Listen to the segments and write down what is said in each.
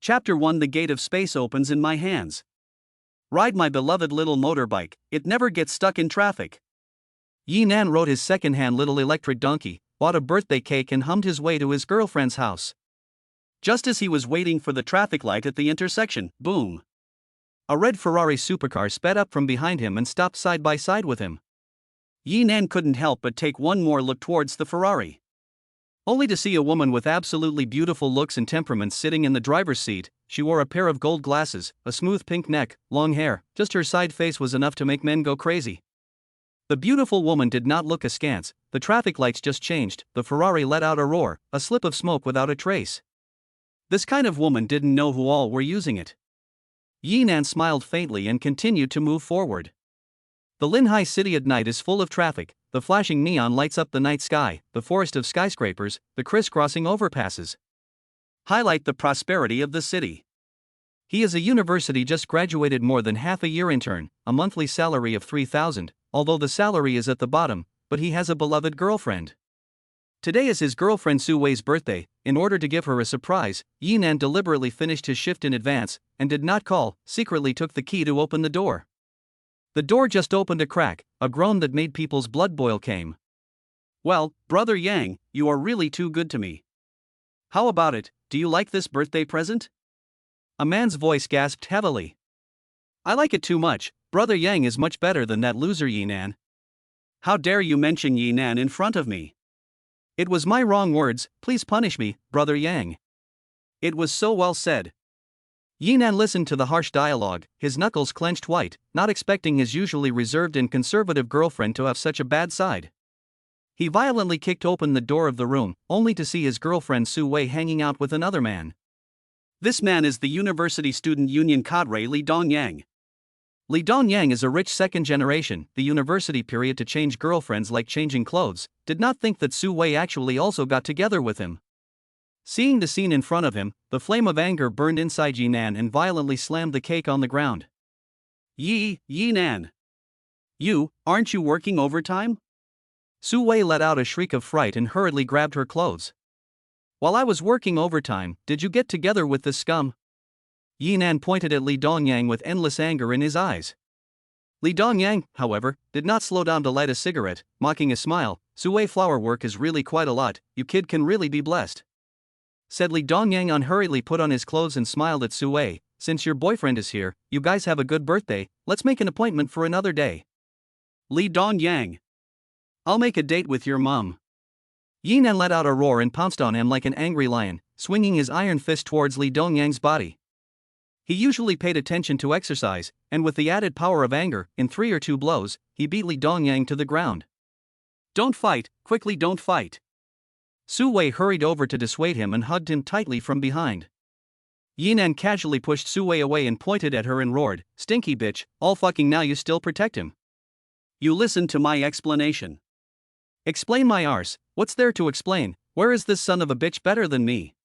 Chapter 1 The gate of space opens in my hands. Ride my beloved little motorbike, it never gets stuck in traffic. Yi Nan rode his second-hand little electric donkey, bought a birthday cake and hummed his way to his girlfriend's house. Just as he was waiting for the traffic light at the intersection, boom! A red Ferrari supercar sped up from behind him and stopped side by side with him. Yi Nan couldn't help but take one more look towards the Ferrari. Only to see a woman with absolutely beautiful looks and temperament sitting in the driver's seat. She wore a pair of gold glasses, a smooth pink neck, long hair. Just her side face was enough to make men go crazy. The beautiful woman did not look askance. The traffic lights just changed. The Ferrari let out a roar, a slip of smoke without a trace. This kind of woman didn't know who all were using it. Yi Nan smiled faintly and continued to move forward. The Linhai city at night is full of traffic. The flashing neon lights up the night sky, the forest of skyscrapers, the crisscrossing overpasses highlight the prosperity of the city. He is a university just graduated more than half a year intern, a monthly salary of 3,000, although the salary is at the bottom, but he has a beloved girlfriend. Today is his girlfriend Su Wei's birthday. In order to give her a surprise, Yi Nan deliberately finished his shift in advance, and did not call, secretly took the key to open the door. The door just opened a crack, a groan that made people's blood boil came. Well, Brother Yang, you are really too good to me. How about it, do you like this birthday present? A man's voice gasped heavily. I like it too much. Brother Yang is much better than that loser Yi Nan. How dare you mention Yi Nan in front of me? It was my wrong words, please punish me, Brother Yang. It was so well said. Yi Nan listened to the harsh dialogue, his knuckles clenched white, not expecting his usually reserved and conservative girlfriend to have such a bad side. He violently kicked open the door of the room, only to see his girlfriend Su Wei hanging out with another man. This man is the University Student Union cadre Li Dongyang. Li Dongyang is a rich second generation. The university period to change girlfriends like changing clothes, did not think that Su Wei actually also got together with him. Seeing the scene in front of him, the flame of anger burned inside Yi Nan and violently slammed the cake on the ground. Yi Nan. Aren't you working overtime? Su Wei let out a shriek of fright and hurriedly grabbed her clothes. While I was working overtime, did you get together with this scum? Yi Nan pointed at Li Dongyang with endless anger in his eyes. Li Dongyang, however, did not slow down to light a cigarette, mocking a smile. Su Wei flower work is really quite a lot, you kid can really be blessed. Said Li Dongyang unhurriedly put on his clothes and smiled at Su Wei. Since your boyfriend is here, you guys have a good birthday, let's make an appointment for another day. Li Dongyang. I'll make a date with your mom. Yi Nan let out a roar and pounced on him like an angry lion, swinging his iron fist towards Li Dongyang's body. He usually paid attention to exercise, and with the added power of anger, in 3 or 2 blows, he beat Li Dongyang to the ground. Don't fight, quickly don't fight. Su Wei hurried over to dissuade him and hugged him tightly from behind. Yi Nan casually pushed Su Wei away and pointed at her and roared, "Stinky bitch, all fucking now you still protect him? You listen to my explanation." Explain my arse, what's there to explain? Where is this son of a bitch better than me?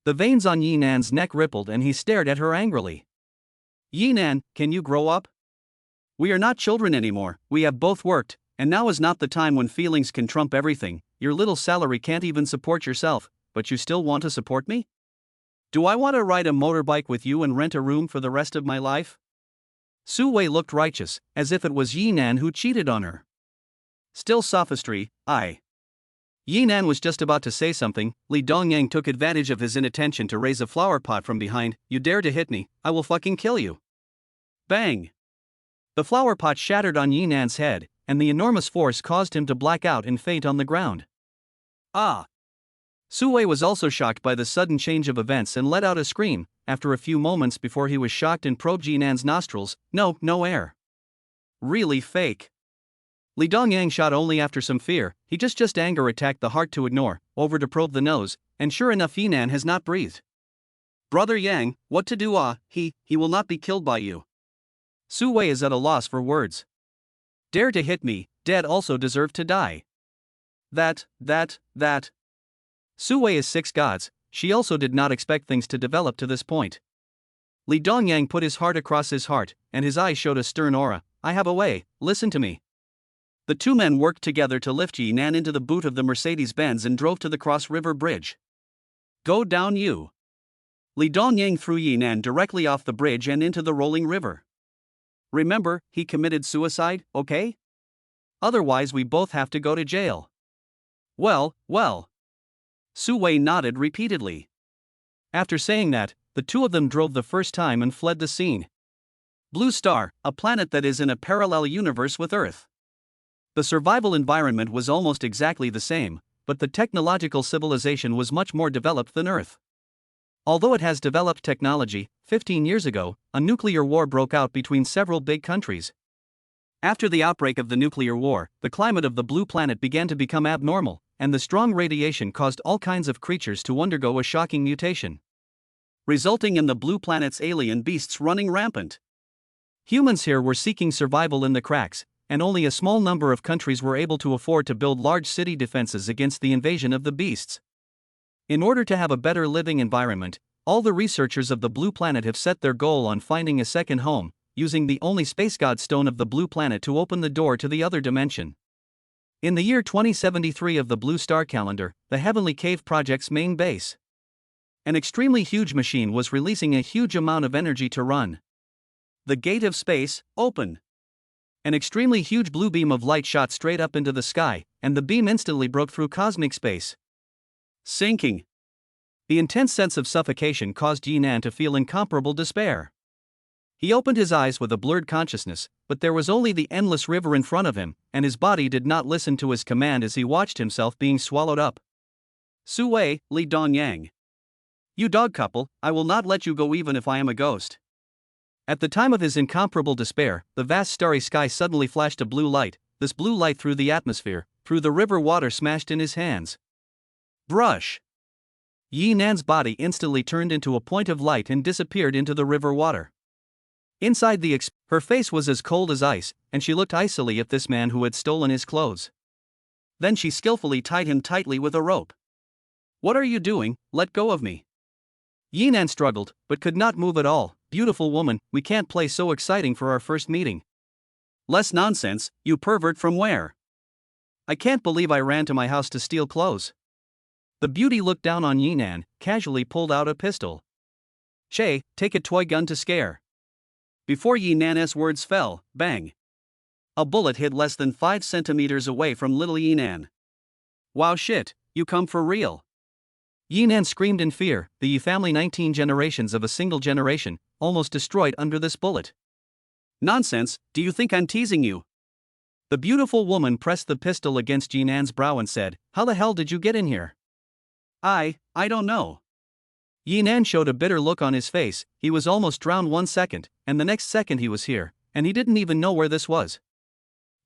The veins on Yi Nan's neck rippled and he stared at her angrily. Yi Nan, can you grow up? We are not children anymore, we have both worked, and now is not the time when feelings can trump everything. Your little salary can't even support yourself, but you still want to support me? Do I want to ride a motorbike with you and rent a room for the rest of my life? Su Wei looked righteous, as if it was Yi Nan who cheated on her. Still sophistry, Yi Nan was just about to say something. Li Dongyang took advantage of his inattention to raise a flower pot from behind. You dare to hit me, I will fucking kill you. Bang! The flower pot shattered on Yi Nan's head, and the enormous force caused him to black out and faint on the ground. Su Wei was also shocked by the sudden change of events and let out a scream. After a few moments before he was shocked and probed Yi Nan's nostrils. No air. Really fake. Li Dongyang shot only after some fear. He just anger attacked the heart to ignore, over to probe the nose, and sure enough Yi Nan has not breathed. Brother Yang, what to do? He will not be killed by you. Su Wei is at a loss for words. Dare to hit me, dead also deserve to die. That. Su Wei is 6 gods, she also did not expect things to develop to this point. Li Dongyang put his heart across his heart, and his eyes showed a stern aura. I have a way, listen to me. The 2 men worked together to lift Yi Nan into the boot of the Mercedes-Benz and drove to the Cross River Bridge. Go down you. Li Dongyang threw Yinan directly off the bridge and into the rolling river. Remember, he committed suicide, okay? Otherwise we both have to go to jail. Well, well. Su Wei nodded repeatedly. After saying that, the two of them drove the first time and fled the scene. Blue Star, a planet that is in a parallel universe with Earth. The survival environment was almost exactly the same, but the technological civilization was much more developed than Earth. Although it has developed technology, 15 years ago, a nuclear war broke out between several big countries. After the outbreak of the nuclear war, the climate of the blue planet began to become abnormal, and the strong radiation caused all kinds of creatures to undergo a shocking mutation, resulting in the blue planet's alien beasts running rampant. Humans here were seeking survival in the cracks, and only a small number of countries were able to afford to build large city defenses against the invasion of the beasts. In order to have a better living environment, all the researchers of the blue planet have set their goal on finding a second home, using the only space god stone of the blue planet to open the door to the other dimension. In the year 2073 of the Blue Star calendar, the Heavenly Cave Project's main base, an extremely huge machine was releasing a huge amount of energy to run. The gate of space, open. An extremely huge blue beam of light shot straight up into the sky, and the beam instantly broke through cosmic space. Sinking. The intense sense of suffocation caused Yinan to feel incomparable despair. He opened his eyes with a blurred consciousness, but there was only the endless river in front of him, and his body did not listen to his command as he watched himself being swallowed up. Su Wei, Li Dongyang. You dog couple, I will not let you go even if I am a ghost. At the time of his incomparable despair, the vast starry sky suddenly flashed a blue light. This blue light through the atmosphere, through the river water smashed in his hands. Brush. Yinan's body instantly turned into a point of light and disappeared into the river water. Inside her face was as cold as ice, and she looked icily at this man who had stolen his clothes. Then she skillfully tied him tightly with a rope. What are you doing? Let go of me. Yinan struggled, but could not move at all. Beautiful woman, we can't play so exciting for our first meeting. Less nonsense, you pervert from where? I can't believe I ran to my house to steal clothes. The beauty looked down on Yinan, casually pulled out a pistol. Che, take a toy gun to scare. Before Yinan's words fell, bang. A bullet hit less than 5 centimeters away from little Yinan. Wow shit, you come for real. Yinan screamed in fear, the Yi family 19 generations of a single generation, almost destroyed under this bullet. Nonsense, do you think I'm teasing you? The beautiful woman pressed the pistol against Yinan's brow and said, how the hell did you get in here? I don't know. Yinan showed a bitter look on his face. He was almost drowned 1 second, and the next second he was here, and he didn't even know where this was.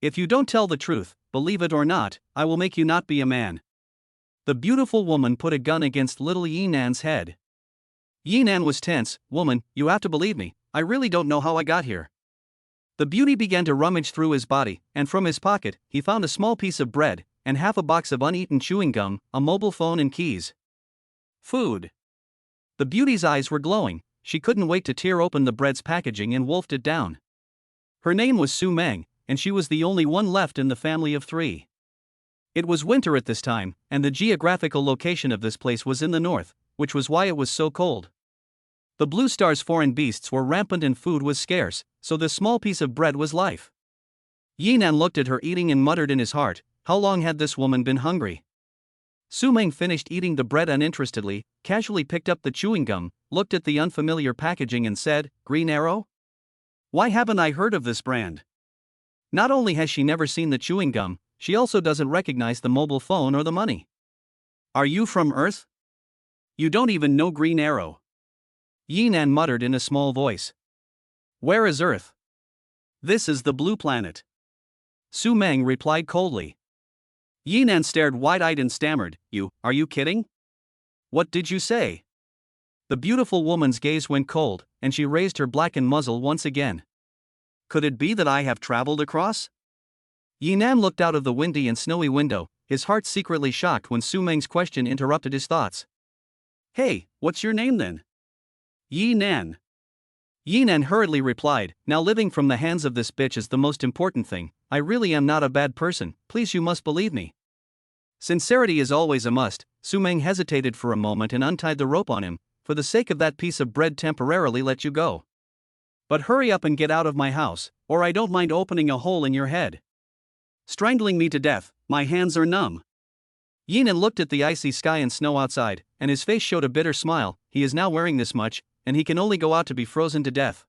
If you don't tell the truth, believe it or not, I will make you not be a man. The beautiful woman put a gun against little Yinan's head. Yinan was tense. Woman, you have to believe me, I really don't know how I got here. The beauty began to rummage through his body, and from his pocket, he found a small piece of bread, and half a box of uneaten chewing gum, a mobile phone and keys. Food. The beauty's eyes were glowing. She couldn't wait to tear open the bread's packaging and wolfed it down. Her name was Su Meng, and she was the only one left in the family of 3. It was winter at this time, and the geographical location of this place was in the north, which was why it was so cold. The Blue Star's foreign beasts were rampant and food was scarce, so this small piece of bread was life. Yinan looked at her eating and muttered in his heart, how long had this woman been hungry? Su Meng finished eating the bread uninterestedly, casually picked up the chewing gum, looked at the unfamiliar packaging and said, Green Arrow? Why haven't I heard of this brand? Not only has she never seen the chewing gum, she also doesn't recognize the mobile phone or the money. Are you from Earth? You don't even know Green Arrow. Yinan muttered in a small voice. Where is Earth? This is the blue planet. Su Meng replied coldly. Yinan stared wide-eyed and stammered, are you kidding? What did you say? The beautiful woman's gaze went cold, and she raised her blackened muzzle once again. Could it be that I have traveled across? Yinan looked out of the windy and snowy window, his heart secretly shocked when Su Meng's question interrupted his thoughts. Hey, what's your name then? Yinan. Yinan hurriedly replied, now living from the hands of this bitch is the most important thing. I really am not a bad person, please you must believe me. Sincerity is always a must. Su Meng hesitated for a moment and untied the rope on him, for the sake of that piece of bread temporarily let you go. But hurry up and get out of my house, or I don't mind opening a hole in your head. Strangling me to death, my hands are numb. Yinan looked at the icy sky and snow outside, and his face showed a bitter smile. He is now wearing this much, and he can only go out to be frozen to death.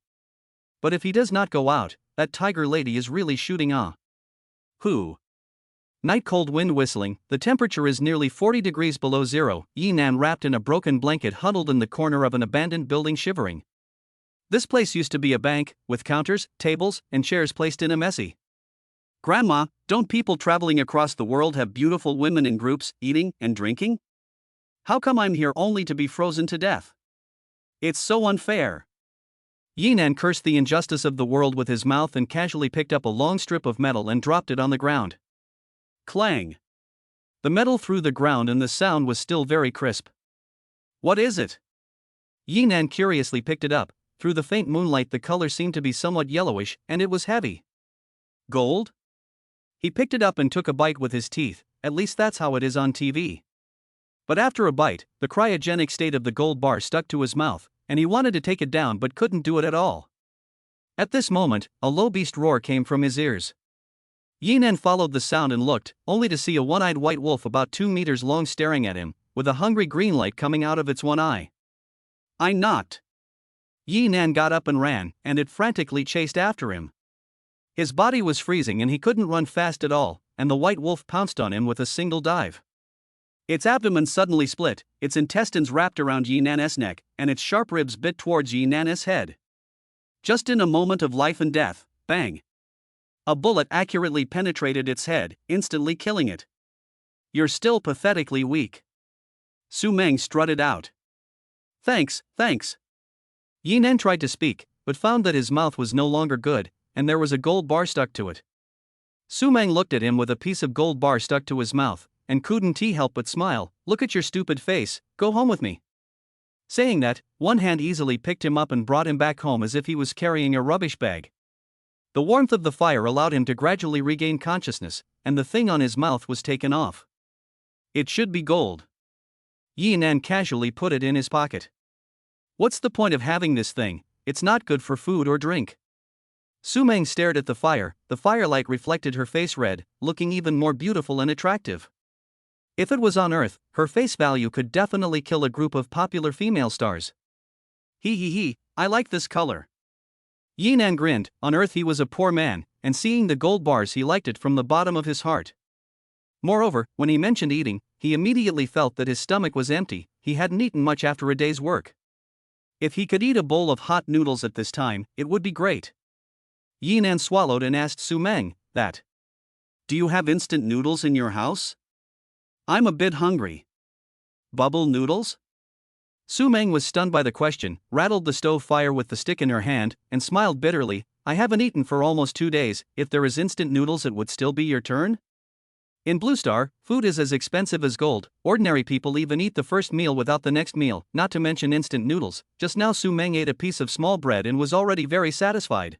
But if he does not go out, that tiger lady is really shooting Who? Night cold wind whistling, the temperature is nearly 40 degrees below zero. Yinan wrapped in a broken blanket huddled in the corner of an abandoned building shivering. This place used to be a bank, with counters, tables, and chairs placed in a messy. Grandma, don't people traveling across the world have beautiful women in groups, eating and drinking? How come I'm here only to be frozen to death? It's so unfair. Yinan cursed the injustice of the world with his mouth and casually picked up a long strip of metal and dropped it on the ground. Clang! The metal threw the ground and the sound was still very crisp. What is it? Yinan curiously picked it up. Through the faint moonlight the color seemed to be somewhat yellowish, and it was heavy. Gold? He picked it up and took a bite with his teeth, at least that's how it is on TV. But after a bite, the cryogenic state of the gold bar stuck to his mouth, and he wanted to take it down but couldn't do it at all. At this moment, a low beast roar came from his ears. Yinan followed the sound and looked, only to see a one-eyed white wolf about 2 meters long staring at him, with a hungry green light coming out of its one eye. I knocked. Yinan got up and ran, and it frantically chased after him. His body was freezing and he couldn't run fast at all, and the white wolf pounced on him with a single dive. Its abdomen suddenly split, its intestines wrapped around Yinan's neck, and its sharp ribs bit towards Yinan's head. Just in a moment of life and death, bang! A bullet accurately penetrated its head, instantly killing it. You're still pathetically weak. Su Meng strutted out. Thanks. Yinan tried to speak, but found that his mouth was no longer good, and there was a gold bar stuck to it. Su Meng looked at him with a piece of gold bar stuck to his mouth, and couldn't he help but smile. Look at your stupid face, go home with me. Saying that, one hand easily picked him up and brought him back home as if he was carrying a rubbish bag. The warmth of the fire allowed him to gradually regain consciousness, and the thing on his mouth was taken off. It should be gold. Yinan casually put it in his pocket. What's the point of having this thing? It's not good for food or drink. Su Meng stared at the firelight reflected her face red, looking even more beautiful and attractive. If it was on Earth, her face value could definitely kill a group of popular female stars. I like this color. Yinan grinned. On Earth he was a poor man, and seeing the gold bars he liked it from the bottom of his heart. Moreover, when he mentioned eating, he immediately felt that his stomach was empty. He hadn't eaten much after a day's work. If he could eat a bowl of hot noodles at this time, it would be great. Yinan swallowed and asked Su Meng, that. Do you have instant noodles in your house? I'm a bit hungry. Bubble noodles? Su Meng was stunned by the question, rattled the stove fire with the stick in her hand, and smiled bitterly. I haven't eaten for almost 2 days. If there is instant noodles it would still be your turn? In Blue Star, food is as expensive as gold. Ordinary people even eat the first meal without the next meal, not to mention instant noodles. Just now Su Meng ate a piece of small bread and was already very satisfied.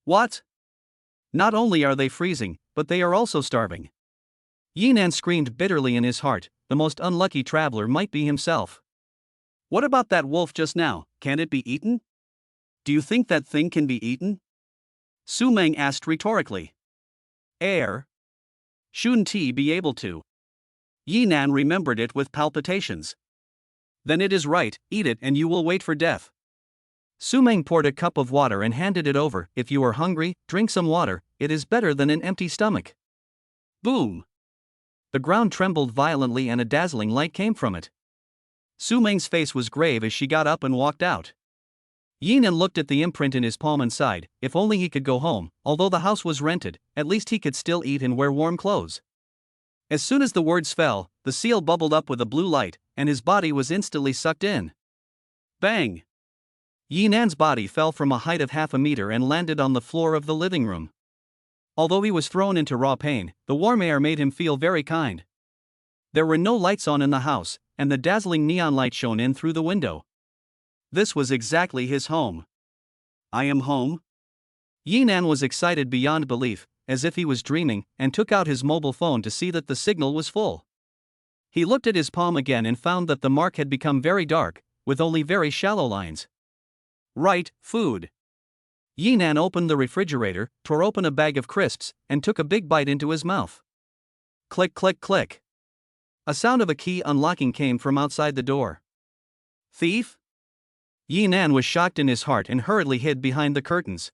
What? Not only are they freezing, but they are also starving. Yinan screamed bitterly in his heart. The most unlucky traveler might be himself. What about that wolf just now? Can it be eaten? Do you think that thing can be eaten? Su Meng asked rhetorically. Shouldn't he be able to? Yinan remembered it with palpitations. Then it is right, eat it and you will wait for death. Su Meng poured a cup of water and handed it over. If you are hungry, drink some water, it is better than an empty stomach. Boom! The ground trembled violently and a dazzling light came from it. Su Meng's face was grave as she got up and walked out. Yinan looked at the imprint in his palm and sighed. If only he could go home. Although the house was rented, at least he could still eat and wear warm clothes. As soon as the words fell, the seal bubbled up with a blue light, and his body was instantly sucked in. Bang! Yinan's body fell from a height of half a meter and landed on the floor of the living room. Although he was thrown into raw pain, the warm air made him feel very kind. There were no lights on in the house, and the dazzling neon light shone in through the window. This was exactly his home. I am home? Yinan was excited beyond belief, as if he was dreaming, and took out his mobile phone to see that the signal was full. He looked at his palm again and found that the mark had become very dark, with only very shallow lines. Right, food. Yinan opened the refrigerator, tore open a bag of crisps, and took a big bite into his mouth. Click, click, click. A sound of a key unlocking came from outside the door. Thief? Yinan was shocked in his heart and hurriedly hid behind the curtains.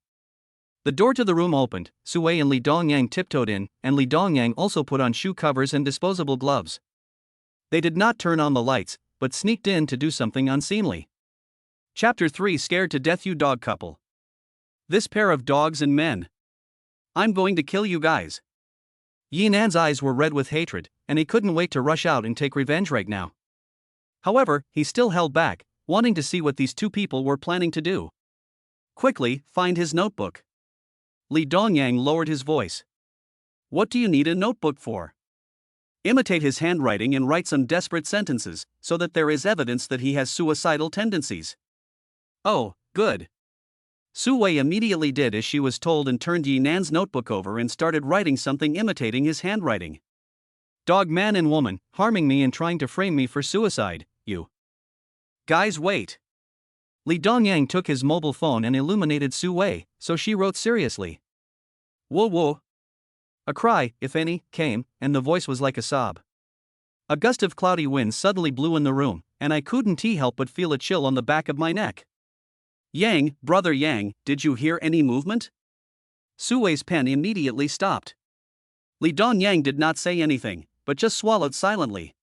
The door to the room opened, Sui and Li Dongyang tiptoed in, and Li Dongyang also put on shoe covers and disposable gloves. They did not turn on the lights, but sneaked in to do something unseemly. Chapter 3 Scared to Death You Dog Couple. This pair of dogs and men. I'm going to kill you guys. Yinan's eyes were red with hatred, and he couldn't wait to rush out and take revenge right now. However, he still held back, wanting to see what these two people were planning to do. Quickly, find his notebook. Li Dongyang lowered his voice. What do you need a notebook for? Imitate his handwriting and write some desperate sentences, so that there is evidence that he has suicidal tendencies. Oh, good. Su Wei immediately did as she was told and turned Yinan's notebook over and started writing something imitating his handwriting. Dog man and woman, harming me and trying to frame me for suicide, you. Guys, wait. Li Dongyang took his mobile phone and illuminated Su Wei, so she wrote seriously. Whoa whoa. A cry, if any, came, and the voice was like a sob. A gust of cloudy wind suddenly blew in the room, and I couldn't help but feel a chill on the back of my neck. Yang, brother Yang, did you hear any movement? Su Wei's pen immediately stopped. Li Dongyang did not say anything, but just swallowed silently.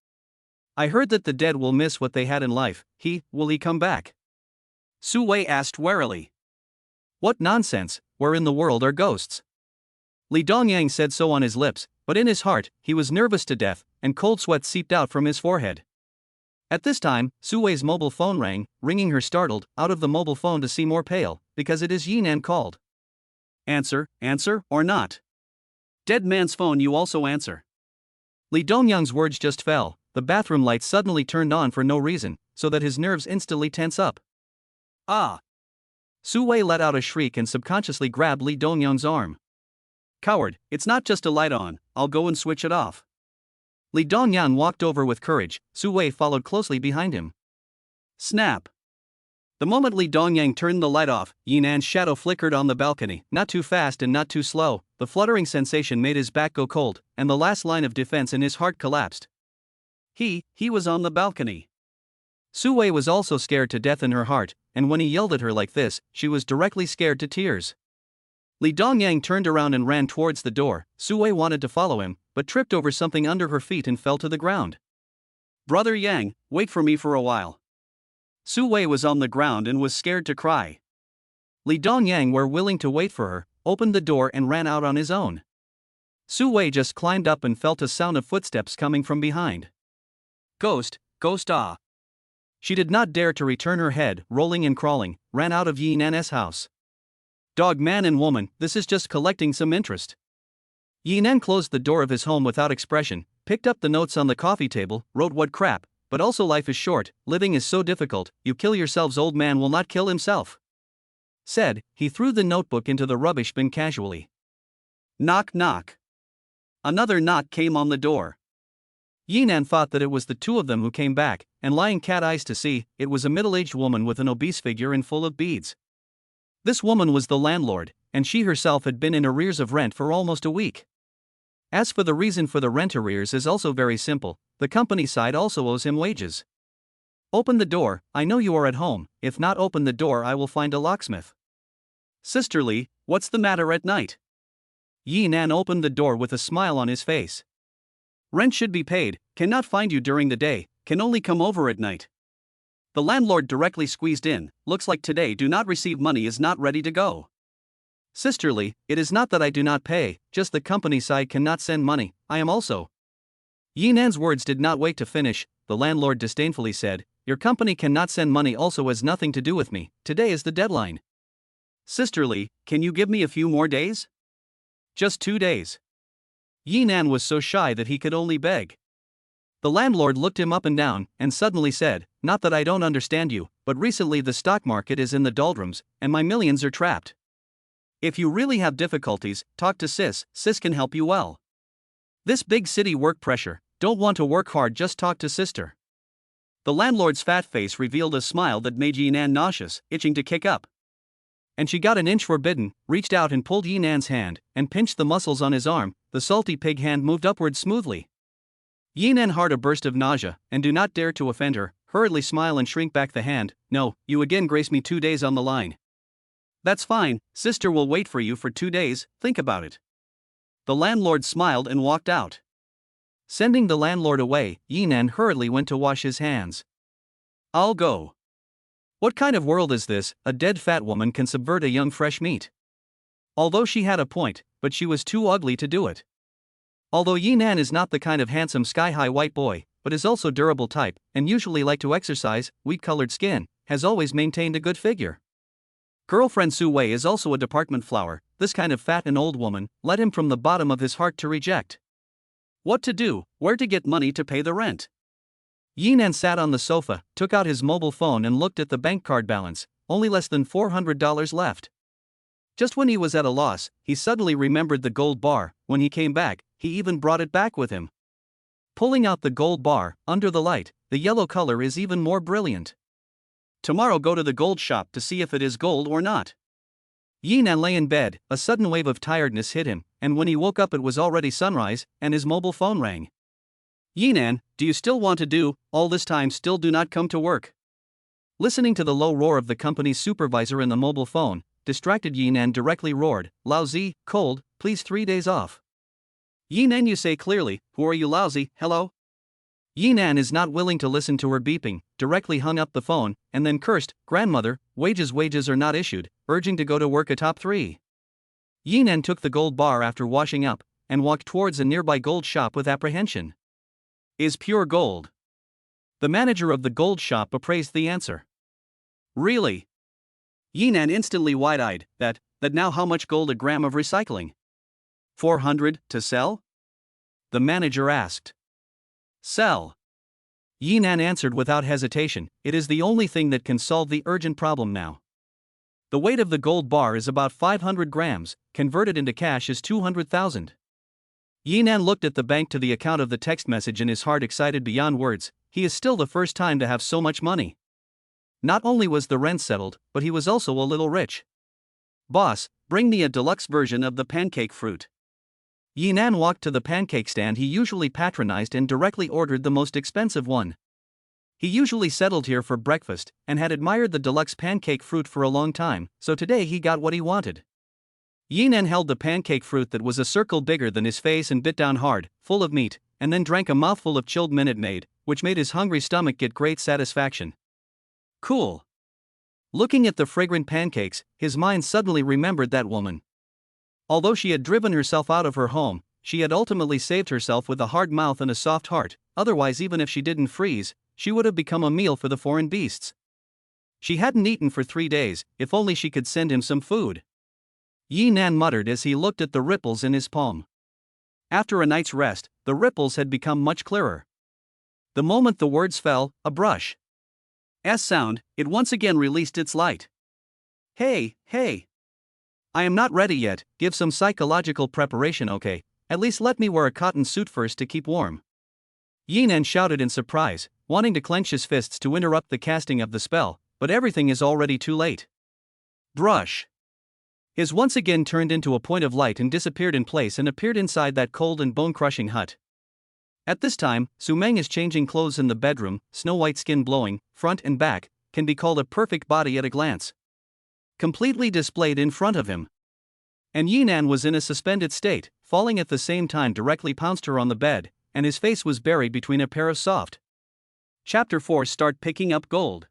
I heard that the dead will miss what they had in life. Will he come back? Su Wei asked warily. What nonsense, where in the world are ghosts? Li Dongyang said so on his lips, but in his heart, he was nervous to death, and cold sweat seeped out from his forehead. At this time, Su Wei's mobile phone rang, ringing her startled, out of the mobile phone to see more pale, because it is Yinan called. Answer, or not? Dead man's phone you also answer. Li Dongyang's words just fell, the bathroom light suddenly turned on for no reason, so that his nerves instantly tense up. Ah! Su Wei let out a shriek and subconsciously grabbed Li Dongyang's arm. Coward, it's not just a light on, I'll go and switch it off. Li Dongyang walked over with courage, Su Wei followed closely behind him. Snap! The moment Li Dongyang turned the light off, Yinan's shadow flickered on the balcony, not too fast and not too slow. The fluttering sensation made his back go cold, and the last line of defense in his heart collapsed. He was on the balcony. Su Wei was also scared to death in her heart, and when he yelled at her like this, she was directly scared to tears. Li Dongyang turned around and ran towards the door. Su Wei wanted to follow him, but tripped over something under her feet and fell to the ground. Brother Yang, wait for me for a while. Su Wei was on the ground and was scared to cry. Li Dongyang were willing to wait for her, opened the door and ran out on his own. Su Wei just climbed up and felt a sound of footsteps coming from behind. Ghost, ah. She did not dare to return her head, rolling and crawling, ran out of Yinan's house. Dog man and woman, this is just collecting some interest. Yinan closed the door of his home without expression, picked up the notes on the coffee table, wrote what crap, but also life is short, living is so difficult, you kill yourselves old man will not kill himself. Said, he threw the notebook into the rubbish bin casually. Knock knock. Another knock came on the door. Yinan thought that it was the two of them who came back, and lying cat eyes to see, it was a middle-aged woman with an obese figure and full of beads. This woman was the landlord, and she herself had been in arrears of rent for almost a week. As for the reason for the rent arrears is also very simple, the company side also owes him wages. Open the door, I know you are at home, if not open the door I will find a locksmith. Sisterly, what's the matter at night? Yinan opened the door with a smile on his face. Rent should be paid, cannot find you during the day, can only come over at night. The landlord directly squeezed in, looks like today do not receive money is not ready to go. Sisterly, it is not that I do not pay, just the company side cannot send money, I am also. Yinan's words did not wait to finish, the landlord disdainfully said, your company cannot send money also has nothing to do with me, today is the deadline. Sisterly, can you give me a few more days? Just 2 days. Yinan was so shy that he could only beg. The landlord looked him up and down, and suddenly said, not that I don't understand you, but recently the stock market is in the doldrums, and my millions are trapped. If you really have difficulties, talk to sis can help you well. This big city work pressure, don't want to work hard just talk to sister. The landlord's fat face revealed a smile that made Yinan nauseous, itching to kick up. And she got an inch forbidden, reached out and pulled Yinan's hand, and pinched the muscles on his arm. The salty pig hand moved upward smoothly. Yinan heard a burst of nausea, and do not dare to offend her, hurriedly smile and shrink back the hand. No, you again grace me 2 days on the line. That's fine, sister will wait for you for 2 days, think about it. The landlord smiled and walked out. Sending the landlord away, Yinan hurriedly went to wash his hands. I'll go. What kind of world is this? A dead fat woman can subvert a young fresh meat. Although she had a point, but she was too ugly to do it. Although Yinan is not the kind of handsome sky-high white boy, but is also durable type, and usually like to exercise, wheat-colored skin, has always maintained a good figure. Girlfriend Su Wei is also a department flower. This kind of fat and old woman led him from the bottom of his heart to reject. What to do, where to get money to pay the rent? Yinan sat on the sofa, took out his mobile phone and looked at the bank card balance, only less than $400 left. Just when he was at a loss, he suddenly remembered the gold bar. When he came back, he even brought it back with him. Pulling out the gold bar, under the light, the yellow color is even more brilliant. Tomorrow go to the gold shop to see if it is gold or not. Yinan lay in bed, a sudden wave of tiredness hit him, and when he woke up it was already sunrise, and his mobile phone rang. Yinan, do you still want to do all this time still do not come to work? Listening to the low roar of the company's supervisor in the mobile phone, distracted Yinan directly roared, lousy, cold, please 3 days off. Yinan, you say clearly, who are you lousy, hello? Yinan is not willing to listen to her beeping, directly hung up the phone, and then cursed, grandmother, wages are not issued, urging to go to work a top 3. Yinan took the gold bar after washing up, and walked towards a nearby gold shop with apprehension. Is pure gold. The manager of the gold shop appraised the answer. Really? Yinan instantly wide-eyed, that now how much gold a gram of recycling? 400 to sell? The manager asked. Sell. Yinan answered without hesitation, it is the only thing that can solve the urgent problem now. The weight of the gold bar is about 500 grams, converted into cash is 200,000. Yinan looked at the bank to the account of the text message in his heart excited beyond words. He is still the first time to have so much money. Not only was the rent settled, but he was also a little rich. Boss, bring me a deluxe version of the pancake fruit. Yinan walked to the pancake stand he usually patronized and directly ordered the most expensive one. He usually settled here for breakfast, and had admired the deluxe pancake fruit for a long time, so today he got what he wanted. Yinan held the pancake fruit that was a circle bigger than his face and bit down hard, full of meat, and then drank a mouthful of chilled Minute Maid, which made his hungry stomach get great satisfaction. Cool. Looking at the fragrant pancakes, his mind suddenly remembered that woman. Although she had driven herself out of her home, she had ultimately saved herself with a hard mouth and a soft heart, otherwise even if she didn't freeze, she would have become a meal for the foreign beasts. She hadn't eaten for 3 days, if only she could send him some food. Yinan muttered as he looked at the ripples in his palm. After a night's rest, the ripples had become much clearer. The moment the words fell, a brush. S sound, it once again released its light. Hey. I am not ready yet, give some psychological preparation, okay? At least let me wear a cotton suit first to keep warm. Yinan shouted in surprise, wanting to clench his fists to interrupt the casting of the spell, but everything is already too late. Brush. His once again turned into a point of light and disappeared in place and appeared inside that cold and bone-crushing hut. At this time, Su Meng is changing clothes in the bedroom, snow-white skin blowing, front and back, can be called a perfect body at a glance. Completely displayed in front of him. And Yinan was in a suspended state, falling at the same time directly pounced her on the bed, and his face was buried between a pair of soft. Chapter 4 Start picking up gold.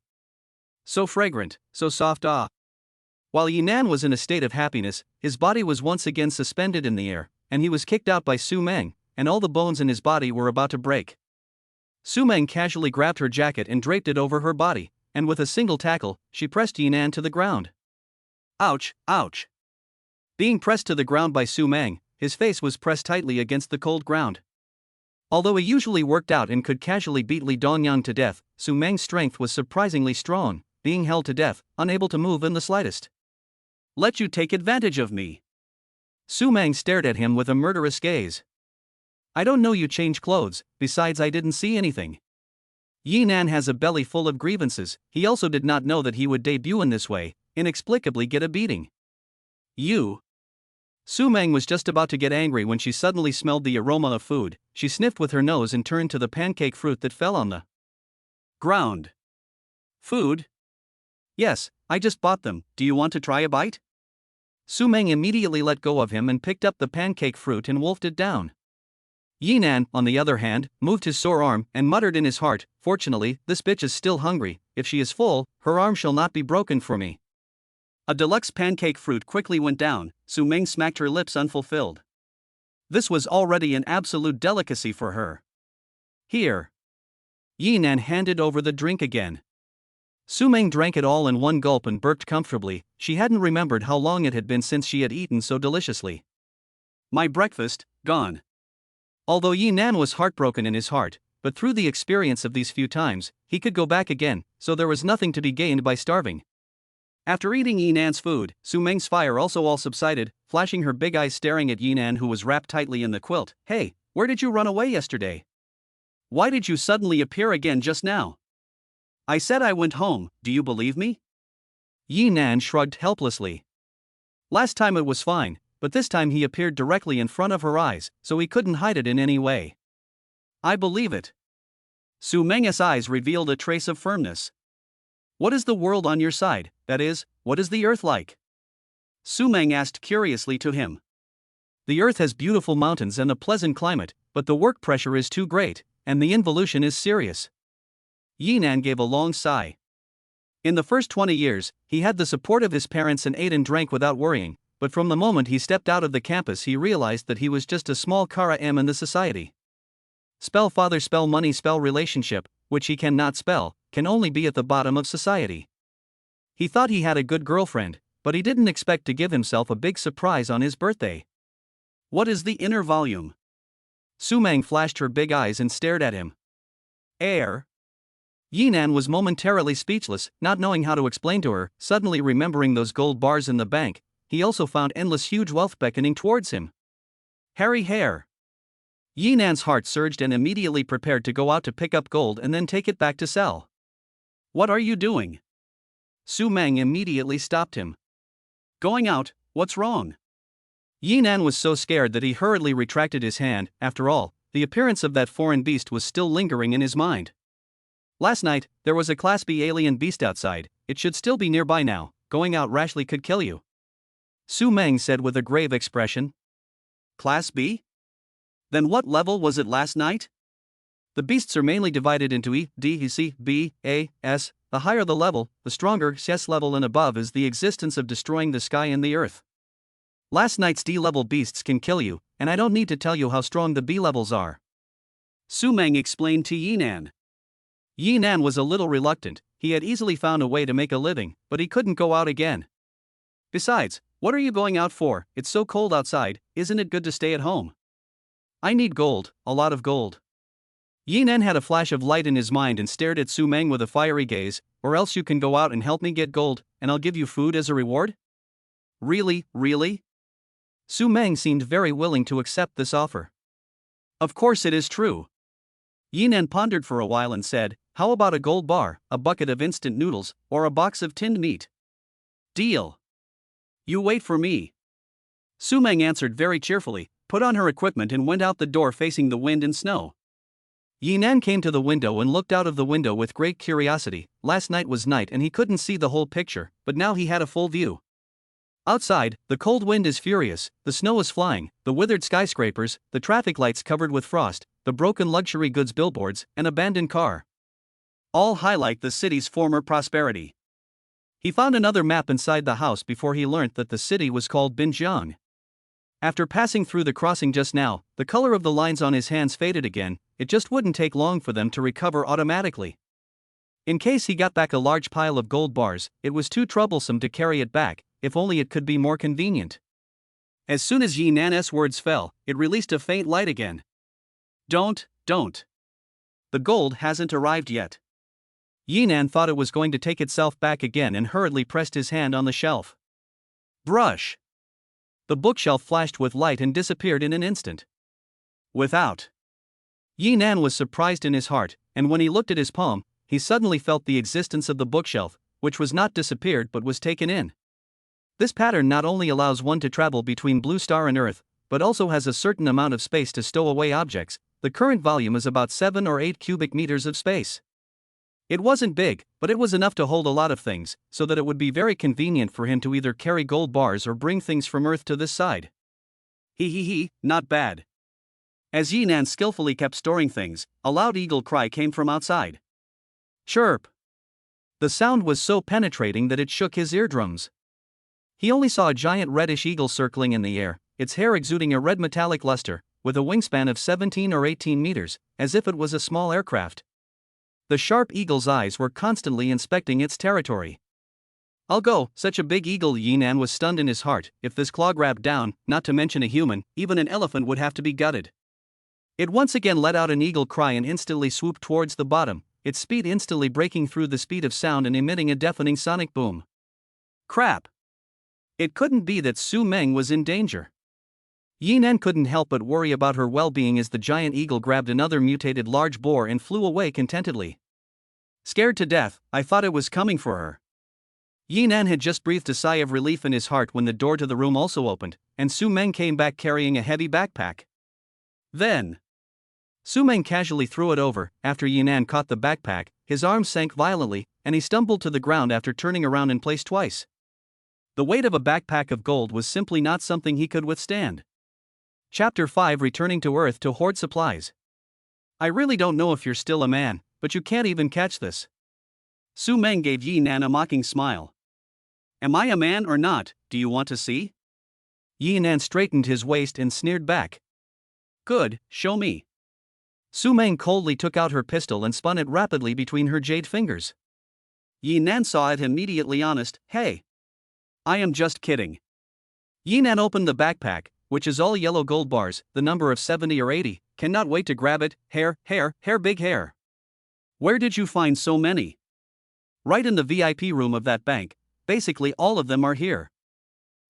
So fragrant, so soft While Yinan was in a state of happiness, his body was once again suspended in the air, and he was kicked out by Su Meng, and all the bones in his body were about to break. Su Meng casually grabbed her jacket and draped it over her body, and with a single tackle, she pressed Yinan to the ground. Ouch, ouch. Being pressed to the ground by Su Meng, his face was pressed tightly against the cold ground. Although he usually worked out and could casually beat Li Dongyang to death, Su Meng's strength was surprisingly strong, being held to death, unable to move in the slightest. Let you take advantage of me. Su Meng stared at him with a murderous gaze. I don't know you change clothes, besides I didn't see anything. Yi Nan has a belly full of grievances. He also did not know that he would debut in this way, inexplicably get a beating. You. Su Meng was just about to get angry when she suddenly smelled the aroma of food. She sniffed with her nose and turned to the pancake fruit that fell on the ground. Food? Yes, I just bought them. Do you want to try a bite? Su Meng immediately let go of him and picked up the pancake fruit and wolfed it down. Yi Nan, on the other hand, moved his sore arm and muttered in his heart, "Fortunately, this bitch is still hungry. If she is full, her arm shall not be broken for me." A deluxe pancake fruit quickly went down. Su Meng smacked her lips unfulfilled. This was already an absolute delicacy for her. Here. Yi Nan handed over the drink again. Su Meng drank it all in one gulp and burped comfortably. She hadn't remembered how long it had been since she had eaten so deliciously. My breakfast, gone. Although Yi Nan was heartbroken in his heart, but through the experience of these few times, he could go back again, so there was nothing to be gained by starving. After eating Yi Nan's food, Su Meng's fire also all subsided, flashing her big eyes staring at Yi Nan, who was wrapped tightly in the quilt. Hey, where did you run away yesterday? Why did you suddenly appear again just now? I said I went home, do you believe me? Yi Nan shrugged helplessly. Last time it was fine, but this time he appeared directly in front of her eyes, so he couldn't hide it in any way. I believe it. Su Meng's eyes revealed a trace of firmness. What is the world on your side, that is, what is the earth like? Su Meng asked curiously to him. The earth has beautiful mountains and a pleasant climate, but the work pressure is too great, and the involution is serious. Yi Nan gave a long sigh. In the first 20 years, he had the support of his parents and ate and drank without worrying, but from the moment he stepped out of the campus he realized that he was just a small Kara M in the society. Spell father, spell money, spell relationship, which he cannot spell, can only be at the bottom of society. He thought he had a good girlfriend, but he didn't expect to give himself a big surprise on his birthday. What is the inner volume? Su Meng flashed her big eyes and stared at him. Air. Yi Nan was momentarily speechless, not knowing how to explain to her. Suddenly remembering those gold bars in the bank, he also found endless huge wealth beckoning towards him. Hairy hair. Yi Nan's heart surged and immediately prepared to go out to pick up gold and then take it back to sell. What are you doing? Su Meng immediately stopped him. Going out, what's wrong? Yi Nan was so scared that he hurriedly retracted his hand. After all, the appearance of that foreign beast was still lingering in his mind. Last night, there was a Class B alien beast outside. It should still be nearby now. Going out rashly could kill you. Su Meng said with a grave expression. Class B? Then what level was it last night? The beasts are mainly divided into E, D, C, B, A, S. The higher the level, the stronger. S level and above is the existence of destroying the sky and the earth. Last night's D-level beasts can kill you, and I don't need to tell you how strong the B levels are. Su Meng explained to Yi Nan. Yi Nan was a little reluctant. He had easily found a way to make a living, but he couldn't go out again. Besides, what are you going out for? It's so cold outside, isn't it good to stay at home? I need gold, a lot of gold. Yi Nan had a flash of light in his mind and stared at Su Meng with a fiery gaze. Or else you can go out and help me get gold, and I'll give you food as a reward? Really, really? Su Meng seemed very willing to accept this offer. Of course it is true. Yi Nan pondered for a while and said, how about a gold bar, a bucket of instant noodles, or a box of tinned meat? Deal. You wait for me. Su Meng answered very cheerfully, put on her equipment and went out the door facing the wind and snow. Yi Nan came to the window and looked out of the window with great curiosity. Last night was night and he couldn't see the whole picture, but now he had a full view. Outside, the cold wind is furious, the snow is flying, the withered skyscrapers, the traffic lights covered with frost, the broken luxury goods billboards, an abandoned car. All highlight the city's former prosperity. He found another map inside the house before he learnt that the city was called Binjiang. After passing through the crossing just now, the color of the lines on his hands faded again. It just wouldn't take long for them to recover automatically. In case he got back a large pile of gold bars, it was too troublesome to carry it back, if only it could be more convenient. As soon as Yi Nan's words fell, it released a faint light again. Don't. The gold hasn't arrived yet. Yi Nan thought it was going to take itself back again and hurriedly pressed his hand on the shelf. Brush. The bookshelf flashed with light and disappeared in an instant. Without. Yi Nan was surprised in his heart, and when he looked at his palm, he suddenly felt the existence of the bookshelf, which was not disappeared but was taken in. This pattern not only allows one to travel between Blue Star and Earth, but also has a certain amount of space to stow away objects. The current volume is about 7 or 8 cubic meters of space. It wasn't big, but it was enough to hold a lot of things, so that it would be very convenient for him to either carry gold bars or bring things from Earth to this side. Not bad. As Yi Nan skillfully kept storing things, a loud eagle cry came from outside. Chirp! The sound was so penetrating that it shook his eardrums. He only saw a giant reddish eagle circling in the air, its hair exuding a red metallic luster, with a wingspan of 17 or 18 meters, as if it was a small aircraft. The sharp eagle's eyes were constantly inspecting its territory. I'll go, such a big eagle. Yi Nan was stunned in his heart. If this claw grabbed down, not to mention a human, even an elephant would have to be gutted. It once again let out an eagle cry and instantly swooped towards the bottom, its speed instantly breaking through the speed of sound and emitting a deafening sonic boom. Crap! It couldn't be that Su Meng was in danger. Yi Nan couldn't help but worry about her well-being as the giant eagle grabbed another mutated large boar and flew away contentedly. Scared to death, I thought it was coming for her. Yi Nan had just breathed a sigh of relief in his heart when the door to the room also opened, and Su Meng came back carrying a heavy backpack. Then, Su Meng casually threw it over. After Yi Nan caught the backpack, his arms sank violently, and he stumbled to the ground after turning around in place twice. The weight of a backpack of gold was simply not something he could withstand. Chapter 5: Returning to Earth to hoard supplies. I really don't know if you're still a man, but you can't even catch this. Su Meng gave Yi Nan a mocking smile. Am I a man or not, do you want to see? Yi Nan straightened his waist and sneered back. Good, show me. Su Meng coldly took out her pistol and spun it rapidly between her jade fingers. Yi Nan saw it immediately honest. Hey! I am just kidding. Yi Nan opened the backpack, which is all yellow gold bars, the number of 70 or 80, cannot wait to grab it. Hair, big hair. Where did you find so many? Right in the VIP room of that bank, basically all of them are here.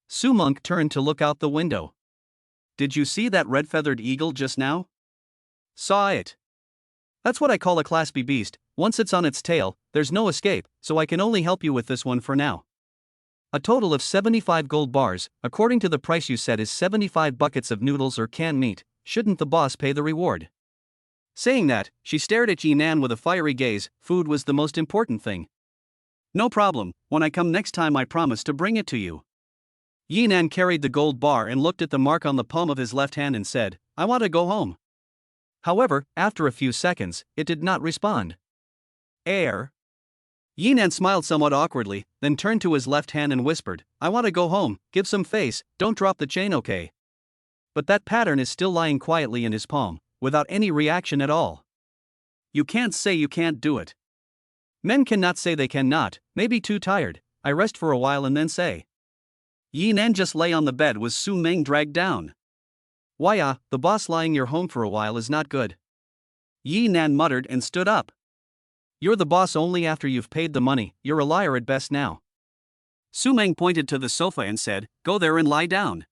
Su Meng turned to look out the window. Did you see that red-feathered eagle just now? Saw it. That's what I call a Class B beast. Once it's on its tail, there's no escape, so I can only help you with this one for now. A total of 75 gold bars, according to the price you said, is 75 buckets of noodles or canned meat. Shouldn't the boss pay the reward? Saying that, she stared at Yi Nan with a fiery gaze. Food was the most important thing. No problem, when I come next time I promise to bring it to you. Yi Nan carried the gold bar and looked at the mark on the palm of his left hand and said, I want to go home. However, after a few seconds, it did not respond. Air. Yi Nan smiled somewhat awkwardly, then turned to his left hand and whispered, I want to go home, give some face, don't drop the chain, okay? But that pattern is still lying quietly in his palm, without any reaction at all. You can't say you can't do it. Men cannot say they cannot, maybe too tired, I rest for a while and then say. Yi Nan just lay on the bed with Su Meng dragged down. Why the boss lying your home for a while is not good. Yi Nan muttered and stood up. You're the boss only after you've paid the money, you're a liar at best now. Su Meng pointed to the sofa and said, go there and lie down.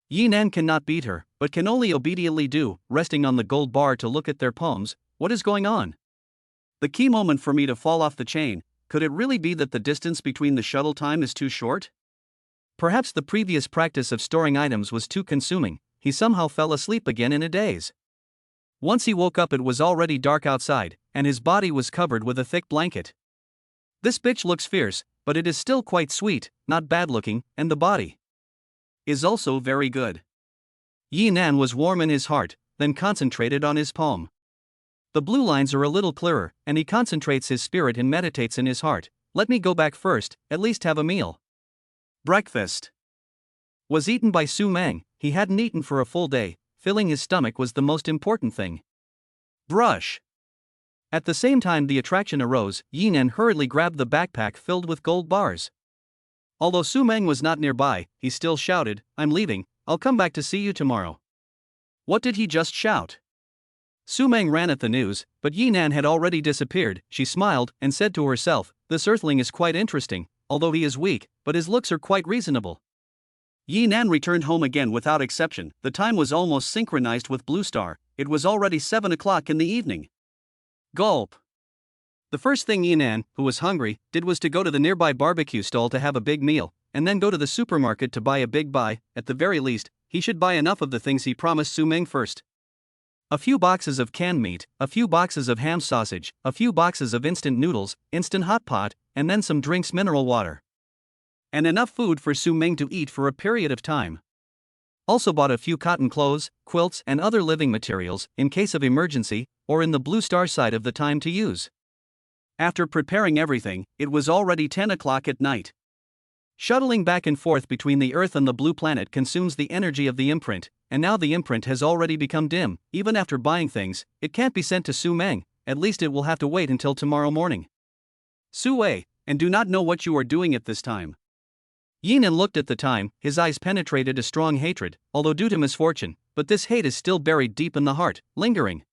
Yi Nan cannot beat her, but can only obediently do, resting on the gold bar to look at their palms. What is going on? The key moment for me to fall off the chain. Could it really be that the distance between the shuttle time is too short? Perhaps the previous practice of storing items was too consuming. He somehow fell asleep again in a daze. Once he woke up, it was already dark outside, and his body was covered with a thick blanket. This bitch looks fierce, but it is still quite sweet, not bad looking, and the body is also very good. Yi Nan was warm in his heart, then concentrated on his palm. The blue lines are a little clearer, and he concentrates his spirit and meditates in his heart. Let me go back first, at least have a meal. Breakfast was eaten by Su Meng. He hadn't eaten for a full day. Filling his stomach was the most important thing. Brush. At the same time the attraction arose, Yi Nan hurriedly grabbed the backpack filled with gold bars. Although Su Meng was not nearby, he still shouted, I'm leaving, I'll come back to see you tomorrow. What did he just shout? Su Meng ran at the news, but Yi Nan had already disappeared. She smiled and said to herself, this earthling is quite interesting, although he is weak, but his looks are quite reasonable. Yi Nan returned home again without exception. The time was almost synchronized with Blue Star. It was already 7 o'clock in the evening. Gulp. The first thing Yi Nan, who was hungry, did was to go to the nearby barbecue stall to have a big meal, and then go to the supermarket to buy a big buy. At the very least, he should buy enough of the things he promised Su Meng first. A few boxes of canned meat, a few boxes of ham sausage, a few boxes of instant noodles, instant hot pot, and then some drinks, mineral water. And enough food for Su Meng to eat for a period of time. Also bought a few cotton clothes, quilts, and other living materials, in case of emergency, or in the Blue Star side of the time to use. After preparing everything, it was already 10 o'clock at night. Shuttling back and forth between the Earth and the blue planet consumes the energy of the imprint, and now the imprint has already become dim. Even after buying things, it can't be sent to Su Meng. At least it will have to wait until tomorrow morning. Su Wei, and do not know what you are doing at this time. Yi Nan looked at the time, his eyes penetrated a strong hatred, although due to misfortune, but this hate is still buried deep in the heart, lingering.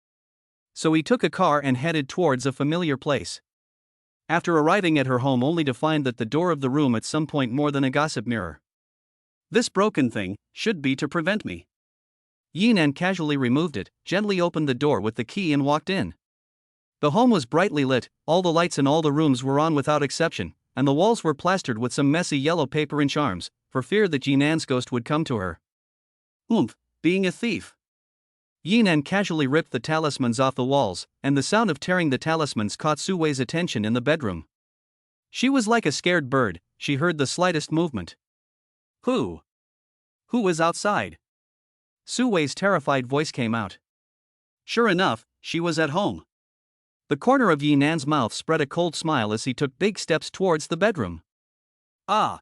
So he took a car and headed towards a familiar place. After arriving at her home only to find that the door of the room at some point more than a gossip mirror. This broken thing should be to prevent me. Yi Nan casually removed it, gently opened the door with the key and walked in. The home was brightly lit, all the lights in all the rooms were on without exception, and the walls were plastered with some messy yellow paper and charms, for fear that Yi Nan's ghost would come to her. Being a thief. Yi Nan casually ripped the talismans off the walls, and the sound of tearing the talismans caught Su Wei's attention in the bedroom. She was like a scared bird, she heard the slightest movement. Who is outside? Su Wei's terrified voice came out. Sure enough, she was at home. The corner of Yi Nan's mouth spread a cold smile as he took big steps towards the bedroom. Ah!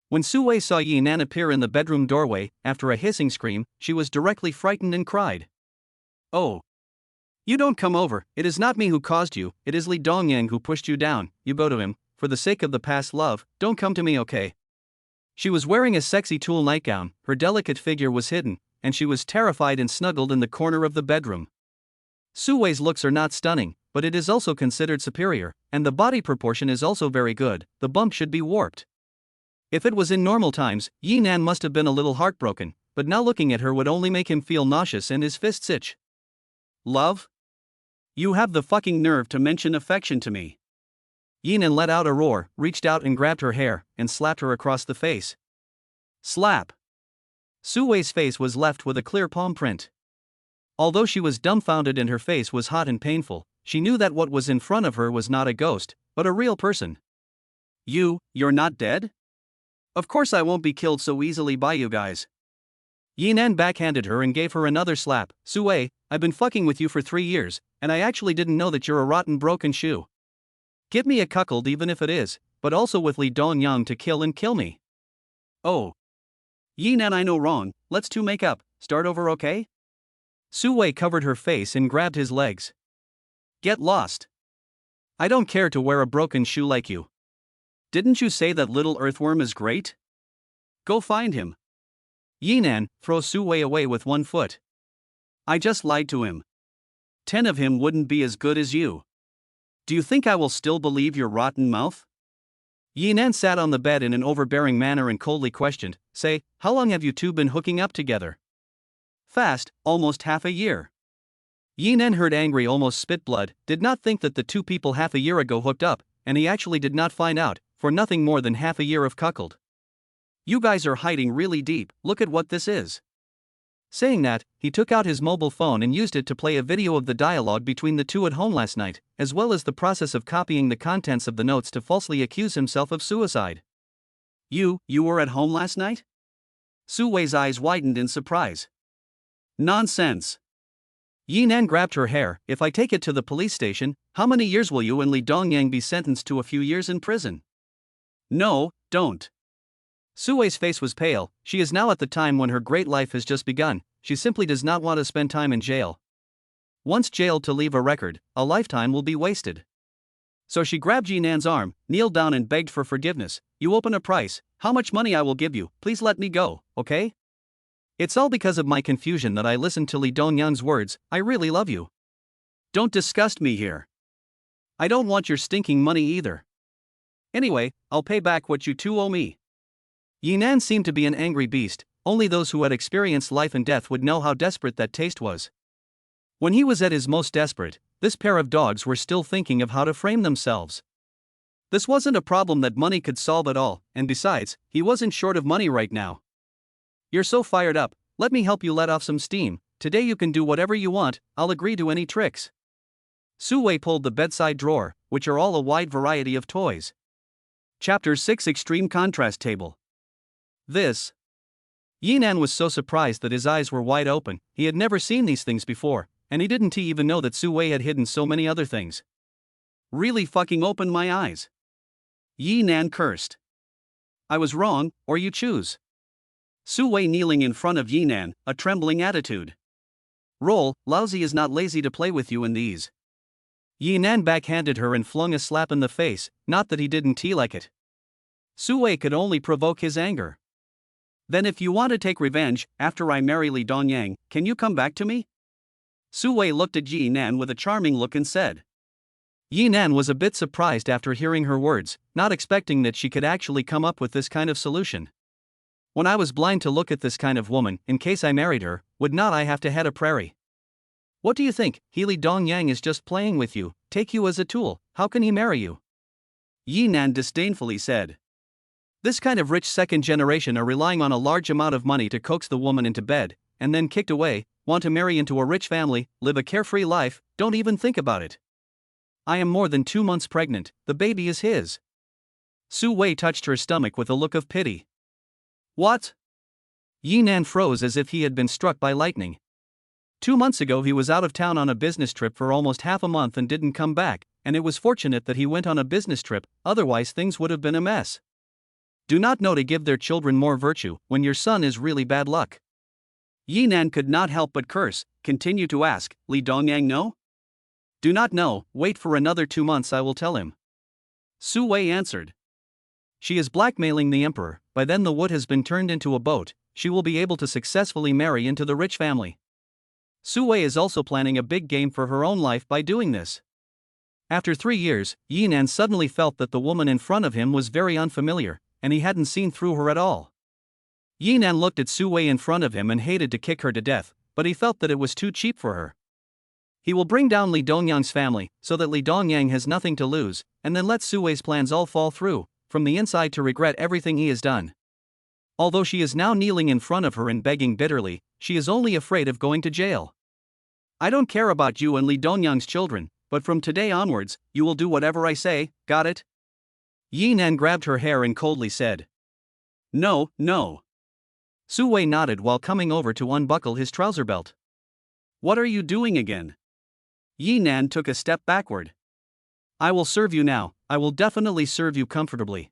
When Su Wei saw Yi Nan appear in the bedroom doorway, after a hissing scream, she was directly frightened and cried. Oh! You don't come over, it is not me who caused you, it is Li Dongyang who pushed you down. You go to him, for the sake of the past love, don't come to me, okay? She was wearing a sexy tulle nightgown, her delicate figure was hidden, and she was terrified and snuggled in the corner of the bedroom. Su Wei's looks are not stunning, but it is also considered superior, and the body proportion is also very good. The bump should be warped. If it was in normal times, Yi Nan must have been a little heartbroken, but now looking at her would only make him feel nauseous and his fists itch. Love? You have the fucking nerve to mention affection to me. Yi Nan let out a roar, reached out and grabbed her hair, and slapped her across the face. Slap. Su Wei's face was left with a clear palm print. Although she was dumbfounded and her face was hot and painful, she knew that what was in front of her was not a ghost, but a real person. You're not dead? Of course I won't be killed so easily by you guys. Yi Nan backhanded her and gave her another slap. Su Wei, I've been fucking with you for 3 years, and I actually didn't know that you're a rotten broken shoe. Give me a cuckold even if it is, but also with Li Dongyang to kill me. Oh. Yi Nan, I know wrong, let's two make up, start over, okay? Su Wei covered her face and grabbed his legs. Get lost. I don't care to wear a broken shoe like you. Didn't you say that little earthworm is great? Go find him. Yi Nan, throw Su Wei away with 1 foot. I just lied to him. 10 of him wouldn't be as good as you. Do you think I will still believe your rotten mouth? Yi Nan sat on the bed in an overbearing manner and coldly questioned, Say, how long have you two been hooking up together? Fast, almost half a year. Yi Nan heard angry, almost spit blood, did not think that the two people half a year ago hooked up, and he actually did not find out, for nothing more than half a year of cuckold. You guys are hiding really deep, look at what this is. Saying that, he took out his mobile phone and used it to play a video of the dialogue between the two at home last night, as well as the process of copying the contents of the notes to falsely accuse himself of suicide. You were at home last night? Su Wei's eyes widened in surprise. Nonsense. Yi Nan grabbed her hair. If I take it to the police station, how many years will you and Li Dongyang be sentenced to? A few years in prison. No, don't. Su Wei's face was pale. She is now at the time when her great life has just begun. She simply does not want to spend time in jail. Once jailed to leave a record, a lifetime will be wasted. So she grabbed Yi Nan's arm, kneeled down and begged for forgiveness. You open a price, how much money I will give you, please let me go, okay? It's all because of my confusion that I listened to Li Dongyang's words, I really love you. Don't disgust me here. I don't want your stinking money either. Anyway, I'll pay back what you two owe me. Yi Nan seemed to be an angry beast, only those who had experienced life and death would know how desperate that taste was. When he was at his most desperate, this pair of dogs were still thinking of how to frame themselves. This wasn't a problem that money could solve at all, and besides, he wasn't short of money right now. You're so fired up, let me help you let off some steam. Today you can do whatever you want, I'll agree to any tricks. Su Wei pulled the bedside drawer, which are all a wide variety of toys. Chapter 6 Extreme Contrast Table. This. Yi Nan was so surprised that his eyes were wide open. He had never seen these things before, and he didn't even know that Su Wei had hidden so many other things. Really fucking opened my eyes. Yi Nan cursed. I was wrong, or you choose. Su Wei kneeling in front of Yi Nan, a trembling attitude. Roll, lousy is not lazy to play with you in these. Yi Nan backhanded her and flung a slap in the face, not that he didn't like it. Su Wei could only provoke his anger. Then if you want to take revenge, after I marry Li Dongyang, can you come back to me? Su Wei looked at Yi Nan with a charming look and said. Yi Nan was a bit surprised after hearing her words, not expecting that she could actually come up with this kind of solution. When I was blind to look at this kind of woman, in case I married her, would not I have to head a prairie? What do you think? Li Dongyang is just playing with you, take you as a tool, how can he marry you? Yi Nan disdainfully said. This kind of rich second generation are relying on a large amount of money to coax the woman into bed, and then kicked away, want to marry into a rich family, live a carefree life, don't even think about it. I am more than 2 months pregnant, the baby is his. Su Wei touched her stomach with a look of pity. What? Yi Nan froze as if he had been struck by lightning. 2 months ago he was out of town on a business trip for almost half a month and didn't come back, and it was fortunate that he went on a business trip, otherwise things would have been a mess. Do not know to give their children more virtue when your son is really bad luck. Yi Nan could not help but curse, continue to ask, Li Dongyang know? Do not know, wait for another 2 months I will tell him. Su Wei answered. She is blackmailing the emperor, by then the wood has been turned into a boat, she will be able to successfully marry into the rich family. Su Wei is also planning a big game for her own life by doing this. After 3 years, Yi Nan suddenly felt that the woman in front of him was very unfamiliar, and he hadn't seen through her at all. Yi Nan looked at Su Wei in front of him and hated to kick her to death, but he felt that it was too cheap for her. He will bring down Li Dongyang's family, so that Li Dongyang has nothing to lose, and then let Su Wei's plans all fall through, from the inside to regret everything he has done. Although she is now kneeling in front of her and begging bitterly, she is only afraid of going to jail. I don't care about you and Li Dongyang's children, but from today onwards, you will do whatever I say, got it? Yi Nan grabbed her hair and coldly said. No, no. Su Wei nodded while coming over to unbuckle his trouser belt. What are you doing again? Yi Nan took a step backward. I will serve you now, I will definitely serve you comfortably.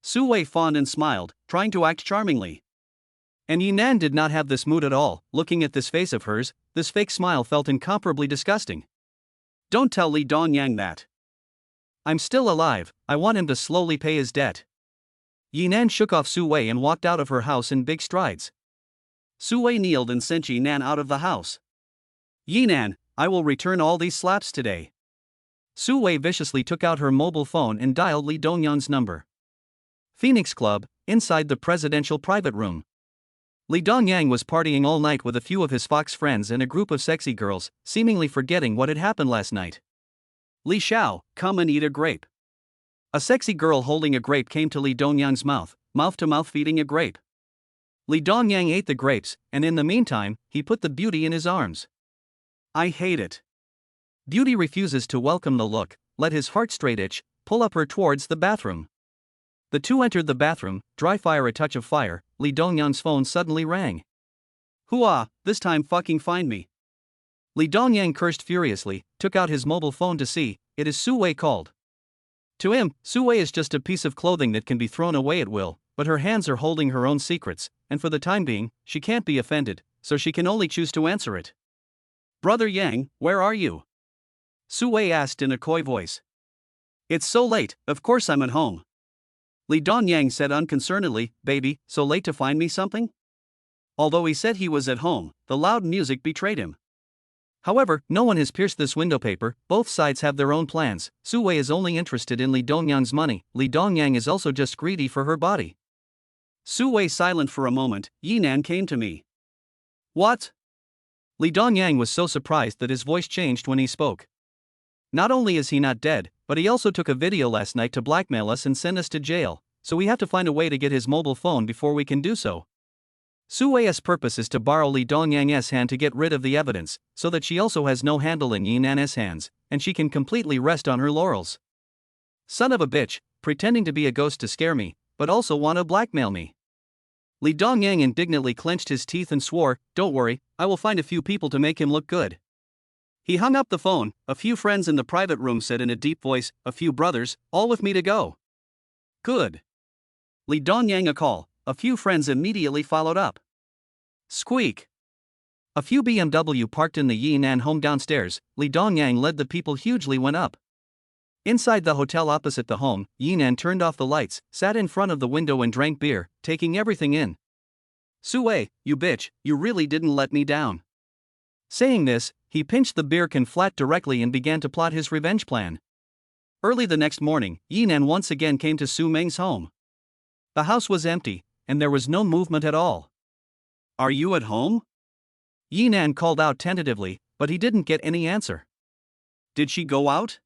Su Wei fawned and smiled, trying to act charmingly. And Yi Nan did not have this mood at all, looking at this face of hers, this fake smile felt incomparably disgusting. Don't tell Li Dongyang that. I'm still alive, I want him to slowly pay his debt. Yi Nan shook off Su Wei and walked out of her house in big strides. Su Wei kneeled and sent Yi Nan out of the house. Yi Nan, I will return all these slaps today. Su Wei viciously took out her mobile phone and dialed Li Dongyang's number. Phoenix Club, inside the presidential private room. Li Dongyang was partying all night with a few of his fox friends and a group of sexy girls, seemingly forgetting what had happened last night. Li Xiao, come and eat a grape. A sexy girl holding a grape came to Li Dongyang's mouth to mouth feeding a grape. Li Dongyang ate the grapes, and in the meantime, he put the beauty in his arms. I hate it. Beauty refuses to welcome the look, let his heart straight itch, pull up her towards the bathroom. The two entered the bathroom, dry fire a touch of fire, Li Dongyang's phone suddenly rang. Hooah, this time fucking find me. Li Dongyang cursed furiously, took out his mobile phone to see, it is Su Wei called. To him, Su Wei is just a piece of clothing that can be thrown away at will, but her hands are holding her own secrets, and for the time being, she can't be offended, so she can only choose to answer it. Brother Yang, where are you? Su Wei asked in a coy voice. It's so late, of course I'm at home. Li Dongyang said unconcernedly, baby, so late to find me something? Although he said he was at home, the loud music betrayed him. However, no one has pierced this window paper, both sides have their own plans, Su Wei is only interested in Li Dongyang's money, Li Dongyang is also just greedy for her body. Su Wei silent for a moment. Yi Nan came to me. What? Li Dongyang was so surprised that his voice changed when he spoke. Not only is he not dead, but he also took a video last night to blackmail us and send us to jail, so we have to find a way to get his mobile phone before we can do so. Su Wei's purpose is to borrow Li Dongyang's hand to get rid of the evidence, so that she also has no handle in Yi Nan's hands, and she can completely rest on her laurels. Son of a bitch, pretending to be a ghost to scare me, but also want to blackmail me. Li Dongyang indignantly clenched his teeth and swore, "Don't worry, I will find a few people to make him look good." He hung up the phone. A few friends in the private room said in a deep voice, "A few brothers, all with me to go." Good. Li Dongyang a call. A few friends immediately followed up. Squeak. A few BMW parked in the Yi Nan home downstairs. Li Dongyang led the people hugely went up. Inside the hotel opposite the home, Yi Nan turned off the lights, sat in front of the window and drank beer, taking everything in. Su Wei, you bitch, you really didn't let me down. Saying this, he pinched the beer can flat directly and began to plot his revenge plan. Early the next morning, Yi Nan once again came to Su Meng's home. The house was empty, and there was no movement at all. Are you at home? Yi Nan called out tentatively, but he didn't get any answer. Did she go out?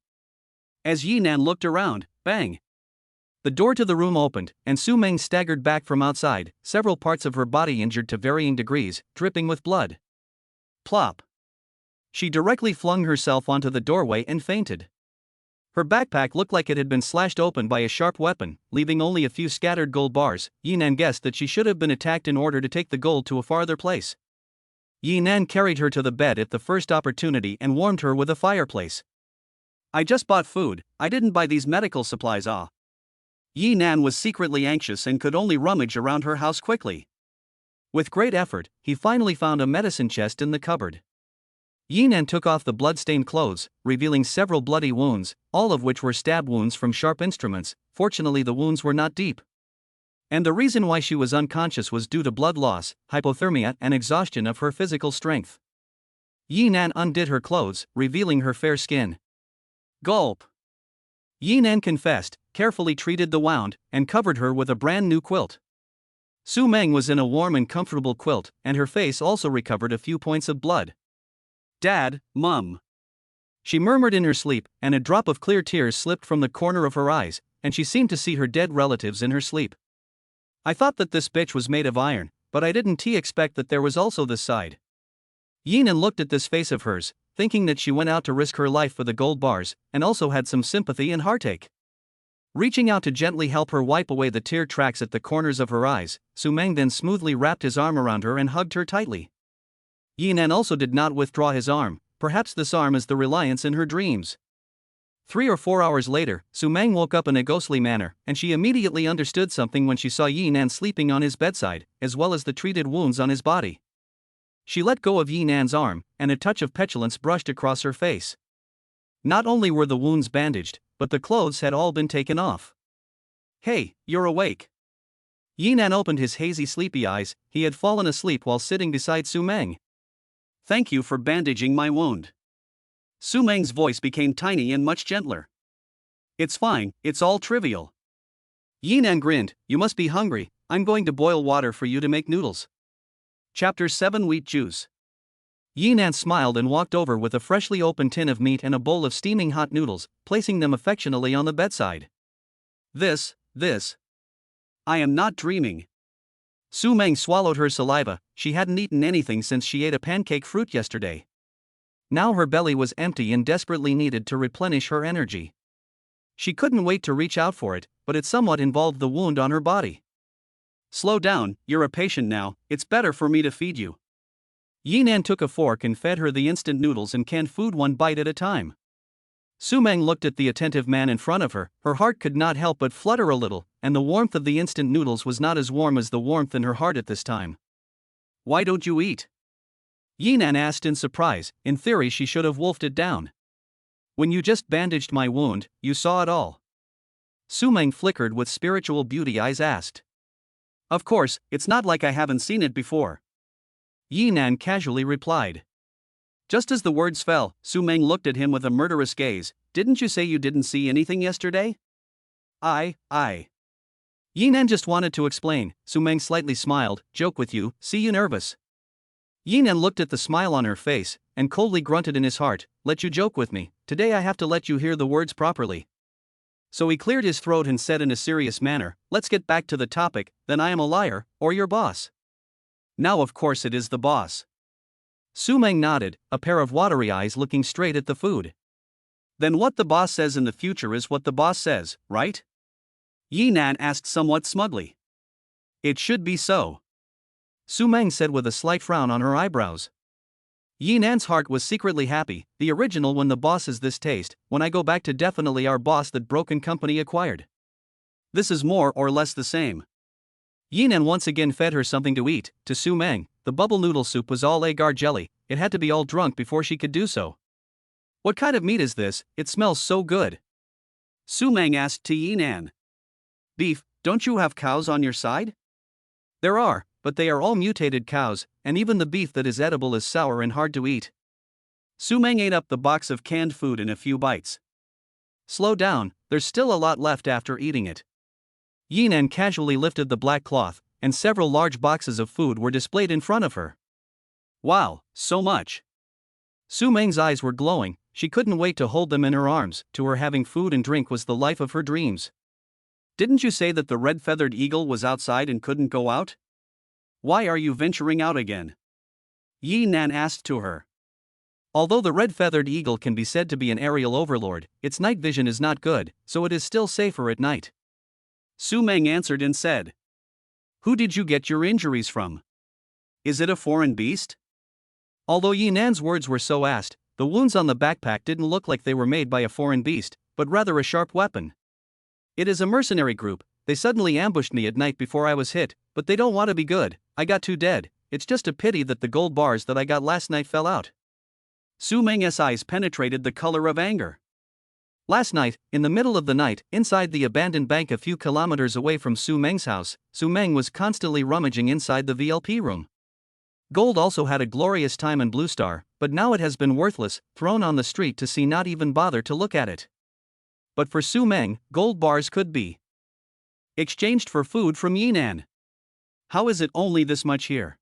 As Yi Nan looked around, bang! The door to the room opened, and Su Meng staggered back from outside, several parts of her body injured to varying degrees, dripping with blood. Plop! She directly flung herself onto the doorway and fainted. Her backpack looked like it had been slashed open by a sharp weapon, leaving only a few scattered gold bars. Yi Nan guessed that she should have been attacked in order to take the gold to a farther place. Yi Nan carried her to the bed at the first opportunity and warmed her with a fireplace. I just bought food, I didn't buy these medical supplies. Yi Nan was secretly anxious and could only rummage around her house quickly. With great effort, he finally found a medicine chest in the cupboard. Yi Nan took off the blood-stained clothes, revealing several bloody wounds, all of which were stab wounds from sharp instruments. Fortunately, the wounds were not deep. And the reason why she was unconscious was due to blood loss, hypothermia, and exhaustion of her physical strength. Yi Nan undid her clothes, revealing her fair skin. Gulp! Yi Nan confessed, carefully treated the wound, and covered her with a brand new quilt. Su Meng was in a warm and comfortable quilt, and her face also recovered a few points of blood. Dad, Mum. She murmured in her sleep, and a drop of clear tears slipped from the corner of her eyes, and she seemed to see her dead relatives in her sleep. I thought that this bitch was made of iron, but I didn't expect that there was also this side. Yi Nan looked at this face of hers, thinking that she went out to risk her life for the gold bars, and also had some sympathy and heartache. Reaching out to gently help her wipe away the tear tracks at the corners of her eyes, Su Meng then smoothly wrapped his arm around her and hugged her tightly. Yi Nan also did not withdraw his arm. Perhaps this arm is the reliance in her dreams. 3 or 4 hours later, Su Meng woke up in a ghostly manner, and she immediately understood something when she saw Yi Nan sleeping on his bedside, as well as the treated wounds on his body. She let go of Yi Nan's arm, and a touch of petulance brushed across her face. Not only were the wounds bandaged, but the clothes had all been taken off. Hey, you're awake. Yi Nan opened his hazy sleepy eyes. He had fallen asleep while sitting beside Su Meng. Thank you for bandaging my wound. Su Meng's voice became tiny and much gentler. It's fine, it's all trivial. Yi Nan grinned. You must be hungry, I'm going to boil water for you to make noodles. Chapter 7 Wheat Juice. Yi Nan smiled and walked over with a freshly opened tin of meat and a bowl of steaming hot noodles, placing them affectionately on the bedside. This. I am not dreaming. Su Meng swallowed her saliva. She hadn't eaten anything since she ate a pancake fruit yesterday. Now her belly was empty and desperately needed to replenish her energy. She couldn't wait to reach out for it, but it somewhat involved the wound on her body. Slow down, you're a patient now, it's better for me to feed you. Yi Nan took a fork and fed her the instant noodles and canned food one bite at a time. Su Meng looked at the attentive man in front of her. Her heart could not help but flutter a little, and the warmth of the instant noodles was not as warm as the warmth in her heart at this time. Why don't you eat? Yi Nan asked in surprise. In theory she should have wolfed it down. When you just bandaged my wound, you saw it all. Su Meng flickered with spiritual beauty eyes asked. Of course, it's not like I haven't seen it before. Yi Nan casually replied. Just as the words fell, Su Meng looked at him with a murderous gaze. Didn't you say you didn't see anything yesterday? I. Yinan just wanted to explain. Su Meng slightly smiled. Joke with you, see you nervous. Yinan looked at the smile on her face, and coldly grunted in his heart, let you joke with me, today I have to let you hear the words properly. So he cleared his throat and said in a serious manner, let's get back to the topic, then I am a liar, or your boss. Now of course it is the boss. Su Meng nodded, a pair of watery eyes looking straight at the food. Then what the boss says in the future is what the boss says, right? Yinan asked somewhat smugly. It should be so. Su Meng said with a slight frown on her eyebrows. Yinan's heart was secretly happy, the original when the boss is this taste, when I go back to definitely our boss that Broken Company acquired. This is more or less the same. Yinan once again fed her something to eat, to Su Meng, the bubble noodle soup was all agar jelly, it had to be all drunk before she could do so. What kind of meat is this, it smells so good? Su Meng asked to Yinan. Beef, don't you have cows on your side? There are, but they are all mutated cows, and even the beef that is edible is sour and hard to eat. Su Meng ate up the box of canned food in a few bites. Slow down, there's still a lot left after eating it. Yinan casually lifted the black cloth, and several large boxes of food were displayed in front of her. Wow, so much. Su Meng's eyes were glowing, she couldn't wait to hold them in her arms, to her having food and drink was the life of her dreams. Didn't you say that the red-feathered eagle was outside and couldn't go out? Why are you venturing out again? Yinan asked to her. Although the red-feathered eagle can be said to be an aerial overlord, its night vision is not good, so it is still safer at night. Su Meng answered and said. Who did you get your injuries from? Is it a foreign beast? Although Yinan's words were so asked, the wounds on the backpack didn't look like they were made by a foreign beast, but rather a sharp weapon. It is a mercenary group, they suddenly ambushed me at night before I was hit, but they don't want to be good, I got too dead, it's just a pity that the gold bars that I got last night fell out. Su Meng's eyes penetrated the color of anger. Last night, in the middle of the night, inside the abandoned bank a few kilometers away from Su Meng's house, Su Meng was constantly rummaging inside the VLP room. Gold also had a glorious time in Blue Star, but now it has been worthless, thrown on the street to see, not even bother to look at it. But for Su Meng, gold bars could be exchanged for food from Yinan. How is it only this much here?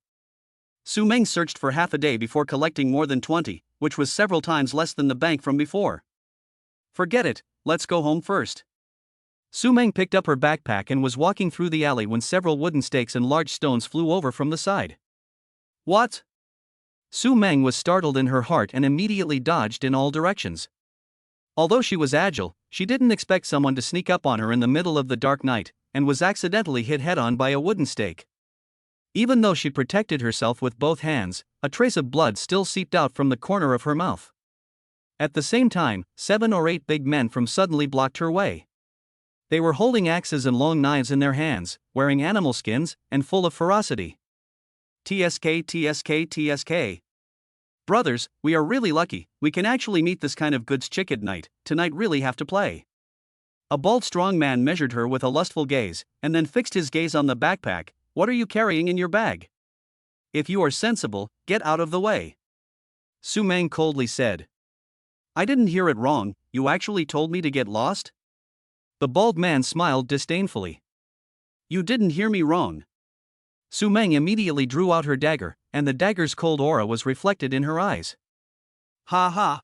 Su Meng searched for half a day before collecting more than 20, which was several times less than the bank from before. Forget it, let's go home first. Su Meng picked up her backpack and was walking through the alley when several wooden stakes and large stones flew over from the side. What? Su Meng was startled in her heart and immediately dodged in all directions. Although she was agile, she didn't expect someone to sneak up on her in the middle of the dark night, and was accidentally hit head-on by a wooden stake. Even though she protected herself with both hands, a trace of blood still seeped out from the corner of her mouth. At the same time, 7 or 8 big men from suddenly blocked her way. They were holding axes and long knives in their hands, wearing animal skins, and full of ferocity. TSK, TSK, TSK. Brothers, we are really lucky, we can actually meet this kind of goods chick at night, tonight really have to play. A bald strong man measured her with a lustful gaze, and then fixed his gaze on the backpack. What are you carrying in your bag? If you are sensible, get out of the way. Su Meng coldly said. I didn't hear it wrong, you actually told me to get lost? The bald man smiled disdainfully. You didn't hear me wrong. Su Meng immediately drew out her dagger, and the dagger's cold aura was reflected in her eyes. Ha ha!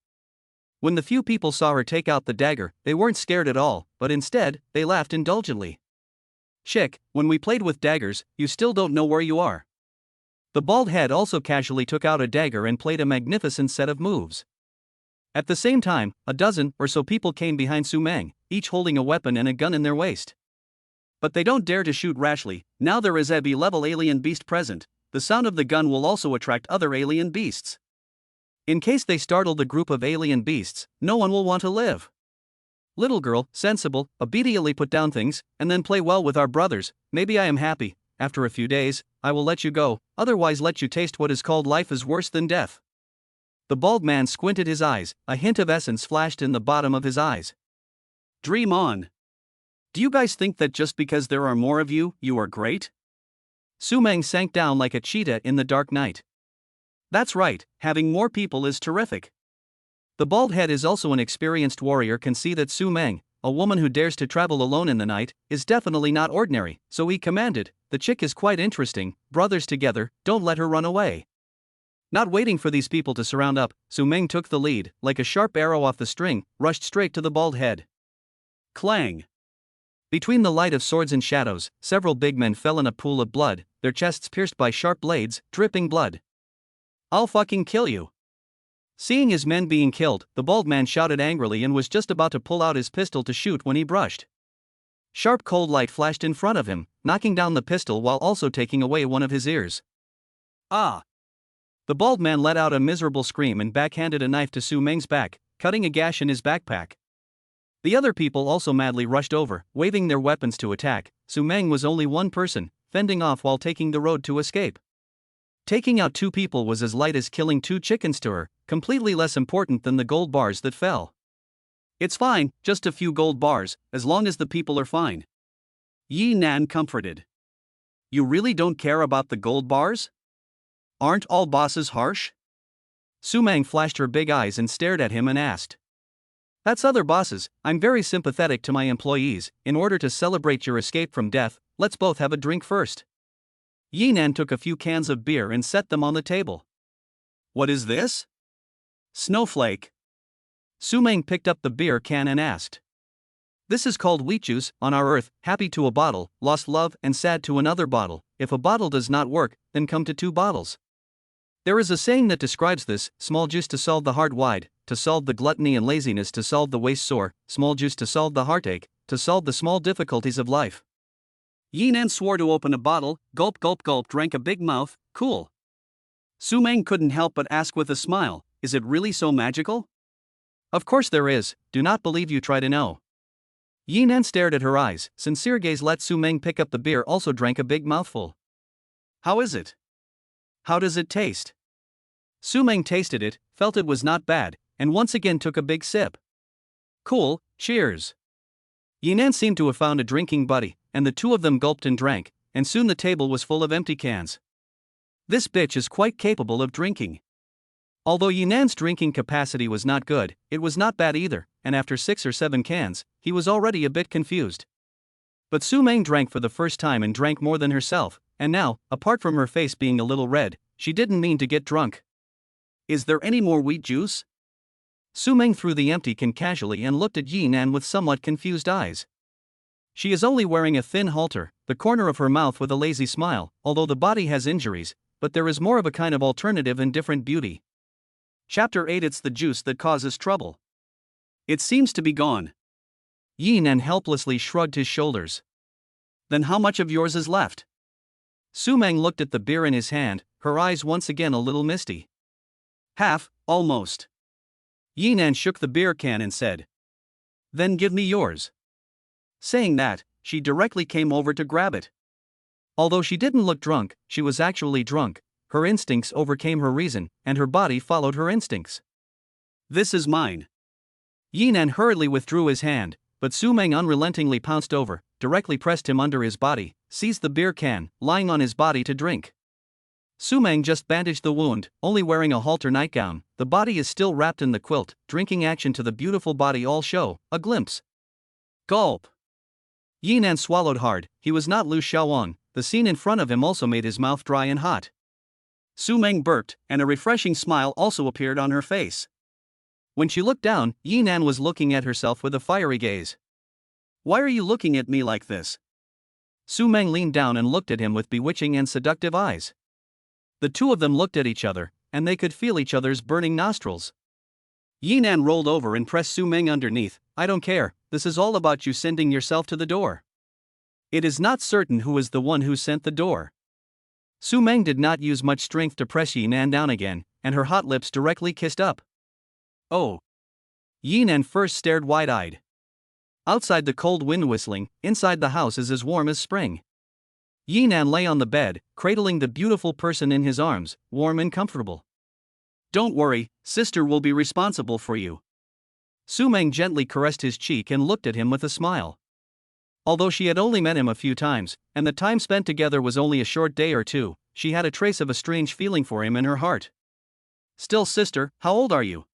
When the few people saw her take out the dagger, they weren't scared at all, but instead, they laughed indulgently. Chick, when we played with daggers, you still don't know where you are. The bald head also casually took out a dagger and played a magnificent set of moves. At the same time, a dozen or so people came behind Su Meng, each holding a weapon and a gun in their waist. But they don't dare to shoot rashly, now there is a B-level alien beast present, the sound of the gun will also attract other alien beasts. In case they startle the group of alien beasts, no one will want to live. Little girl, sensible, obediently put down things, and then play well with our brothers, maybe I am happy, after a few days, I will let you go, otherwise let you taste what is called life is worse than death. The bald man squinted his eyes, a hint of essence flashed in the bottom of his eyes. Dream on. Do you guys think that just because there are more of you, you are great? Su Meng sank down like a cheetah in the dark night. That's right, having more people is terrific. The bald head is also an experienced warrior can see that Su Meng, a woman who dares to travel alone in the night, is definitely not ordinary, so he commanded, "The chick is quite interesting, brothers together, don't let her run away." Not waiting for these people to surround up, Su Meng took the lead, like a sharp arrow off the string, rushed straight to the bald head. Clang! Between the light of swords and shadows, several big men fell in a pool of blood, their chests pierced by sharp blades, dripping blood. "I'll fucking kill you." Seeing his men being killed, the bald man shouted angrily and was just about to pull out his pistol to shoot when he brushed. Sharp cold light flashed in front of him, knocking down the pistol while also taking away one of his ears. Ah! The bald man let out a miserable scream and backhanded a knife to Su Meng's back, cutting a gash in his backpack. The other people also madly rushed over, waving their weapons to attack. Su Meng was only one person, fending off while taking the road to escape. Taking out 2 people was as light as killing 2 chickens to her, completely less important than the gold bars that fell. "It's fine, just a few gold bars, as long as the people are fine." Yi Nan comforted. "You really don't care about the gold bars? Aren't all bosses harsh?" Su Meng flashed her big eyes and stared at him and asked. "That's other bosses, I'm very sympathetic to my employees. In order to celebrate your escape from death, let's both have a drink first." Yi Nan took a few cans of beer and set them on the table. "What is this?" "Snowflake." Su Meng picked up the beer can and asked. "This is called wheat juice. On our earth, happy to a bottle, lost love and sad to another bottle. If a bottle does not work, then come to 2 bottles. There is a saying that describes this: small juice to solve the heart wide, to solve the gluttony and laziness, to solve the waist sore, small juice to solve the heartache, to solve the small difficulties of life." Yi Nan swore to open a bottle, gulp gulp gulp, drank a big mouth, cool. Su Meng couldn't help but ask with a smile, "Is it really so magical?" "Of course there is, do not believe you, try to know." Yi Nan stared at her eyes, sincere gaze let Su Meng pick up the beer, also drank a big mouthful. "How is it? How does it taste?" Su Meng tasted it, felt it was not bad, and once again took a big sip. "Cool, cheers." Yi Nan seemed to have found a drinking buddy, and the 2 of them gulped and drank, and soon the table was full of empty cans. This bitch is quite capable of drinking. Although Yi Nan's drinking capacity was not good, it was not bad either, and after 6 or 7 cans, he was already a bit confused. But Su Meng drank for the first time and drank more than herself, and now, apart from her face being a little red, she didn't mean to get drunk. "Is there any more wheat juice?" Su Meng threw the empty can casually and looked at Yi Nan with somewhat confused eyes. She is only wearing a thin halter, the corner of her mouth with a lazy smile, although the body has injuries, but there is more of a kind of alternative and different beauty. Chapter 8. It's the juice that causes trouble. It seems to be gone. Yi Nan helplessly shrugged his shoulders. "Then how much of yours is left?" Su Meng looked at the beer in his hand, her eyes once again a little misty. "Half, almost." Yi Nan shook the beer can and said. "Then give me yours." Saying that, she directly came over to grab it. Although she didn't look drunk, she was actually drunk. Her instincts overcame her reason, and her body followed her instincts. "This is mine." Yi Nan hurriedly withdrew his hand, but Su Meng unrelentingly pounced over, directly pressed him under his body, seized the beer can, lying on his body to drink. Su Meng just bandaged the wound, only wearing a halter nightgown, the body is still wrapped in the quilt, drinking action to the beautiful body all show, a glimpse. Gulp. Yi Nan swallowed hard, he was not Lu Xiaowang, the scene in front of him also made his mouth dry and hot. Su Meng burped, and a refreshing smile also appeared on her face. When she looked down, Yi Nan was looking at herself with a fiery gaze. "Why are you looking at me like this?" Su Meng leaned down and looked at him with bewitching and seductive eyes. The 2 of them looked at each other, and they could feel each other's burning nostrils. Yi Nan rolled over and pressed Su Meng underneath. "I don't care, this is all about you sending yourself to the door." It is not certain who is the one who sent the door. Su Meng did not use much strength to press Yi Nan down again, and her hot lips directly kissed up. "Oh." Yi Nan first stared wide-eyed. Outside the cold wind whistling, inside the house is as warm as spring. Yi Nan lay on the bed, cradling the beautiful person in his arms, warm and comfortable. "Don't worry, sister will be responsible for you." Su Meng gently caressed his cheek and looked at him with a smile. Although she had only met him a few times, and the time spent together was only a short day or 2, she had a trace of a strange feeling for him in her heart. "Still, sister, how old are you?"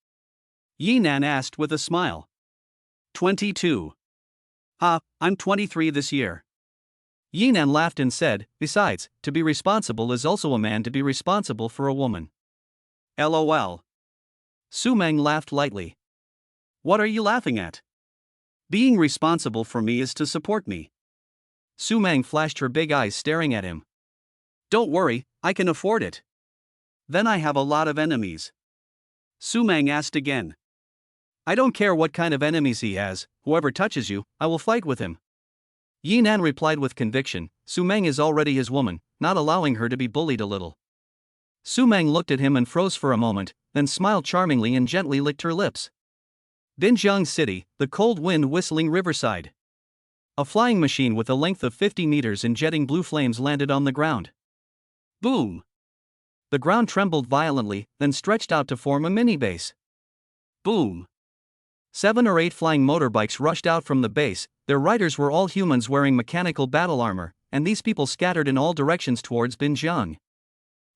Yi Nan asked with a smile. 22. I'm 23 this year. Yinan laughed and said, besides, to be responsible is also a man to be responsible for a woman. LOL. Su Meng laughed lightly. What are you laughing at? Being responsible for me is to support me. Su Meng flashed her big eyes staring at him. Don't worry, I can afford it. Then I have a lot of enemies. Su Meng asked again. I don't care what kind of enemies he has, whoever touches you, I will fight with him. Yinan replied with conviction, Su Meng is already his woman, not allowing her to be bullied a little. Su Meng looked at him and froze for a moment, then smiled charmingly and gently licked her lips. Binjiang City, the cold wind whistling riverside. A flying machine with a length of 50 meters and jetting blue flames landed on the ground. Boom! The ground trembled violently, then stretched out to form a mini-base. Boom! 7 or 8 flying motorbikes rushed out from the base, their riders were all humans wearing mechanical battle armor, and these people scattered in all directions towards Binjiang.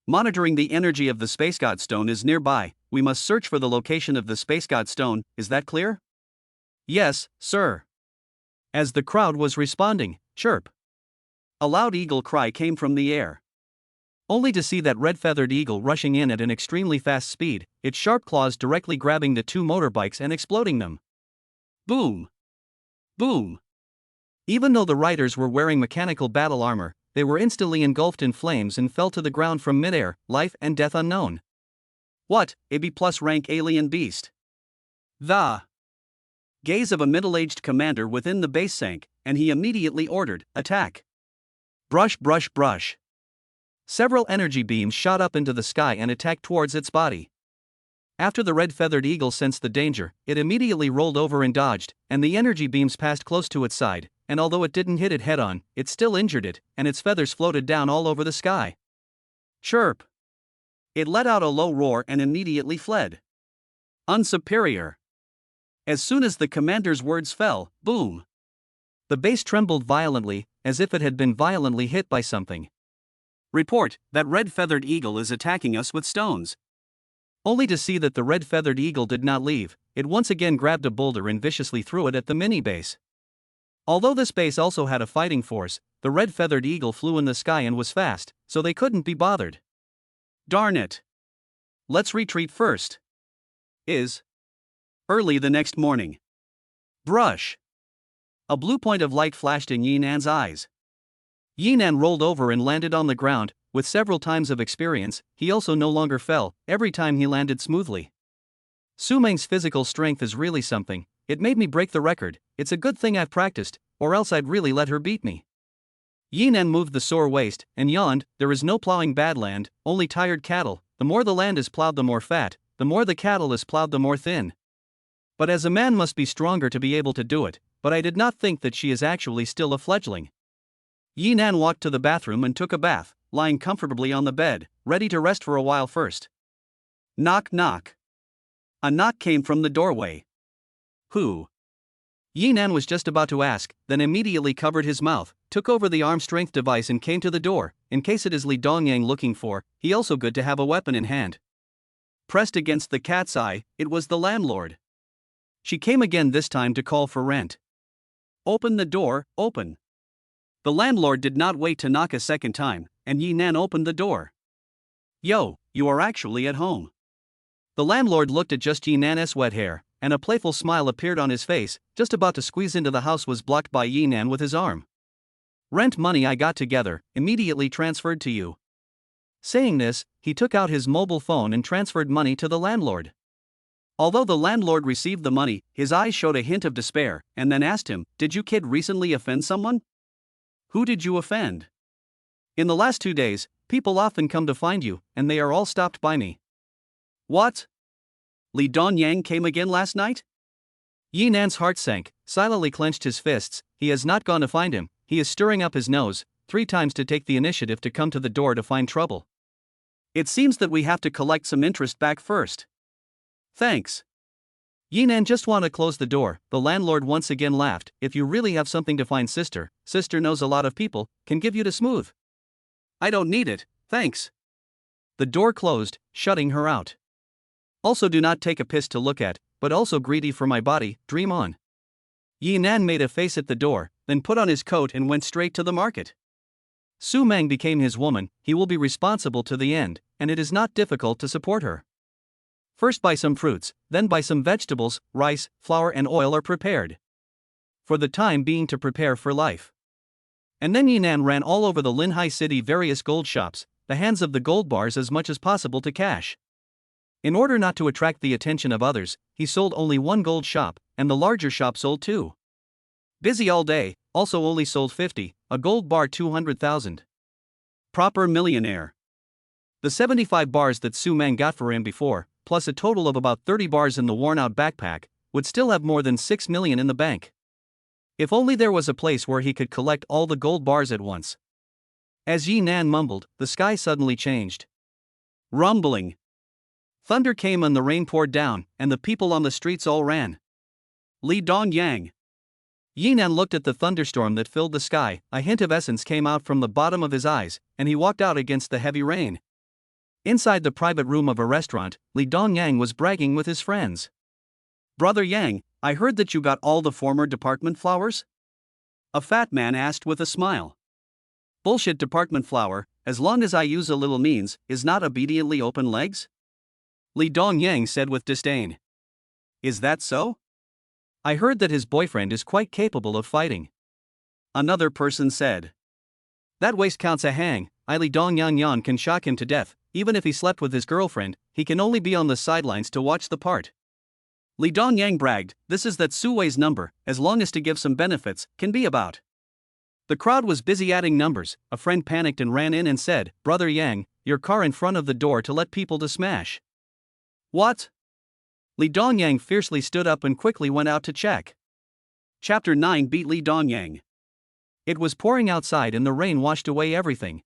Monitoring the energy of the Space God Stone is nearby, we must search for the location of the Space God Stone, is that clear? Yes, sir. As the crowd was responding, chirp. A loud eagle cry came from the air. Only to see that red-feathered eagle rushing in at an extremely fast speed, its sharp claws directly grabbing the 2 motorbikes and exploding them. Boom! Boom! Even though the riders were wearing mechanical battle armor, they were instantly engulfed in flames and fell to the ground from midair, life and death unknown. What, a B+ rank alien beast? The gaze of a middle-aged commander within the base sank, and he immediately ordered, attack. Brush, brush, brush. Several energy beams shot up into the sky and attacked towards its body. After the red-feathered eagle sensed the danger, it immediately rolled over and dodged, and the energy beams passed close to its side, and although it didn't hit it head-on, it still injured it, and its feathers floated down all over the sky. Chirp! It let out a low roar and immediately fled. Unsuperior! As soon as the commander's words fell, boom! The base trembled violently, as if it had been violently hit by something. Report, that red-feathered eagle is attacking us with stones. Only to see that the red-feathered eagle did not leave, it once again grabbed a boulder and viciously threw it at the mini-base. Although this base also had a fighting force, the red-feathered eagle flew in the sky and was fast, so they couldn't be bothered. Darn it! Let's retreat first. Early the next morning. Brush! A blue point of light flashed in Yinan's eyes. Yinan rolled over and landed on the ground. With several times of experience, he also no longer fell, every time he landed smoothly. Su Meng's physical strength is really something, it made me break the record, it's a good thing I've practiced, or else I'd really let her beat me. Yinan moved the sore waist, and yawned, there is no plowing bad land, only tired cattle, the more the land is plowed the more fat, the more the cattle is plowed the more thin. But as a man must be stronger to be able to do it, but I did not think that she is actually still a fledgling. Yinan walked to the bathroom and took a bath, lying comfortably on the bed, ready to rest for a while first. Knock knock. A knock came from the doorway. Who? Yinan was just about to ask, then immediately covered his mouth, took over the arm strength device and came to the door, in case it is Li Dongyang looking for, he also good to have a weapon in hand. Pressed against the cat's eye, it was the landlord. She came again this time to call for rent. Open the door, open. The landlord did not wait to knock a second time, and Yinan opened the door. Yo, you are actually at home. The landlord looked at just Yinan's wet hair, and a playful smile appeared on his face, just about to squeeze into the house was blocked by Yinan with his arm. Rent money I got together, immediately transferred to you. Saying this, he took out his mobile phone and transferred money to the landlord. Although the landlord received the money, his eyes showed a hint of despair, and then asked him, did you kid recently offend someone? Who did you offend? In the last 2 days, people often come to find you, and they are all stopped by me. What? Li Dongyang came again last night? Yinan's heart sank, silently clenched his fists, he has not gone to find him, he is stirring up his nose, 3 times to take the initiative to come to the door to find trouble. It seems that we have to collect some interest back first. Thanks. Yinan just want to close the door, the landlord once again laughed, if you really have something to find sister knows a lot of people, can give you to smooth. I don't need it, thanks. The door closed, shutting her out. Also do not take a piss to look at, but also greedy for my body, dream on. Yi Nan made a face at the door, then put on his coat and went straight to the market. Su Meng became his woman, he will be responsible to the end, and it is not difficult to support her. First buy some fruits, then buy some vegetables, rice, flour and oil are prepared. For the time being to prepare for life. And then Yi Nan ran all over the Linhai city various gold shops, the hands of the gold bars as much as possible to cash. In order not to attract the attention of others, he sold only one gold shop, and the larger shop sold two. Busy all day, also only sold 50, a gold bar 200,000. Proper millionaire. The 75 bars that Su Meng got for him before, plus a total of about 30 bars in the worn-out backpack, would still have more than 6 million in the bank. If only there was a place where he could collect all the gold bars at once. As Yi Nan mumbled, the sky suddenly changed. Rumbling. Thunder came and the rain poured down, and the people on the streets all ran. Li Dongyang. Yi Nan looked at the thunderstorm that filled the sky, a hint of essence came out from the bottom of his eyes, and he walked out against the heavy rain. Inside the private room of a restaurant, Li Dongyang was bragging with his friends. Brother Yang, I heard that you got all the former department flowers? A fat man asked with a smile. Bullshit department flower, as long as I use a little means, is not obediently open legs? Li Dongyang said with disdain. Is that so? I heard that his boyfriend is quite capable of fighting. Another person said. That waist counts a hang, Li Dongyang can shock him to death, even if he slept with his girlfriend, he can only be on the sidelines to watch the part. Li Dongyang bragged, this is that Su Wei's number, as long as to give some benefits, can be about. The crowd was busy adding numbers, a friend panicked and ran in and said, Brother Yang, your car in front of the door to let people to smash. What? Li Dongyang fiercely stood up and quickly went out to check. Chapter 9 beat Li Dongyang. It was pouring outside and the rain washed away everything.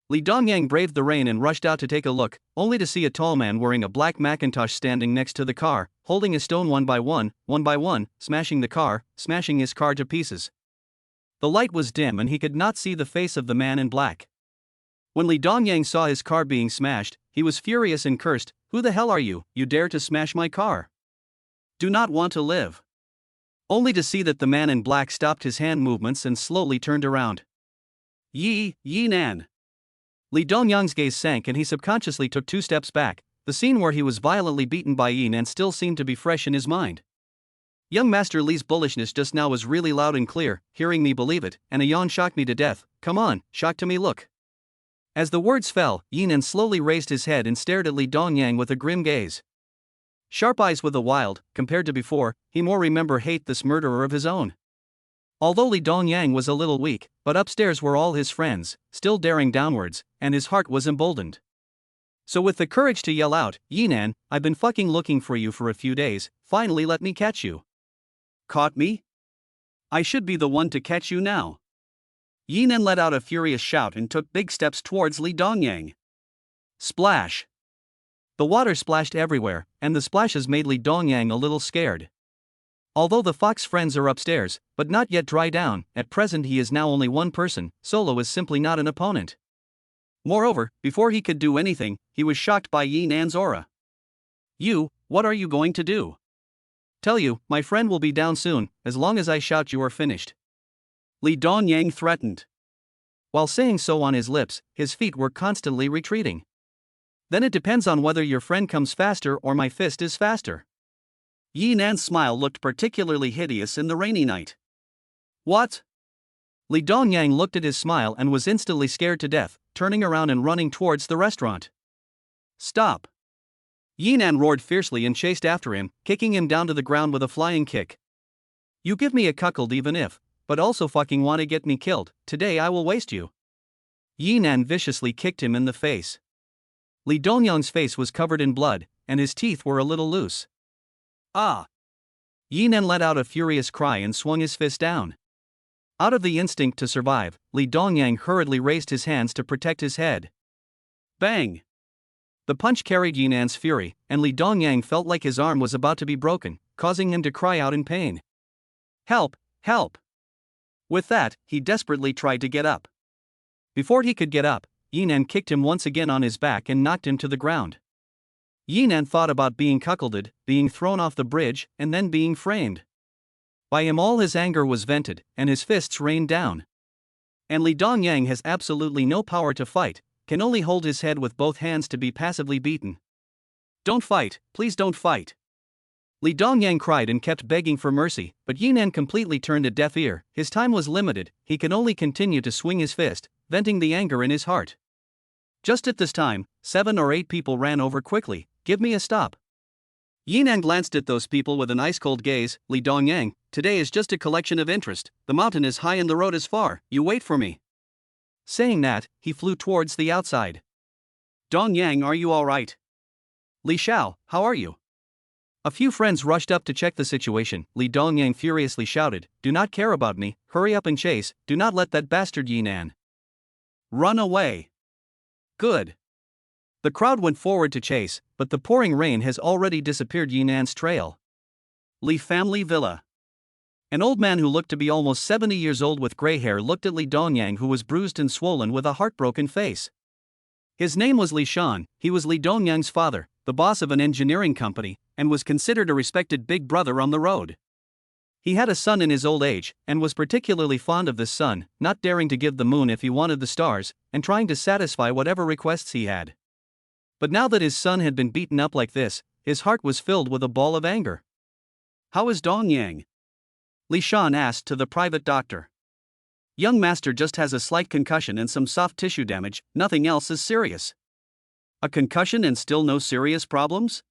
Li Dongyang braved the rain and rushed out to take a look, only to see a tall man wearing a black Macintosh standing next to the car, holding a stone one by one, smashing the car, smashing his car to pieces. The light was dim and he could not see the face of the man in black. When Li Dongyang saw his car being smashed, he was furious and cursed, Who the hell are you, you dare to smash my car? Do not want to live. Only to see that the man in black stopped his hand movements and slowly turned around. Yi Nan. Li Dongyang's gaze sank and he subconsciously took 2 steps back, the scene where he was violently beaten by Yi Nan still seemed to be fresh in his mind. Young Master Li's bullishness just now was really loud and clear, hearing me believe it, and a yawn shocked me to death, come on, shock to me look. As the words fell, Yi Nan slowly raised his head and stared at Li Dongyang with a grim gaze. Sharp eyes with a wild, compared to before, he more remember hate this murderer of his own. Although Li Dongyang was a little weak, but upstairs were all his friends, still daring downwards, and his heart was emboldened. So with the courage to yell out, Yi Nan, I've been fucking looking for you for a few days, finally let me catch you. Caught me? I should be the one to catch you now. Yi Nan let out a furious shout and took big steps towards Li Dongyang. Splash! The water splashed everywhere, and the splashes made Li Dongyang a little scared. Although the fox friends are upstairs, but not yet dry down, at present he is now only one person, solo is simply not an opponent. Moreover, before he could do anything, he was shocked by Yi Nan's aura. You, what are you going to do? Tell you, my friend will be down soon, as long as I shout you are finished. Li Dongyang threatened. While saying so on his lips, his feet were constantly retreating. Then it depends on whether your friend comes faster or my fist is faster. Yi Nan's smile looked particularly hideous in the rainy night. What? Li Dongyang looked at his smile and was instantly scared to death, turning around and running towards the restaurant. Stop! Yi Nan roared fiercely and chased after him, kicking him down to the ground with a flying kick. You give me a cuckold even if, but also fucking want to get me killed, today I will waste you. Yi Nan viciously kicked him in the face. Li Dongyang's face was covered in blood, and his teeth were a little loose. Ah! Yi Nan let out a furious cry and swung his fist down. Out of the instinct to survive, Li Dongyang hurriedly raised his hands to protect his head. Bang! The punch carried Yi Nan's fury, and Li Dongyang felt like his arm was about to be broken, causing him to cry out in pain. Help! Help! With that, he desperately tried to get up. Before he could get up, Yi Nan kicked him once again on his back and knocked him to the ground. Yi Nan thought about being cuckolded, being thrown off the bridge, and then being framed. By him all his anger was vented, and his fists rained down. And Li Dongyang has absolutely no power to fight, can only hold his head with both hands to be passively beaten. Don't fight, please don't fight. Li Dongyang cried and kept begging for mercy, but Yinan completely turned a deaf ear. His time was limited, he could only continue to swing his fist, venting the anger in his heart. Just at this time, 7 or 8 people ran over quickly. Give me a stop. Yinan glanced at those people with an ice-cold gaze. Li Dongyang, today is just a collection of interest. The mountain is high and the road is far. You wait for me. Saying that, he flew towards the outside. Dongyang, are you all right? Li Xiao, how are you? A few friends rushed up to check the situation. Li Dongyang furiously shouted, do not care about me, hurry up and chase, do not let that bastard Yinan run away. Good. The crowd went forward to chase, but the pouring rain has already disappeared Yinan's trail. Li family villa. An old man who looked to be almost 70 years old with gray hair looked at Li Dongyang, who was bruised and swollen with a heartbroken face. His name was Li Shan. He was Li Dongyang's father, the boss of an engineering company, and was considered a respected big brother on the road. He had a son in his old age, and was particularly fond of this son, not daring to give the moon if he wanted the stars, and trying to satisfy whatever requests he had. But now that his son had been beaten up like this, his heart was filled with a ball of anger. How is Dongyang? Li Shan asked to the private doctor. Young master just has a slight concussion and some soft tissue damage, nothing else is serious. A concussion and still no serious problems?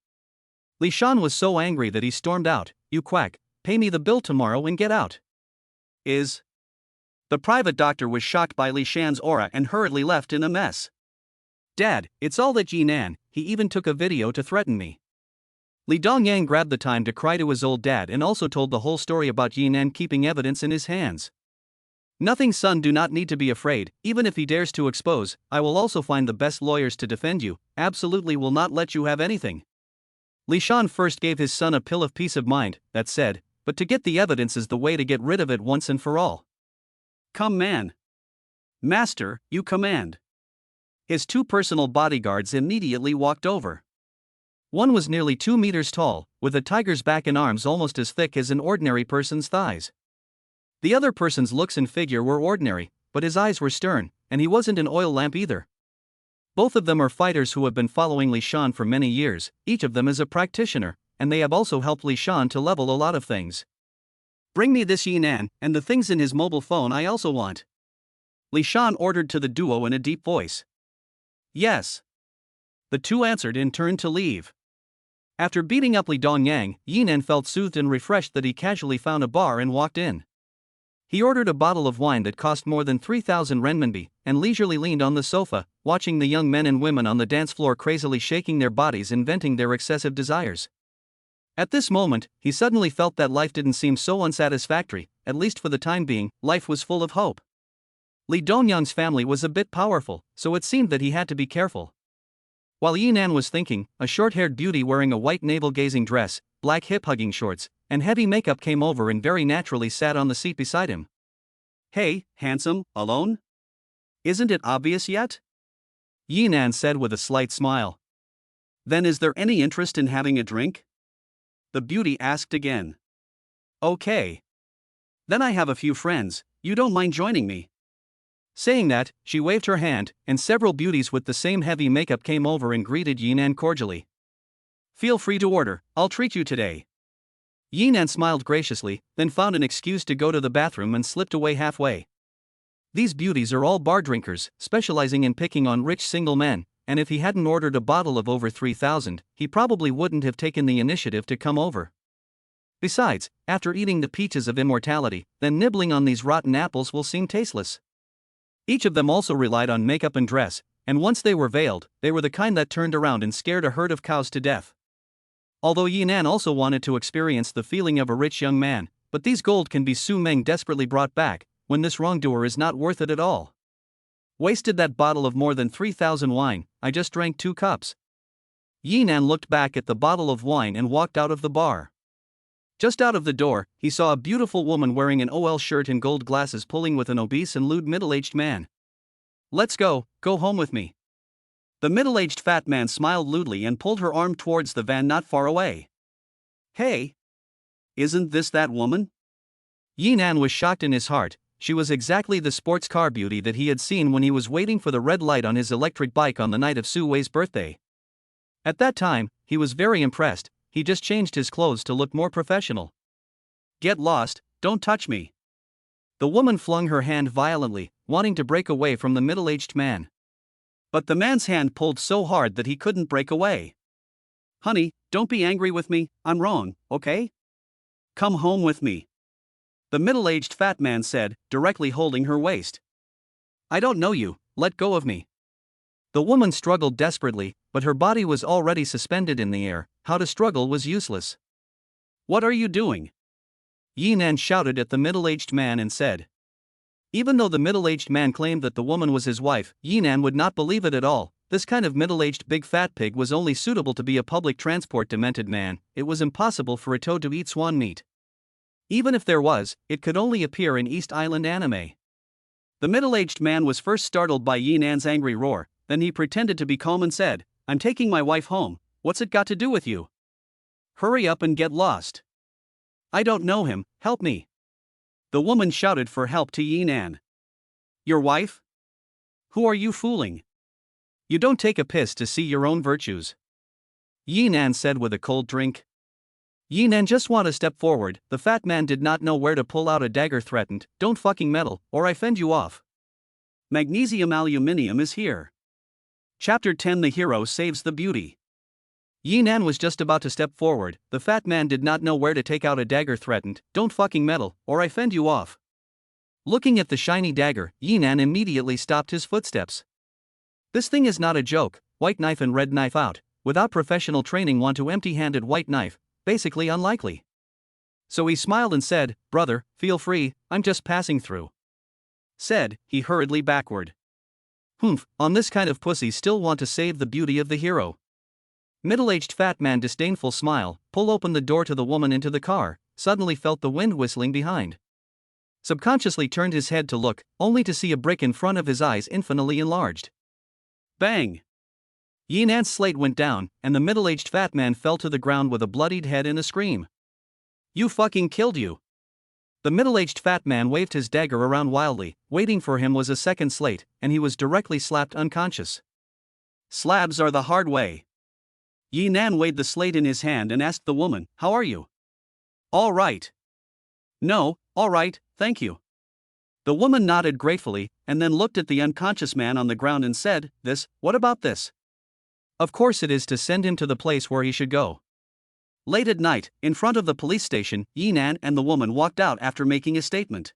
Li Shan was so angry that he stormed out, you quack, pay me the bill tomorrow and get out. The private doctor was shocked by Li Shan's aura and hurriedly left in a mess. Dad, it's all that Yinan, he even took a video to threaten me. Li Dongyang grabbed the time to cry to his old dad and also told the whole story about Yinan keeping evidence in his hands. Nothing, son, do not need to be afraid, even if he dares to expose, I will also find the best lawyers to defend you, absolutely will not let you have anything. Li Shan first gave his son a pill of peace of mind, that said, but to get the evidence is the way to get rid of it once and for all. Come man. Master, you command. His 2 personal bodyguards immediately walked over. One was nearly 2 meters tall, with a tiger's back and arms almost as thick as an ordinary person's thighs. The other person's looks and figure were ordinary, but his eyes were stern, and he wasn't an oil lamp either. Both of them are fighters who have been following Li Shan for many years, each of them is a practitioner, and they have also helped Li Shan to level a lot of things. Bring me this Yinan, and the things in his mobile phone I also want. Li Shan ordered to the duo in a deep voice. Yes. The 2 answered and turned to leave. After beating up Li Dongyang, Yinan felt soothed and refreshed that he casually found a bar and walked in. He ordered a bottle of wine that cost more than 3,000 renminbi, and leisurely leaned on the sofa, watching the young men and women on the dance floor crazily shaking their bodies and venting their excessive desires. At this moment, he suddenly felt that life didn't seem so unsatisfactory, at least for the time being, life was full of hope. Li Dongyang's family was a bit powerful, so it seemed that he had to be careful. While Yinan was thinking, a short-haired beauty wearing a white navel-gazing dress, black hip-hugging shorts, and heavy makeup came over and very naturally sat on the seat beside him. Hey, handsome, alone? Isn't it obvious yet? Yinan said with a slight smile. Then is there any interest in having a drink? The beauty asked again. Okay. Then I have a few friends, you don't mind joining me? Saying that, she waved her hand, and several beauties with the same heavy makeup came over and greeted Yinan cordially. Feel free to order, I'll treat you today. Yinan smiled graciously, then found an excuse to go to the bathroom and slipped away halfway. These beauties are all bar drinkers, specializing in picking on rich single men, and if he hadn't ordered a bottle of over 3,000, he probably wouldn't have taken the initiative to come over. Besides, after eating the peaches of immortality, then nibbling on these rotten apples will seem tasteless. Each of them also relied on makeup and dress, and once they were veiled, they were the kind that turned around and scared a herd of cows to death. Although Yinan also wanted to experience the feeling of a rich young man, but these gold can be Su Meng desperately brought back, when this wrongdoer is not worth it at all. Wasted that bottle of more than 3,000 wine, I just drank 2 cups. Yinan looked back at the bottle of wine and walked out of the bar. Just out of the door, he saw a beautiful woman wearing an OL shirt and gold glasses pulling with an obese and lewd middle-aged man. Let's go home with me. The middle-aged fat man smiled lewdly and pulled her arm towards the van not far away. Hey! Isn't this that woman? Yi Nan was shocked in his heart. She was exactly the sports car beauty that he had seen when he was waiting for the red light on his electric bike on the night of Su Wei's birthday. At that time, he was very impressed. He just changed his clothes to look more professional. Get lost, don't touch me. The woman flung her hand violently, wanting to break away from the middle-aged man. But the man's hand pulled so hard that he couldn't break away. Honey, don't be angry with me, I'm wrong, okay? Come home with me. The middle-aged fat man said, directly holding her waist. I don't know you, let go of me. The woman struggled desperately, but her body was already suspended in the air. How to struggle was useless. What are you doing? Yi Nan shouted at the middle-aged man and said. Even though the middle-aged man claimed that the woman was his wife, Yi Nan would not believe it at all. This kind of middle-aged big fat pig was only suitable to be a public transport demented man. It was impossible for a toad to eat swan meat. Even if there was, it could only appear in East Island anime. The middle-aged man was first startled by Yi Nan's angry roar, then he pretended to be calm and said, I'm taking my wife home, what's it got to do with you? Hurry up and get lost. I don't know him, help me. The woman shouted for help to Yi Nan. Your wife? Who are you fooling? You don't take a piss to see your own virtues. Yi Nan said with a cold drink. Yi Nan just want to step forward. The fat man did not know where to pull out a dagger, threatened, don't fucking meddle, or I fend you off. Magnesium aluminium is here. Chapter 10 The Hero Saves the Beauty. Yi Nan was just about to step forward. The fat man did not know where to take out a dagger, threatened, don't fucking meddle, or I fend you off. Looking at the shiny dagger, Yi Nan immediately stopped his footsteps. This thing is not a joke. White knife and red knife out. Without professional training, want to empty-handed white knife. Basically unlikely. So he smiled and said, brother, feel free, I'm just passing through. Said, he hurriedly backward. Humph, on this kind of pussy still want to save the beauty of the hero. Middle-aged fat man disdainful smile, pull open the door to the woman into the car, suddenly felt the wind whistling behind. Subconsciously turned his head to look, only to see a brick in front of his eyes infinitely enlarged. Bang! Yi Nan's slate went down, and the middle-aged fat man fell to the ground with a bloodied head and a scream. You fucking killed you! The middle-aged fat man waved his dagger around wildly. Waiting for him was a second slate, and he was directly slapped unconscious. Slabs are the hard way. Yi Nan weighed the slate in his hand and asked the woman, how are you? All right. No, all right, thank you. The woman nodded gratefully, and then looked at the unconscious man on the ground and said, what about this? Of course it is to send him to the place where he should go. Late at night, in front of the police station, Yi Nan and the woman walked out after making a statement.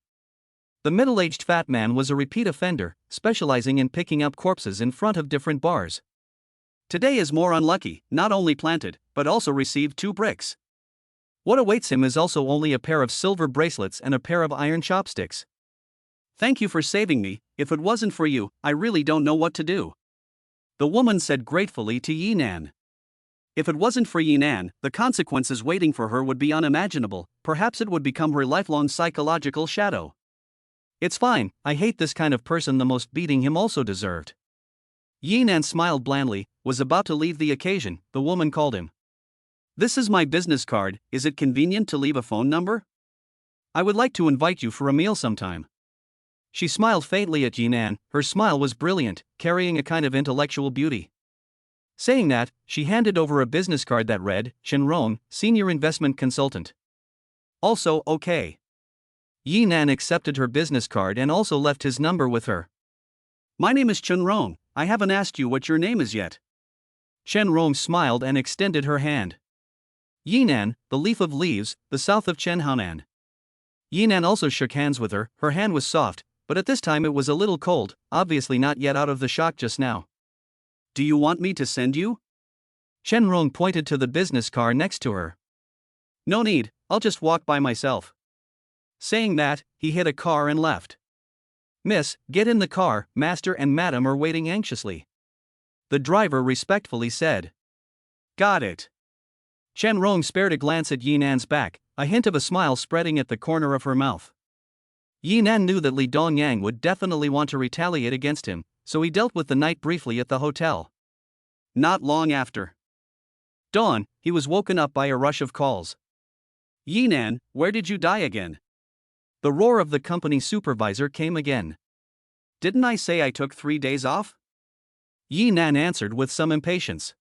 The middle-aged fat man was a repeat offender, specializing in picking up corpses in front of different bars. Today is more unlucky, not only planted, but also received 2 bricks. What awaits him is also only a pair of silver bracelets and a pair of iron chopsticks. Thank you for saving me. If it wasn't for you, I really don't know what to do. The woman said gratefully to Yi Nan. If it wasn't for Yi Nan, the consequences waiting for her would be unimaginable. Perhaps it would become her lifelong psychological shadow. It's fine, I hate this kind of person the most, beating him also deserved. Yi Nan smiled blandly, was about to leave the occasion. The woman called him. This is my business card, is it convenient to leave a phone number? I would like to invite you for a meal sometime. She smiled faintly at Yi Nan. Her smile was brilliant, carrying a kind of intellectual beauty. Saying that, she handed over a business card that read, Chen Rong, Senior Investment Consultant. Also, okay. Yi Nan accepted her business card and also left his number with her. My name is Chen Rong, I haven't asked you what your name is yet. Chen Rong smiled and extended her hand. Yi Nan, the leaf of leaves, the south of Chenhaonan. Yi Nan also shook hands with her. Her hand was soft, but at this time it was a little cold, obviously not yet out of the shock just now. Do you want me to send you? Chen Rong pointed to the business car next to her. No need, I'll just walk by myself. Saying that, he hit a car and left. Miss, get in the car, master and madam are waiting anxiously. The driver respectfully said. Got it. Chen Rong spared a glance at Yi Nan's back, a hint of a smile spreading at the corner of her mouth. Yi Nan knew that Li Dongyang would definitely want to retaliate against him, so he dealt with the night briefly at the hotel. Not long after dawn, he was woken up by a rush of calls. Yi Nan, where did you die again? The roar of the company supervisor came again. Didn't I say I took 3 days off? Yi Nan answered with some impatience.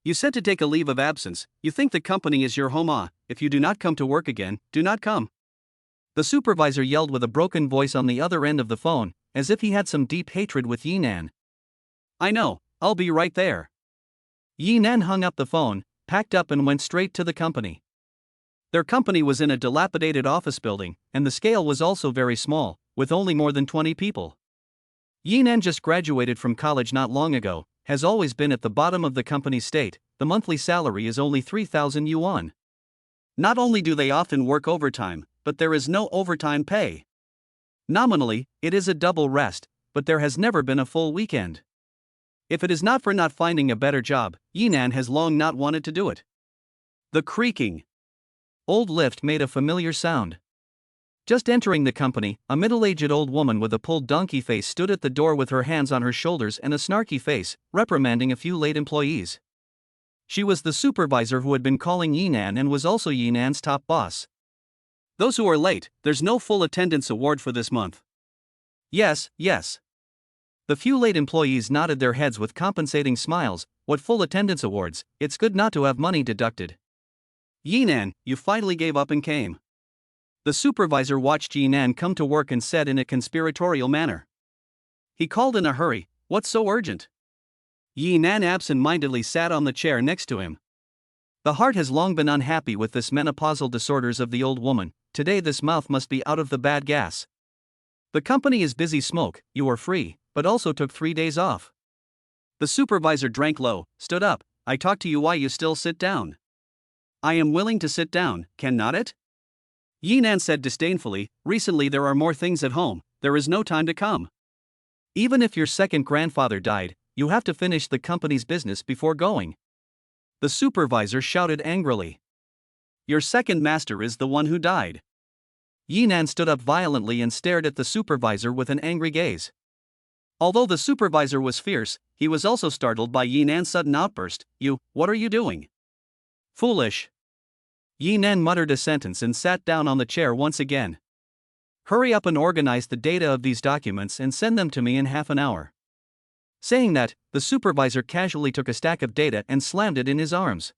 You said to take a leave of absence. You think the company is your home. If you do not come to work again, do not come. The supervisor yelled with a broken voice on the other end of the phone, as if he had some deep hatred with Yi Nan. I know, I'll be right there. Yi Nan hung up the phone, packed up and went straight to the company. Their company was in a dilapidated office building, and the scale was also very small, with only more than 20 people. Yi Nan just graduated from college not long ago, has always been at the bottom of the company's state. The monthly salary is only 3,000 yuan. Not only do they often work overtime, but there is no overtime pay. Nominally, it is a double rest, but there has never been a full weekend. If it is not for not finding a better job, Yi Nan has long not wanted to do it. The creaking old lift made a familiar sound. Just entering the company, a middle-aged old woman with a pulled donkey face stood at the door with her hands on her shoulders and a snarky face, reprimanding a few late employees. She was the supervisor who had been calling Yi Nan and was also Yi Nan's top boss. Those who are late, there's no full attendance award for this month. Yes, yes. The few late employees nodded their heads with compensating smiles. What full attendance awards? It's good not to have money deducted. Yi Nan, you finally gave up and came. The supervisor watched Yi Nan come to work and said in a conspiratorial manner. He called in a hurry, what's so urgent? Yi Nan absent-mindedly sat on the chair next to him. The heart has long been unhappy with this menopausal disorders of the old woman. Today this mouth must be out of the bad gas. The company is busy smoke, you are free, but also took 3 days off. The supervisor drank low, stood up, I talk to you why you still sit down. I am willing to sit down, cannot it? Yi Nan said disdainfully, recently there are more things at home, there is no time to come. Even if your second grandfather died, you have to finish the company's business before going. The supervisor shouted angrily. Your second master is the one who died. Yi Nan stood up violently and stared at the supervisor with an angry gaze. Although the supervisor was fierce, he was also startled by Yi Nan's sudden outburst. What are you doing? Foolish. Yi Nan muttered a sentence and sat down on the chair once again. Hurry up and organize the data of these documents and send them to me in half an hour. Saying that, the supervisor casually took a stack of data and slammed it in his arms.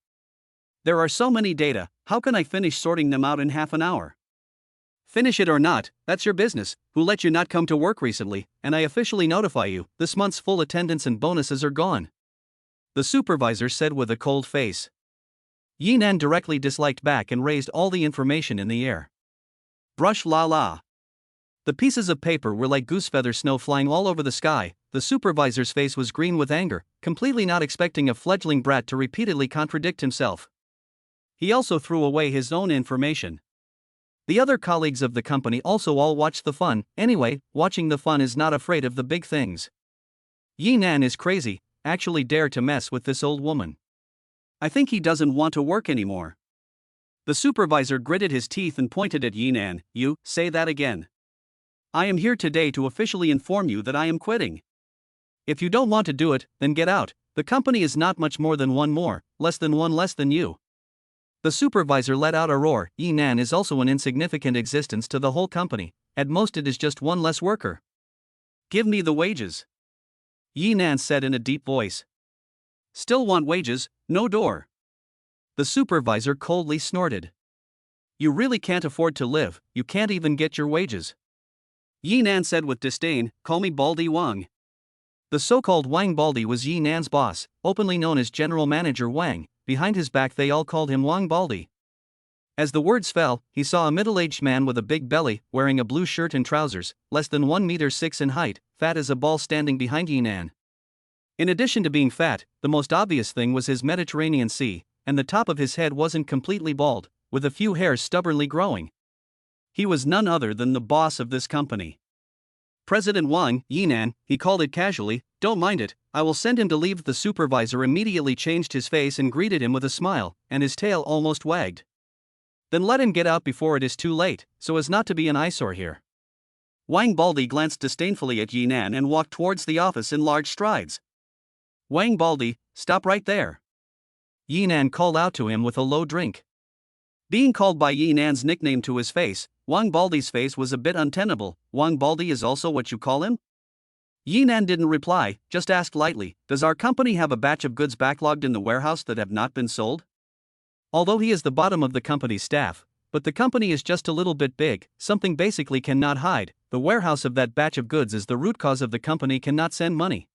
There are so many data, how can I finish sorting them out in half an hour? Finish it or not, that's your business. Who let you not come to work recently, and I officially notify you, this month's full attendance and bonuses are gone. The supervisor said with a cold face. Yi Nan directly disliked back and raised all the information in the air. Brush la la. The pieces of paper were like goosefeather snow flying all over the sky. The supervisor's face was green with anger, completely not expecting a fledgling brat to repeatedly contradict himself. He also threw away his own information. The other colleagues of the company also all watched the fun. Anyway, watching the fun is not afraid of the big things. Yi Nan is crazy, actually dare to mess with this old woman. I think he doesn't want to work anymore. The supervisor gritted his teeth and pointed at Yi Nan. You, say that again. I am here today to officially inform you that I am quitting. If you don't want to do it, then get out. The company is not much more than one less than you. The supervisor let out a roar. Yi Nan is also an insignificant existence to the whole company. At most it is just one less worker. Give me the wages. Yi Nan said in a deep voice. Still want wages, no door. The supervisor coldly snorted. You really can't afford to live, you can't even get your wages. Yi Nan said with disdain, call me Baldy Wang. The so-called Wang Baldy was Yi Nan's boss, openly known as General Manager Wang. Behind his back they all called him Wang Baldy. As the words fell, he saw a middle-aged man with a big belly, wearing a blue shirt and trousers, less than 1 meter 6 in height, fat as a ball standing behind Yi Nan. In addition to being fat, the most obvious thing was his Mediterranean Sea, and the top of his head wasn't completely bald, with a few hairs stubbornly growing. He was none other than the boss of this company. President Wang, Yi Nan, he called it casually, don't mind it, I will send him to leave. The supervisor immediately changed his face and greeted him with a smile, and his tail almost wagged. Then let him get out before it is too late, so as not to be an eyesore here. Wang Baldy glanced disdainfully at Yi Nan and walked towards the office in large strides. Wang Baldy, stop right there. Yi Nan called out to him with a low drink. Being called by Yi Nan's nickname to his face, Wang Baldi's face was a bit untenable. Wang Baldi is also what you call him? Yi Nan didn't reply, just asked lightly, does our company have a batch of goods backlogged in the warehouse that have not been sold? Although he is the bottom of the company's staff, but the company is just a little bit big, something basically cannot hide. The warehouse of that batch of goods is the root cause of the company cannot send money.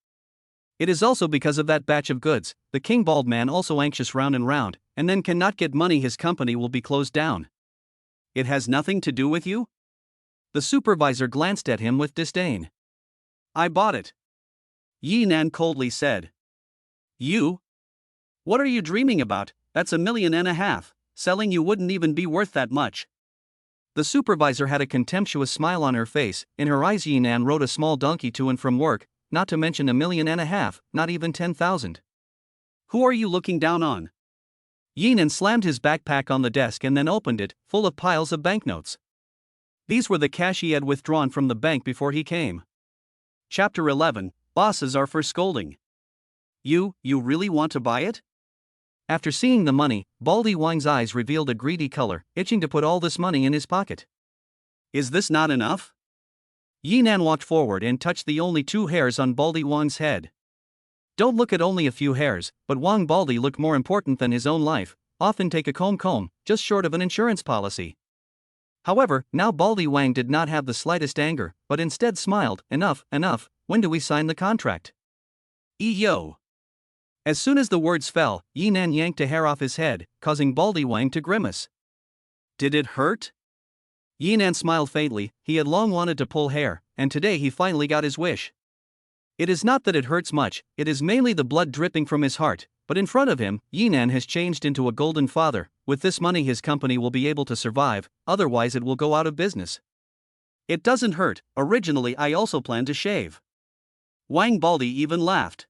It is also because of that batch of goods, the King Bald Man also anxious round and round, and then cannot get money, his company will be closed down. It has nothing to do with you? The supervisor glanced at him with disdain. I bought it. Yi Nan coldly said. You? What are you dreaming about? That's $1.5 million. Selling you wouldn't even be worth that much. The supervisor had a contemptuous smile on her face. In her eyes, Yi Nan rode a small donkey to and from work, not to mention $1.5 million, not even 10,000. Who are you looking down on? Yi Nan slammed his backpack on the desk and then opened it, full of piles of banknotes. These were the cash he had withdrawn from the bank before he came. Chapter 11, Bosses are for scolding. You really want to buy it? After seeing the money, Baldi Wang's eyes revealed a greedy color, itching to put all this money in his pocket. Is this not enough? Yi Nan walked forward and touched the only 2 hairs on Baldi Wang's head. Don't look at only a few hairs, but Wang Baldi looked more important than his own life. Often take a comb, just short of an insurance policy. However, now Baldi Wang did not have the slightest anger, but instead smiled. Enough, when do we sign the contract? Yo. As soon as the words fell, Yi Nan yanked a hair off his head, causing Baldi Wang to grimace. Did it hurt? Yi Nan smiled faintly. He had long wanted to pull hair, and today he finally got his wish. It is not that it hurts much, it is mainly the blood dripping from his heart, but in front of him, Yi Nan has changed into a golden father. With this money his company will be able to survive, otherwise it will go out of business. It doesn't hurt. Originally I also planned to shave. Wang Baldi even laughed.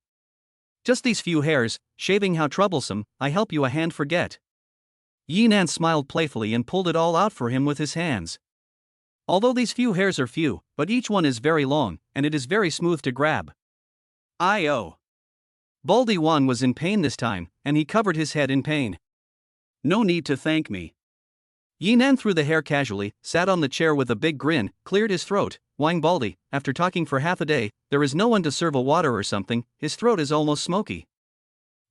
Just these few hairs, shaving how troublesome, I help you a hand forget. Yi Nan smiled playfully and pulled it all out for him with his hands. Although these few hairs are few, but each one is very long, and it is very smooth to grab. I-oh. Baldi Wang was in pain this time, and he covered his head in pain. No need to thank me. Yi Nan threw the hair casually, sat on the chair with a big grin, cleared his throat. Wang Baldi, after talking for half a day, there is no one to serve a water or something, his throat is almost smoky.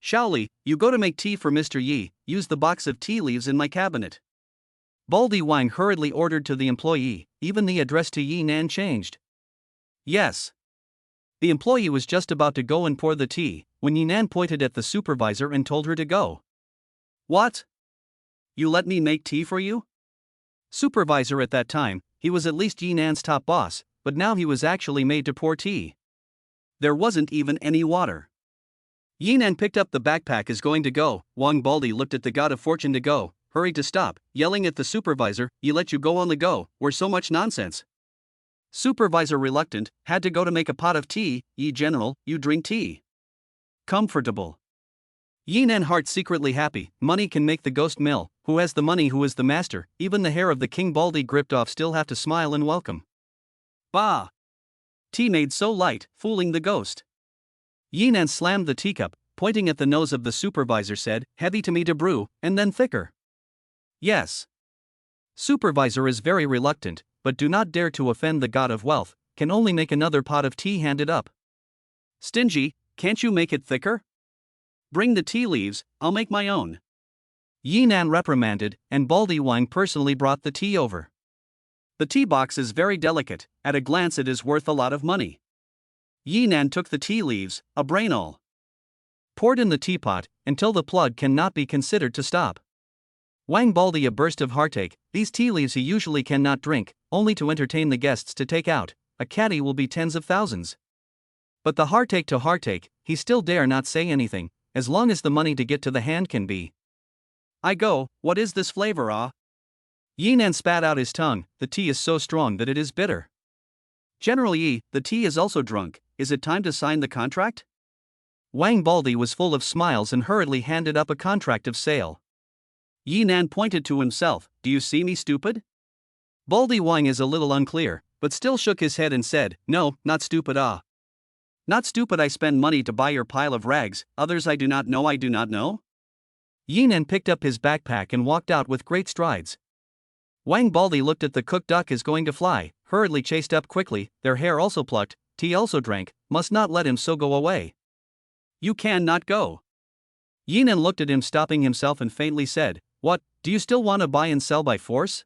Shaoli, you go to make tea for Mr. Yi, use the box of tea leaves in my cabinet. Baldi Wang hurriedly ordered to the employee, even the address to Yi Nan changed. Yes. The employee was just about to go and pour the tea, when Yi Nan pointed at the supervisor and told her to go. What? You let me make tea for you? Supervisor at that time, he was at least Yi Nan's top boss, but now he was actually made to pour tea. There wasn't even any water. Yi Nan picked up the backpack is going to go. Wang Baldi looked at the god of fortune to go, hurried to stop, yelling at the supervisor, "He let you go on the go, we're so much nonsense." Supervisor reluctant, had to go to make a pot of tea. Yi General, you drink tea. Comfortable. Yi Nan heart secretly happy, money can make the ghost mill, who has the money, who is the master, even the hair of the King Baldi gripped off still have to smile and welcome. Bah! Tea made so light, fooling the ghost. Yi Nan slammed the teacup, pointing at the nose of the supervisor said, heavy to me to brew, and then thicker. Yes. Supervisor is very reluctant, but do not dare to offend the god of wealth, can only make another pot of tea handed up. Stingy, can't you make it thicker? Bring the tea leaves, I'll make my own. Yi Nan reprimanded, and Baldi Wang personally brought the tea over. The tea box is very delicate, at a glance it is worth a lot of money. Yi Nan took the tea leaves, a brainal. Poured in the teapot, until the plug cannot be considered to stop. Wang Baldi a burst of heartache, these tea leaves he usually cannot drink, only to entertain the guests to take out, a caddy will be tens of thousands. But the heartache to heartache, he still dare not say anything, as long as the money to get to the hand can be. I go, what is this flavor ah? Yi Nan spat out his tongue, the tea is so strong that it is bitter. General Yi, the tea is also drunk, is it time to sign the contract? Wang Baldi was full of smiles and hurriedly handed up a contract of sale. Yi Nan pointed to himself, do you see me stupid? Baldi Wang is a little unclear, but still shook his head and said, no, not stupid ah. Not stupid I spend money to buy your pile of rags, others I do not know. Yinan picked up his backpack and walked out with great strides. Wang Baldi looked at the cooked duck as going to fly, hurriedly chased up quickly, their hair also plucked, tea also drank, must not let him so go away. You can not go. Yinan looked at him, stopping himself, and faintly said, What, do you still want to buy and sell by force?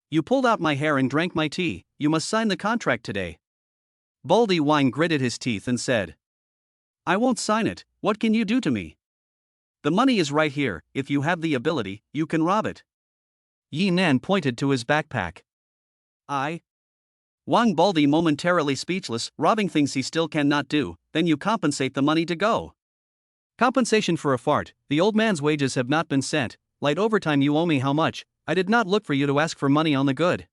You pulled out my hair and drank my tea, you must sign the contract today. Baldi Wang gritted his teeth and said, I won't sign it, what can you do to me? The money is right here, if you have the ability, you can rob it. Yinan pointed to his backpack. Wang Baldi momentarily speechless, robbing things he still cannot do, then you compensate the money to go. Compensation for a fart, the old man's wages have not been sent, light overtime you owe me how much, I did not look for you to ask for money on the good.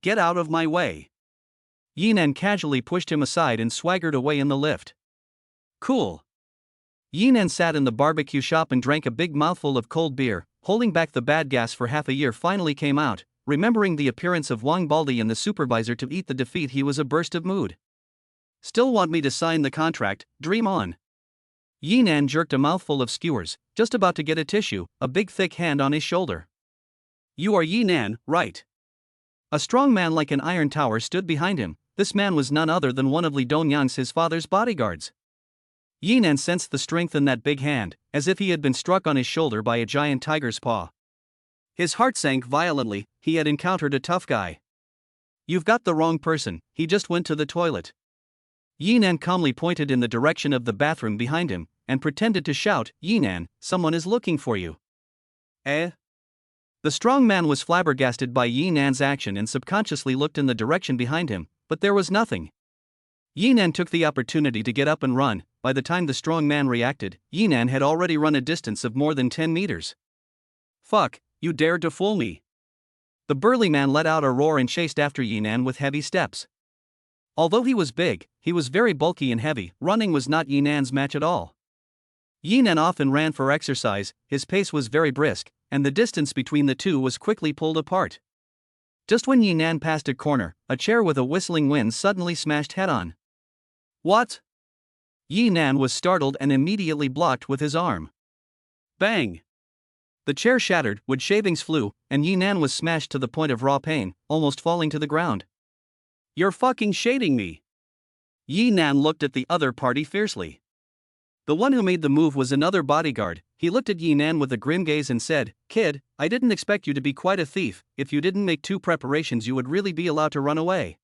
Get out of my way. Yinan casually pushed him aside and swaggered away in the lift. Cool. Yinan sat in the barbecue shop and drank a big mouthful of cold beer, holding back the bad gas for half a year finally came out, remembering the appearance of Wang Baldi and the supervisor to eat the defeat he was a burst of mood. Still want me to sign the contract, dream on. Yinan jerked a mouthful of skewers, just about to get a tissue, a big thick hand on his shoulder. You are Yinan, right? A strong man like an iron tower stood behind him, this man was none other than one of Li Dongyang's his father's bodyguards. Yinan sensed the strength in that big hand, as if he had been struck on his shoulder by a giant tiger's paw. His heart sank violently, he had encountered a tough guy. You've got the wrong person, he just went to the toilet. Yinan calmly pointed in the direction of the bathroom behind him, and pretended to shout, Yinan, someone is looking for you. Eh? The strong man was flabbergasted by Yinan's action and subconsciously looked in the direction behind him, but there was nothing. Yinan took the opportunity to get up and run. By the time the strong man reacted, Yinan had already run a distance of more than 10 meters. Fuck, you dared to fool me. The burly man let out a roar and chased after Yinan with heavy steps. Although he was big, he was very bulky and heavy, running was not Yinan's match at all. Yinan often ran for exercise, his pace was very brisk, and the distance between the two was quickly pulled apart. Just when Yinan passed a corner, a chair with a whistling wind suddenly smashed head-on. What? Yinan was startled and immediately blocked with his arm. Bang! The chair shattered, wood shavings flew, and Yinan was smashed to the point of raw pain, almost falling to the ground. You're fucking shading me! Yinan looked at the other party fiercely. The one who made the move was another bodyguard. He looked at Yinan with a grim gaze and said, Kid, I didn't expect you to be quite a thief, if you didn't make 2 preparations you would really be allowed to run away.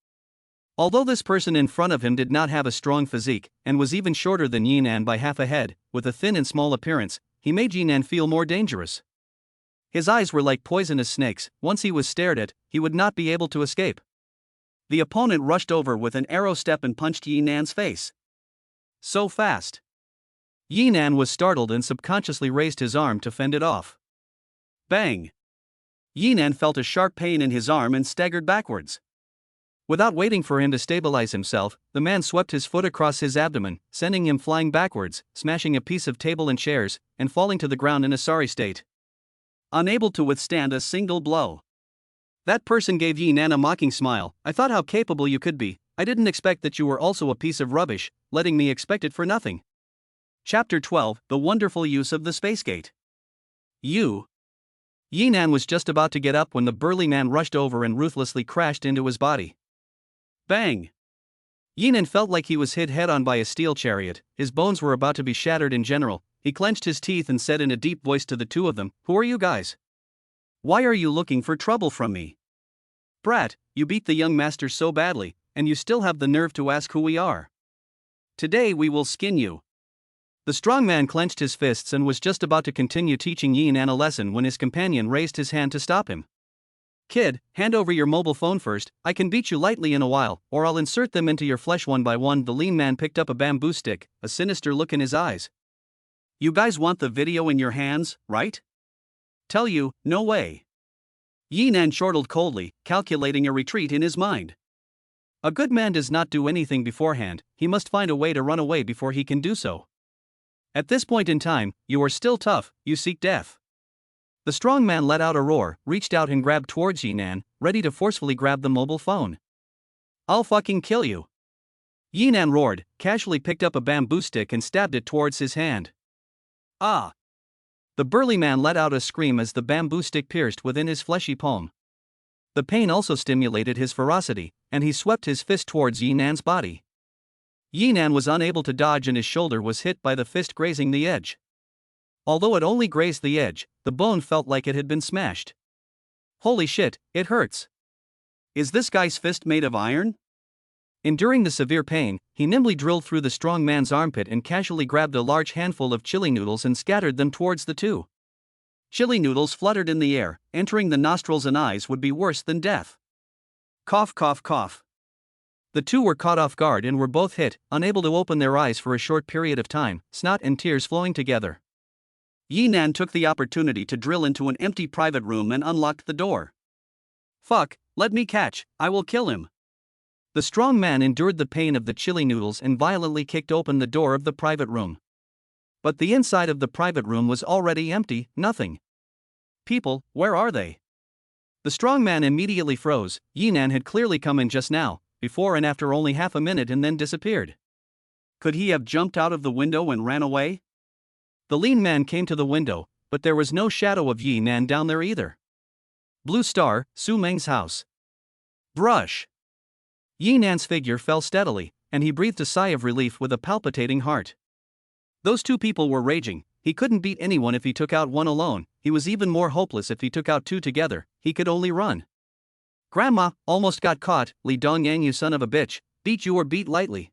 Although this person in front of him did not have a strong physique, and was even shorter than Yinan by half a head, with a thin and small appearance, he made Yinan feel more dangerous. His eyes were like poisonous snakes, once he was stared at, he would not be able to escape. The opponent rushed over with an arrow step and punched Yinan's face. So fast. Yinan was startled and subconsciously raised his arm to fend it off. Bang! Yinan felt a sharp pain in his arm and staggered backwards. Without waiting for him to stabilize himself, the man swept his foot across his abdomen, sending him flying backwards, smashing a piece of table and chairs, and falling to the ground in a sorry state. Unable to withstand a single blow. That person gave Yinan a mocking smile. I thought how capable you could be, I didn't expect that you were also a piece of rubbish, letting me expect it for nothing. Chapter 12, The Wonderful Use of the Space Gate. Yinan was just about to get up when the burly man rushed over and ruthlessly crashed into his body. Bang! Yinan felt like he was hit head-on by a steel chariot, his bones were about to be shattered in general. He clenched his teeth and said in a deep voice to the two of them, Who are you guys? Why are you looking for trouble from me? Brat, you beat the young master so badly, and you still have the nerve to ask who we are. Today we will skin you. The strong man clenched his fists and was just about to continue teaching Yinan a lesson when his companion raised his hand to stop him. Kid, hand over your mobile phone first, I can beat you lightly in a while, or I'll insert them into your flesh one by one. The lean man picked up a bamboo stick, a sinister look in his eyes. You guys want the video in your hands, right? Tell you, no way. Yinan chortled coldly, calculating a retreat in his mind. A good man does not do anything beforehand, he must find a way to run away before he can do so. At this point in time, you are still tough, you seek death. The strong man let out a roar, reached out and grabbed towards Yinan, ready to forcefully grab the mobile phone. I'll fucking kill you. Yinan roared, casually picked up a bamboo stick and stabbed it towards his hand. Ah! The burly man let out a scream as the bamboo stick pierced within his fleshy palm. The pain also stimulated his ferocity, and he swept his fist towards Yi Nan's body. Yi Nan was unable to dodge and his shoulder was hit by the fist grazing the edge. Although it only grazed the edge, the bone felt like it had been smashed. Holy shit, it hurts. Is this guy's fist made of iron? Enduring the severe pain, he nimbly drilled through the strong man's armpit and casually grabbed a large handful of chili noodles and scattered them towards the two. Chili noodles fluttered in the air, entering the nostrils and eyes would be worse than death. Cough, cough, cough. The two were caught off guard and were both hit, unable to open their eyes for a short period of time, snot and tears flowing together. Yi Nan took the opportunity to drill into an empty private room and unlocked the door. Fuck, let me catch, I will kill him. The strong man endured the pain of the chili noodles and violently kicked open the door of the private room. But the inside of the private room was already empty, nothing. People, where are they? The strong man immediately froze. Yi Nan had clearly come in just now, before and after only half a minute, and then disappeared. Could he have jumped out of the window and ran away? The lean man came to the window, but there was no shadow of Yi Nan down there either. Blue Star, Su Meng's house. Brush. Yi Nan's figure fell steadily, and he breathed a sigh of relief with a palpitating heart. Those two people were raging. He couldn't beat anyone if he took out one alone. He was even more hopeless if he took out two together. He could only run. Grandma, almost got caught. Li Dongyang, you son of a bitch, beat you or beat lightly.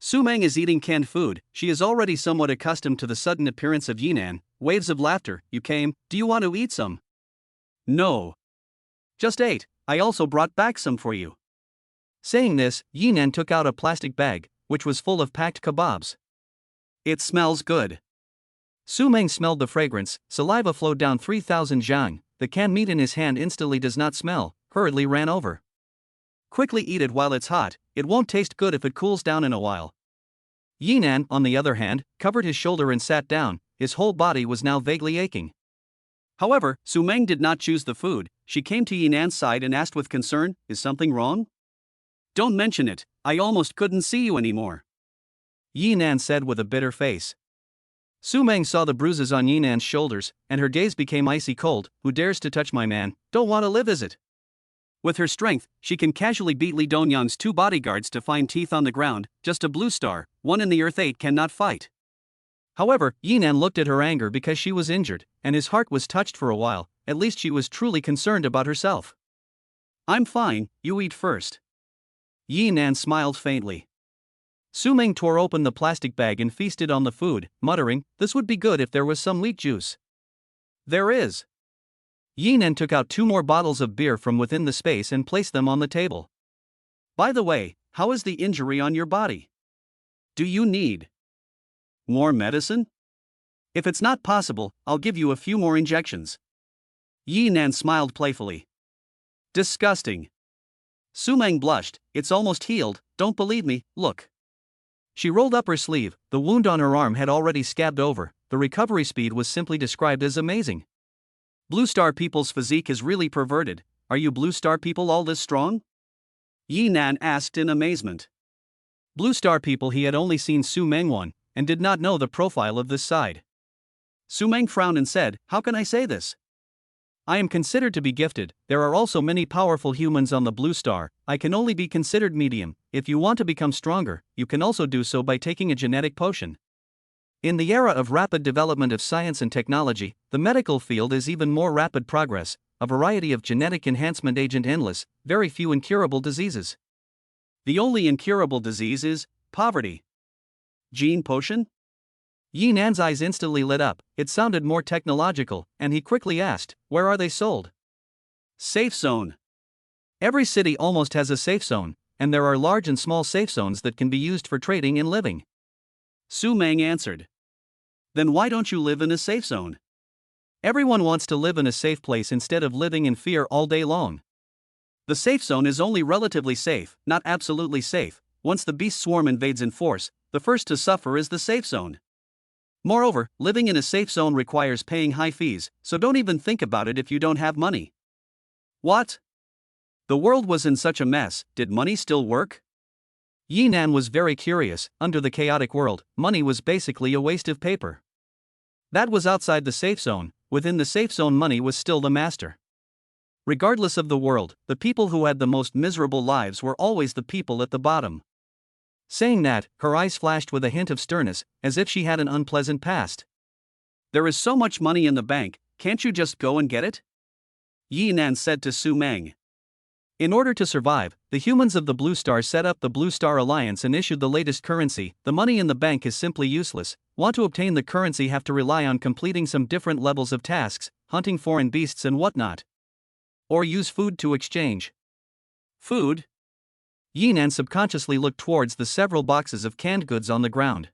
Su Meng is eating canned food. She is already somewhat accustomed to the sudden appearance of Yi Nan. Waves of laughter. You came, do you want to eat some? No. Just ate, I also brought back some for you. Saying this, Yi Nan took out a plastic bag, which was full of packed kebabs. It smells good. Su Meng smelled the fragrance, saliva flowed down 3,000 zhang. The canned meat in his hand instantly does not smell, hurriedly ran over. Quickly eat it while it's hot, it won't taste good if it cools down in a while. Yi Nan, on the other hand, covered his shoulder and sat down. His whole body was now vaguely aching. However, Su Meng did not choose the food. She came to Yi Nan's side and asked with concern, is something wrong? Don't mention it, I almost couldn't see you anymore. Yi Nan said with a bitter face. Su Meng saw the bruises on Yi Nan's shoulders, and her gaze became icy cold. Who dares to touch my man? Don't want to live, is it? With her strength, she can casually beat Li Dongyang's two bodyguards to find teeth on the ground. Just a blue star, one in the Earth 8 cannot fight. However, Yi Nan looked at her anger because she was injured, and his heart was touched for a while. At least she was truly concerned about herself. I'm fine, you eat first. Yi Nan smiled faintly. Su Meng tore open the plastic bag and feasted on the food, muttering, this would be good if there was some leek juice. There is. Yi Nan took out 2 more bottles of beer from within the space and placed them on the table. By the way, how is the injury on your body? Do you need more medicine? If it's not possible, I'll give you a few more injections. Yi Nan smiled playfully. Disgusting. Su Meng blushed, it's almost healed, don't believe me, look. She rolled up her sleeve, the wound on her arm had already scabbed over, the recovery speed was simply described as amazing. Blue Star people's physique is really perverted, are you Blue Star people all this strong? Yi Nan asked in amazement. Blue Star people he had only seen Su Meng one, and did not know the profile of this side. Su Meng frowned and said, how can I say this? I am considered to be gifted, there are also many powerful humans on the Blue Star, I can only be considered medium. If you want to become stronger, you can also do so by taking a genetic potion. In the era of rapid development of science and technology, the medical field is even more rapid progress, a variety of genetic enhancement agent endless, very few incurable diseases. The only incurable disease is poverty. Gene potion? Yi Nan's eyes instantly lit up, it sounded more technological, and he quickly asked, where are they sold? Safe zone. Every city almost has a safe zone, and there are large and small safe zones that can be used for trading and living. Su Meng answered. Then why don't you live in a safe zone? Everyone wants to live in a safe place instead of living in fear all day long. The safe zone is only relatively safe, not absolutely safe. Once the beast swarm invades in force, the first to suffer is the safe zone. Moreover, living in a safe zone requires paying high fees, so don't even think about it if you don't have money. What? The world was in such a mess, did money still work? Yi Nan was very curious, under the chaotic world, money was basically a waste of paper. That was outside the safe zone. Within the safe zone, money was still the master. Regardless of the world, the people who had the most miserable lives were always the people at the bottom. Saying that, her eyes flashed with a hint of sternness, as if she had an unpleasant past. There is so much money in the bank, can't you just go and get it? Yi Nan said to Su Meng. In order to survive, the humans of the Blue Star set up the Blue Star Alliance and issued the latest currency. The money in the bank is simply useless. Want to obtain the currency, have to rely on completing some different levels of tasks, hunting foreign beasts and whatnot. Or use food to exchange. Food? Yi Nan subconsciously looked towards the several boxes of canned goods on the ground.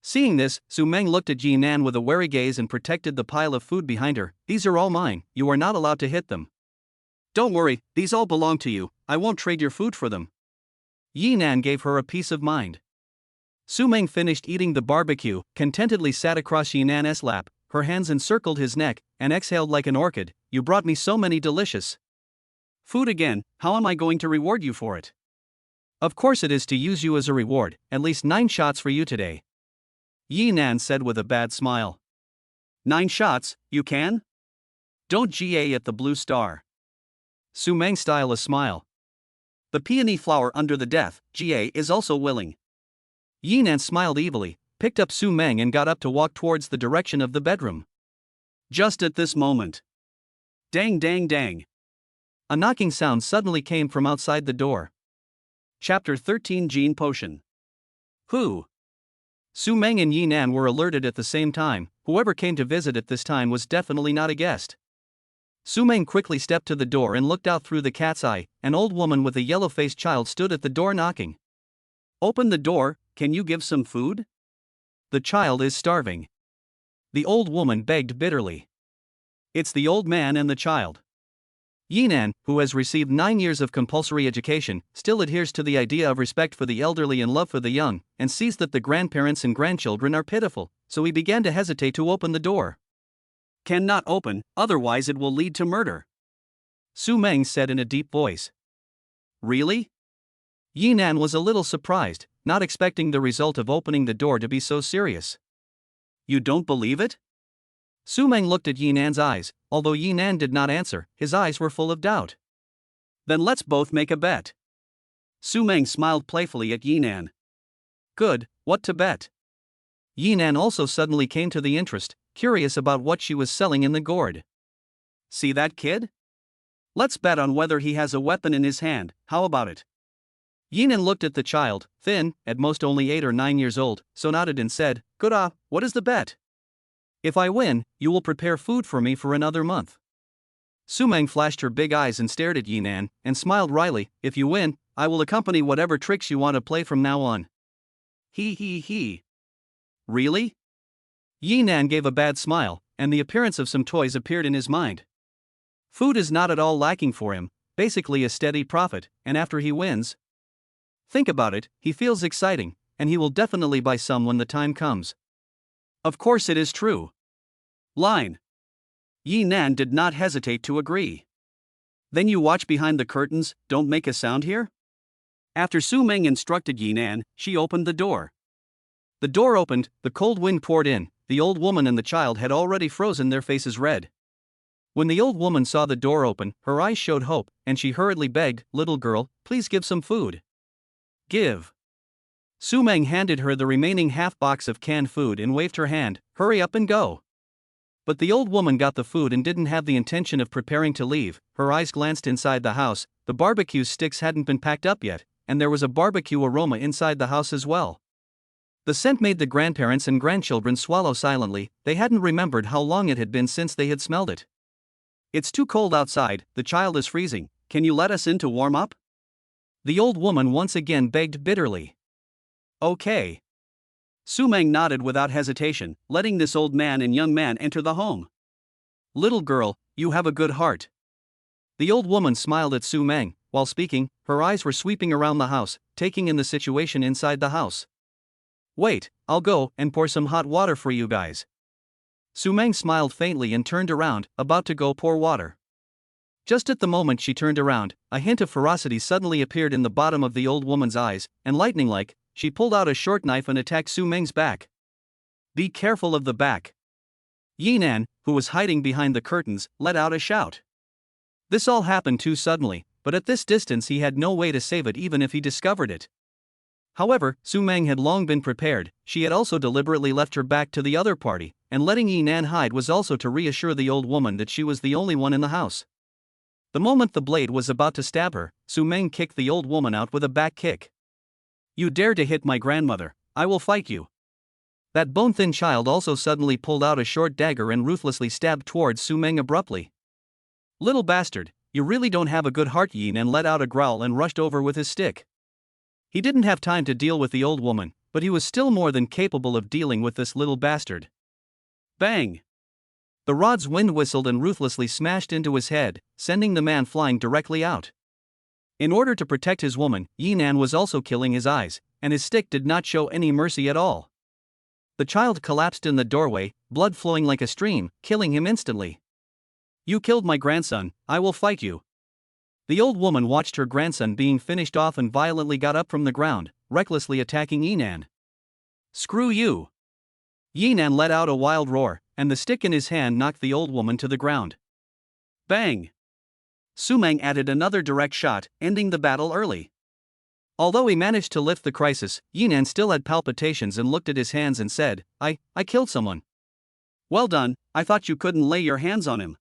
Seeing this, Su Meng looked at Yi Nan with a wary gaze and protected the pile of food behind her. These are all mine, you are not allowed to hit them. Don't worry, these all belong to you, I won't trade your food for them. Yi Nan gave her a peace of mind. Su Meng finished eating the barbecue, contentedly sat across Yi Nan's lap, her hands encircled his neck, and exhaled like an orchid. You brought me so many delicious food again, how am I going to reward you for it? Of course it is to use you as a reward, at least 9 shots for you today. Yi Nan said with a bad smile. 9 shots, you can? Don't GA at the Blue Star. Su Meng style a smile. The peony flower under the death, GA is also willing. Yi Nan smiled evilly, picked up Su Meng and got up to walk towards the direction of the bedroom. Just at this moment. Dang dang dang. A knocking sound suddenly came from outside the door. Chapter 13 Gene Potion. Who? Su Meng and Yi Nan were alerted at the same time. Whoever came to visit at this time was definitely not a guest. Su Meng quickly stepped to the door and looked out through the cat's eye. An old woman with a yellow-faced child stood at the door knocking. Open the door, can you give some food? The child is starving. The old woman begged bitterly. It's the old man and the child. Yi Nan, who has received 9 years of compulsory education, still adheres to the idea of respect for the elderly and love for the young, and sees that the grandparents and grandchildren are pitiful, so he began to hesitate to open the door. Cannot open, otherwise it will lead to murder. Su Meng said in a deep voice. Really? Yi Nan was a little surprised, not expecting the result of opening the door to be so serious. You don't believe it? Su Meng looked at Yi Nan's eyes. Although Yi Nan did not answer, his eyes were full of doubt. Then let's both make a bet. Su Meng smiled playfully at Yi Nan. Good, what to bet? Yi Nan also suddenly came to the interest, curious about what she was selling in the gourd. See that kid? Let's bet on whether he has a weapon in his hand, how about it? Yi Nan looked at the child, thin, at most only 8 or 9 years old, so nodded and said, Good what is the bet? If I win, you will prepare food for me for another month. Su Meng flashed her big eyes and stared at Yi Nan, and smiled wryly. If you win, I will accompany whatever tricks you want to play from now on. He. Really? Yi Nan gave a bad smile, and the appearance of some toys appeared in his mind. Food is not at all lacking for him, basically a steady profit, and after he wins. Think about it, he feels exciting, and he will definitely buy some when the time comes. Of course it is true. Line. Yi Nan did not hesitate to agree. Then you watch behind the curtains, don't make a sound here? After Su Meng instructed Yi Nan, she opened the door. The door opened, the cold wind poured in, the old woman and the child had already frozen their faces red. When the old woman saw the door open, her eyes showed hope, and she hurriedly begged, Little girl, please give some food. Give. Su Meng handed her the remaining half box of canned food and waved her hand, hurry up and go. But the old woman got the food and didn't have the intention of preparing to leave. Her eyes glanced inside the house. The barbecue sticks hadn't been packed up yet, and there was a barbecue aroma inside the house as well. The scent made the grandparents and grandchildren swallow silently. They hadn't remembered how long it had been since they had smelled it. It's too cold outside, the child is freezing, can you let us in to warm up? The old woman once again begged bitterly. Okay. Su Meng nodded without hesitation, letting this old man and young man enter the home. Little girl, you have a good heart. The old woman smiled at Su Meng. While speaking, her eyes were sweeping around the house, taking in the situation inside the house. Wait, I'll go and pour some hot water for you guys. Su Meng smiled faintly and turned around, about to go pour water. Just at the moment she turned around, a hint of ferocity suddenly appeared in the bottom of the old woman's eyes, and lightning-like, she pulled out a short knife and attacked Su Meng's back. Be careful of the back. Yinan, who was hiding behind the curtains, let out a shout. This all happened too suddenly, but at this distance he had no way to save it even if he discovered it. However, Su Meng had long been prepared. She had also deliberately left her back to the other party, and letting Yinan hide was also to reassure the old woman that she was the only one in the house. The moment the blade was about to stab her, Su Meng kicked the old woman out with a back kick. "You dare to hit my grandmother, I will fight you." That bone-thin child also suddenly pulled out a short dagger and ruthlessly stabbed towards Su Meng abruptly. "Little bastard, you really don't have a good heart." Yinan let out a growl and rushed over with his stick. He didn't have time to deal with the old woman, but he was still more than capable of dealing with this little bastard. Bang! The rod's wind whistled and ruthlessly smashed into his head, sending the man flying directly out. In order to protect his woman, Yinan was also killing his eyes, and his stick did not show any mercy at all. The child collapsed in the doorway, blood flowing like a stream, killing him instantly. "You killed my grandson, I will fight you." The old woman watched her grandson being finished off and violently got up from the ground, recklessly attacking Yinan. "Screw you!" Yinan let out a wild roar, and the stick in his hand knocked the old woman to the ground. Bang! Su Meng added another direct shot, ending the battle early. Although he managed to lift the crisis, Yinan still had palpitations and looked at his hands and said, I killed someone." "Well done, I thought you couldn't lay your hands on him."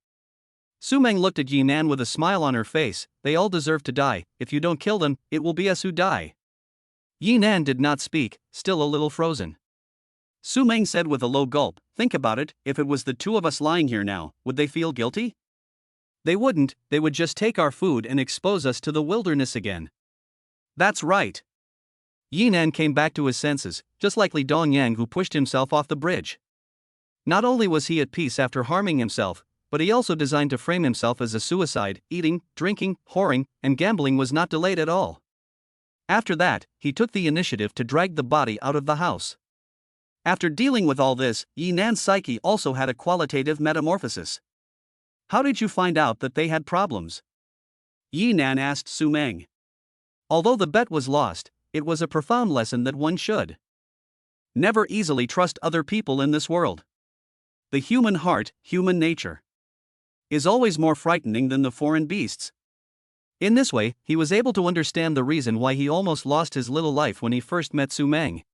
Su Meng looked at Yinan with a smile on her face. "They all deserve to die. If you don't kill them, it will be us who die." Yinan did not speak, still a little frozen. Su Meng said with a low gulp, "Think about it, if it was the two of us lying here now, would they feel guilty?" "They wouldn't, they would just take our food and expose us to the wilderness again." "That's right." Yinan came back to his senses, just like Li Dongyang, who pushed himself off the bridge. Not only was he at peace after harming himself, but he also designed to frame himself as a suicide. Eating, drinking, whoring, and gambling was not delayed at all. After that, he took the initiative to drag the body out of the house. After dealing with all this, Yinan's psyche also had a qualitative metamorphosis. "How did you find out that they had problems?" Yinan asked Su Meng. Although the bet was lost, it was a profound lesson that one should never easily trust other people in this world. The human heart, human nature, is always more frightening than the foreign beasts. In this way, he was able to understand the reason why he almost lost his little life when he first met Su Meng.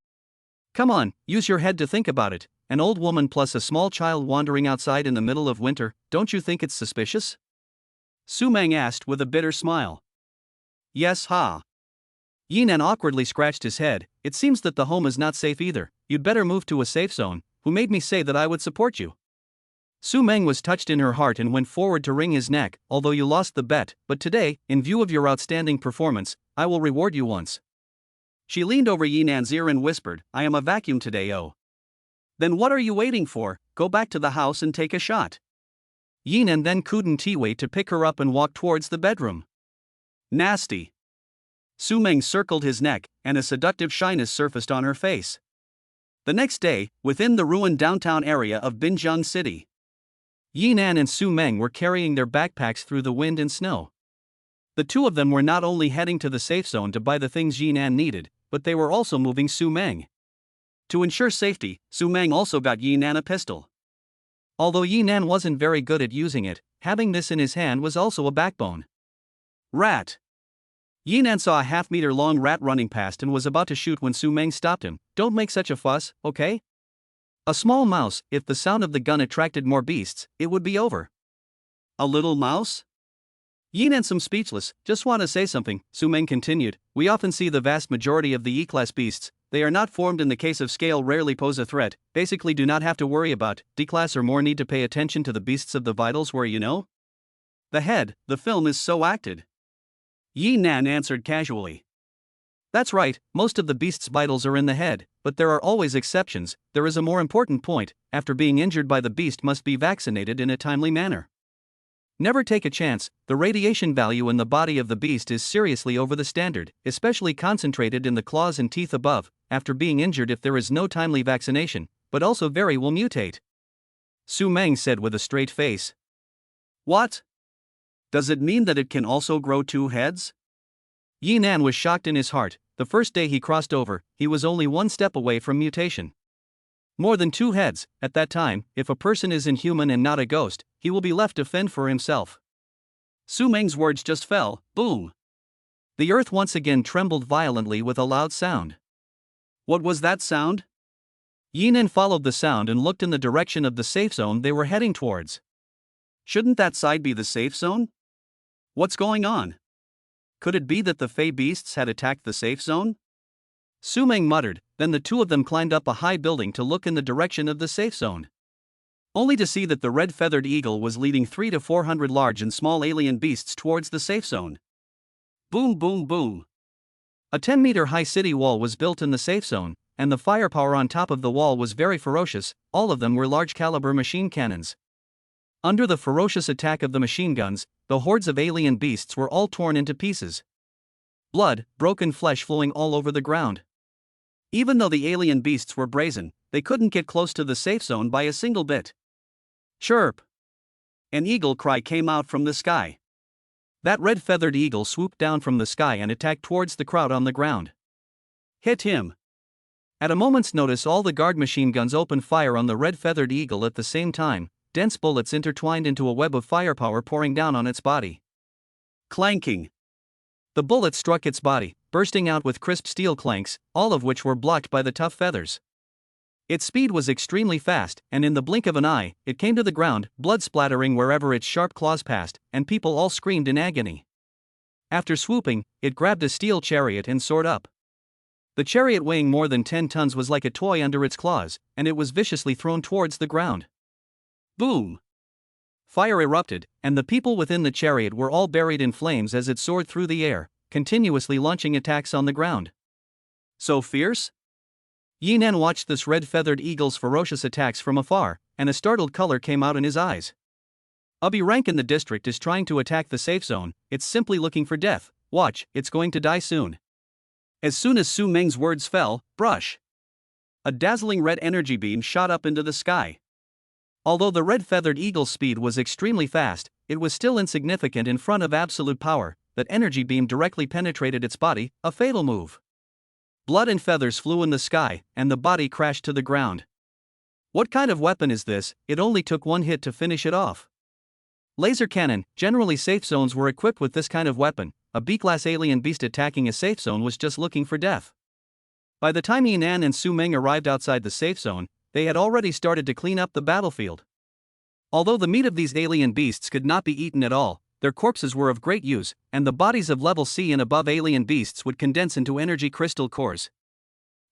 Come on, use your head to think about it. An old woman plus a small child wandering outside in the middle of winter, don't you think it's suspicious? Su Meng asked with a bitter smile. Yes, ha. Yinan awkwardly scratched his head. It seems that the home is not safe either. You'd better move to a safe zone. Who made me say that I would support you? Su Meng was touched in her heart and went forward to wring his neck. Although you lost the bet, but today, in view of your outstanding performance, I will reward you once. She leaned over Yinan's ear and whispered, I am a vacuum today, oh. Then what are you waiting for? Go back to the house and take a shot. Yinan then couldn't wait to pick her up and walk towards the bedroom. Nasty. Su Meng circled his neck, and a seductive shyness surfaced on her face. The next day, within the ruined downtown area of Binjiang City, Yinan and Su Meng were carrying their backpacks through the wind and snow. The two of them were not only heading to the safe zone to buy the things Yinan needed, but they were also moving Su Meng. To ensure safety, Su Meng also got Yinan a pistol. Although Yinan wasn't very good at using it, having this in his hand was also a backbone. Rat. Yinan saw a half-meter-long rat running past and was about to shoot when Su Meng stopped him. Don't make such a fuss, okay? A small mouse, if the sound of the gun attracted more beasts, it would be over. A little mouse? Yinan seemed speechless. Just want to say something, Su Meng continued. We often see the vast majority of the E-class beasts. They are not formed in the case of scale, rarely pose a threat, basically do not have to worry about, D-class or more need to pay attention to the beasts of the vitals where the head, the film is so acted. Yinan answered casually. That's right, most of the beast's vitals are in the head, but there are always exceptions. There is a more important point, after being injured by the beast must be vaccinated in a timely manner. Never take a chance, the radiation value in the body of the beast is seriously over the standard, especially concentrated in the claws and teeth above, after being injured if there is no timely vaccination, but also very will mutate. Su Meng said with a straight face. What? Does it mean that it can also grow two heads? Yinan was shocked in his heart. The first day he crossed over, he was only one step away from mutation. More than 2 heads. At that time, if a person is inhuman and not a ghost, he will be left to fend for himself. Su Meng's words just fell, boom. The earth once again trembled violently with a loud sound. What was that sound? Yinan followed the sound and looked in the direction of the safe zone they were heading towards. Shouldn't that side be the safe zone? What's going on? Could it be that the Fey beasts had attacked the safe zone? Su Meng muttered, then the two of them climbed up a high building to look in the direction of the safe zone. Only to see that the red-feathered eagle was leading 300 to 400 large and small alien beasts towards the safe zone. Boom boom boom. A 10-meter high city wall was built in the safe zone, and the firepower on top of the wall was very ferocious. All of them were large-caliber machine cannons. Under the ferocious attack of the machine guns, the hordes of alien beasts were all torn into pieces. Blood, broken flesh flowing all over the ground. Even though the alien beasts were brazen, they couldn't get close to the safe zone by a single bit. Chirp! An eagle cry came out from the sky. That red-feathered eagle swooped down from the sky and attacked towards the crowd on the ground. Hit him! At a moment's notice, all the guard machine guns opened fire on the red-feathered eagle at the same time. Dense bullets intertwined into a web of firepower pouring down on its body. Clanking! The bullet struck its body, bursting out with crisp steel clanks, all of which were blocked by the tough feathers. Its speed was extremely fast, and in the blink of an eye, it came to the ground, blood splattering wherever its sharp claws passed, and people all screamed in agony. After swooping, it grabbed a steel chariot and soared up. The chariot, weighing more than 10 tons, was like a toy under its claws, and it was viciously thrown towards the ground. Boom! Fire erupted, and the people within the chariot were all buried in flames as it soared through the air, continuously launching attacks on the ground. So fierce? Yinan watched this red-feathered eagle's ferocious attacks from afar, and a startled color came out in his eyes. A B rank in the district is trying to attack the safe zone. It's simply looking for death. Watch, it's going to die soon. As soon as Su Meng's words fell, brush! A dazzling red energy beam shot up into the sky. Although the red-feathered eagle's speed was extremely fast, it was still insignificant in front of absolute power. That energy beam directly penetrated its body, a fatal move. Blood and feathers flew in the sky, and the body crashed to the ground. What kind of weapon is this? It only took one hit to finish it off. Laser cannon. Generally, safe zones were equipped with this kind of weapon. A B-class alien beast attacking a safe zone was just looking for death. By the time Yinan and Su Meng arrived outside the safe zone, they had already started to clean up the battlefield. Although the meat of these alien beasts could not be eaten at all, their corpses were of great use, and the bodies of level C and above alien beasts would condense into energy crystal cores.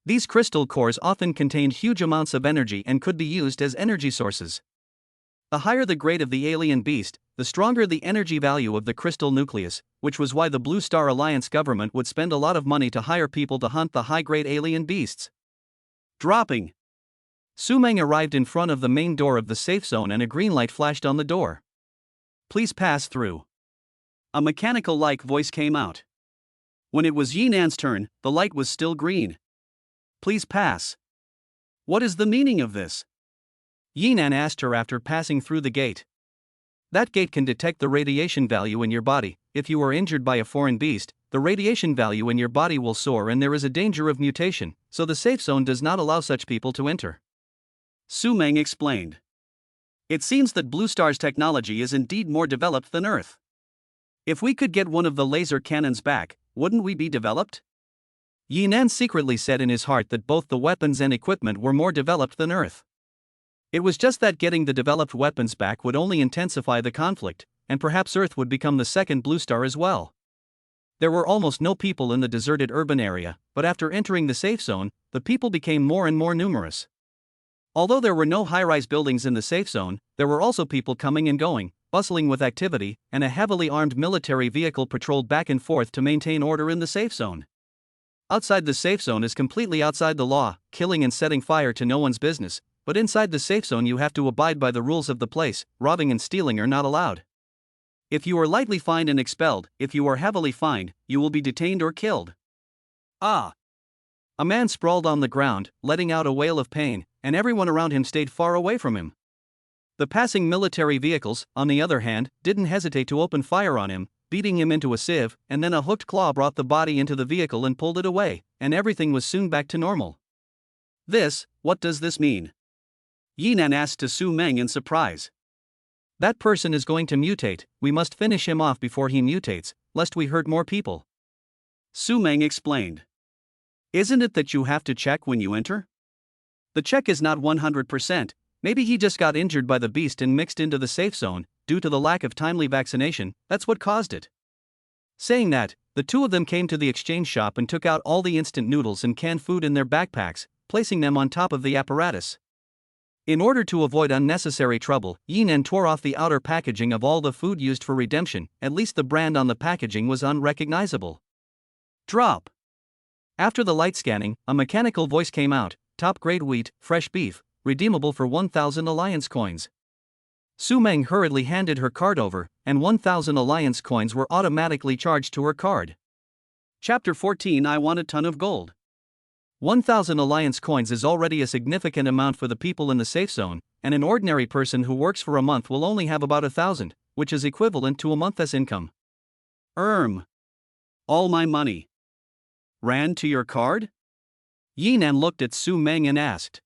These crystal cores often contained huge amounts of energy and could be used as energy sources. The higher the grade of the alien beast, the stronger the energy value of the crystal nucleus, which was why the Blue Star Alliance government would spend a lot of money to hire people to hunt the high-grade alien beasts. Dropping! Su Meng arrived in front of the main door of the safe zone and a green light flashed on the door. Please pass through. A mechanical-like voice came out. When it was Yinan's turn, the light was still green. Please pass. What is the meaning of this? Yinan asked her after passing through the gate. That gate can detect the radiation value in your body. If you are injured by a foreign beast, the radiation value in your body will soar and there is a danger of mutation, so the safe zone does not allow such people to enter. Su Meng explained. It seems that Blue Star's technology is indeed more developed than Earth. If we could get one of the laser cannons back, wouldn't we be developed? Yinan secretly said in his heart that both the weapons and equipment were more developed than Earth. It was just that getting the developed weapons back would only intensify the conflict, and perhaps Earth would become the second Blue Star as well. There were almost no people in the deserted urban area, but after entering the safe zone, the people became more and more numerous. Although there were no high-rise buildings in the safe zone, there were also people coming and going, bustling with activity, and a heavily armed military vehicle patrolled back and forth to maintain order in the safe zone. Outside the safe zone is completely outside the law, killing and setting fire to no one's business, but inside the safe zone you have to abide by the rules of the place. Robbing and stealing are not allowed. If you are lightly fined and expelled, if you are heavily fined, you will be detained or killed. Ah! A man sprawled on the ground, letting out a wail of pain, and everyone around him stayed far away from him. The passing military vehicles, on the other hand, didn't hesitate to open fire on him, beating him into a sieve, and then a hooked claw brought the body into the vehicle and pulled it away, and everything was soon back to normal. What does this mean? Yinan asked to Su Meng in surprise. That person is going to mutate, we must finish him off before he mutates, lest we hurt more people. Su Meng explained. Isn't it that you have to check when you enter? The check is not 100%, maybe he just got injured by the beast and mixed into the safe zone, due to the lack of timely vaccination, that's what caused it. Saying that, the two of them came to the exchange shop and took out all the instant noodles and canned food in their backpacks, placing them on top of the apparatus. In order to avoid unnecessary trouble, Yinan tore off the outer packaging of all the food used for redemption, at least the brand on the packaging was unrecognizable. Drop. After the light scanning, a mechanical voice came out, top-grade wheat, fresh beef, redeemable for 1,000 alliance coins. Su Meng hurriedly handed her card over, and 1,000 alliance coins were automatically charged to her card. Chapter 14 I Want a Ton of Gold. 1,000 alliance coins is already a significant amount for the people in the safe zone, and an ordinary person who works for a month will only have about 1,000, which is equivalent to a month's income. All my money ran to your card? Yinan looked at Su Meng and asked.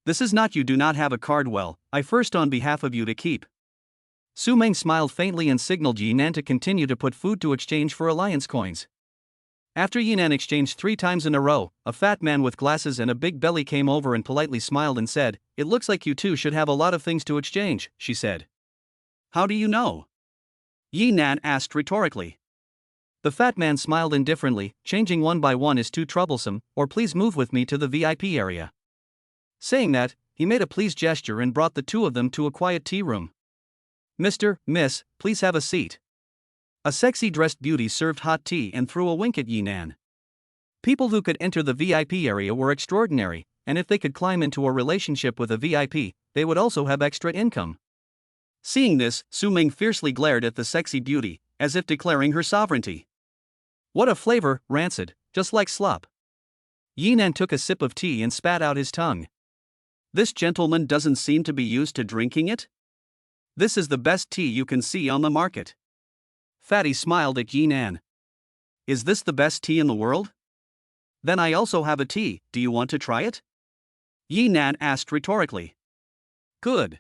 This is not, you do not have a card, well, I first on behalf of you to keep. Su Meng smiled faintly and signaled Yinan to continue to put food to exchange for alliance coins. After Yinan exchanged 3 times in a row, a fat man with glasses and a big belly came over and politely smiled and said, It looks like you two should have a lot of things to exchange, she said. How do you know? Yinan asked rhetorically. The fat man smiled indifferently, changing one by one is too troublesome, or please move with me to the VIP area. Saying that, he made a please gesture and brought the two of them to a quiet tea room. Miss, please have a seat. A sexy dressed beauty served hot tea and threw a wink at Yinan. People who could enter the VIP area were extraordinary, and if they could climb into a relationship with a VIP, they would also have extra income. Seeing this, Su Meng fiercely glared at the sexy beauty, as if declaring her sovereignty. What a flavor, rancid, just like slop. Yinan took a sip of tea and spat out his tongue. This gentleman doesn't seem to be used to drinking it? This is the best tea you can see on the market. Fatty smiled at Yinan. Is this the best tea in the world? Then I also have a tea, do you want to try it? Yinan asked rhetorically. Good.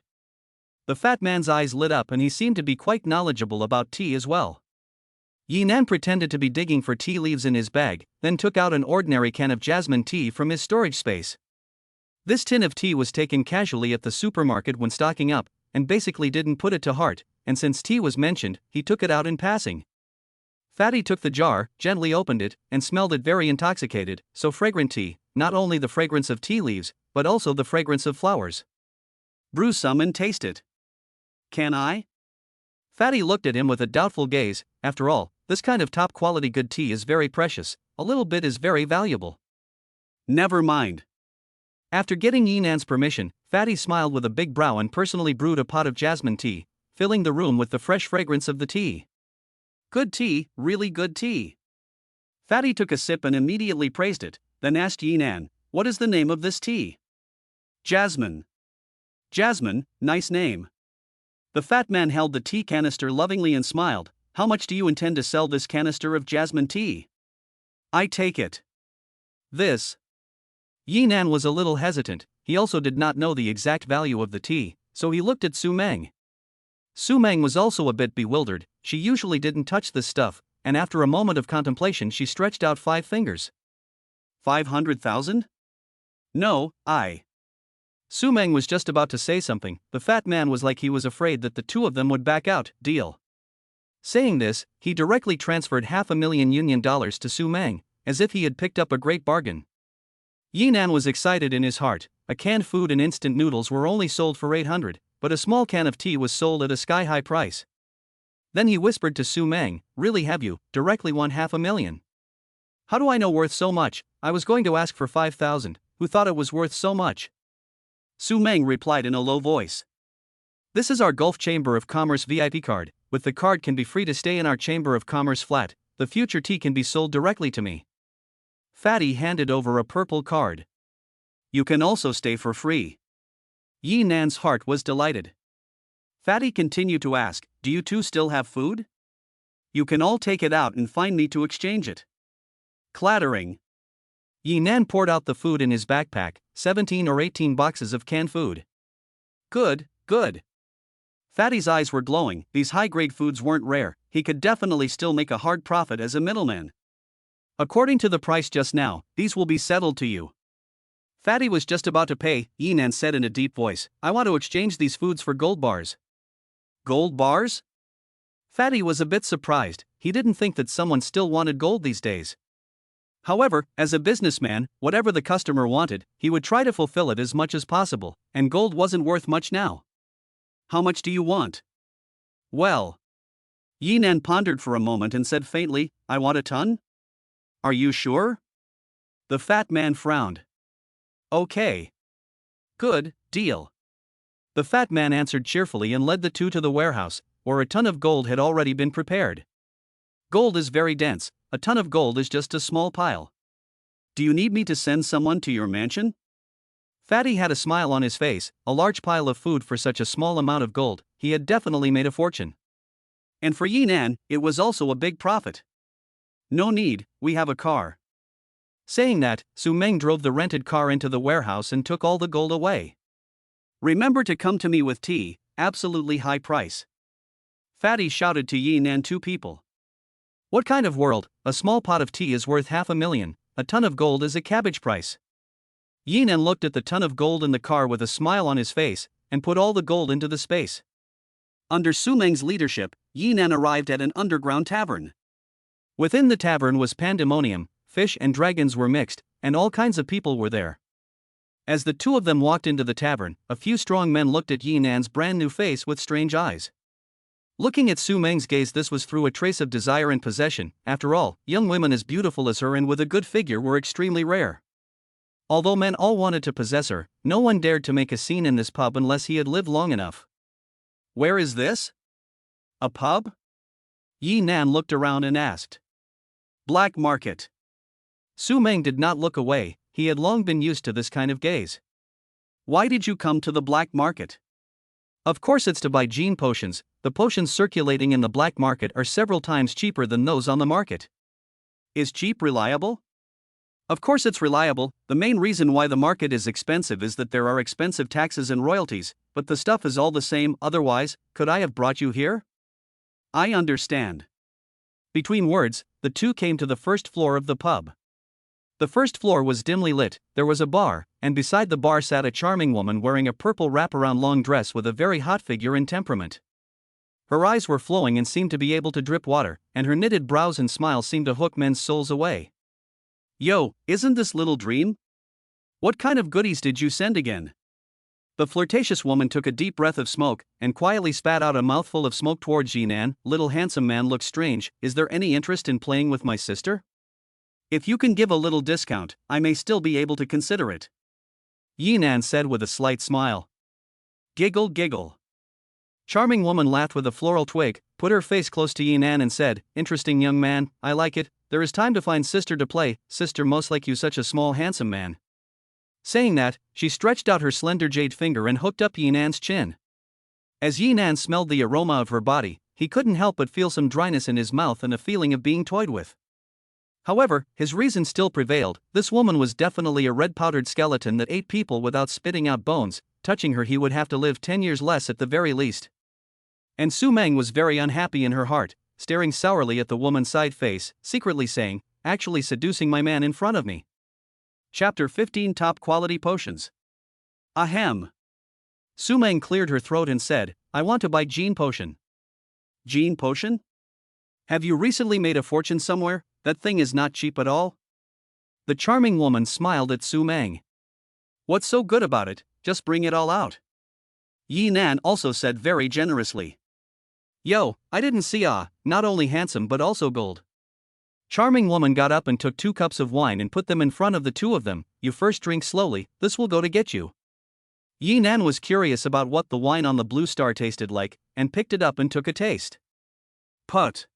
The fat man's eyes lit up and he seemed to be quite knowledgeable about tea as well. Yinan pretended to be digging for tea leaves in his bag, then took out an ordinary can of jasmine tea from his storage space. This tin of tea was taken casually at the supermarket when stocking up, and basically didn't put it to heart, and since tea was mentioned, he took it out in passing. Fatty took the jar, gently opened it, and smelled it very intoxicated, so fragrant tea, not only the fragrance of tea leaves, but also the fragrance of flowers. Brew some and taste it. Can I? Fatty looked at him with a doubtful gaze. After all, this kind of top-quality good tea is very precious, a little bit is very valuable. Never mind. After getting Yinan's permission, Fatty smiled with a big brow and personally brewed a pot of jasmine tea, filling the room with the fresh fragrance of the tea. Good tea, really good tea. Fatty took a sip and immediately praised it, then asked Yinan, what is the name of this tea? Jasmine. Jasmine, nice name. The fat man held the tea canister lovingly and smiled. How much do you intend to sell this canister of jasmine tea? I take it. This. Yinan was a little hesitant, he also did not know the exact value of the tea, so he looked at Su Meng. Su Meng was also a bit bewildered, she usually didn't touch this stuff, and after a moment of contemplation she stretched out 5 fingers. 500,000? No, Su Meng was just about to say something, the fat man was like he was afraid that the two of them would back out, deal. Saying this, he directly transferred $500,000 to Su Meng, as if he had picked up a great bargain. Yinan was excited in his heart, a canned food and instant noodles were only sold for 800, but a small can of tea was sold at a sky-high price. Then he whispered to Su Meng, really have you, directly won $500,000? How do I know worth so much? I was going to ask for 5,000, who thought it was worth so much? Su Meng replied in a low voice. This is our Gulf Chamber of Commerce VIP card, with the card can be free to stay in our Chamber of Commerce flat, the future tea can be sold directly to me. Fatty handed over a purple card. You can also stay for free. Yinan's heart was delighted. Fatty continued to ask, do you two still have food? You can all take it out and find me to exchange it. Clattering. Yi Nan poured out the food in his backpack, 17 or 18 boxes of canned food. Good, good. Fatty's eyes were glowing. These high-grade foods weren't rare, he could definitely still make a hard profit as a middleman. According to the price just now, these will be settled to you. Fatty was just about to pay, Yi Nan said in a deep voice. I want to exchange these foods for gold bars. Gold bars? Fatty was a bit surprised, he didn't think that someone still wanted gold these days. However, as a businessman, whatever the customer wanted, he would try to fulfill it as much as possible, and gold wasn't worth much now. How much do you want? Well. Yi Nan pondered for a moment and said faintly, I want a ton? Are you sure? The fat man frowned. Okay. Good, deal. The fat man answered cheerfully and led the two to the warehouse, where a ton of gold had already been prepared. Gold is very dense, a ton of gold is just a small pile. Do you need me to send someone to your mansion? Fatty had a smile on his face, a large pile of food for such a small amount of gold, he had definitely made a fortune. And for Yi Nan, it was also a big profit. No need, we have a car. Saying that, Su Meng drove the rented car into the warehouse and took all the gold away. Remember to come to me with tea, absolutely high price. Fatty shouted to Yi Nan. Two people. What kind of world, a small pot of tea is worth $500,000, a ton of gold is a cabbage price. Yi Nan looked at the ton of gold in the car with a smile on his face, and put all the gold into the space. Under Su Meng's leadership, Yi Nan arrived at an underground tavern. Within the tavern was pandemonium, fish and dragons were mixed, and all kinds of people were there. As the two of them walked into the tavern, a few strong men looked at Yi Nan's brand new face with strange eyes. Looking at Su Meng's gaze, this was through a trace of desire and possession. After all, young women as beautiful as her and with a good figure were extremely rare. Although men all wanted to possess her, no one dared to make a scene in this pub unless he had lived long enough. Where is this? A pub? Yi Nan looked around and asked. Black market. Su Meng did not look away, he had long been used to this kind of gaze. Why did you come to the black market? Of course it's to buy gene potions. The potions circulating in the black market are several times cheaper than those on the market. Is cheap reliable? Of course it's reliable. The main reason why the market is expensive is that there are expensive taxes and royalties, but the stuff is all the same. Otherwise, could I have brought you here? I understand. Between words, the two came to the first floor of the pub. The first floor was dimly lit, there was a bar, and beside the bar sat a charming woman wearing a purple wraparound long dress with a very hot figure and temperament. Her eyes were flowing and seemed to be able to drip water, and her knitted brows and smile seemed to hook men's souls away. Yo, isn't this little dream? What kind of goodies did you send again? The flirtatious woman took a deep breath of smoke, and quietly spat out a mouthful of smoke towards Yi Nan. Little handsome man looks strange, is there any interest in playing with my sister? If you can give a little discount, I may still be able to consider it. Yi Nan said with a slight smile. Giggle giggle. Charming woman laughed with a floral twig, put her face close to Yi Nan and said, interesting young man, I like it, there is time to find sister to play, sister most like you such a small handsome man. Saying that, she stretched out her slender jade finger and hooked up Yi Nan's chin. As Yi Nan smelled the aroma of her body, he couldn't help but feel some dryness in his mouth and a feeling of being toyed with. However, his reason still prevailed, this woman was definitely a red-powdered skeleton that ate people without spitting out bones, touching her he would have to live 10 years less at the very least. And Su Meng was very unhappy in her heart, staring sourly at the woman's side face, secretly saying, actually seducing my man in front of me. Chapter 15 Top Quality Potions. Ahem. Su Meng cleared her throat and said, I want to buy gene potion. Gene potion? Have you recently made a fortune somewhere? That thing is not cheap at all. The charming woman smiled at Su Meng. What's so good about it, just bring it all out. Yi Nan also said very generously. Yo, I didn't see not only handsome but also gold. Charming woman got up and took 2 cups of wine and put them in front of the two of them. You first drink slowly, this will go to get you. Yi Nan was curious about what the wine on the Blue Star tasted like, and picked it up and took a taste. Put.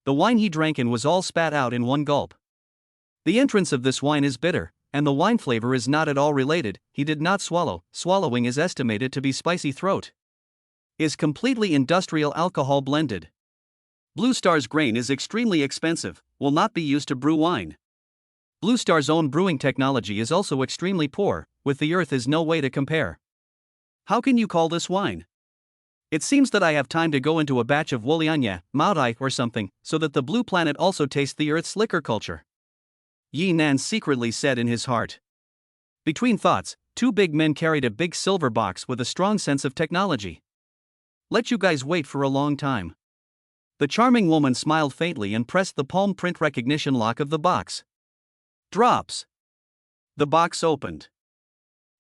The wine he drank in was all spat out in one gulp. The entrance of this wine is bitter, and the wine flavor is not at all related. He did not swallow, swallowing is estimated to be spicy throat. Is completely industrial alcohol blended. Blue Star's grain is extremely expensive, will not be used to brew wine. Blue Star's own brewing technology is also extremely poor, with the Earth is no way to compare. How can you call this wine? It seems that I have time to go into a batch of Wolianya, Maudai or something, so that the blue planet also tastes the Earth's liquor culture. Yi Nan secretly said in his heart. Between thoughts, two big men carried a big silver box with a strong sense of technology. Let you guys wait for a long time. The charming woman smiled faintly and pressed the palm print recognition lock of the box. Drops. The box opened.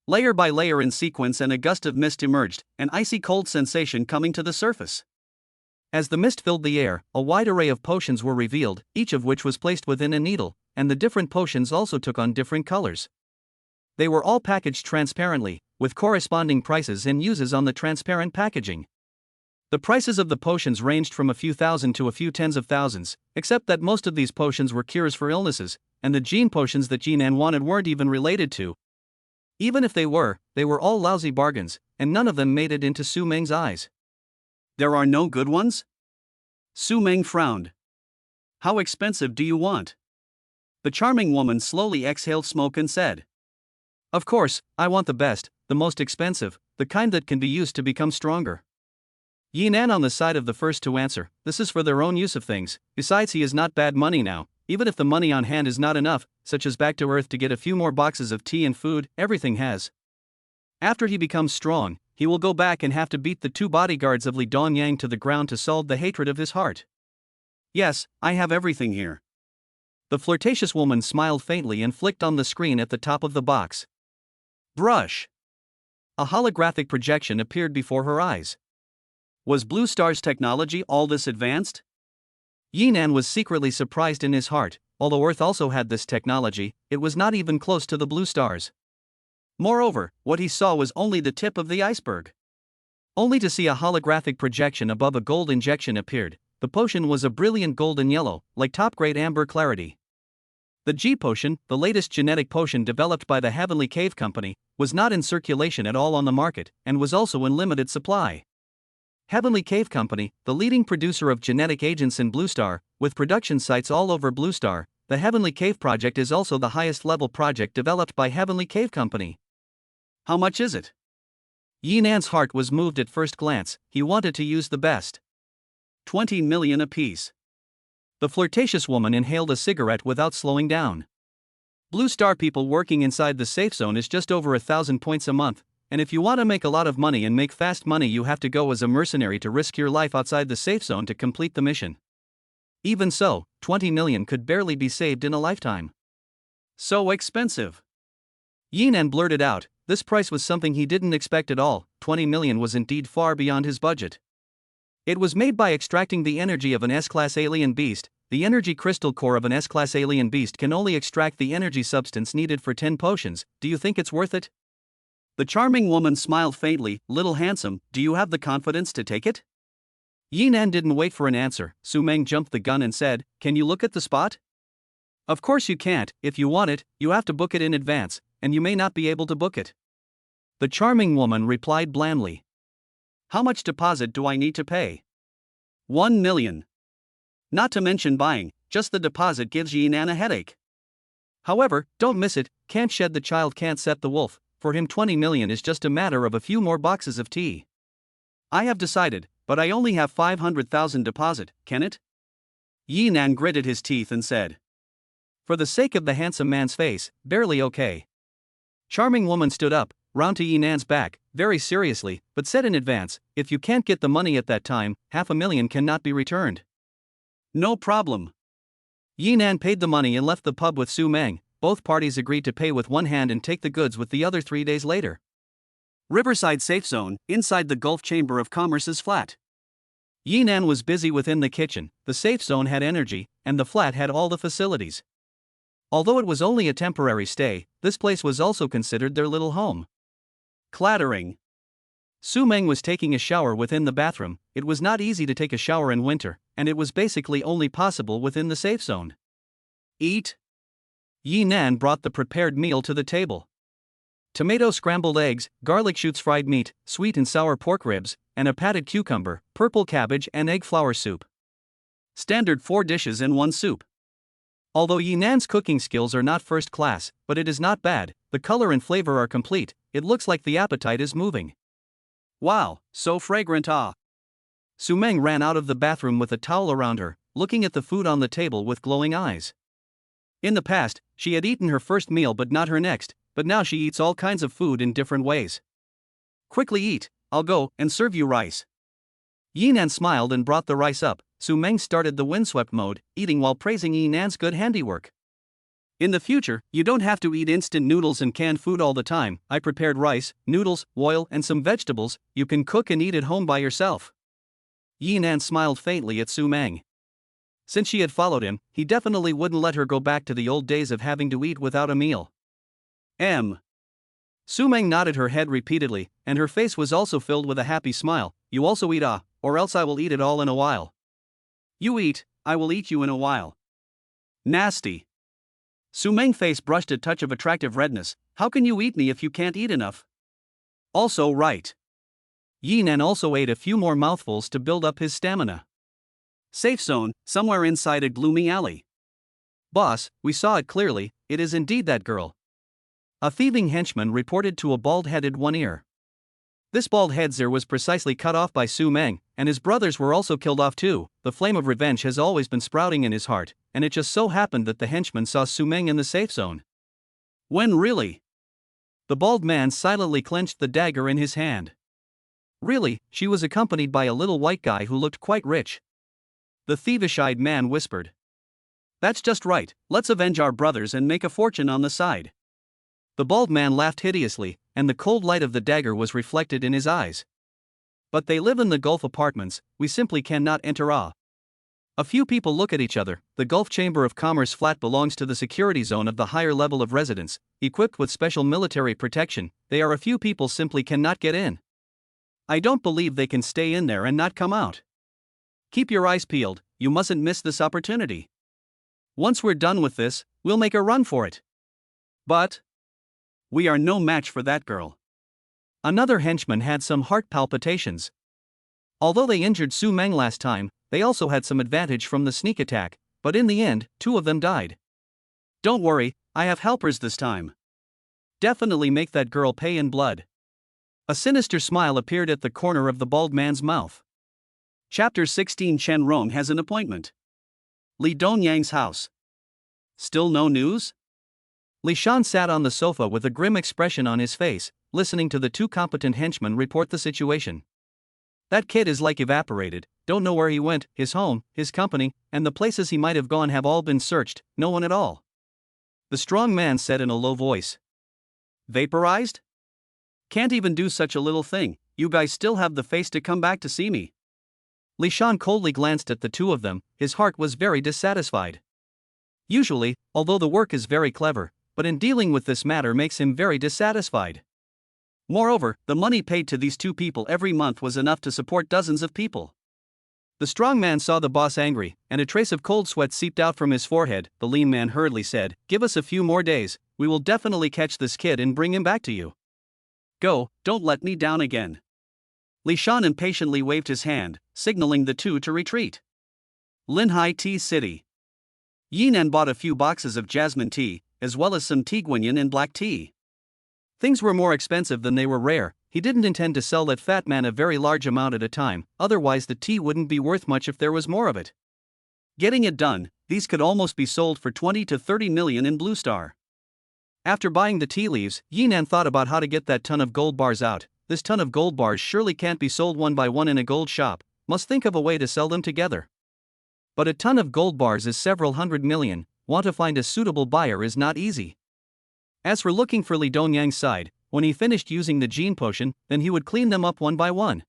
Layer by layer in sequence, and a gust of mist emerged, an icy cold sensation coming to the surface. As the mist filled the air, a wide array of potions were revealed, each of which was placed within a needle, and the different potions also took on different colors. They were all packaged transparently, with corresponding prices and uses on the transparent packaging. The prices of the potions ranged from a few thousand to a few tens of thousands, except that most of these potions were cures for illnesses, and the gene potions that Yi Nan wanted weren't even related to. Even if they were all lousy bargains, and none of them made it into Su Meng's eyes. There are no good ones? Su Meng frowned. How expensive do you want? The charming woman slowly exhaled smoke and said. Of course, I want the best, the most expensive, the kind that can be used to become stronger. Yi Nan on the side of the first to answer, this is for their own use of things, besides he is not bad money now, even if the money on hand is not enough, such as back to Earth to get a few more boxes of tea and food, everything has. After he becomes strong, he will go back and have to beat the two bodyguards of Li Dongyang to the ground to solve the hatred of his heart. Yes, I have everything here. The flirtatious woman smiled faintly and flicked on the screen at the top of the box. Brush. A holographic projection appeared before her eyes. Was Blue Star's technology all this advanced? Yi Nan was secretly surprised in his heart. Although Earth also had this technology, it was not even close to the Blue Star's. Moreover, what he saw was only the tip of the iceberg. Only to see a holographic projection above a gold injection appeared. The potion was a brilliant golden yellow, like top-grade amber clarity. The G potion, the latest genetic potion developed by the Heavenly Cave Company, was not in circulation at all on the market, and was also in limited supply. Heavenly Cave Company, the leading producer of genetic agents in Blue Star, with production sites all over Blue Star, the Heavenly Cave Project is also the highest level project developed by Heavenly Cave Company. How much is it? Yi Nan's heart was moved at first glance. He wanted to use the best. 20 million apiece. The flirtatious woman inhaled a cigarette without slowing down. Blue Star people working inside the safe zone is just over 1,000 points a month, and if you want to make a lot of money and make fast money, you have to go as a mercenary to risk your life outside the safe zone to complete the mission. Even so, 20 million could barely be saved in a lifetime. So expensive. Yi Nan blurted out. This price was something he didn't expect at all. 20 million was indeed far beyond his budget. It was made by extracting the energy of an S-class alien beast. The energy crystal core of an S-class alien beast can only extract the energy substance needed for 10 potions. Do you think it's worth it? The charming woman smiled faintly. Little handsome, do you have the confidence to take it? Yi Nan didn't wait for an answer. Su Meng jumped the gun and said, can you look at the spot? Of course you can't. If you want it, you have to book it in advance, and you may not be able to book it. The charming woman replied blandly. How much deposit do I need to pay? 1 million. Not to mention buying, just the deposit gives Yi Nan a headache. However, don't miss it, can't shed the child can't set the wolf. For him 20 million is just a matter of a few more boxes of tea. I have decided, but I only have 500,000 deposit, can it? Yi Nan gritted his teeth and said. For the sake of the handsome man's face, barely okay. Charming woman stood up, round to Yi Nan's back, very seriously, but said in advance, if you can't get the money at that time, 500,000 cannot be returned. No problem. Yi Nan paid the money and left the pub with Su Meng. Both parties agreed to pay with one hand and take the goods with the other 3 days later. Riverside Safe Zone, inside the Gulf Chamber of Commerce's flat. Yi Nan was busy within the kitchen. The safe zone had energy, and the flat had all the facilities. Although it was only a temporary stay, this place was also considered their little home. Clattering. Su Meng was taking a shower within the bathroom. It was not easy to take a shower in winter, and it was basically only possible within the safe zone. Eat. Yi Nan brought the prepared meal to the table. Tomato scrambled eggs, garlic shoots fried meat, sweet and sour pork ribs, and a patted cucumber, purple cabbage and egg flour soup. Standard 4 dishes and 1 soup. Although Yinan's cooking skills are not first class, but it is not bad, the color and flavor are complete, it looks like the appetite is moving. Wow, so fragrant ah! Su Meng ran out of the bathroom with a towel around her, looking at the food on the table with glowing eyes. In the past, she had eaten her first meal but not her next, but now she eats all kinds of food in different ways. Quickly eat, I'll go and serve you rice. Yinan smiled and brought the rice up. Su Meng started the windswept mode, eating while praising Yinan's good handiwork. In the future, you don't have to eat instant noodles and canned food all the time. I prepared rice, noodles, oil, and some vegetables. You can cook and eat at home by yourself. Yinan smiled faintly at Su Meng. Since she had followed him, he definitely wouldn't let her go back to the old days of having to eat without a meal. Su Meng nodded her head repeatedly, and her face was also filled with a happy smile. You also eat or else I will eat it all in a while. You eat, I will eat you in a while. Nasty. Su Meng's face brushed a touch of attractive redness. How can you eat me if you can't eat enough? Also right. Yinan also ate a few more mouthfuls to build up his stamina. Safe zone, somewhere inside a gloomy alley. Boss, we saw it clearly, it is indeed that girl. A thieving henchman reported to a bald-headed one-ear. This bald-head's ear was precisely cut off by Su Meng, and his brothers were also killed off too. The flame of revenge has always been sprouting in his heart, and it just so happened that the henchman saw Su Meng in the safe zone. When really? The bald man silently clenched the dagger in his hand. Really, she was accompanied by a little white guy who looked quite rich. The thievish-eyed man whispered. That's just right, let's avenge our brothers and make a fortune on the side. The bald man laughed hideously, and the cold light of the dagger was reflected in his eyes. But they live in the Gulf apartments, we simply cannot enter. A few people look at each other. The Gulf Chamber of Commerce flat belongs to the security zone of the higher level of residence, equipped with special military protection. They are a few people simply cannot get in. I don't believe they can stay in there and not come out. Keep your eyes peeled, you mustn't miss this opportunity. Once we're done with this, we'll make a run for it. But we are no match for that girl. Another henchman had some heart palpitations. Although they injured Su Meng last time, they also had some advantage from the sneak attack, but in the end, 2 of them died. Don't worry, I have helpers this time. Definitely make that girl pay in blood. A sinister smile appeared at the corner of the bald man's mouth. Chapter 16. Chen Rong has an appointment. Li Dongyang's house. Still no news? Li Shan sat on the sofa with a grim expression on his face, listening to the 2 competent henchmen report the situation. That kid is like evaporated, don't know where he went, his home, his company, and the places he might have gone have all been searched, no one at all. The strong man said in a low voice. Vaporized? Can't even do such a little thing, you guys still have the face to come back to see me. Li Shan coldly glanced at the 2 of them, his heart was very dissatisfied. Usually, although the work is very clever, but in dealing with this matter makes him very dissatisfied. Moreover, the money paid to these 2 people every month was enough to support dozens of people. The strong man saw the boss angry, and a trace of cold sweat seeped out from his forehead. The lean man hurriedly said, give us a few more days, we will definitely catch this kid and bring him back to you. Go, don't let me down again. Li Shan impatiently waved his hand, signaling the 2 to retreat. Linhai Tea City. Yinan bought a few boxes of jasmine tea, as well as some tea guanyin and black tea. Things were more expensive than they were rare. He didn't intend to sell that fat man a very large amount at a time, otherwise the tea wouldn't be worth much if there was more of it. Getting it done, these could almost be sold for 20 to 30 million in Blue Star. After buying the tea leaves, Yinan thought about how to get that ton of gold bars out. This ton of gold bars surely can't be sold one by one in a gold shop, must think of a way to sell them together. But a ton of gold bars is several hundred million, want to find a suitable buyer is not easy. As for looking for Li Dongyang's side, when he finished using the gene potion, then he would clean them up one by one.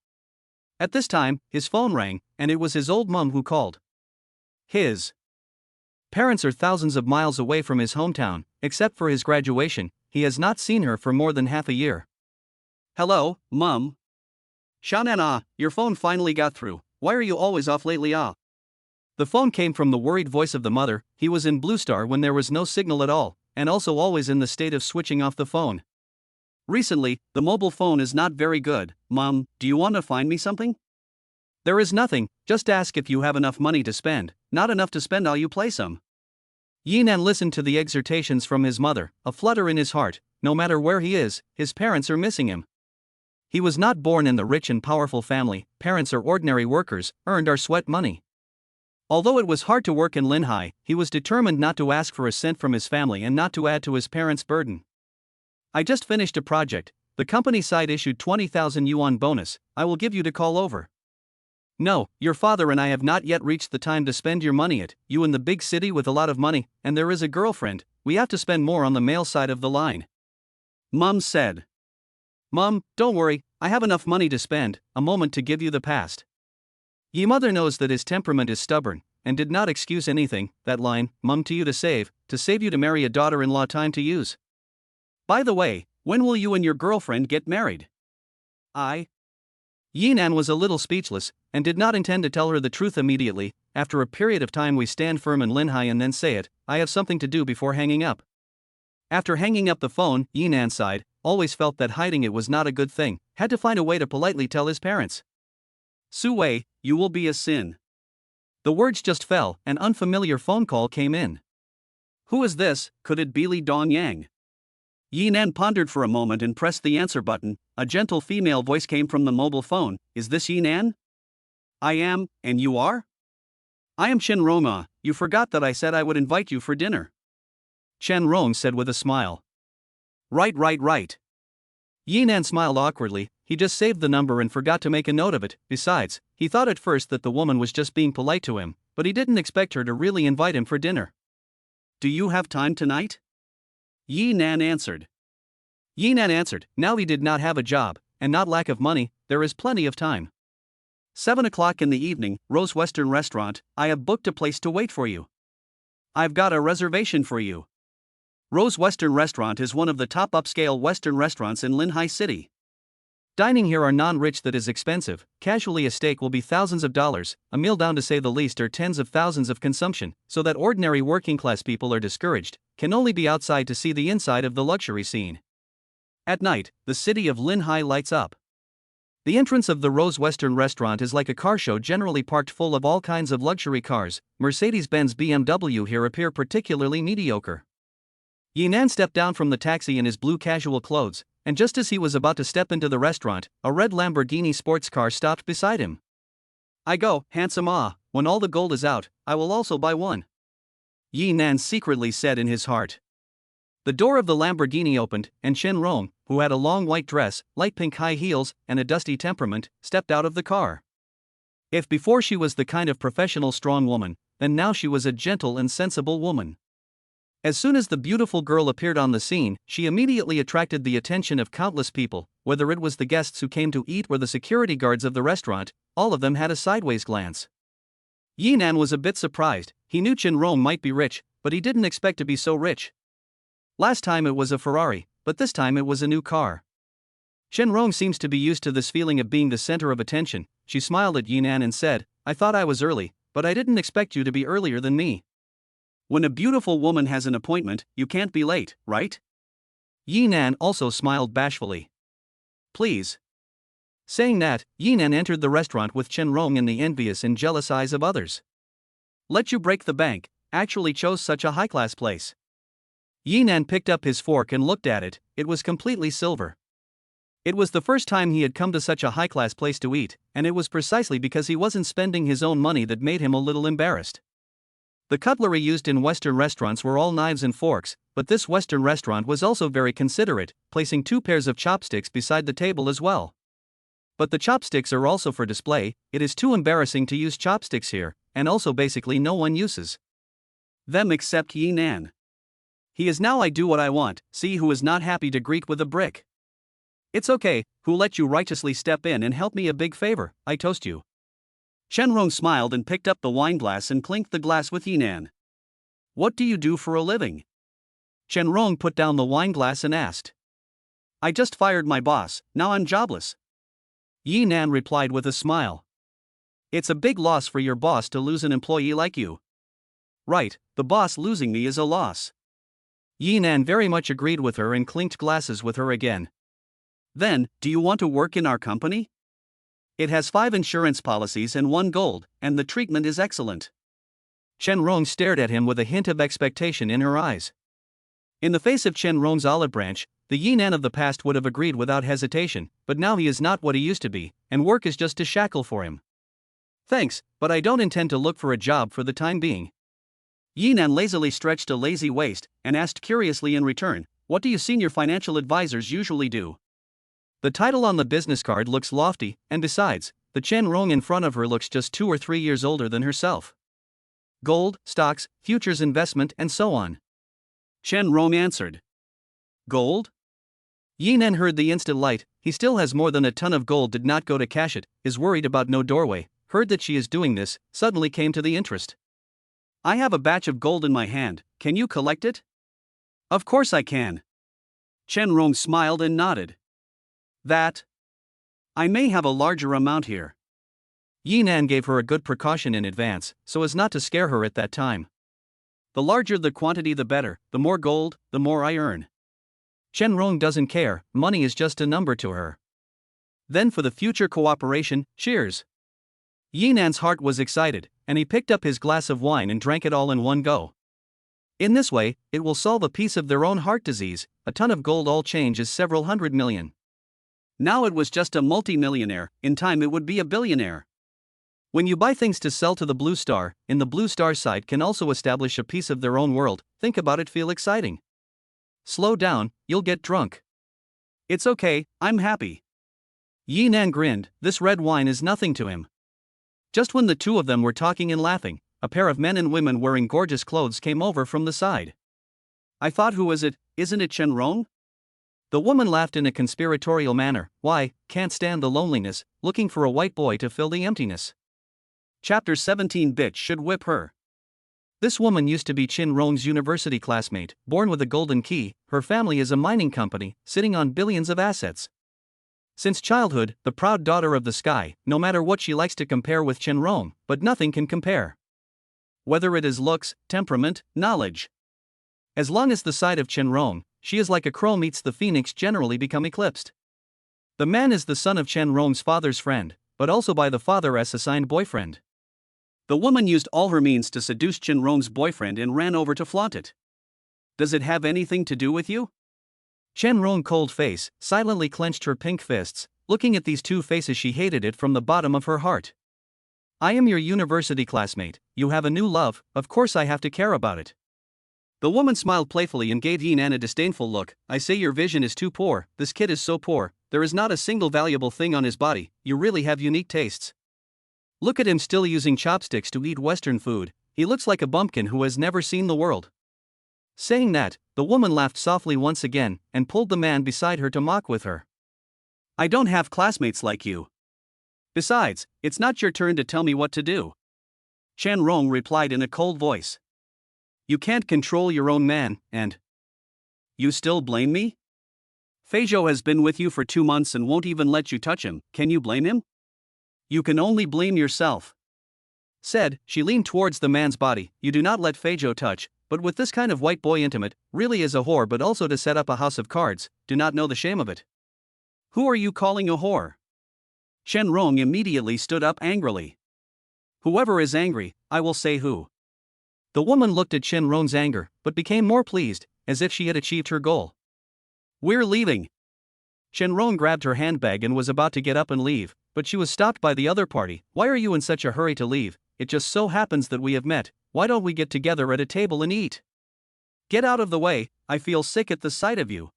At this time, his phone rang, and it was his old mum who called. His parents are thousands of miles away from his hometown. Except for his graduation, he has not seen her for more than half a year. Hello, Mum. Shannon, your phone finally got through. Why are you always off lately? The phone came from the worried voice of the mother. He was in Blue Star when there was no signal at all, and also always in the state of switching off the phone. Recently, the mobile phone is not very good. Mom, do you want to find me something? There is nothing, just ask if you have enough money to spend. Not enough to spend, you play some. Yinan listened to the exhortations from his mother, a flutter in his heart. No matter where he is, his parents are missing him. He was not born in the rich and powerful family, parents are ordinary workers, earned our sweat money. Although it was hard to work in Linhai, he was determined not to ask for a cent from his family and not to add to his parents' burden. I just finished a project. The company side issued 20,000 yuan bonus. I will give you to call over. No, your father and I have not yet reached the time to spend your money at. You in the big city with a lot of money, and there is a girlfriend. We have to spend more on the male side of the line. Mom said. Mom, don't worry, I have enough money to spend. A moment to give you the past. Ye mother knows that his temperament is stubborn, and did not excuse anything. That line, Mum to you to save you to marry a daughter-in-law time to use. By the way, when will you and your girlfriend get married? Yinan was a little speechless, and did not intend to tell her the truth immediately. After a period of time we stand firm in Linhai and then say it. I have something to do before hanging up. After hanging up the phone, Yinan sighed, always felt that hiding it was not a good thing, had to find a way to politely tell his parents. Su Wei, you will be a sin. The words just fell, an unfamiliar phone call came in. Who is this? Could it be Li Dongyang? Yinan pondered for a moment and pressed the answer button. A gentle female voice came from the mobile phone. Is this Yinan? I am, and you are? I am Chen Rong. You forgot that I said I would invite you for dinner. Chen Rong said with a smile. Right. Yinan smiled awkwardly. He just saved the number and forgot to make a note of it. Besides, he thought at first that the woman was just being polite to him, but he didn't expect her to really invite him for dinner. Do you have time tonight? Yinan answered. Now he did not have a job, and not lack of money, there is plenty of time. 7 o'clock in the evening, Rose Western Restaurant, I have booked a place to wait for you. I've got a reservation for you. Rose Western Restaurant is one of the top upscale Western restaurants in Linhai City. Dining here are non-rich, that is expensive. Casually a steak will be thousands of dollars, a meal down to say the least are tens of thousands of consumption, so that ordinary working class people are discouraged, can only be outside to see the inside of the luxury scene. At night, the city of Linhai lights up. The entrance of the Rose Western Restaurant is like a car show, generally parked full of all kinds of luxury cars. Mercedes-Benz BMW here appear particularly mediocre. Yinan stepped down from the taxi in his blue casual clothes, and just as he was about to step into the restaurant, a red Lamborghini sports car stopped beside him. I go, handsome when all the gold is out, I will also buy one. Yinan secretly said in his heart. The door of the Lamborghini opened, and Chen Rong, who had a long white dress, light pink high heels, and a dusty temperament, stepped out of the car. If before she was the kind of professional strong woman, then now she was a gentle and sensible woman. As soon as the beautiful girl appeared on the scene, she immediately attracted the attention of countless people, whether it was the guests who came to eat or the security guards of the restaurant, all of them had a sideways glance. Yinan was a bit surprised. He knew Chen Rong might be rich, but he didn't expect to be so rich. Last time it was a Ferrari, but this time it was a new car. Chen Rong seems to be used to this feeling of being the center of attention. She smiled at Yinan and said, I thought I was early, but I didn't expect you to be earlier than me. When a beautiful woman has an appointment, you can't be late, right? Yinan also smiled bashfully. Please. Saying that, Yinan entered the restaurant with Chen Rong and the envious and jealous eyes of others. Let you break the bank, actually chose such a high-class place. Yinan picked up his fork and looked at it. It was completely silver. It was the first time he had come to such a high-class place to eat, and it was precisely because he wasn't spending his own money that made him a little embarrassed. The cutlery used in Western restaurants were all knives and forks, but this Western restaurant was also very considerate, placing 2 pairs of chopsticks beside the table as well. But the chopsticks are also for display. It is too embarrassing to use chopsticks here, and also basically no one uses them except Yinan. He is now I do what I want, see who is not happy to greet with a brick. It's okay, who let you righteously step in and help me a big favor, I toast you. Chen Rong smiled and picked up the wine glass and clinked the glass with Yinan. What do you do for a living? Chen Rong put down the wine glass and asked. I just fired my boss, now I'm jobless. Yinan replied with a smile. It's a big loss for your boss to lose an employee like you. Right, the boss losing me is a loss. Yinan very much agreed with her and clinked glasses with her again. Then, do you want to work in our company? It has 5 insurance policies and 1 gold, and the treatment is excellent. Chen Rong stared at him with a hint of expectation in her eyes. In the face of Chen Rong's olive branch, the Yinan of the past would have agreed without hesitation, but now he is not what he used to be, and work is just a shackle for him. Thanks, but I don't intend to look for a job for the time being. Yinan lazily stretched a lazy waist, and asked curiously in return, what do you senior financial advisors usually do? The title on the business card looks lofty, and besides, the Chen Rong in front of her looks just 2 or 3 years older than herself. Gold, stocks, futures investment, and so on. Chen Rong answered. Gold? Yinan heard the instant light. He still has more than a ton of gold, did not go to cash it, is worried about no doorway, heard that she is doing this, suddenly came to the interest. I have a batch of gold in my hand, can you collect it? Of course I can. Chen Rong smiled and nodded. That? I may have a larger amount here. Yinan gave her a good precaution in advance, so as not to scare her at that time. The larger the quantity the better, the more gold, the more I earn. Chen Rong doesn't care, money is just a number to her. Then for the future cooperation, cheers. Yinan's heart was excited, and he picked up his glass of wine and drank it all in one go. In this way, it will solve a piece of their own heart disease. A ton of gold all change is several hundred million. Now it was just a multi-millionaire, in time it would be a billionaire. When you buy things to sell to the Blue Star, in the Blue Star side can also establish a piece of their own world, think about it, feel exciting. Slow down, you'll get drunk. It's okay, I'm happy. Yinan grinned, this red wine is nothing to him. Just when the two of them were talking and laughing, a pair of men and women wearing gorgeous clothes came over from the side. I thought, who is it, isn't it Chen Rong? The woman laughed in a conspiratorial manner, why, can't stand the loneliness, looking for a white boy to fill the emptiness. Chapter 17 Bitch should whip her. This woman used to be Chen Rong's university classmate, born with a golden key. Her family is a mining company, sitting on billions of assets. Since childhood, the proud daughter of the sky, no matter what she likes to compare with Chen Rong, but nothing can compare. Whether it is looks, temperament, knowledge. As long as the side of Chen Rong, she is like a crow meets the phoenix, generally become eclipsed. The man is the son of Chen Rong's father's friend, but also by the father's assigned boyfriend. The woman used all her means to seduce Chen Rong's boyfriend and ran over to flaunt it. Does it have anything to do with you? Chen Rong, cold face, silently clenched her pink fists. Looking at these two faces, she hated it from the bottom of her heart. I am your university classmate, you have a new love, of course I have to care about it. The woman smiled playfully and gave Yinan a disdainful look. I say your vision is too poor, this kid is so poor, there is not a single valuable thing on his body, you really have unique tastes. Look at him still using chopsticks to eat Western food, he looks like a bumpkin who has never seen the world. Saying that, the woman laughed softly once again, and pulled the man beside her to mock with her. I don't have classmates like you. Besides, it's not your turn to tell me what to do. Chen Rong replied in a cold voice. You can't control your own man, and... You still blame me? Feizhou has been with you for 2 months and won't even let you touch him, can you blame him? You can only blame yourself. Said, she leaned towards the man's body. You do not let Feizhou touch, but with this kind of white boy intimate, really is a whore, but also to set up a house of cards, do not know the shame of it. Who are you calling a whore? Chen Rong immediately stood up angrily. Whoever is angry, I will say who. The woman looked at Chen Rong's anger, but became more pleased, as if she had achieved her goal. We're leaving. Chen Rong grabbed her handbag and was about to get up and leave, but she was stopped by the other party. Why are you in such a hurry to leave? It just so happens that we have met, why don't we get together at a table and eat? Get out of the way, I feel sick at the sight of you.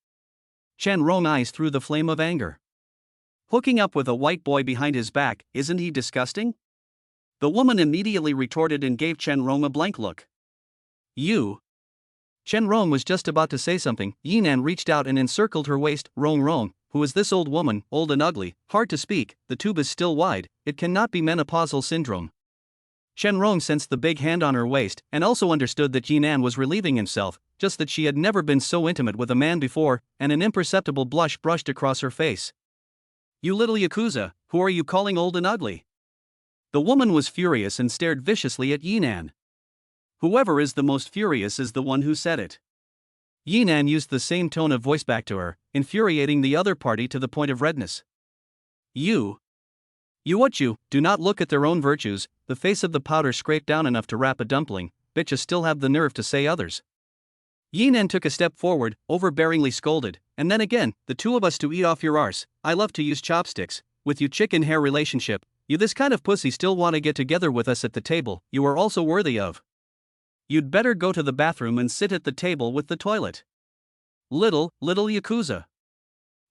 Chen Rong eyes through the flame of anger. Hooking up with a white boy behind his back, isn't he disgusting? The woman immediately retorted and gave Chen Rong a blank look. You? Chen Rong was just about to say something. Yinan reached out and encircled her waist. Rong, who is this old woman, old and ugly, hard to speak, the tube is still wide, it cannot be menopausal syndrome. Chen Rong sensed the big hand on her waist, and also understood that Yinan was relieving himself, just that she had never been so intimate with a man before, and an imperceptible blush brushed across her face. You little yakuza, who are you calling old and ugly? The woman was furious and stared viciously at Yinan. Whoever is the most furious is the one who said it. Yinan used the same tone of voice back to her, infuriating the other party to the point of redness. You what you, do not look at their own virtues, the face of the powder scraped down enough to wrap a dumpling. Bitches still have the nerve to say others. Yi Nan took a step forward, overbearingly scolded, and then again, the two of us to eat off your arse. I love to use chopsticks. With you chicken hair relationship, you this kind of pussy still wanna get together with us at the table, you are also worthy of. You'd better go to the bathroom and sit at the table with the toilet. Little Yakuza.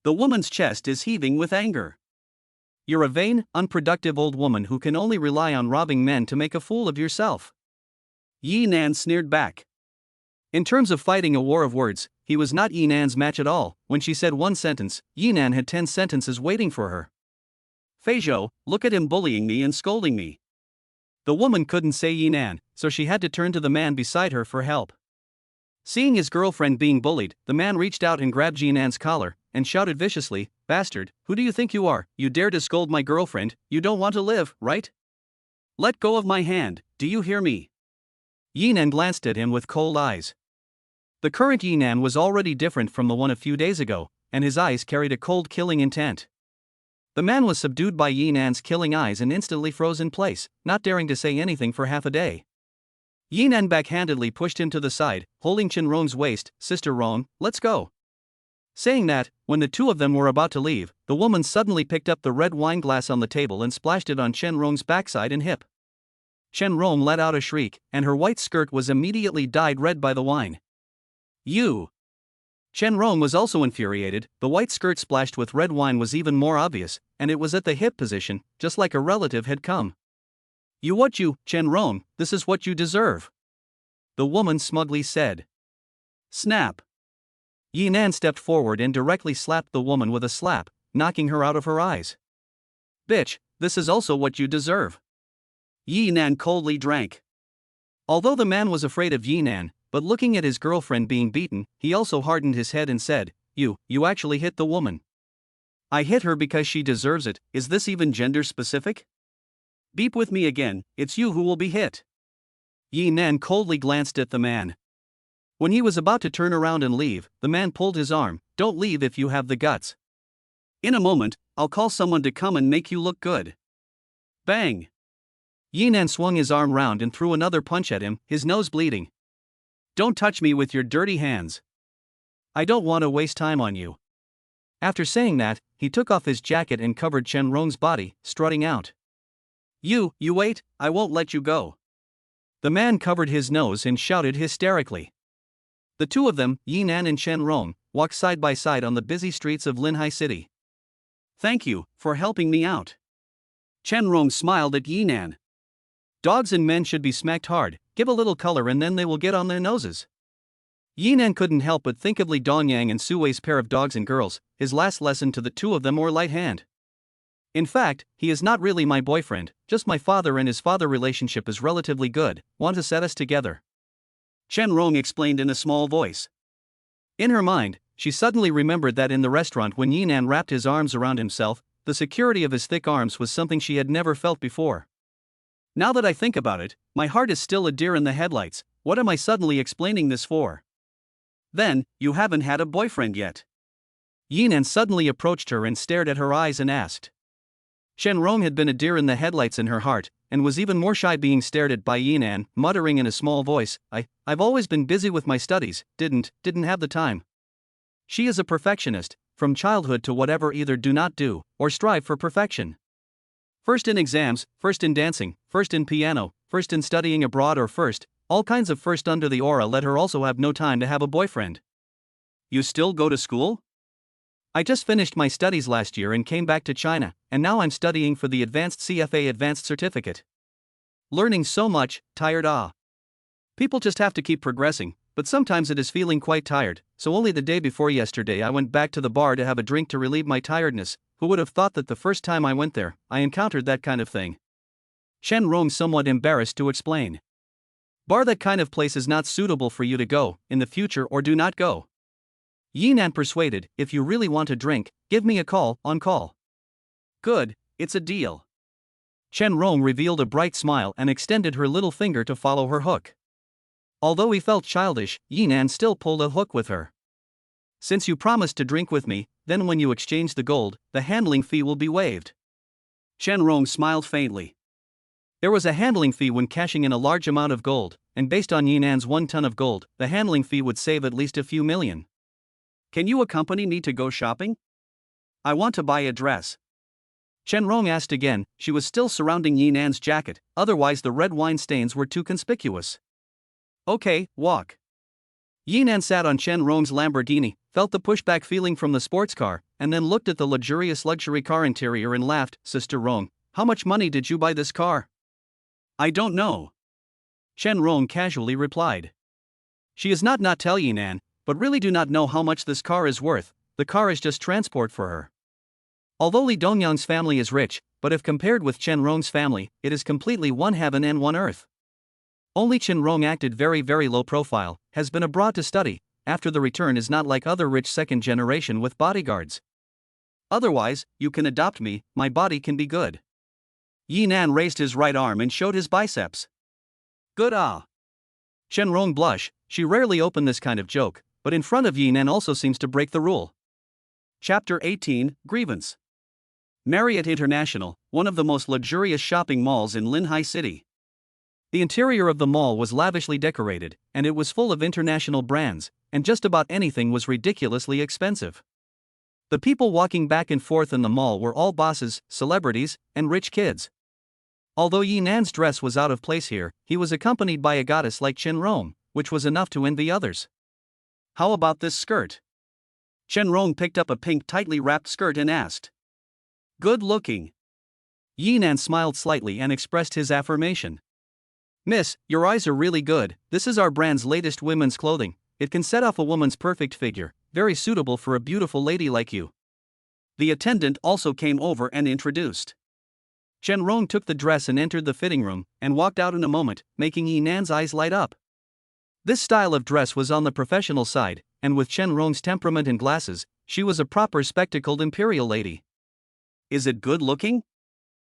The woman's chest is heaving with anger. You're a vain, unproductive old woman who can only rely on robbing men to make a fool of yourself. Yi Nan sneered back. In terms of fighting a war of words, he was not Yi Nan's match at all. When she said one sentence, Yi Nan had 10 sentences waiting for her. Feizhou, look at him bullying me and scolding me. The woman couldn't say Yi Nan, so she had to turn to the man beside her for help. Seeing his girlfriend being bullied, the man reached out and grabbed Yi Nan's collar, and shouted viciously, "Bastard, who do you think you are? You dare to scold my girlfriend? You don't want to live, right? Let go of my hand, do you hear me?" Yi Nan glanced at him with cold eyes. The current Yi Nan was already different from the one a few days ago, and his eyes carried a cold killing intent. The man was subdued by Yi Nan's killing eyes and instantly froze in place, not daring to say anything for half a day. Yi Nan backhandedly pushed him to the side, holding Chen Rong's waist. "Sister Rong, let's go." Saying that, when the two of them were about to leave, the woman suddenly picked up the red wine glass on the table and splashed it on Chen Rong's backside and hip. Chen Rong let out a shriek, and her white skirt was immediately dyed red by the wine. "You!" Chen Rong was also infuriated. The white skirt splashed with red wine was even more obvious, and it was at the hip position, just like a relative had come. You, Chen Rong, this is what you deserve," the woman smugly said. Snap. Yi Nan stepped forward and directly slapped the woman with a slap, knocking her out of her eyes. "Bitch, this is also what you deserve." Yi Nan coldly drank. Although the man was afraid of Yi Nan, but looking at his girlfriend being beaten, he also hardened his head and said, You actually hit the woman." "I hit her because she deserves it. Is this even gender specific? Beep with me again, it's you who will be hit." Yi Nan coldly glanced at the man. When he was about to turn around and leave, the man pulled his arm. "Don't leave if you have the guts. In a moment, I'll call someone to come and make you look good." Bang! Yi Nan swung his arm round and threw another punch at him, his nose bleeding. "Don't touch me with your dirty hands. I don't want to waste time on you." After saying that, he took off his jacket and covered Chen Rong's body, strutting out. You wait, I won't let you go." The man covered his nose and shouted hysterically. The two of them, Yi Nan and Chen Rong, walked side by side on the busy streets of Linhai City. "Thank you for helping me out." Chen Rong smiled at Yi Nan. Dogs and men should be smacked hard, give a little color and then they will get on their noses. Yi Nan couldn't help but think of Li Dongyang and Su Wei's pair of dogs and girls. His last lesson to the two of them were light hand. "In fact, he is not really my boyfriend, just my father, and his father relationship is relatively good. Want to set us together?" Chen Rong explained in a small voice. In her mind, she suddenly remembered that in the restaurant when Yi Nan wrapped his arms around himself, the security of his thick arms was something she had never felt before. Now that I think about it, my heart is still a deer in the headlights. What am I suddenly explaining this for? Then, you haven't had a boyfriend yet? Yi Nan suddenly approached her and stared at her eyes and asked. Chen Rong had been a deer in the headlights in her heart, and was even more shy being stared at by Yi Nan, muttering in a small voice, I've always been busy with my studies, didn't have the time. She is a perfectionist, from childhood to whatever, either do not do, or strive for perfection. First in exams, first in dancing, first in piano, first in studying abroad, or first, all kinds of first under the aura let her also have no time to have a boyfriend. You still go to school? I just finished my studies last year and came back to China, and now I'm studying for the advanced CFA advanced certificate. Learning so much, tired. People just have to keep progressing, but sometimes it is feeling quite tired, so only the day before yesterday I went back to the bar to have a drink to relieve my tiredness. Who would have thought that the first time I went there, I encountered that kind of thing? Chen Rong somewhat embarrassed to explain. Bar, that kind of place is not suitable for you to go, in the future, or do not go. Yi Nan persuaded, if you really want a drink, give me a call, on call. Good, it's a deal. Chen Rong revealed a bright smile and extended her little finger to follow her hook. Although he felt childish, Yi Nan still pulled a hook with her. Since you promised to drink with me, then when you exchange the gold, the handling fee will be waived. Chen Rong smiled faintly. There was a handling fee when cashing in a large amount of gold, and based on Yinan's 1 ton of gold, the handling fee would save at least a few million. Can you accompany me to go shopping? I want to buy a dress. Chen Rong asked again. She was still surrounding Yinan's jacket, otherwise the red wine stains were too conspicuous. Okay, walk. Yinan sat on Chen Rong's Lamborghini, felt the pushback feeling from the sports car, and then looked at the luxurious luxury car interior and laughed. Sister Rong, how much money did you buy this car? I don't know. Chen Rong casually replied. She is not tell Yinan, but really do not know how much this car is worth. The car is just transport for her. Although Li Dongyang's family is rich, but if compared with Chen Rong's family, it is completely one heaven and one earth. Only Chen Rong acted very low profile, has been abroad to study, after the return is not like other rich second generation with bodyguards. Otherwise, you can adopt me, my body can be good. Yinan raised his right arm and showed his biceps. Good ah. Chen Rong blushed. She rarely opened this kind of joke, but in front of Yinan also seems to break the rule. Chapter 18, Grievance. Marriott International, one of the most luxurious shopping malls in Linhai City. The interior of the mall was lavishly decorated, and it was full of international brands, and just about anything was ridiculously expensive. The people walking back and forth in the mall were all bosses, celebrities, and rich kids. Although Yinan's dress was out of place here, he was accompanied by a goddess like Chen Rong, which was enough to envy others. How about this skirt? Chen Rong picked up a pink tightly wrapped skirt and asked. Good looking. Yinan smiled slightly and expressed his affirmation. Miss, your eyes are really good. This is our brand's latest women's clothing. It can set off a woman's perfect figure, very suitable for a beautiful lady like you. The attendant also came over and introduced. Chen Rong took the dress and entered the fitting room, and walked out in a moment, making Yinan's eyes light up. This style of dress was on the professional side, and with Chen Rong's temperament and glasses, she was a proper spectacled imperial lady. Is it good looking?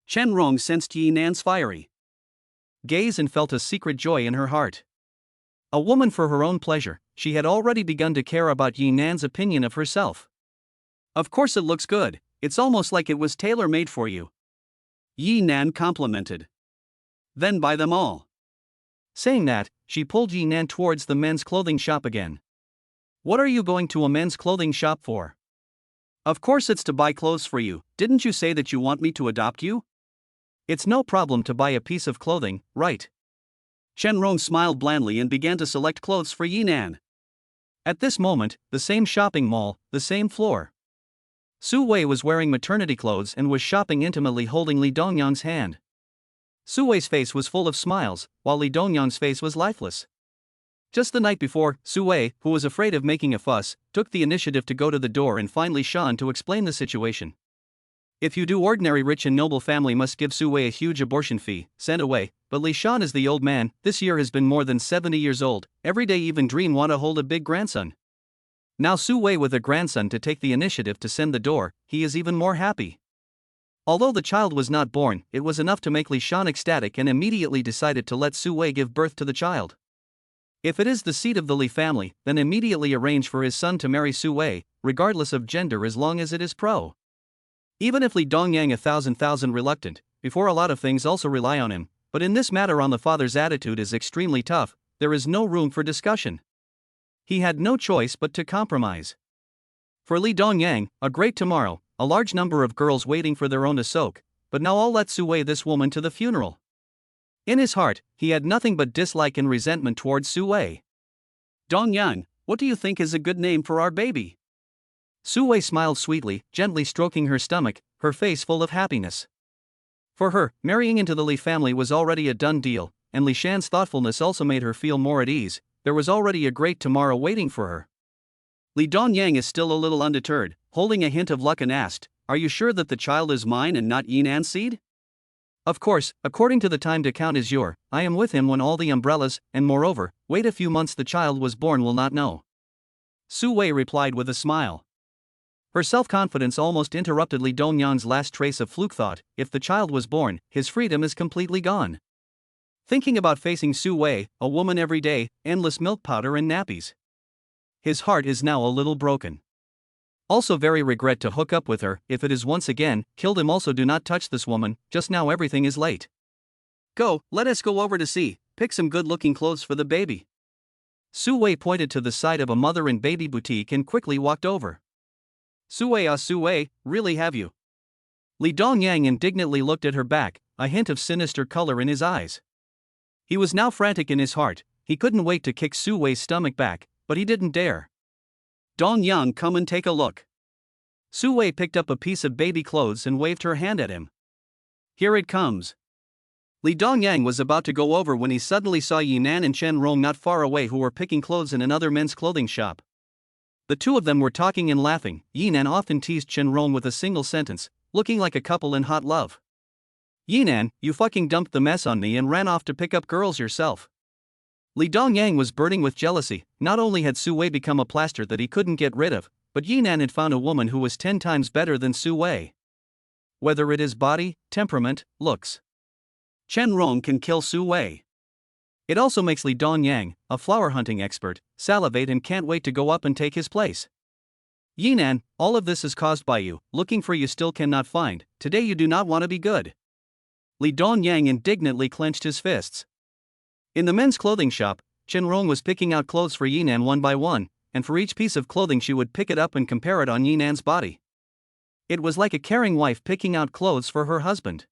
Chen Rong sensed Yinan's fiery gaze and felt a secret joy in her heart. A woman for her own pleasure, she had already begun to care about Yinan's opinion of herself. Of course it looks good, it's almost like it was tailor-made for you. Yinan complimented. Then buy them all. Saying that, she pulled Yinan towards the men's clothing shop again. What are you going to a men's clothing shop for? Of course it's to buy clothes for you. Didn't you say that you want me to adopt you? It's no problem to buy a piece of clothing, right? Chen Rong smiled blandly and began to select clothes for Yinan. At this moment, the same shopping mall, the same floor. Su Wei was wearing maternity clothes and was shopping intimately holding Li Dongyang's hand. Su Wei's face was full of smiles, while Li Dongyang's face was lifeless. Just the night before, Su Wei, who was afraid of making a fuss, took the initiative to go to the door and find Li Shan to explain the situation. If you do, ordinary rich and noble family must give Su Wei a huge abortion fee, sent away, but Li Shan is the old man, this year has been more than 70 years old, every day even dream want to hold a big grandson. Now Su Wei with a grandson to take the initiative to send the door, he is even more happy. Although the child was not born, it was enough to make Li Shan ecstatic and immediately decided to let Su Wei give birth to the child. If it is the seed of the Li family, then immediately arrange for his son to marry Su Wei, regardless of gender as long as it is pro. Even if Li Dongyang a thousand reluctant, before a lot of things also rely on him, but in this matter on the father's attitude is extremely tough, there is no room for discussion. He had no choice but to compromise. For Li Dongyang, a great tomorrow, a large number of girls waiting for their own to soak, but now all let Su Wei this woman to the funeral. In his heart, he had nothing but dislike and resentment towards Su Wei. Dongyang, what do you think is a good name for our baby? Su Wei smiled sweetly, gently stroking her stomach, her face full of happiness. For her, marrying into the Li family was already a done deal, and Li Shan's thoughtfulness also made her feel more at ease. There was already a great tomorrow waiting for her. Li Dongyang is still a little undeterred, holding a hint of luck and asked, "Are you sure that the child is mine and not Yinan's seed?" "Of course, according to the timed account is your. I am with him when all the umbrellas, and moreover, wait a few months the child was born will not know." Su Wei replied with a smile. Her self-confidence almost interrupted Li Dongyang's last trace of fluke thought. If the child was born, his freedom is completely gone. Thinking about facing Su Wei, a woman every day, endless milk powder and nappies. His heart is now a little broken. Also very regret to hook up with her. If it is once again, killed him. Also do not touch this woman, just now everything is late. Go, let us go over to see, pick some good-looking clothes for the baby. Su Wei pointed to the side of a mother and baby boutique and quickly walked over. Su Wei, really have you? Li Dongyang indignantly looked at her back, a hint of sinister color in his eyes. He was now frantic in his heart. He couldn't wait to kick Su Wei's stomach back, but he didn't dare. Dongyang, come and take a look. Su Wei picked up a piece of baby clothes and waved her hand at him. Here it comes. Li Dongyang was about to go over when he suddenly saw Yinan and Chen Rong not far away, who were picking clothes in another men's clothing shop. The two of them were talking and laughing. Yinan often teased Chen Rong with a single sentence, looking like a couple in hot love. Yinan, you fucking dumped the mess on me and ran off to pick up girls yourself. Li Dongyang was burning with jealousy. Not only had Su Wei become a plaster that he couldn't get rid of, but Yinan had found a woman who was 10 times better than Su Wei. Whether it is body, temperament, looks, Chen Rong can kill Su Wei. It also makes Li Dongyang, a flower hunting expert, salivate and can't wait to go up and take his place. Yinan, all of this is caused by you. Looking for you still cannot find. Today you do not want to be good. Li Dongyang indignantly clenched his fists. In the men's clothing shop, Chen Rong was picking out clothes for Yinan one by one, and for each piece of clothing she would pick it up and compare it on Yinan's body. It was like a caring wife picking out clothes for her husband.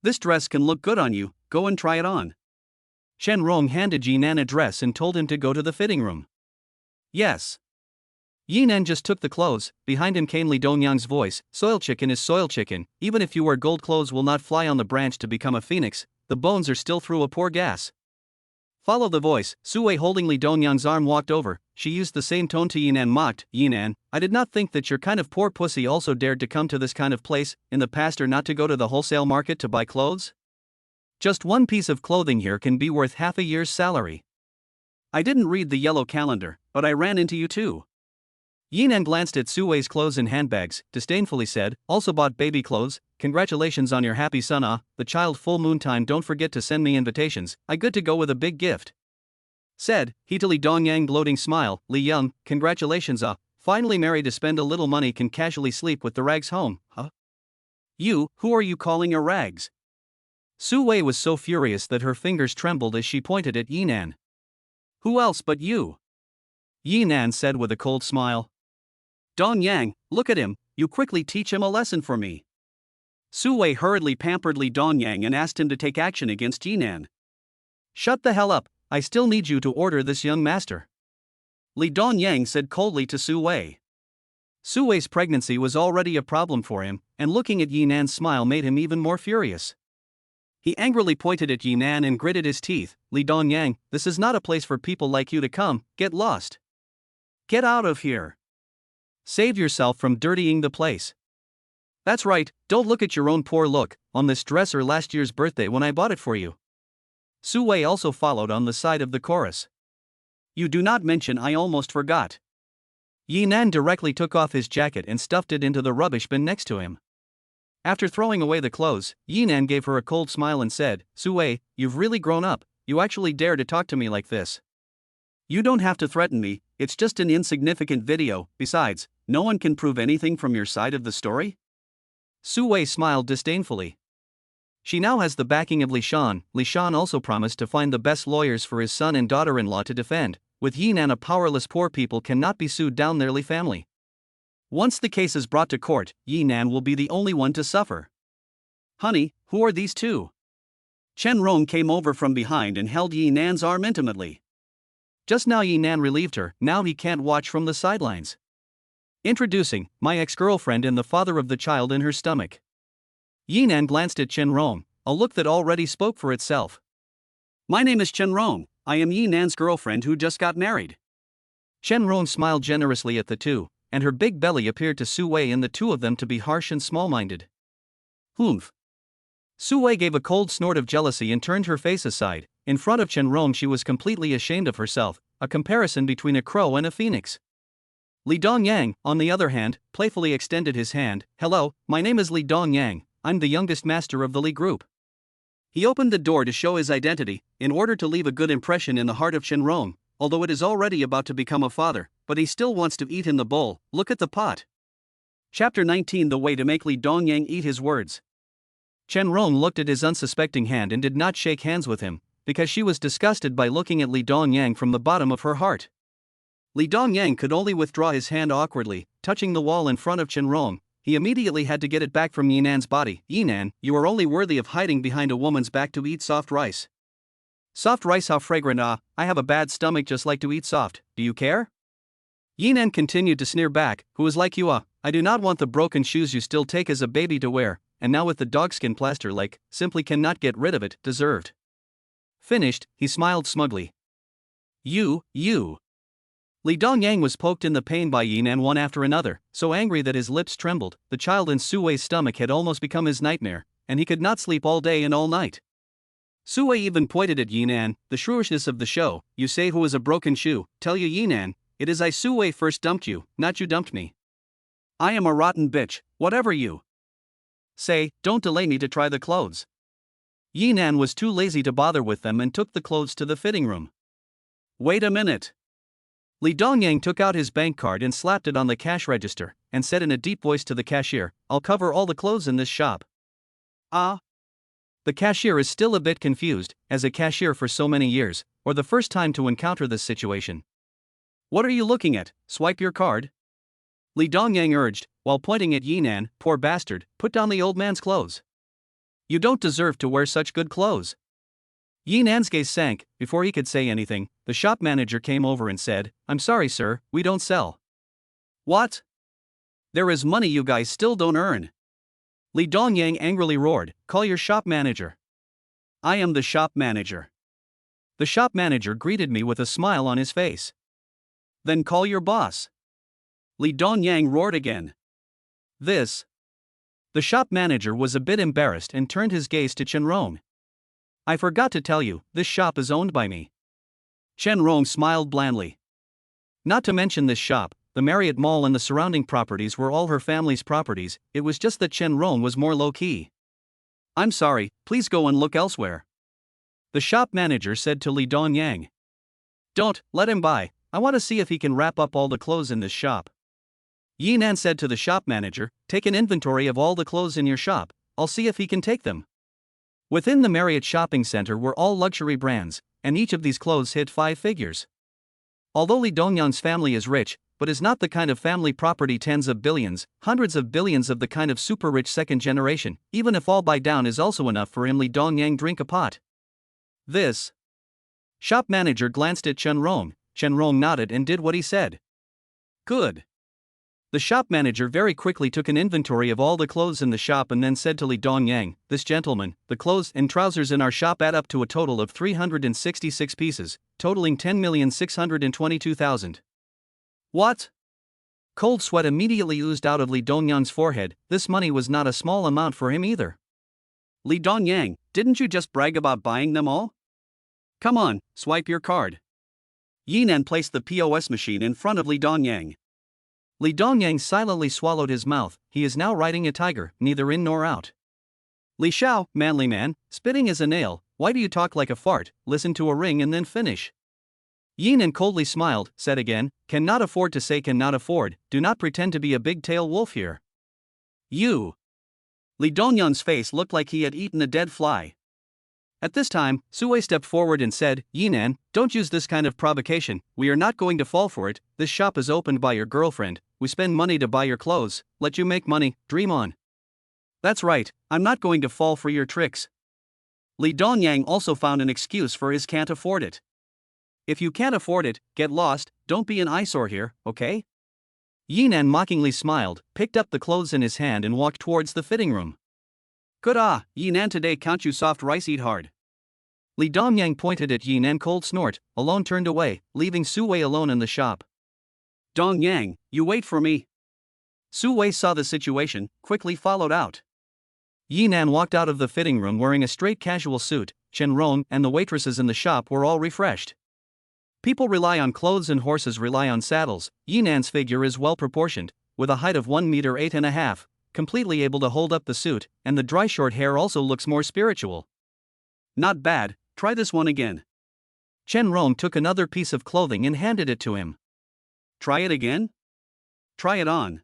This dress can look good on you, go and try it on. Chen Rong handed Yinan a dress and told him to go to the fitting room. Yes. Yinan just took the clothes. Behind him came Li Dongyang's voice, soil chicken is soil chicken, even if you wear gold clothes will not fly on the branch to become a phoenix, the bones are still through a poor gas. Follow the voice. Su Wei holding Li Dongyang's arm walked over. She used the same tone to Yinan, mocked, Yinan, I did not think that your kind of poor pussy also dared to come to this kind of place in the past, or not to go to the wholesale market to buy clothes. Just one piece of clothing here can be worth half a year's salary. I didn't read the yellow calendar, but I ran into you too. Yinan glanced at Su Wei's clothes and handbags, disdainfully said, also bought baby clothes, congratulations on your happy son, the child full moon time, don't forget to send me invitations, I good to go with a big gift. Said, he to Li Dongyang gloating smile, Li Young, congratulations, finally married to spend a little money, can casually sleep with the rags home, huh? You, who are you calling a rags? Su Wei was so furious that her fingers trembled as she pointed at Yinan. Who else but you? Yinan said with a cold smile. Dongyang, look at him, you quickly teach him a lesson for me. Su Wei hurriedly pampered Li Dongyang and asked him to take action against Yinan. Shut the hell up, I still need you to order this young master. Li Dongyang said coldly to Su Wei. Su Wei's pregnancy was already a problem for him, and looking at Yinan's smile made him even more furious. He angrily pointed at Yinan and gritted his teeth, Li Dongyang, this is not a place for people like you to come, get lost. Get out of here. Save yourself from dirtying the place. That's right, don't look at your own poor look, on this dress or last year's birthday when I bought it for you. Su Wei also followed on the side of the chorus. You do not mention, I almost forgot. Yinan directly took off his jacket and stuffed it into the rubbish bin next to him. After throwing away the clothes, Yinan gave her a cold smile and said, Su Wei, you've really grown up, you actually dare to talk to me like this. You don't have to threaten me, it's just an insignificant video, besides, no one can prove anything from your side of the story? Su Wei smiled disdainfully. She now has the backing of Li Shan. Li Shan also promised to find the best lawyers for his son and daughter-in-law to defend. With Yinan, a powerless poor people cannot be sued down their Li family. Once the case is brought to court, Yinan will be the only one to suffer. Honey, who are these two? Chen Rong came over from behind and held Yinan's arm intimately. Just now Yinan relieved her, now he can't watch from the sidelines. Introducing, my ex-girlfriend and the father of the child in her stomach. Yinan glanced at Chen Rong, a look that already spoke for itself. My name is Chen Rong, I am Yinan's girlfriend who just got married. Chen Rong smiled generously at the two, and her big belly appeared to Su Wei and the two of them to be harsh and small-minded. Humph. Su Wei gave a cold snort of jealousy and turned her face aside. In front of Chen Rong she was completely ashamed of herself, a comparison between a crow and a phoenix. Li Dongyang, on the other hand, playfully extended his hand. Hello, my name is Li Dongyang, I'm the youngest master of the Li group. He opened the door to show his identity, in order to leave a good impression in the heart of Chen Rong, although it is already about to become a father, but he still wants to eat in the bowl, look at the pot. Chapter 19, The way to make Li Dongyang eat his words. Chen Rong looked at his unsuspecting hand and did not shake hands with him, because she was disgusted by looking at Li Dongyang from the bottom of her heart. Li Dongyang could only withdraw his hand awkwardly, touching the wall in front of Chen Rong. He immediately had to get it back from Yinan's body. Yinan, you are only worthy of hiding behind a woman's back to eat soft rice. Soft rice, how fragrant! Ah, I have a bad stomach, just like to eat soft. Do you care? Yinan continued to sneer back. Who is like you? Ah, I do not want the broken shoes you still take as a baby to wear, and now with the dogskin plaster like, simply cannot get rid of it. Deserved. Finished, he smiled smugly. You. Li Dongyang was poked in the pain by Yinan one after another, so angry that his lips trembled. The child in Suwei's stomach had almost become his nightmare, and he could not sleep all day and all night. Suwei even pointed at Yinan, the shrewishness of the show. You say who is a broken shoe? Tell you Yinan, it is I Suwei first dumped you, not you dumped me. I am a rotten bitch, whatever you say. Don't delay me to try the clothes. Yinan was too lazy to bother with them and took the clothes to the fitting room. Wait a minute. Li Dongyang took out his bank card and slapped it on the cash register, and said in a deep voice to the cashier, I'll cover all the clothes in this shop. Ah? The cashier is still a bit confused, as a cashier for so many years, or the first time to encounter this situation. What are you looking at? Swipe your card? Li Dongyang urged, while pointing at Yinan. Poor bastard, put down the old man's clothes. You don't deserve to wear such good clothes. Yinan's gaze sank. Before he could say anything, the shop manager came over and said, I'm sorry sir, we don't sell. What? There is money you guys still don't earn. Li Dongyang angrily roared, call your shop manager. I am the shop manager. The shop manager greeted me with a smile on his face. Then call your boss. Li Dongyang roared again. This. The shop manager was a bit embarrassed and turned his gaze to Chen Rong. I forgot to tell you, this shop is owned by me. Chen Rong smiled blandly. Not to mention this shop, the Marriott Mall and the surrounding properties were all her family's properties. It was just that Chen Rong was more low-key. I'm sorry, please go and look elsewhere. The shop manager said to Li Dongyang. Don't, let him buy, I want to see if he can wrap up all the clothes in this shop. Yinan said to the shop manager, take an inventory of all the clothes in your shop, I'll see if he can take them. Within the Marriott shopping center were all luxury brands, and each of these clothes hit 5 figures. Although Li Dongyang's family is rich, but is not the kind of family property tens of billions, hundreds of billions of the kind of super rich second generation, even if all buy down is also enough for him. Li Dongyang drink a pot. This. Shop manager glanced at Chen Rong. Chen Rong nodded and did what he said. Good. The shop manager very quickly took an inventory of all the clothes in the shop and then said to Li Dongyang, this gentleman, the clothes and trousers in our shop add up to a total of 366 pieces, totaling 10,622,000. What? Cold sweat immediately oozed out of Li Dongyang's forehead. This money was not a small amount for him either. Li Dongyang, didn't you just brag about buying them all? Come on, swipe your card. Yinan placed the POS machine in front of Li Dongyang. Li Dongyang silently swallowed his mouth. He is now riding a tiger, neither in nor out. Li Xiao, manly man, spitting as a nail, why do you talk like a fart? Listen to a ring and then finish. Yinan coldly smiled, said again, cannot afford to say cannot afford, do not pretend to be a big-tail wolf here. You. Li Dongyang's face looked like he had eaten a dead fly. At this time, Suwei stepped forward and said, Yinan, don't use this kind of provocation, we are not going to fall for it, this shop is opened by your girlfriend, we spend money to buy your clothes, let you make money, dream on. That's right, I'm not going to fall for your tricks. Li Dongyang also found an excuse for his can't afford it. If you can't afford it, get lost, don't be an eyesore here, okay? Yinan mockingly smiled, picked up the clothes in his hand and walked towards the fitting room. Good Yinan today count you soft rice eat hard. Li Dongyang pointed at Yinan cold snort, alone turned away, leaving Suwei alone in the shop. Dongyang, you wait for me. Suwei saw the situation, quickly followed out. Yinan walked out of the fitting room wearing a straight casual suit. Chen Rong and the waitresses in the shop were all refreshed. People rely on clothes and horses rely on saddles. Yinan's figure is well proportioned, with a height of 1 meter 8.5, completely able to hold up the suit, and the dry short hair also looks more spiritual. Not bad, try this one again. Chen Rong took another piece of clothing and handed it to him. Try it again? Try it on.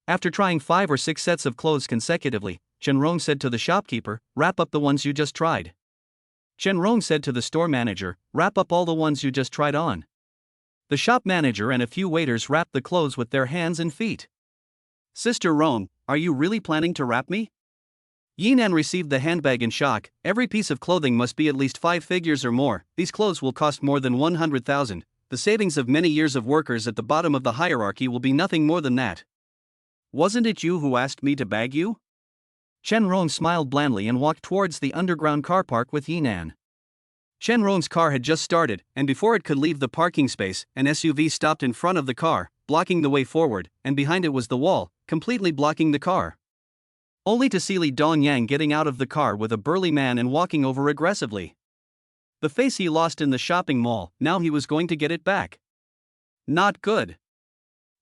After trying 5 or 6 sets of clothes consecutively, Chen Rong said to the shopkeeper, wrap up the ones you just tried. Chen Rong said to the store manager, wrap up all the ones you just tried on. The shop manager and a few waiters wrapped the clothes with their hands and feet. Sister Rong, are you really planning to wrap me? Yinan received the handbag in shock. Every piece of clothing must be at least 5 figures or more. These clothes will cost more than 100,000. The savings of many years of workers at the bottom of the hierarchy will be nothing more than that. Wasn't it you who asked me to bag you? Chen Rong smiled blandly and walked towards the underground car park with Yinan. Chen Rong's car had just started, and before it could leave the parking space, an SUV stopped in front of the car, blocking the way forward, and behind it was the wall, completely blocking the car. Only to see Li Dongyang getting out of the car with a burly man and walking over aggressively. The face he lost in the shopping mall, now he was going to get it back. Not good.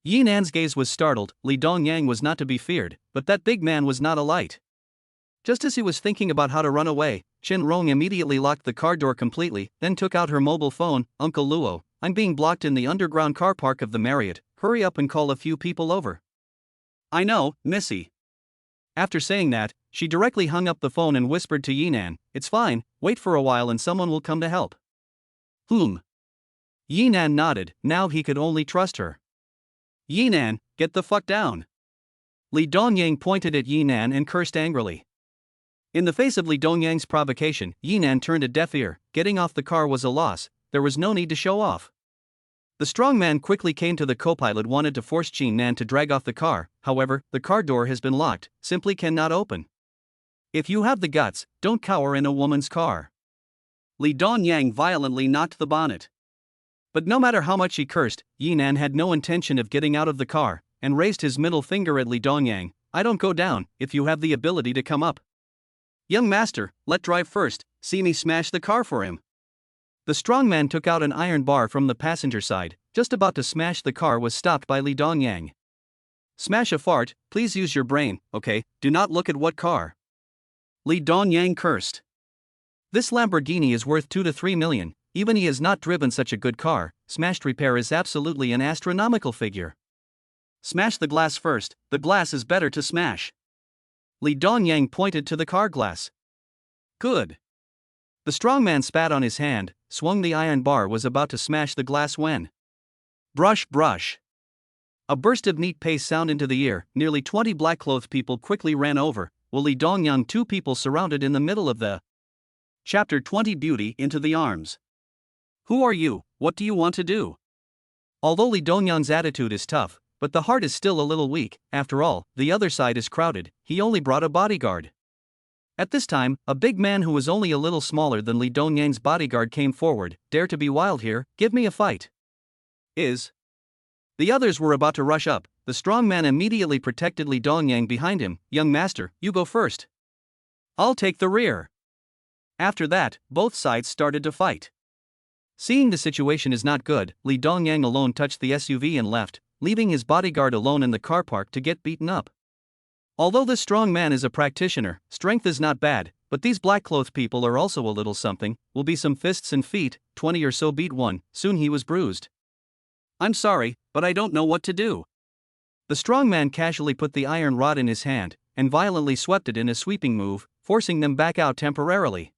Yinan's gaze was startled. Li Dongyang was not to be feared, but that big man was not a light. Just as he was thinking about how to run away, Chen Rong immediately locked the car door completely, then took out her mobile phone. Uncle Luo, I'm being blocked in the underground car park of the Marriott. Hurry up and call a few people over. I know, Missy. After saying that, she directly hung up the phone and whispered to Yinan, it's fine, wait for a while and someone will come to help. Yinan nodded, now he could only trust her. Yinan, get the fuck down. Li Dongyang pointed at Yinan and cursed angrily. In the face of Li Dongyang's provocation, Yinan turned a deaf ear. Getting off the car was a loss, there was no need to show off. The strong man quickly came to the co-pilot, wanted to force Yinan to drag off the car. However, the car door has been locked, simply cannot open. If you have the guts, don't cower in a woman's car. Li Dongyang violently knocked the bonnet. But no matter how much he cursed, Yinan had no intention of getting out of the car, and raised his middle finger at Li Dongyang. I don't go down, if you have the ability to come up. Young master, let drive first, see me smash the car for him. The strong man took out an iron bar from the passenger side, just about to smash the car was stopped by Li Dongyang. Smash a fart, please use your brain, okay, do not look at what car. Li Dongyang cursed. This Lamborghini is worth 2 to 3 million, even he has not driven such a good car. Smashed repair is absolutely an astronomical figure. Smash the glass first, the glass is better to smash. Li Dongyang pointed to the car glass. Good. The strong man spat on his hand, swung the iron bar, was about to smash the glass when. Brush, brush. A burst of neat pace sound into the ear. Nearly 20 black-clothed people quickly ran over, while Li Dongyang, 2 people surrounded in the middle of the. Chapter 20 Beauty into the arms. Who are you? What do you want to do? Although Li Dongyang's attitude is tough, but the heart is still a little weak. After all, the other side is crowded. He only brought a bodyguard. At this time, a big man who was only a little smaller than Li Dongyang's bodyguard came forward. Dare to be wild here, give me a fight. The others were about to rush up. The strong man immediately protected Li Dongyang behind him. Young master, you go first. I'll take the rear. After that, both sides started to fight. Seeing the situation is not good, Li Dongyang alone touched the SUV and left, leaving his bodyguard alone in the car park to get beaten up. Although this strong man is a practitioner, strength is not bad, but these black-clothed people are also a little something. Will be some fists and feet, 20 or so beat one, soon he was bruised. I'm sorry, but I don't know what to do. The strong man casually put the iron rod in his hand, and violently swept it in a sweeping move, forcing them back out temporarily.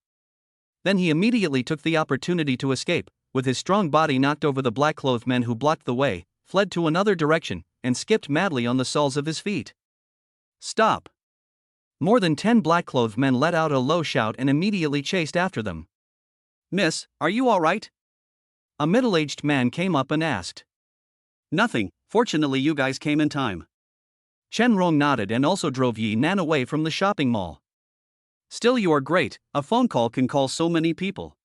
Then he immediately took the opportunity to escape, with his strong body knocked over the black-clothed men who blocked the way, fled to another direction, and skipped madly on the soles of his feet. Stop! More than 10 black-clothed men let out a low shout and immediately chased after them. Miss, are you all right? A middle-aged man came up and asked. Nothing, fortunately you guys came in time. Chen Rong nodded and also drove Yinan away from the shopping mall. Still, you are great, a phone call can call so many people.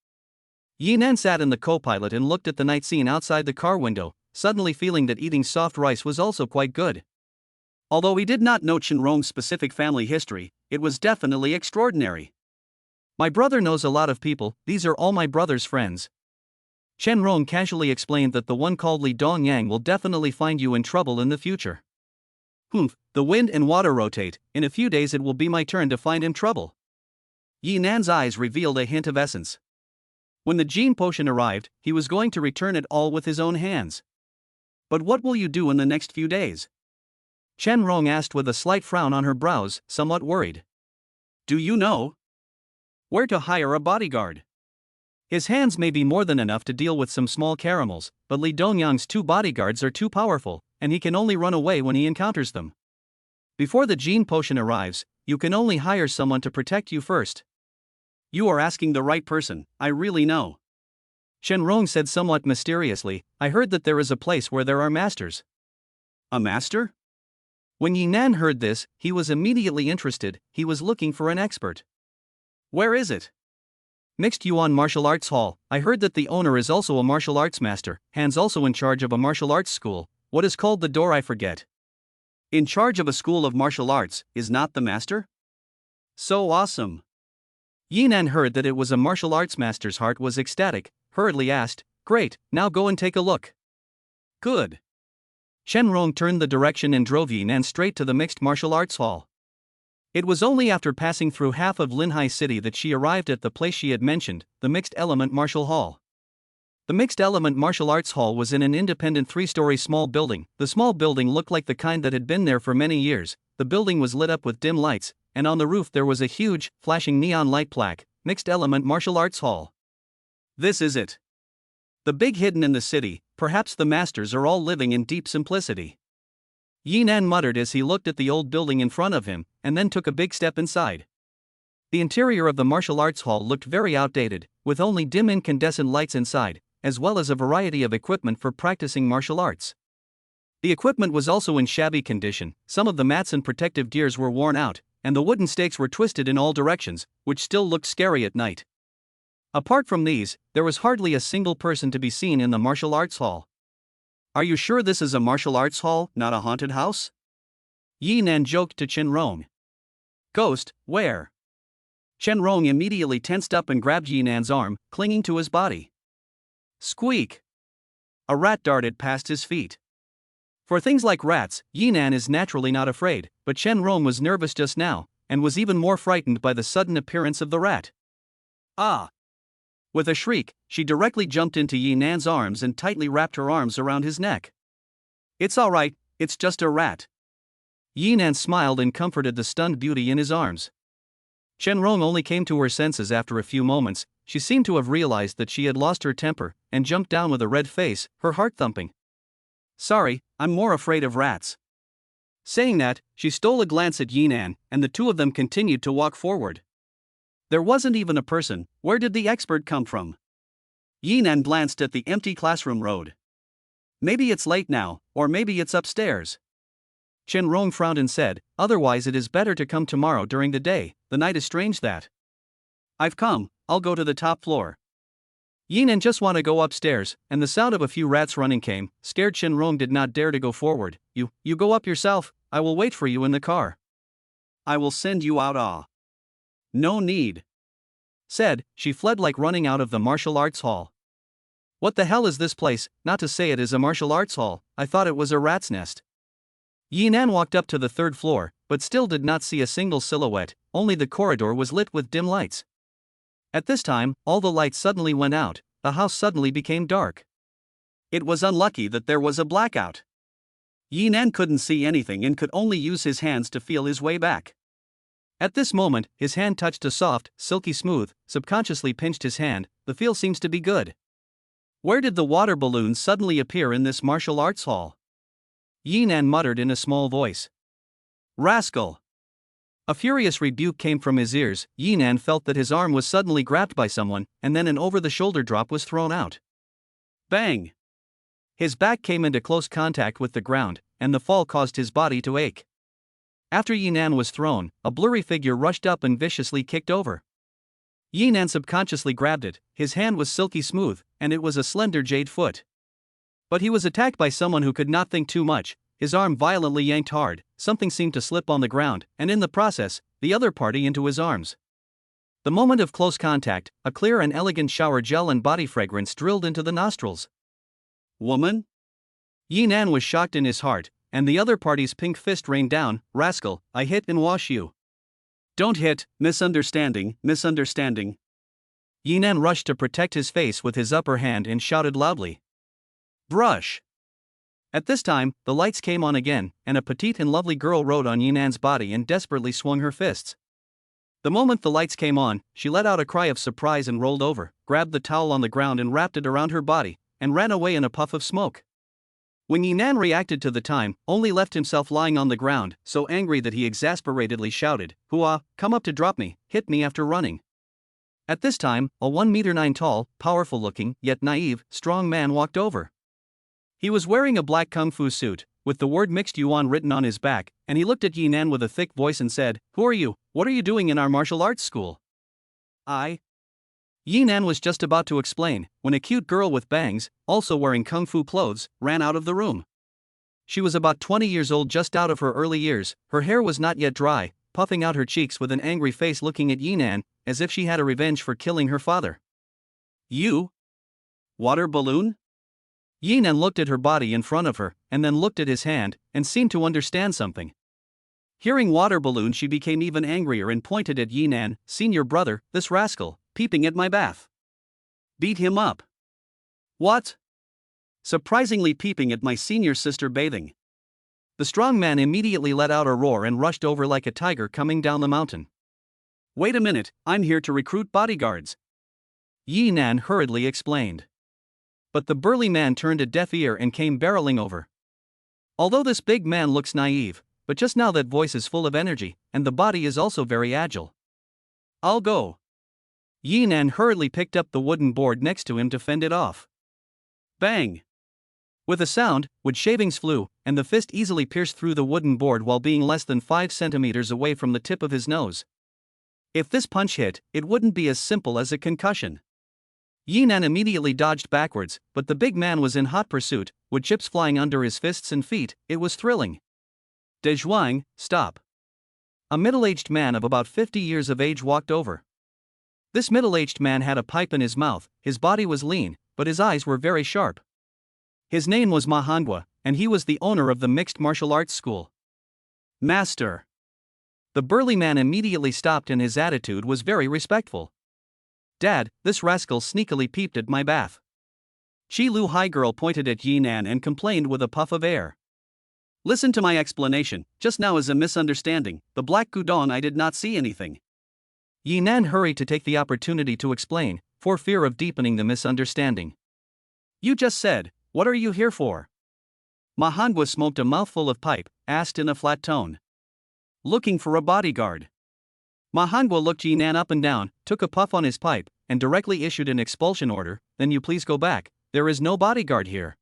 Yinan sat in the co-pilot and looked at the night scene outside the car window, suddenly feeling that eating soft rice was also quite good. Although he did not know Chen Rong's specific family history, it was definitely extraordinary. My brother knows a lot of people, these are all my brother's friends. Chen Rong casually explained that the one called Li Dongyang will definitely find you in trouble in the future. The wind and water rotate, in a few days it will be my turn to find him trouble. Yinan's eyes revealed a hint of essence. When the gene potion arrived, he was going to return it all with his own hands. But what will you do in the next few days? Chen Rong asked with a slight frown on her brows, somewhat worried. Do you know where to hire a bodyguard? His hands may be more than enough to deal with some small caramels, but Li Dongyang's 2 bodyguards are too powerful, and he can only run away when he encounters them. Before the gene potion arrives, you can only hire someone to protect you first. You are asking the right person, I really know. Chen Rong said somewhat mysteriously, I heard that there is a place where there are masters. A master? When Yinan heard this, he was immediately interested, he was looking for an expert. Where is it? Mixed Yuan Martial Arts Hall. I heard that the owner is also a martial arts master, Han's also in charge of a martial arts school. What is called the door I forget. In charge of a school of martial arts, is not the master? So awesome. Yinan heard that it was a martial arts master's heart was ecstatic, hurriedly asked, Great, now go and take a look. Good. Chen Rong turned the direction and drove Yinan straight to the mixed martial arts hall. It was only after passing through half of Linhai City that she arrived at the place she had mentioned, the Mixed Element Martial Hall. The Mixed Element Martial Arts Hall was in an independent 3-story small building. The small building looked like the kind that had been there for many years. The building was lit up with dim lights, and on the roof there was a huge, flashing neon light plaque, Mixed Element Martial Arts Hall. This is it. The big hidden in the city, perhaps the masters are all living in deep simplicity. Yinan muttered as he looked at the old building in front of him, and then took a big step inside. The interior of the martial arts hall looked very outdated, with only dim incandescent lights inside, as well as a variety of equipment for practicing martial arts. The equipment was also in shabby condition, some of the mats and protective gears were worn out, and the wooden stakes were twisted in all directions, which still looked scary at night. Apart from these, there was hardly a single person to be seen in the martial arts hall. Are you sure this is a martial arts hall, not a haunted house? Yinan joked to Chen Rong. Ghost, where? Chen Rong immediately tensed up and grabbed Yinan's arm, clinging to his body. Squeak! A rat darted past his feet. For things like rats, Yinan is naturally not afraid, but Chen Rong was nervous just now, and was even more frightened by the sudden appearance of the rat. Ah! With a shriek, she directly jumped into Yinan's arms and tightly wrapped her arms around his neck. It's all right, it's just a rat. Yinan smiled and comforted the stunned beauty in his arms. Chen Rong only came to her senses after a few moments. She seemed to have realized that she had lost her temper, and jumped down with a red face, her heart thumping. Sorry, I'm more afraid of rats. Saying that, she stole a glance at Yinan, and the two of them continued to walk forward. There wasn't even a person. Where did the expert come from? Yinan glanced at the empty classroom road. Maybe it's late now, or maybe it's upstairs. Chen Rong frowned and said, otherwise it is better to come tomorrow during the day, the night is strange that. I've come, I'll go to the top floor. Yinan just want to go upstairs, and the sound of a few rats running came. Scared Chen Rong did not dare to go forward. You go up yourself, I will wait for you in the car. I will send you out. No need. Said, she fled like running out of the martial arts hall. What the hell is this place? Not to say it is a martial arts hall, I thought it was a rat's nest. Yinan walked up to the 3rd floor, but still did not see a single silhouette, only the corridor was lit with dim lights. At this time, all the lights suddenly went out, the house suddenly became dark. It was unlucky that there was a blackout. Yinan couldn't see anything and could only use his hands to feel his way back. At this moment, his hand touched a soft, silky smooth, subconsciously pinched his hand. The feel seems to be good. Where did the water balloons suddenly appear in this martial arts hall? Yinan muttered in a small voice. Rascal! A furious rebuke came from his ears. Yinan felt that his arm was suddenly grabbed by someone, and then an over-the-shoulder drop was thrown out. Bang! His back came into close contact with the ground, and the fall caused his body to ache. After Yinan was thrown, a blurry figure rushed up and viciously kicked over. Yinan subconsciously grabbed it. His hand was silky smooth, and it was a slender jade foot. But he was attacked by someone who could not think too much. His arm violently yanked hard, something seemed to slip on the ground, and in the process, the other party into his arms. The moment of close contact, a clear and elegant shower gel and body fragrance drilled into the nostrils. Woman? Yinan was shocked in his heart, and the other party's pink fist rained down. Rascal, I hit and wash you. Don't hit, misunderstanding. Yinan rushed to protect his face with his upper hand and shouted loudly. Brush! At this time, the lights came on again, and a petite and lovely girl rode on Yinan's body and desperately swung her fists. The moment the lights came on, she let out a cry of surprise and rolled over, grabbed the towel on the ground and wrapped it around her body, and ran away in a puff of smoke. When Yinan reacted to the time, only left himself lying on the ground, so angry that he exasperatedly shouted, "Hua, come up to drop me, hit me after running." At this time, a 1 meter 9 tall, powerful-looking, yet naive, strong man walked over. He was wearing a black kung fu suit, with the word mixed yuan written on his back, and he looked at Yinan with a thick voice and said, "Who are you? What are you doing in our martial arts school?" Yinan was just about to explain, when a cute girl with bangs, also wearing kung fu clothes, ran out of the room. She was about 20 years old, just out of her early years, her hair was not yet dry, puffing out her cheeks with an angry face, looking at Yinan, as if she had a revenge for killing her father. "You? Water balloon?" Yinan looked at her body in front of her, and then looked at his hand, and seemed to understand something. Hearing water balloon, she became even angrier and pointed at Yinan, "Senior brother, this rascal, peeping at my bath. Beat him up." "What? Surprisingly peeping at my senior sister bathing." The strong man immediately let out a roar and rushed over like a tiger coming down the mountain. "Wait a minute, I'm here to recruit bodyguards," Yinan hurriedly explained. But the burly man turned a deaf ear and came barreling over. Although this big man looks naive, but just now that voice is full of energy, and the body is also very agile. "I'll go." Yinan hurriedly picked up the wooden board next to him to fend it off. Bang! With a sound, wood shavings flew, and the fist easily pierced through the wooden board while being less than 5 centimeters away from the tip of his nose. If this punch hit, it wouldn't be as simple as a concussion. Yinan immediately dodged backwards, but the big man was in hot pursuit, with chips flying under his fists and feet. It was thrilling. "De Zhuang, stop." A middle-aged man of about 50 years of age walked over. This middle-aged man had a pipe in his mouth, his body was lean, but his eyes were very sharp. His name was Ma Hangua, and he was the owner of the mixed martial arts school. "Master." The burly man immediately stopped and his attitude was very respectful. "Dad, this rascal sneakily peeped at my bath." Chi Lu Hai girl pointed at Yinan and complained with a puff of air. "Listen to my explanation, just now is a misunderstanding, the black gudong, I did not see anything." Yinan hurried to take the opportunity to explain, for fear of deepening the misunderstanding. "You just said, what are you here for?" Ma Hangua smoked a mouthful of pipe, asked in a flat tone. "Looking for a bodyguard." Ma Hangua looked Yinan up and down, took a puff on his pipe, and directly issued an expulsion order. "Then you please go back, there is no bodyguard here."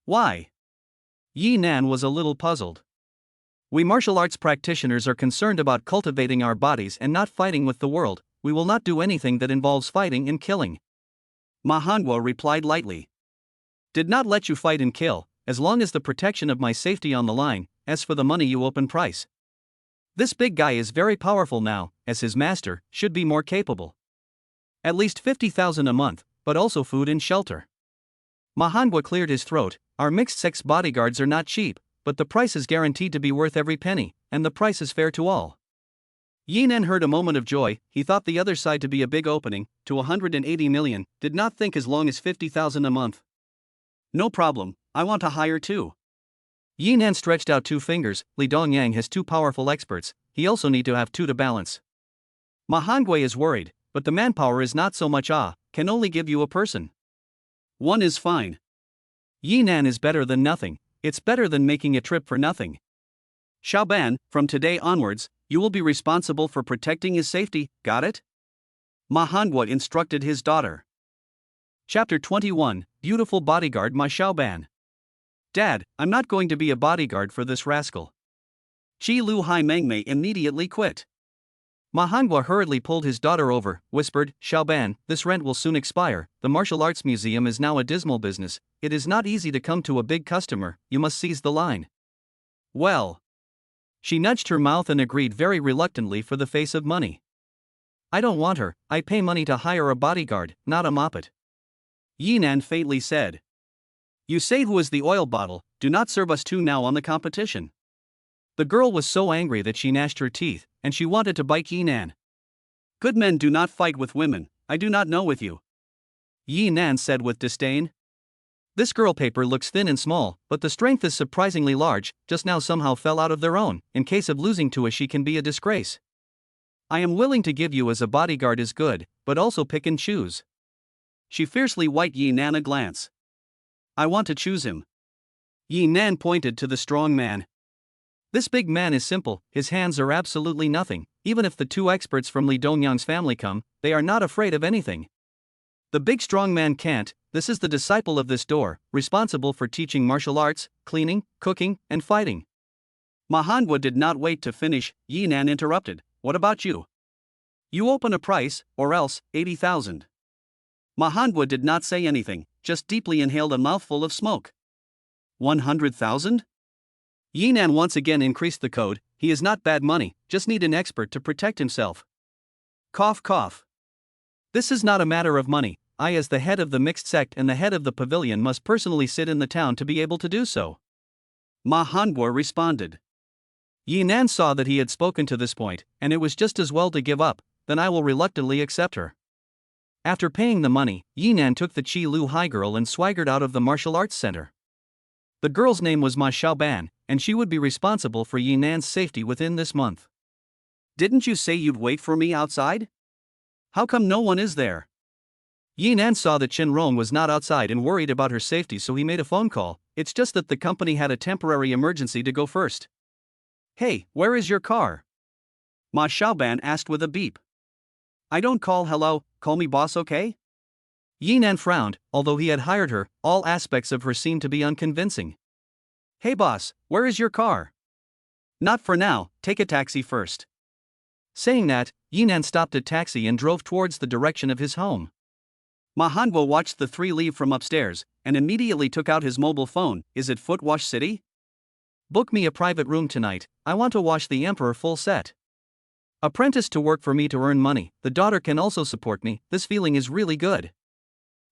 "Why?" Yinan was a little puzzled. "We martial arts practitioners are concerned about cultivating our bodies and not fighting with the world. We will not do anything that involves fighting and killing." Ma Hangua replied lightly. "Did not let you fight and kill, as long as the protection of my safety on the line. As for the money, you open price. This big guy is very powerful now, as his master should be more capable. At least 50,000 a month, but also food and shelter." Ma Hangua cleared his throat. "Our mixed-sex bodyguards are not cheap, but the price is guaranteed to be worth every penny, and the price is fair to all." Yinan heard a moment of joy. He thought the other side to be a big opening, to 180 million, did not think as long as 50,000 a month. "No problem, I want to hire too." Yinan stretched out 2 fingers. "Li Dongyang has 2 powerful experts, he also need to have 2 to balance." Ma Hangui is worried, but the manpower is not so much. Can only give you a person. 1 is fine. Yinan is better than nothing, it's better than making a trip for nothing. "Xiaoban, from today onwards, you will be responsible for protecting his safety, got it?" Ma Hangua instructed his daughter. Chapter 21, Beautiful Bodyguard Ma Xiaoban. "Dad, I'm not going to be a bodyguard for this rascal." Chi Lu Hai Mengmei immediately quit. Ma Hangua hurriedly pulled his daughter over, whispered, "Xiaoban, this rent will soon expire, the martial arts museum is now a dismal business, it is not easy to come to a big customer, you must seize the line." "Well." She nudged her mouth and agreed very reluctantly for the face of money. "I don't want her, I pay money to hire a bodyguard, not a moppet." Yinan faintly said. "You say who is the oil bottle, do not serve us 2 now on the competition." The girl was so angry that she gnashed her teeth, and she wanted to bite Yinan. "Good men do not fight with women, I do not know with you," Yinan said with disdain. "This girl paper looks thin and small, but the strength is surprisingly large, just now somehow fell out of their own, in case of losing to us she can be a disgrace." I am willing to give you as a bodyguard is good, but also pick and choose. She fiercely wiped Yi Nan a glance. I want to choose him. Yi Nan pointed to the strong man. This big man is simple, his hands are absolutely nothing, even if the two experts from Li Dongyang's family come, they are not afraid of anything. The big strong man can't, this is the disciple of this door, responsible for teaching martial arts, cleaning, cooking, and fighting. Ma Hanguo did not wait to finish, Yi Nan interrupted, what about you? You open a price, or else, 80,000. Ma Hanguo did not say anything, just deeply inhaled a mouthful of smoke. 100,000? Yi Nan once again increased the code, he is not bad money, just need an expert to protect himself. Cough cough. This is not a matter of money, I as the head of the mixed sect and the head of the pavilion must personally sit in the town to be able to do so. Ma Hanguo responded. Yi Nan saw that he had spoken to this point, and it was just as well to give up, then I will reluctantly accept her. After paying the money, Yi Nan took the Qi Lu Hai girl and swaggered out of the martial arts center. The girl's name was Ma Xiaoban, and she would be responsible for Yi Nan's safety within this month. Didn't you say you'd wait for me outside? How come no one is there? Yi Nan saw that Chen Rong was not outside and worried about her safety, so he made a phone call, it's just that the company had a temporary emergency to go first. Hey, where is your car? Ma Xiaoban asked with a beep. I don't call hello, call me boss, okay? Yi Nan frowned, although he had hired her, all aspects of her seemed to be unconvincing. Hey boss, where is your car? Not for now, take a taxi first. Saying that, Yi Nan stopped a taxi and drove towards the direction of his home. Ma Hanguo watched the three leave from upstairs, and immediately took out his mobile phone, is it Foot Wash City? Book me a private room tonight, I want to wash the emperor full set. Apprentice to work for me to earn money, the daughter can also support me, this feeling is really good.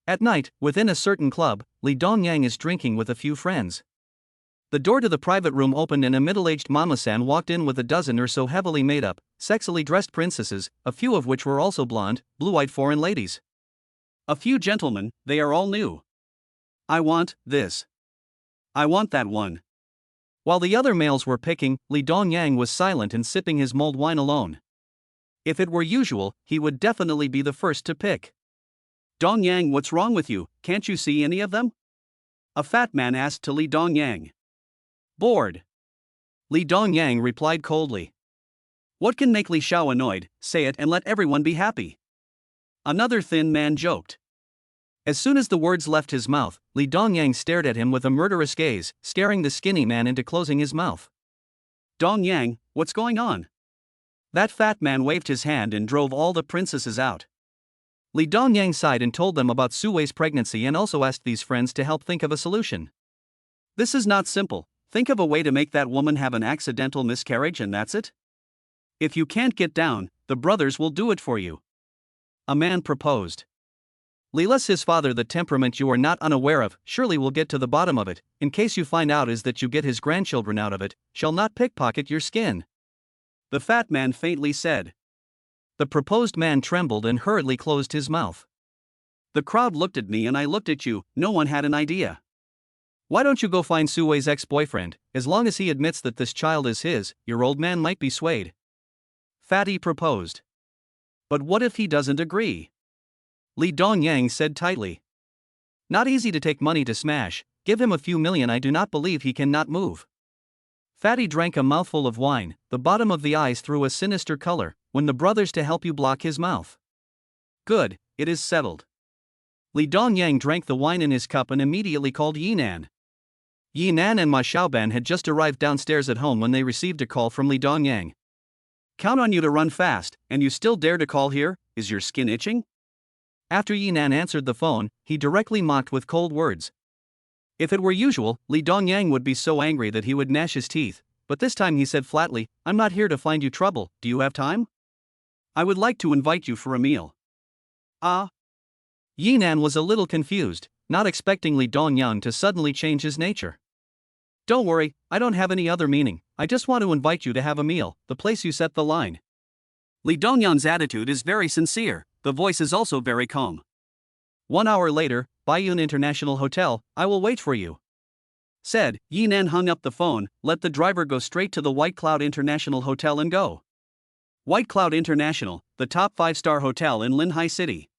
At night, within a certain club, Li Dongyang is drinking with a few friends. The door to the private room opened and a middle-aged mama-san walked in with a dozen or so heavily made-up, sexily dressed princesses, a few of which were also blonde, blue-eyed foreign ladies. A few gentlemen, they are all new. I want this. I want that one. While the other males were picking, Li Dongyang was silent and sipping his mulled wine alone. If it were usual, he would definitely be the first to pick. Dongyang, what's wrong with you, can't you see any of them? A fat man asked to Li Dongyang. Bored. Li Dongyang replied coldly. What can make Li Xiao annoyed, say it and let everyone be happy. Another thin man joked. As soon as the words left his mouth, Li Dongyang stared at him with a murderous gaze, scaring the skinny man into closing his mouth. Dongyang, what's going on? That fat man waved his hand and drove all the princesses out. Li Dongyang sighed and told them about Su Wei's pregnancy and also asked these friends to help think of a solution. This is not simple, think of a way to make that woman have an accidental miscarriage and that's it? If you can't get down, the brothers will do it for you. A man proposed. Lelas his father the temperament you are not unaware of, surely will get to the bottom of it, in case you find out is that you get his grandchildren out of it, shall not pickpocket your skin. The fat man faintly said. The proposed man trembled and hurriedly closed his mouth. The crowd looked at me and I looked at you, no one had an idea. Why don't you go find Su Wei's ex-boyfriend, as long as he admits that this child is his, your old man might be swayed. Fatty proposed. But what if he doesn't agree? Li Dongyang said tightly. Not easy to take money to smash, give him a few million, I do not believe he cannot move. Fatty drank a mouthful of wine, the bottom of the eyes threw a sinister color, when the brothers to help you block his mouth. Good, it is settled. Li Dongyang drank the wine in his cup and immediately called Yi Nan. Yi Nan and Ma Xiaoban had just arrived downstairs at home when they received a call from Li Dongyang. Count on you to run fast, and you still dare to call here, is your skin itching? After Yi Nan answered the phone, he directly mocked with cold words. If it were usual, Li Dongyang would be so angry that he would gnash his teeth, but this time he said flatly, I'm not here to find you trouble, do you have time? I would like to invite you for a meal. Ah? Yi Nan was a little confused, not expecting Li Dongyang to suddenly change his nature. Don't worry, I don't have any other meaning, I just want to invite you to have a meal, the place you set the line. Li Dongyang's attitude is very sincere, the voice is also very calm. 1 hour later, Baiyun International Hotel, I will wait for you. Said, Yi Nan hung up the phone, let the driver go straight to the White Cloud International Hotel and go. White Cloud International, the top 5-star hotel in Linhai City.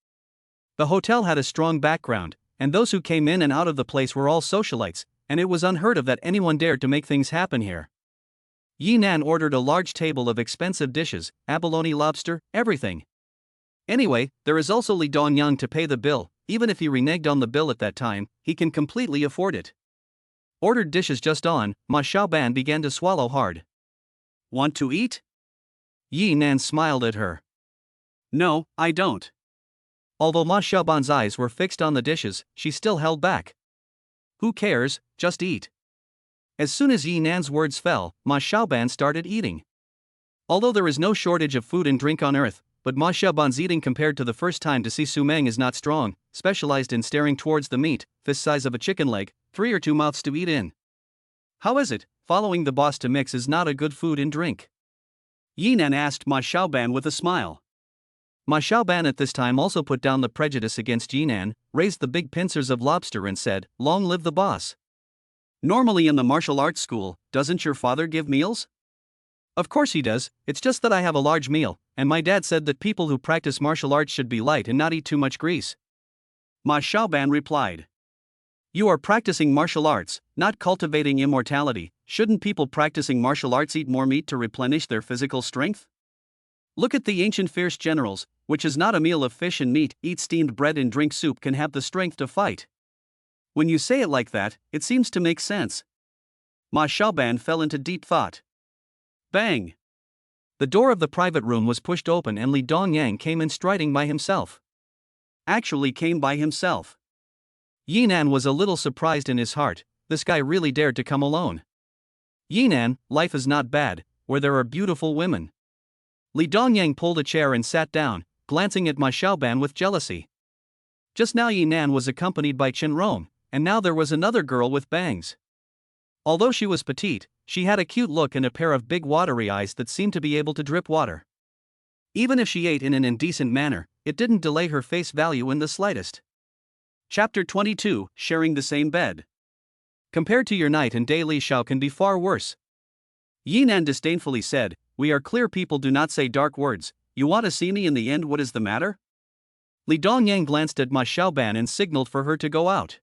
The hotel had a strong background, and those who came in and out of the place were all socialites, and it was unheard of that anyone dared to make things happen here. Yi Nan ordered a large table of expensive dishes, abalone lobster, everything. Anyway, there is also Li Dongyang to pay the bill. Even if he reneged on the bill at that time, he can completely afford it. Ordered dishes just on, Ma Xiaoban began to swallow hard. Want to eat? Yi Nan smiled at her. No, I don't. Although Ma Xiaoban's eyes were fixed on the dishes, she still held back. Who cares, just eat. As soon as Yi Nan's words fell, Ma Xiaoban started eating. Although there is no shortage of food and drink on earth, but Ma Xiaoban's eating compared to the first time to see Su Meng is not strong, specialized in staring towards the meat, fist size of a chicken leg, 3 or 2 mouths to eat in. How is it, following the boss to mix is not a good food and drink? Yi Nan asked Ma Xiaoban with a smile. Ma Xiaoban at this time also put down the prejudice against Yi Nan, raised the big pincers of lobster and said, "Long live the boss." Normally in the martial arts school, doesn't your father give meals? Of course he does, it's just that I have a large meal, and my dad said that people who practice martial arts should be light and not eat too much grease. Ma Xiaoban replied. You are practicing martial arts, not cultivating immortality. Shouldn't people practicing martial arts eat more meat to replenish their physical strength? Look at the ancient fierce generals, which is not a meal of fish and meat, eat steamed bread and drink soup can have the strength to fight. When you say it like that, it seems to make sense. Ma Xiaoban fell into deep thought. Bang! The door of the private room was pushed open and Li Dongyang came in striding by himself. Actually came by himself. Yi Nan was a little surprised in his heart, this guy really dared to come alone. Yi Nan, life is not bad, where there are beautiful women. Li Dongyang pulled a chair and sat down, glancing at Ma Xiaoban with jealousy. Just now Yi Nan was accompanied by Chen Rong, and now there was another girl with bangs. Although she was petite, she had a cute look and a pair of big watery eyes that seemed to be able to drip water. Even if she ate in an indecent manner, it didn't delay her face value in the slightest. Chapter 22, Sharing the Same Bed. Compared to your night and day, Li Shao can be far worse. Yi Nan disdainfully said, We are clear people do not say dark words. You want to see me in the end, what is the matter? Li Dongyang glanced at Ma Xiaoban and signaled for her to go out.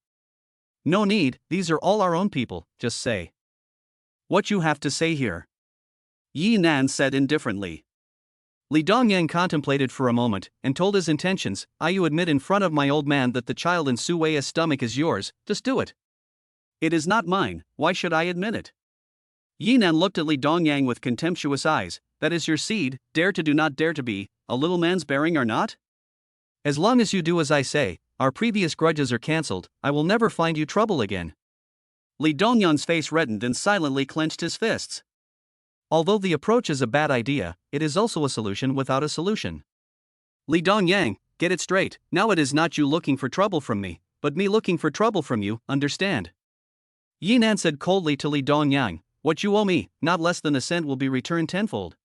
No need, these are all our own people, just say what you have to say here. Yi Nan said indifferently. Li Dongyang contemplated for a moment, and told his intentions, You admit in front of my old man that the child in Su Wei's stomach is yours, just do it. It is not mine, why should I admit it? Yi Nan looked at Li Dongyang with contemptuous eyes, that is your seed, dare to do not dare to be, a little man's bearing or not? As long as you do as I say, our previous grudges are cancelled, I will never find you trouble again. Li Dongyang's face reddened and silently clenched his fists. Although the approach is a bad idea, it is also a solution without a solution. Li Dongyang, get it straight, now it is not you looking for trouble from me, but me looking for trouble from you, understand? Yi Nan said coldly to Li Dongyang, what you owe me, not less than a cent will be returned tenfold.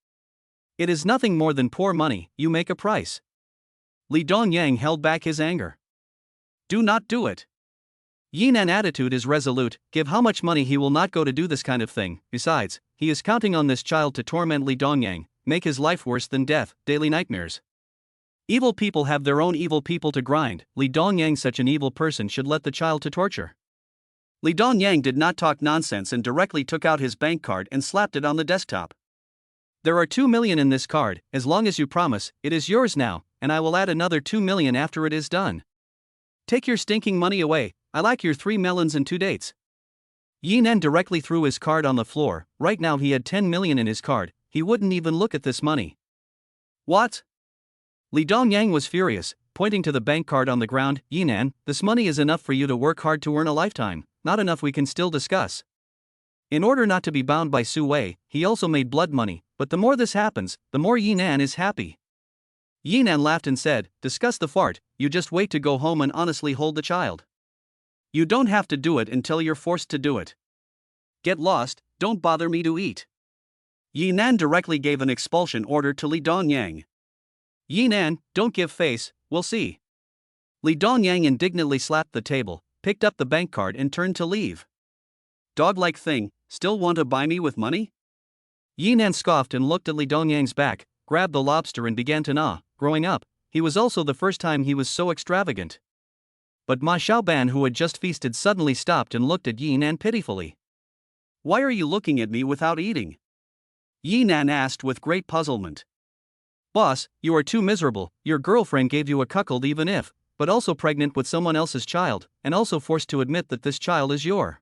It is nothing more than poor money, you make a price. Li Dongyang held back his anger. Do not do it. Yi Nan's attitude is resolute, give how much money he will not go to do this kind of thing, besides, he is counting on this child to torment Li Dongyang, make his life worse than death, daily nightmares. Evil people have their own evil people to grind, Li Dongyang such an evil person should let the child to torture. Li Dongyang did not talk nonsense and directly took out his bank card and slapped it on the desktop. There are 2 million in this card, as long as you promise, it is yours now, and I will add another 2 million after it is done. Take your stinking money away, I like your 3 melons and 2 dates. Yi Nan directly threw his card on the floor, right now he had 10 million in his card, he wouldn't even look at this money. What? Li Dongyang was furious, pointing to the bank card on the ground, Yi Nan, this money is enough for you to work hard to earn a lifetime, not enough we can still discuss. In order not to be bound by Su Wei, he also made blood money, but the more this happens, the more Yi Nan is happy. Yi Nan laughed and said, discuss the fart, you just wait to go home and honestly hold the child. You don't have to do it until you're forced to do it. Get lost, don't bother me to eat. Yi Nan directly gave an expulsion order to Li Dongyang. Yi Nan, don't give face, we'll see. Li Dongyang indignantly slapped the table, picked up the bank card and turned to leave. Dog-like thing, still want to buy me with money? Yi Nan scoffed and looked at Li Dongyang's back, grabbed the lobster and began to gnaw. Growing up, he was also the first time he was so extravagant. But Ma Xiaoban, who had just feasted, suddenly stopped and looked at Yi Nan pitifully. "Why are you looking at me without eating?" Yi Nan asked with great puzzlement. "Boss, you are too miserable. Your girlfriend gave you a cuckold even if, but also pregnant with someone else's child, and also forced to admit that this child is your."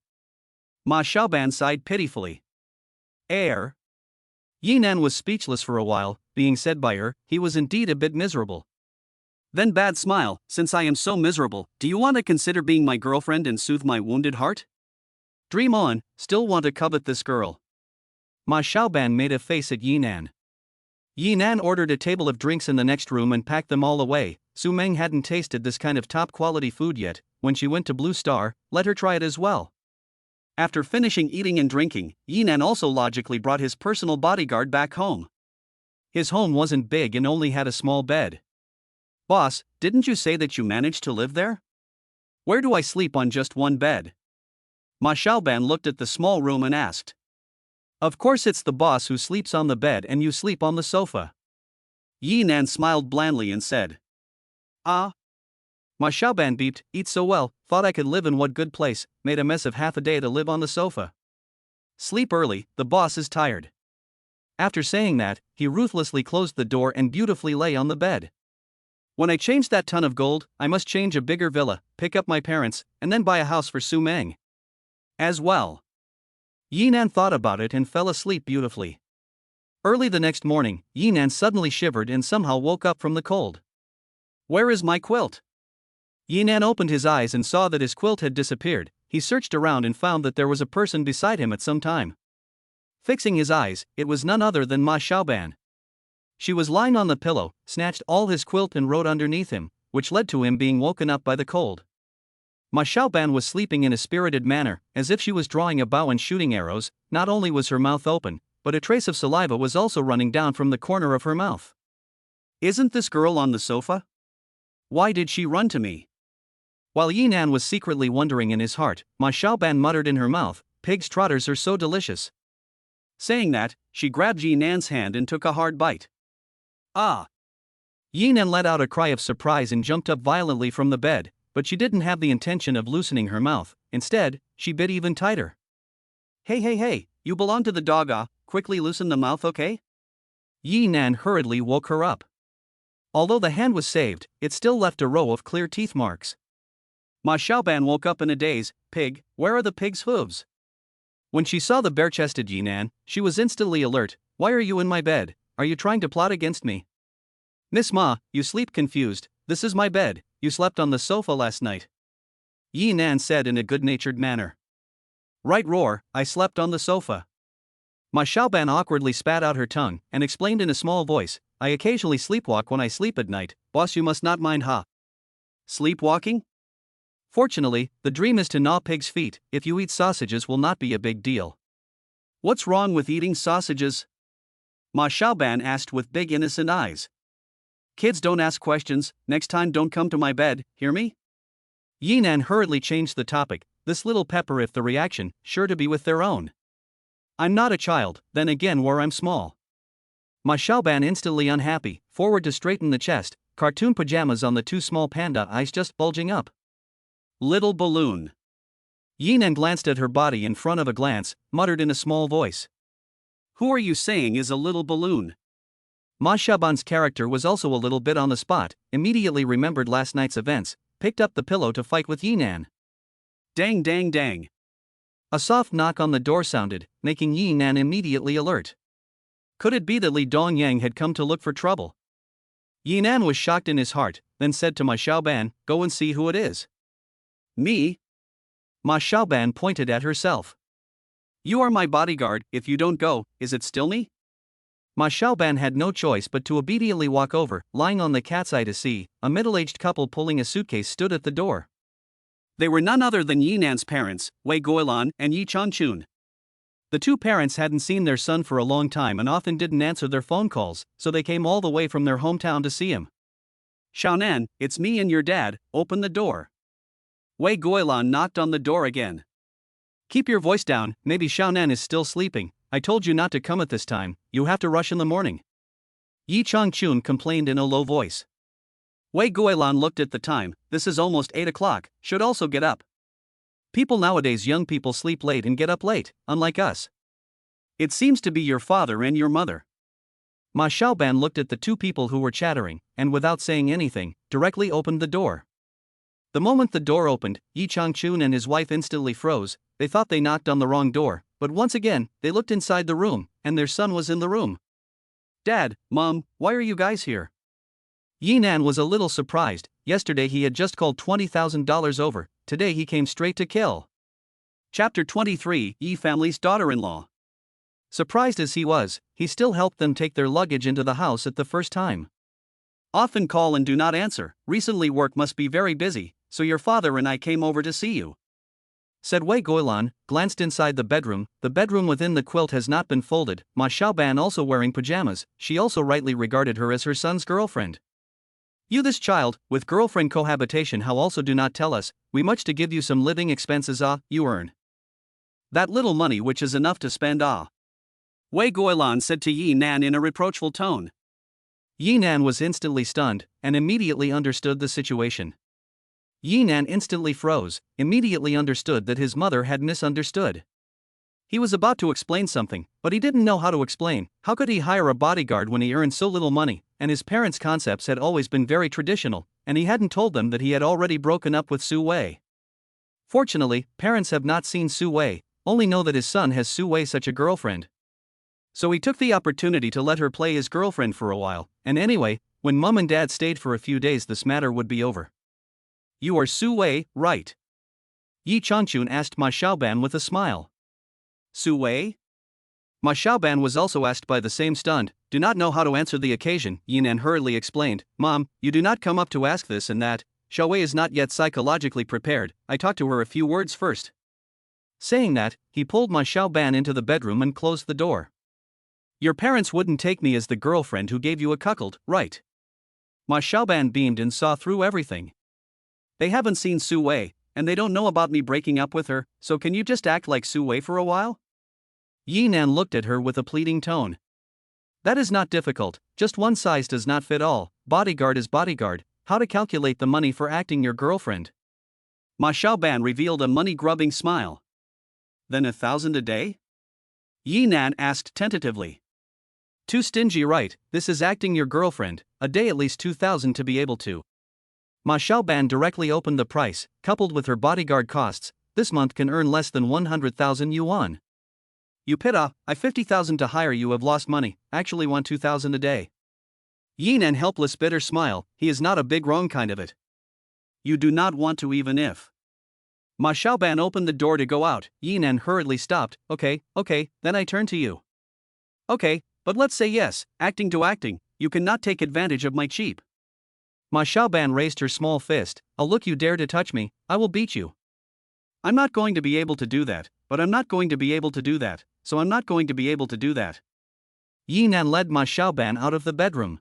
Ma Xiaoban sighed pitifully. "Heir?" Yi Nan was speechless for a while. Being said by her, he was indeed a bit miserable. Then bad smile, "Since I am so miserable, do you want to consider being my girlfriend and soothe my wounded heart? Dream on, still want to covet this girl." Ma Xiaoban made a face at Yi Nan. Yi Nan ordered a table of drinks in the next room and packed them all away. Su Meng hadn't tasted this kind of top-quality food yet. When she went to Blue Star, let her try it as well. After finishing eating and drinking, Yi Nan also logically brought his personal bodyguard back home. His home wasn't big and only had a small bed. "Boss, didn't you say that you managed to live there? Where do I sleep on just one bed?" Ma Xiaoban looked at the small room and asked. "Of course it's the boss who sleeps on the bed and you sleep on the sofa." Yi Nan smiled blandly and said. "Ah." Ma Xiaoban beeped, "Eat so well, thought I could live in what good place, made a mess of half a day to live on the sofa. Sleep early, the boss is tired." After saying that, he ruthlessly closed the door and beautifully lay on the bed. "When I change that ton of gold, I must change a bigger villa, pick up my parents, and then buy a house for Su Meng as well." Yi Nan thought about it and fell asleep beautifully. Early the next morning, Yi Nan suddenly shivered and somehow woke up from the cold. "Where is my quilt?" Yi Nan opened his eyes and saw that his quilt had disappeared. He searched around and found that there was a person beside him at some time. Fixing his eyes, it was none other than Ma Xiaoban. She was lying on the pillow, snatched all his quilt and rode underneath him, which led to him being woken up by the cold. Ma Xiaoban was sleeping in a spirited manner, as if she was drawing a bow and shooting arrows. Not only was her mouth open, but a trace of saliva was also running down from the corner of her mouth. "Isn't this girl on the sofa? Why did she run to me?" While Yi Nan was secretly wondering in his heart, Ma Xiaoban muttered in her mouth, "Pig's trotters are so delicious." Saying that, she grabbed Yi Nan's hand and took a hard bite. "Ah!" Yi Nan let out a cry of surprise and jumped up violently from the bed, but she didn't have the intention of loosening her mouth. Instead, she bit even tighter. Hey, you belong to the dog, quickly loosen the mouth, okay?" Yi Nan hurriedly woke her up. Although the hand was saved, it still left a row of clear teeth marks. Ma Xiaoban woke up in a daze. "Pig, where are the pig's hooves?" When she saw the bare-chested Yi Nan, she was instantly alert. "Why are you in my bed? Are you trying to plot against me?" "Miss Ma, you sleep confused. This is my bed. You slept on the sofa last night," Yi Nan said in a good-natured manner. "Right, roar, I slept on the sofa." Ma Xiaoban awkwardly spat out her tongue and explained in a small voice, "I occasionally sleepwalk when I sleep at night, boss, you must not mind, ha." "Sleepwalking? Fortunately, the dream is to gnaw pig's feet. If you eat sausages will not be a big deal." "What's wrong with eating sausages?" Ma Xiaoban asked with big innocent eyes. "Kids don't ask questions, next time don't come to my bed, hear me?" Yi Nan hurriedly changed the topic. "This little pepper, if the reaction, sure to be with their own. I'm not a child, then again where I'm small." Ma Xiaoban instantly unhappy, forward to straighten the chest, cartoon pajamas on the two small panda eyes just bulging up. "Little balloon." Yi Nan glanced at her body in front of a glance, muttered in a small voice. "Who are you saying is a little balloon?" Ma Xiaoban's character was also a little bit on the spot, immediately remembered last night's events, picked up the pillow to fight with Yi Nan. Dang dang dang. A soft knock on the door sounded, making Yi Nan immediately alert. Could it be that Li Dongyang had come to look for trouble? Yi Nan was shocked in his heart, then said to Ma Xiaoban, "Go and see who it is." "Me?" Ma Xiaoban pointed at herself. "You are my bodyguard, if you don't go, is it still me?" Ma Xiaoban had no choice but to obediently walk over. Lying on the cat's eye to see, a middle-aged couple pulling a suitcase stood at the door. They were none other than Yi Nan's parents, Wei Guolan and Yi Changchun. The two parents hadn't seen their son for a long time and often didn't answer their phone calls, so they came all the way from their hometown to see him. "Xiaonan, it's me and your dad, open the door." Wei Guolan knocked on the door again. "Keep your voice down, maybe Xiaonan is still sleeping. I told you not to come at this time, you have to rush in the morning." Yi Changchun complained in a low voice. Wei Guilan looked at the time, this is almost 8 o'clock, should also get up. People nowadays, young people sleep late and get up late, unlike us. It seems to be your father and your mother. Ma Xiaoban looked at the two people who were chattering, and without saying anything, directly opened the door. The moment the door opened, Yi Changchun and his wife instantly froze. They thought they knocked on the wrong door, but once again, they looked inside the room, and their son was in the room. Dad, Mom, why are you guys here? Yi Nan was a little surprised. Yesterday he had just called $20,000 over, today he came straight to kill. Chapter 23, Yi family's daughter-in-law. Surprised as he was, he still helped them take their luggage into the house at the first time. Often call and do not answer, recently work must be very busy, so your father and I came over to see you, said Wei Guilan, glanced inside the bedroom within the quilt has not been folded, Ma Xiaoban also wearing pajamas, she also rightly regarded her as her son's girlfriend. You this child, with girlfriend cohabitation how also do not tell us, we much to give you some living expenses you earn. That little money which is enough to spend Wei Guilan said to Yi Nan in a reproachful tone. Yi Nan was instantly stunned, and immediately understood the situation. Yi Nan instantly froze, immediately understood that his mother had misunderstood. He was about to explain something, but he didn't know how to explain. How could he hire a bodyguard when he earned so little money, and his parents' concepts had always been very traditional, and he hadn't told them that he had already broken up with Su Wei. Fortunately, parents have not seen Su Wei, only know that his son has Su Wei such a girlfriend. So he took the opportunity to let her play his girlfriend for a while, and anyway, when mom and dad stayed for a few days this matter would be over. You are Su Wei, right? Yi Changchun asked Ma Xiaoban with a smile. Su Wei? Ma Xiaoban was also asked by the same stunned, do not know how to answer the occasion. Yi Nan hurriedly explained, Mom, you do not come up to ask this and that, Xiao Wei is not yet psychologically prepared, I talked to her a few words first. Saying that, he pulled Ma Xiaoban into the bedroom and closed the door. Your parents wouldn't take me as the girlfriend who gave you a cuckold, right? Ma Xiaoban beamed and saw through everything. They haven't seen Su Wei, and they don't know about me breaking up with her, so can you just act like Su Wei for a while? Yi Nan looked at her with a pleading tone. That is not difficult, just one size does not fit all, bodyguard is bodyguard, how to calculate the money for acting your girlfriend? Ma Xiaoban revealed a money-grubbing smile. Then 1,000 a day? Yi Nan asked tentatively. Too stingy, right? This is acting your girlfriend, a day at least 2,000 to be able to. Ma Xiaoban directly opened the price, coupled with her bodyguard costs, this month can earn less than 100,000 yuan. You pitta, I 50,000 to hire you have lost money, actually want 2,000 a day. Yi Nan helpless bitter smile, he is not a big wrong kind of it. You do not want to even if. Ma Xiaoban opened the door to go out, Yi Nan hurriedly stopped, okay, then I turn to you. Okay, but let's say yes, acting to acting, you cannot take advantage of my cheap. Ma Xiaoban raised her small fist, a look you dare to touch me, I will beat you. I'm not going to be able to do that, but I'm not going to be able to do that, so I'm not going to be able to do that. Yi Nan led Ma Xiaoban out of the bedroom.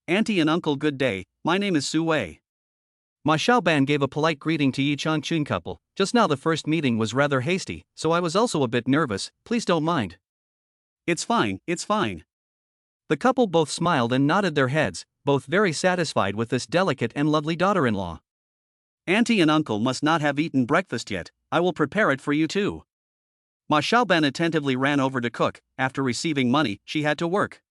Auntie and uncle good day, my name is Su Wei. Ma Xiaoban gave a polite greeting to Yi Changchun couple, just now the first meeting was rather hasty, so I was also a bit nervous, please don't mind. It's fine, it's fine. The couple both smiled and nodded their heads, both very satisfied with this delicate and lovely daughter-in-law. Auntie and uncle must not have eaten breakfast yet, I will prepare it for you too. Ma Xiaoban attentively ran over to cook, after receiving money, she had to work.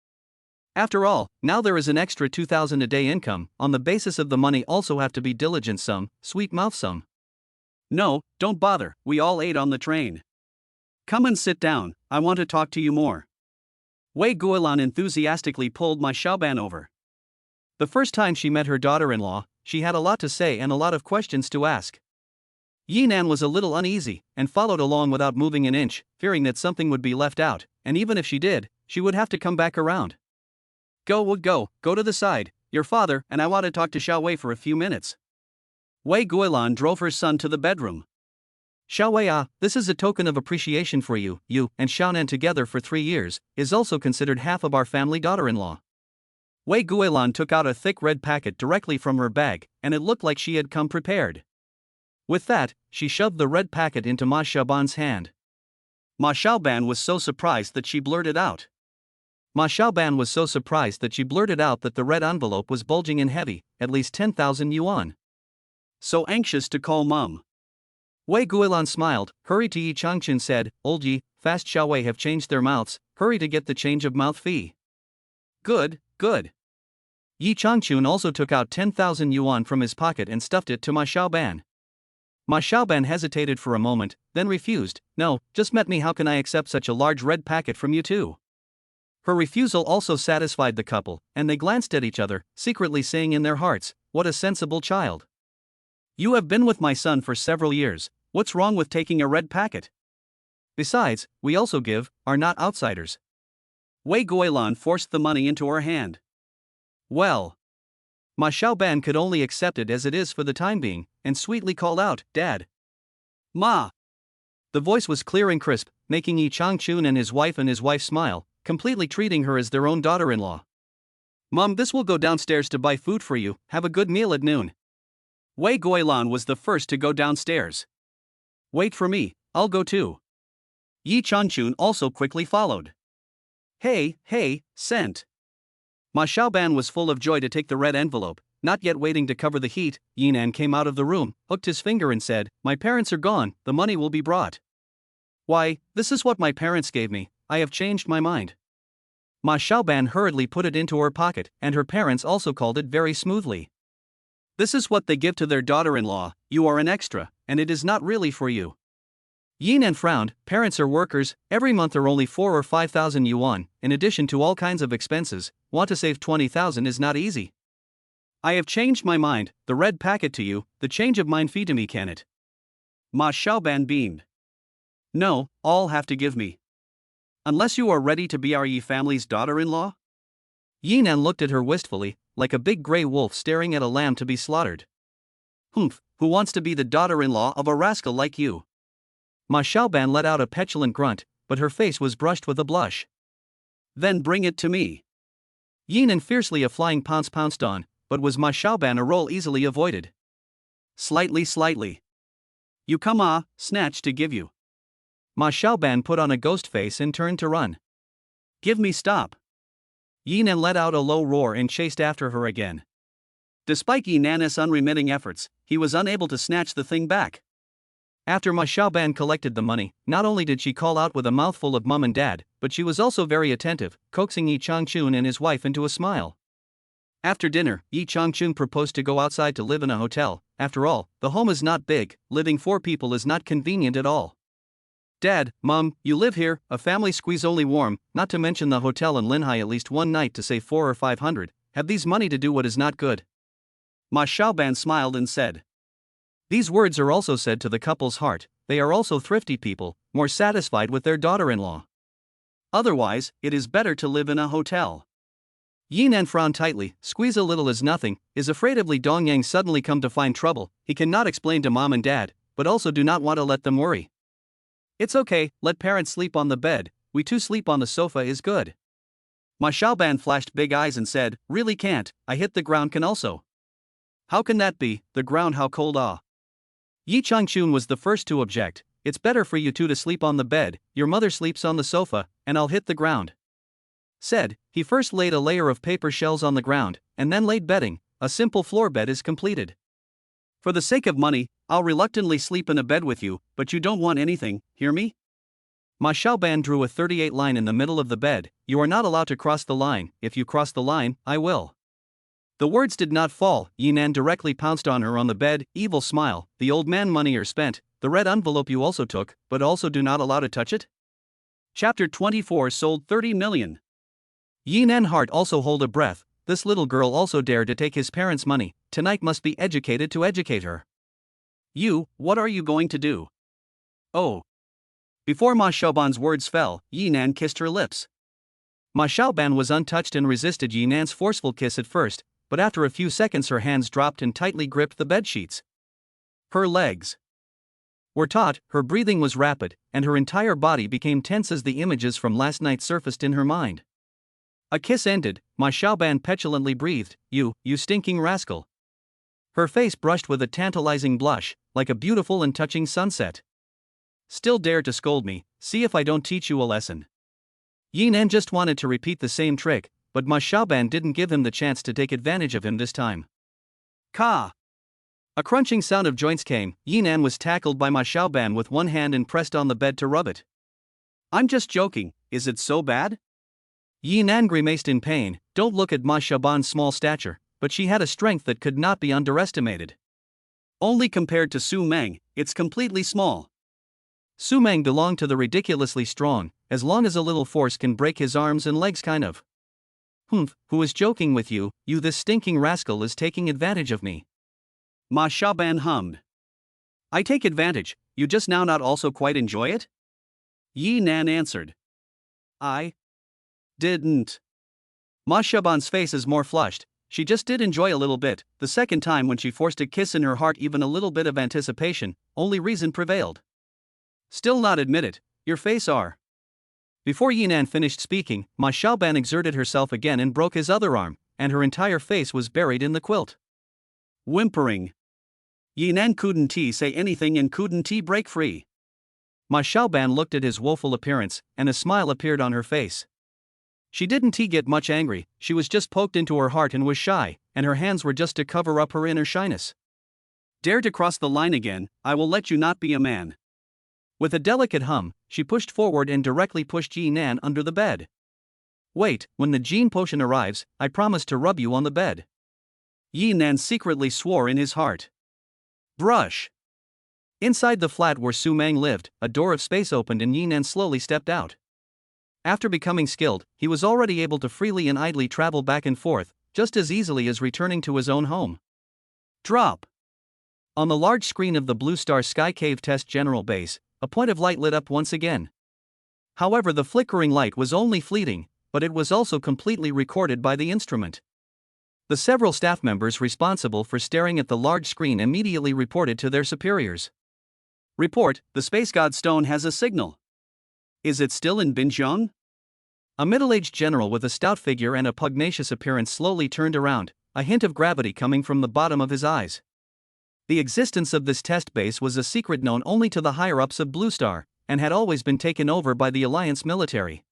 After all, now there is an extra 2,000 a day income, on the basis of the money also have to be diligent some, sweet mouth some. No, don't bother, we all ate on the train. Come and sit down, I want to talk to you more. Wei Guilan enthusiastically pulled Ma Xiaoban over. The first time she met her daughter-in-law, she had a lot to say and a lot of questions to ask. Yi Nan was a little uneasy, and followed along without moving an inch, fearing that something would be left out, and even if she did, she would have to come back around. Go to the side, your father and I want to talk to Xiao Wei for a few minutes. Wei Guilan drove her son to the bedroom. Xiao Wei, this is a token of appreciation for you, you and Xiaonan together for 3 years, is also considered half of our family daughter-in-law. Wei Guilan took out a thick red packet directly from her bag, and it looked like she had come prepared. With that, she shoved the red packet into Ma Xiaoban's hand. Ma Xiaoban was so surprised that she blurted out. Ma Xiaoban was so surprised that she blurted out that the red envelope was bulging and heavy, at least 10,000 yuan. So anxious to call mom. Wei Guilan smiled, hurried to Yi Changchun said, Old Yi, fast Xiaowei have changed their mouths, hurry to get the change of mouth fee. Good, good. Yi Changchun also took out 10,000 yuan from his pocket and stuffed it to Ma Xiaoban. Ma Xiaoban hesitated for a moment, then refused, no, just met me, how can I accept such a large red packet from you too? Her refusal also satisfied the couple, and they glanced at each other, secretly saying in their hearts, what a sensible child. You have been with my son for several years, what's wrong with taking a red packet? Besides, we also are not outsiders. Wei Guilan forced the money into her hand. Well. Ma Xiaoban could only accept it as it is for the time being, and sweetly called out, Dad. Ma. The voice was clear and crisp, making Yi Changchun and his wife smile, completely treating her as their own daughter-in-law. Mom, this will go downstairs to buy food for you, have a good meal at noon. Wei Guilan was the first to go downstairs. Wait for me, I'll go too. Yi Changchun also quickly followed. Hey, sent. Ma Xiaoban was full of joy to take the red envelope, not yet waiting to cover the heat. Yinan came out of the room, hooked his finger and said, My parents are gone, the money will be brought. Why, this is what my parents gave me, I have changed my mind. Ma Xiaoban hurriedly put it into her pocket, and her parents also called it very smoothly. This is what they give to their daughter-in-law, you are an extra, and it is not really for you. Yinan frowned, parents are workers, every month are only 4 or 5,000 yuan, in addition to all kinds of expenses, want to save 20,000 is not easy. I have changed my mind, the red packet to you, the change of mind fee to me can it? Ma Xiaoban beamed. No, all have to give me. Unless you are ready to be our Yi family's daughter-in-law? Yinan looked at her wistfully, like a big grey wolf staring at a lamb to be slaughtered. Humph, who wants to be the daughter-in-law of a rascal like you? Ma Xiaoban let out a petulant grunt, but her face was brushed with a blush. Then bring it to me. Yinan fiercely a flying pounce pounced on, but was Ma Xiaoban a roll easily avoided. Slightly. You come snatch to give you. Ma Xiaoban put on a ghost face and turned to run. Give me stop. Yinan let out a low roar and chased after her again. Despite Yinan's unremitting efforts, he was unable to snatch the thing back. After Ma Xiaoban collected the money, not only did she call out with a mouthful of mum and dad, but she was also very attentive, coaxing Yi Changchun and his wife into a smile. After dinner, Yi Changchun proposed to go outside to live in a hotel. After all, the home is not big, living 4 people is not convenient at all. Dad, Mom, you live here, a family squeeze only warm, not to mention the hotel in Linhai at least one night to save 4 or 500, have these money to do what is not good. Ma Xiaoban smiled and said. These words are also said to the couple's heart, they are also thrifty people, more satisfied with their daughter-in-law. Otherwise, it is better to live in a hotel. Yinan frowned tightly, squeeze a little is nothing, is afraid of Li Dongyang suddenly come to find trouble, he cannot explain to mom and dad, but also do not want to let them worry. It's okay, let parents sleep on the bed, we two sleep on the sofa is good. Ma Xiaoban flashed big eyes and said, really can't, I hit the ground can also. How can that be, the ground how cold Yi Changchun was the first to object, it's better for you two to sleep on the bed, your mother sleeps on the sofa, and I'll hit the ground. Said, he first laid a layer of paper shells on the ground, and then laid bedding, a simple floor bed is completed. For the sake of money, I'll reluctantly sleep in a bed with you, but you don't want anything, hear me? Ma Xiaoban drew a 38 line in the middle of the bed, you are not allowed to cross the line, if you cross the line, I will. The words did not fall, Yinan directly pounced on her on the bed, evil smile, the old man money are spent, the red envelope you also took, but also do not allow to touch it? Chapter 24 sold 30 million. Yinan heart also hold a breath, this little girl also dared to take his parents' money, tonight must be educated to educate her. You, what are you going to do? Oh. Before Ma Xiaoban's words fell, Yinan kissed her lips. Ma Xiaoban was untouched and resisted Yinan's forceful kiss at first, but after a few seconds her hands dropped and tightly gripped the bedsheets. Her legs were taut, her breathing was rapid, and her entire body became tense as the images from last night surfaced in her mind. A kiss ended, Ma Xiaoban petulantly breathed, you stinking rascal. Her face brushed with a tantalizing blush, like a beautiful and touching sunset. Still dare to scold me, see if I don't teach you a lesson. Yi Nan just wanted to repeat the same trick, but Ma Xiaoban didn't give him the chance to take advantage of him this time. Ka! A crunching sound of joints came. Yi Nan was tackled by Ma Xiaoban with one hand and pressed on the bed to rub it. I'm just joking, is it so bad? Yi Nan grimaced in pain. Don't look at Ma Xiaoban's small stature, but she had a strength that could not be underestimated. Only compared to Su Meng, it's completely small. Su Meng belonged to the ridiculously strong, as long as a little force can break his arms and legs kind of. Humph, who is joking with you? You this stinking rascal is taking advantage of me. Ma Xiaoban hummed. I take advantage, you just now not also quite enjoy it? Yi Nan answered. I didn't. Ma Xiaoban's face is more flushed. She just did enjoy a little bit. The second time when she forced a kiss in her heart, even a little bit of anticipation, only reason prevailed. Still not admit it, your face are. Before Yi Nan finished speaking, Ma Xiaoban exerted herself again and broke his other arm, and her entire face was buried in the quilt. Whimpering. Yi Nan couldn't say anything and couldn't break free. Ma Xiaoban looked at his woeful appearance, and a smile appeared on her face. She didn't get much angry, she was just poked into her heart and was shy, and her hands were just to cover up her inner shyness. Dare to cross the line again, I will let you not be a man. With a delicate hum, she pushed forward and directly pushed Yi Nan under the bed. Wait, when the Gene potion arrives, I promise to rub you on the bed. Yi Nan secretly swore in his heart. Brush. Inside the flat where Su Meng lived, a door of space opened and Yi Nan slowly stepped out. After becoming skilled, he was already able to freely and idly travel back and forth, just as easily as returning to his own home. Drop. On the large screen of the Blue Star Sky Cave Test General Base, a point of light lit up once again. However, the flickering light was only fleeting, but it was also completely recorded by the instrument. The several staff members responsible for staring at the large screen immediately reported to their superiors. Report, the Space God Stone has a signal. Is it still in Binjiang? A middle-aged general with a stout figure and a pugnacious appearance slowly turned around, a hint of gravity coming from the bottom of his eyes. The existence of this test base was a secret known only to the higher-ups of Blue Star, and had always been taken over by the Alliance military.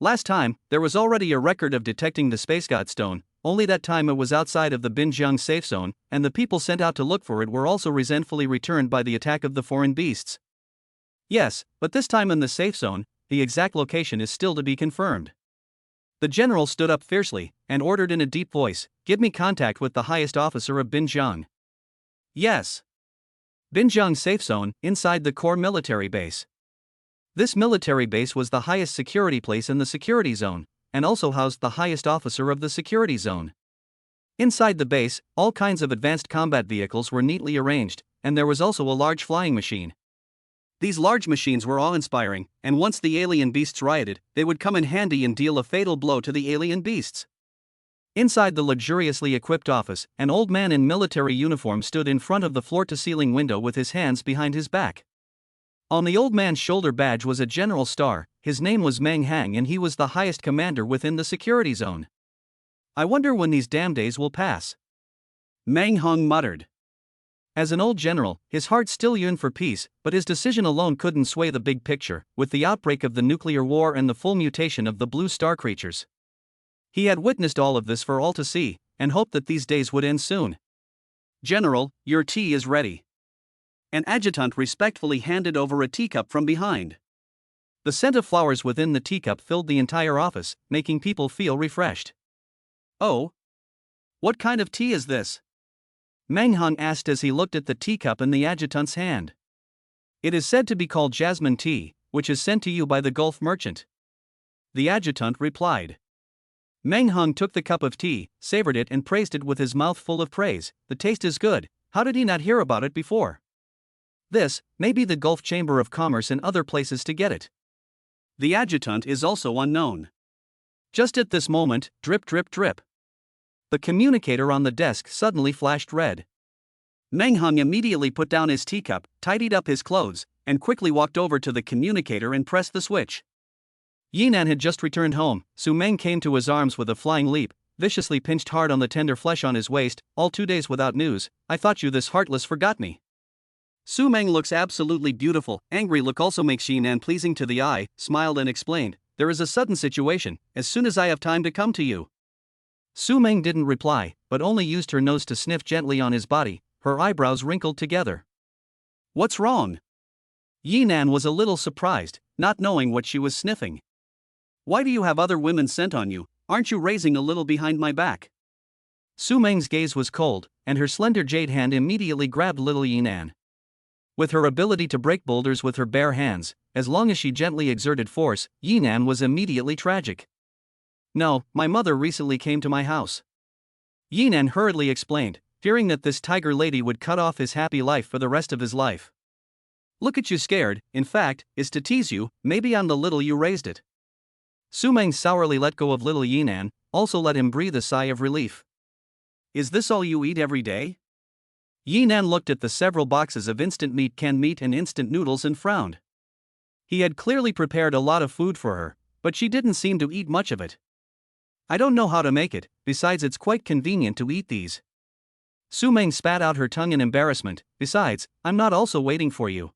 Last time, there was already a record of detecting the Space God Stone, only that time it was outside of the Binjiang safe zone, and the people sent out to look for it were also resentfully returned by the attack of the foreign beasts. Yes, but this time in the safe zone, the exact location is still to be confirmed. The general stood up fiercely, and ordered in a deep voice, give me contact with the highest officer of Binjiang. Yes. Binjiang safe zone, inside the core military base. This military base was the highest security place in the security zone, and also housed the highest officer of the security zone. Inside the base, all kinds of advanced combat vehicles were neatly arranged, and there was also a large flying machine. These large machines were awe-inspiring, and once the alien beasts rioted, they would come in handy and deal a fatal blow to the alien beasts. Inside the luxuriously equipped office, an old man in military uniform stood in front of the floor-to-ceiling window with his hands behind his back. On the old man's shoulder badge was a general star. His name was Meng Hang and he was the highest commander within the security zone. I wonder when these damn days will pass. Meng Hang muttered. As an old general, his heart still yearned for peace, but his decision alone couldn't sway the big picture, with the outbreak of the nuclear war and the full mutation of the blue star creatures. He had witnessed all of this for all to see, and hoped that these days would end soon. General, your tea is ready. An adjutant respectfully handed over a teacup from behind. The scent of flowers within the teacup filled the entire office, making people feel refreshed. Oh? What kind of tea is this? Meng Hang asked as he looked at the teacup in the adjutant's hand. It is said to be called jasmine tea, which is sent to you by the Gulf merchant. The adjutant replied. Meng Hang took the cup of tea, savored it and praised it with his mouth full of praise. The taste is good, how did he not hear about it before? This may be the Gulf Chamber of Commerce and other places to get it. The adjutant is also unknown. Just at this moment, drip drip drip. The communicator on the desk suddenly flashed red. Meng Hang immediately put down his teacup, tidied up his clothes, and quickly walked over to the communicator and pressed the switch. Yi Nan had just returned home. Su Meng came to his arms with a flying leap, viciously pinched hard on the tender flesh on his waist. All 2 days without news, I thought you this heartless forgot me. Su Meng looks absolutely beautiful. Angry look also makes Yi Nan pleasing to the eye, smiled and explained, there is a sudden situation, as soon as I have time to come to you. Su Meng didn't reply, but only used her nose to sniff gently on his body, her eyebrows wrinkled together. What's wrong? Yi Nan was a little surprised, not knowing what she was sniffing. Why do you have other women's scent on you? Aren't you raising a little behind my back? Su Meng's gaze was cold, and her slender jade hand immediately grabbed little Yi Nan. With her ability to break boulders with her bare hands, as long as she gently exerted force, Yi Nan was immediately tragic. No, my mother recently came to my house. Yi Nan hurriedly explained, fearing that this tiger lady would cut off his happy life for the rest of his life. Look at you scared, in fact, is to tease you, maybe I'm the little you raised it. Su Meng sourly let go of little Yi Nan, also let him breathe a sigh of relief. Is this all you eat every day? Yi Nan looked at the several boxes of instant meat, canned meat and instant noodles and frowned. He had clearly prepared a lot of food for her, but she didn't seem to eat much of it. I don't know how to make it, besides it's quite convenient to eat these. Su Meng spat out her tongue in embarrassment, besides, I'm not also waiting for you.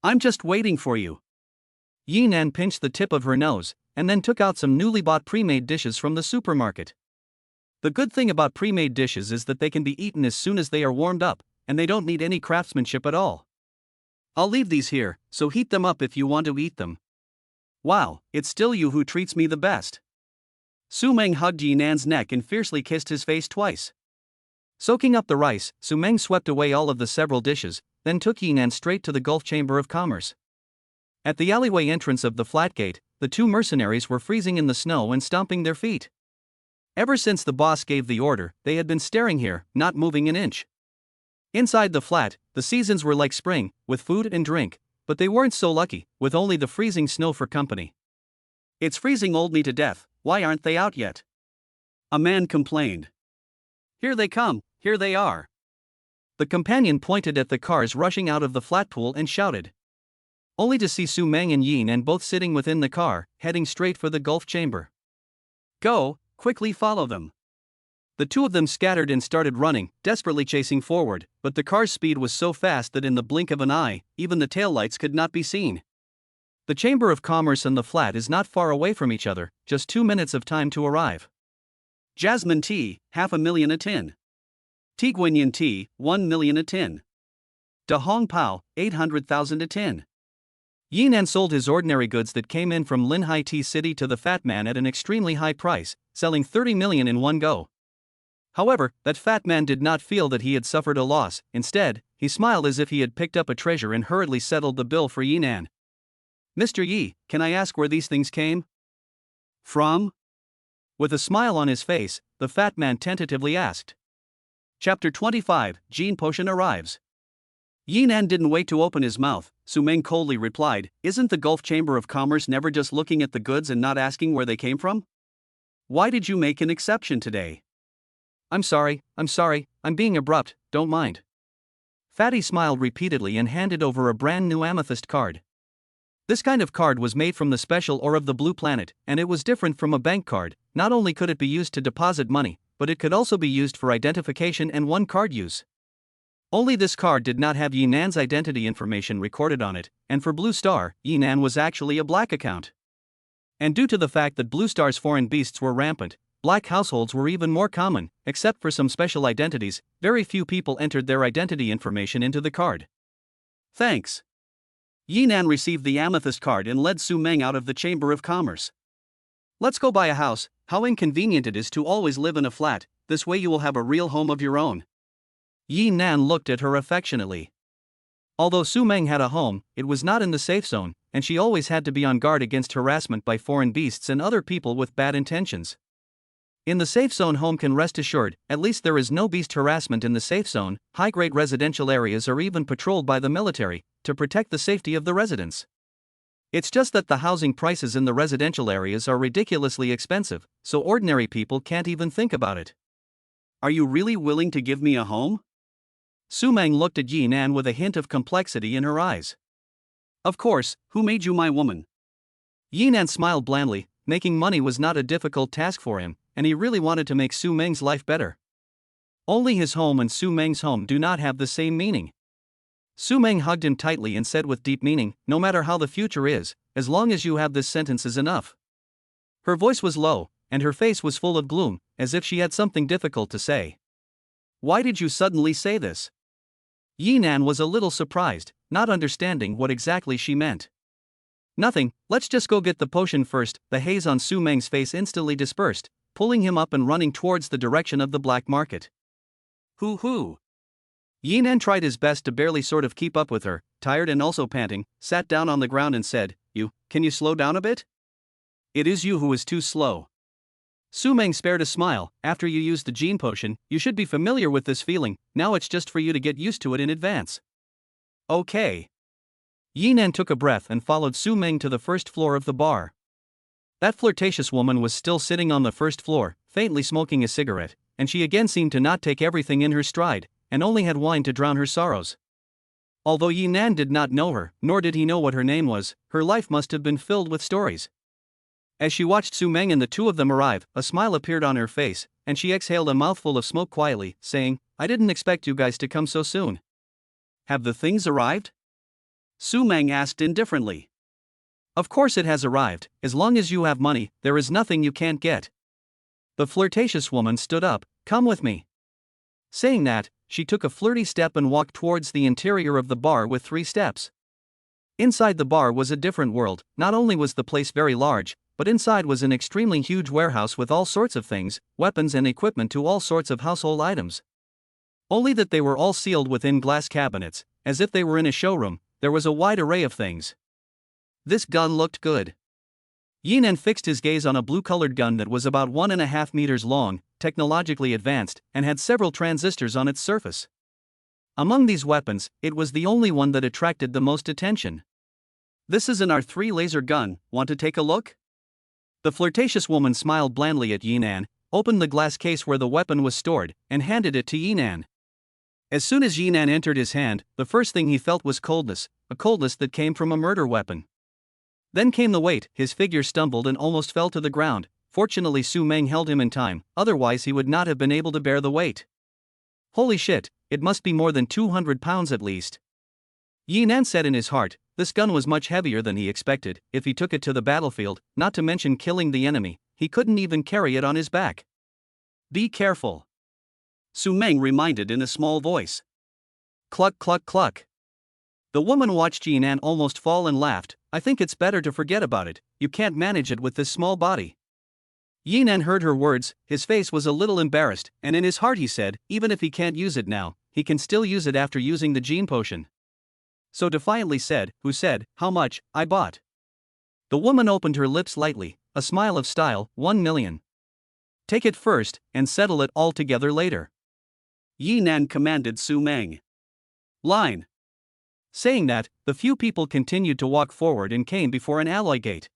I'm just waiting for you. Yi Nan pinched the tip of her nose, and then took out some newly bought pre-made dishes from the supermarket. The good thing about pre-made dishes is that they can be eaten as soon as they are warmed up, and they don't need any craftsmanship at all. I'll leave these here, so heat them up if you want to eat them. Wow, it's still you who treats me the best. Su Meng hugged Yi Nan's neck and fiercely kissed his face twice. Soaking up the rice, Su Meng swept away all of the several dishes, then took Yi Nan straight to the Gulf Chamber of Commerce. At the alleyway entrance of the flat gate, the two mercenaries were freezing in the snow and stomping their feet. Ever since the boss gave the order, they had been staring here, not moving an inch. Inside the flat, the seasons were like spring, with food and drink, but they weren't so lucky, with only the freezing snow for company. It's freezing old me to death, why aren't they out yet? A man complained. Here they come, here they are. The companion pointed at the cars rushing out of the flat pool and shouted. Only to see Su Meng and Yi Nan both sitting within the car, heading straight for the Gulf Chamber. Go, quickly follow them. The two of them scattered and started running, desperately chasing forward, but the car's speed was so fast that in the blink of an eye, even the taillights could not be seen. The Chamber of Commerce and the flat is not far away from each other, just 2 minutes of time to arrive. Jasmine tea, 500,000 a tin. Tiguanyin tea, 1 million a tin. Da Hong Pao, 800,000 a tin. Yi Nan sold his ordinary goods that came in from Linhai Tea City to the fat man at an extremely high price, selling 30 million in one go. However, that fat man did not feel that he had suffered a loss. Instead, he smiled as if he had picked up a treasure and hurriedly settled the bill for Yi Nan. Mr. Yi, can I ask where these things came from? With a smile on his face, the fat man tentatively asked. Chapter 25, Gene Potion arrives. Yi Nan didn't wait to open his mouth. Su Meng coldly replied, Isn't the Gulf Chamber of Commerce never just looking at the goods and not asking where they came from? Why did you make an exception today? I'm sorry, I'm being abrupt, don't mind. Fatty smiled repeatedly and handed over a brand new amethyst card. This kind of card was made from the special ore of the Blue Planet, and it was different from a bank card. Not only could it be used to deposit money, but it could also be used for identification and one-card use. Only this card did not have Yi Nan's identity information recorded on it, and for Blue Star, Yi Nan was actually a black account. And due to the fact that Blue Star's foreign beasts were rampant, black households were even more common. Except for some special identities, very few people entered their identity information into the card. Thanks. Yi Nan received the amethyst card and led Su Meng out of the Chamber of Commerce. Let's go buy a house. How inconvenient it is to always live in a flat, this way you will have a real home of your own. Yi Nan looked at her affectionately. Although Su Meng had a home, it was not in the safe zone, and she always had to be on guard against harassment by foreign beasts and other people with bad intentions. In the safe zone, home can rest assured, at least there is no beast harassment in the safe zone. High-grade residential areas are even patrolled by the military, to protect the safety of the residents. It's just that the housing prices in the residential areas are ridiculously expensive, so ordinary people can't even think about it. Are you really willing to give me a home? Su Meng looked at Yi Nan with a hint of complexity in her eyes. Of course, who made you my woman? Yi Nan smiled blandly. Making money was not a difficult task for him, and he really wanted to make Su Meng's life better. Only his home and Su Meng's home do not have the same meaning. Su Meng hugged him tightly and said with deep meaning, "No matter how the future is, as long as you have this sentence is enough." Her voice was low, and her face was full of gloom, as if she had something difficult to say. "Why did you suddenly say this?" Yinan was a little surprised, not understanding what exactly she meant. "Nothing, let's just go get the potion first." The haze on Su Meng's face instantly dispersed, pulling him up and running towards the direction of the black market. Hoo. Yinan tried his best to barely sort of keep up with her, tired and also panting, sat down on the ground and said, Can you slow down a bit?" "It is you who is too slow." Su Meng spared a smile. "After you use the gene potion, you should be familiar with this feeling, now it's just for you to get used to it in advance." "Okay." Yinan took a breath and followed Su Meng to the first floor of the bar. That flirtatious woman was still sitting on the first floor, faintly smoking a cigarette, and she again seemed to not take everything in her stride, and only had wine to drown her sorrows. Although Yinan did not know her, nor did he know what her name was, her life must have been filled with stories. As she watched Su Meng and the two of them arrive, a smile appeared on her face, and she exhaled a mouthful of smoke quietly, saying, "I didn't expect you guys to come so soon." "Have the things arrived?" Su Meng asked indifferently. "Of course it has arrived. As long as you have money, there is nothing you can't get." The flirtatious woman stood up. "Come with me." Saying that, she took a flirty step and walked towards the interior of the bar with 3 steps. Inside the bar was a different world. Not only was the place very large, but inside was an extremely huge warehouse with all sorts of things, weapons and equipment to all sorts of household items. Only that they were all sealed within glass cabinets, as if they were in a showroom. There was a wide array of things. This gun looked good. Yinan fixed his gaze on a blue-colored gun that was about 1.5 meters long, technologically advanced, and had several transistors on its surface. Among these weapons, it was the only one that attracted the most attention. "This is an R3 laser gun, want to take a look?" The flirtatious woman smiled blandly at Yinan, opened the glass case where the weapon was stored, and handed it to Yinan. As soon as Yinan entered his hand, the first thing he felt was coldness, a coldness that came from a murder weapon. Then came the weight. His figure stumbled and almost fell to the ground. Fortunately Su Meng held him in time, otherwise he would not have been able to bear the weight. "Holy shit, it must be more than 200 pounds at least." Yinan said in his heart, this gun was much heavier than he expected. If he took it to the battlefield, not to mention killing the enemy, he couldn't even carry it on his back. "Be careful," Su Meng reminded in a small voice. Cluck cluck cluck. The woman watched Yinan almost fall and laughed. "I think it's better to forget about it, you can't manage it with this small body." Yinan heard her words, his face was a little embarrassed, and in his heart he said, even if he can't use it now, he can still use it after using the gene potion. So defiantly said, "Who said, how much, I bought?" The woman opened her lips lightly, a smile of style, 1 million. "Take it first, and settle it all together later," Yinan commanded Su Meng. "Line." Saying that, the few people continued to walk forward and came before an alloy gate.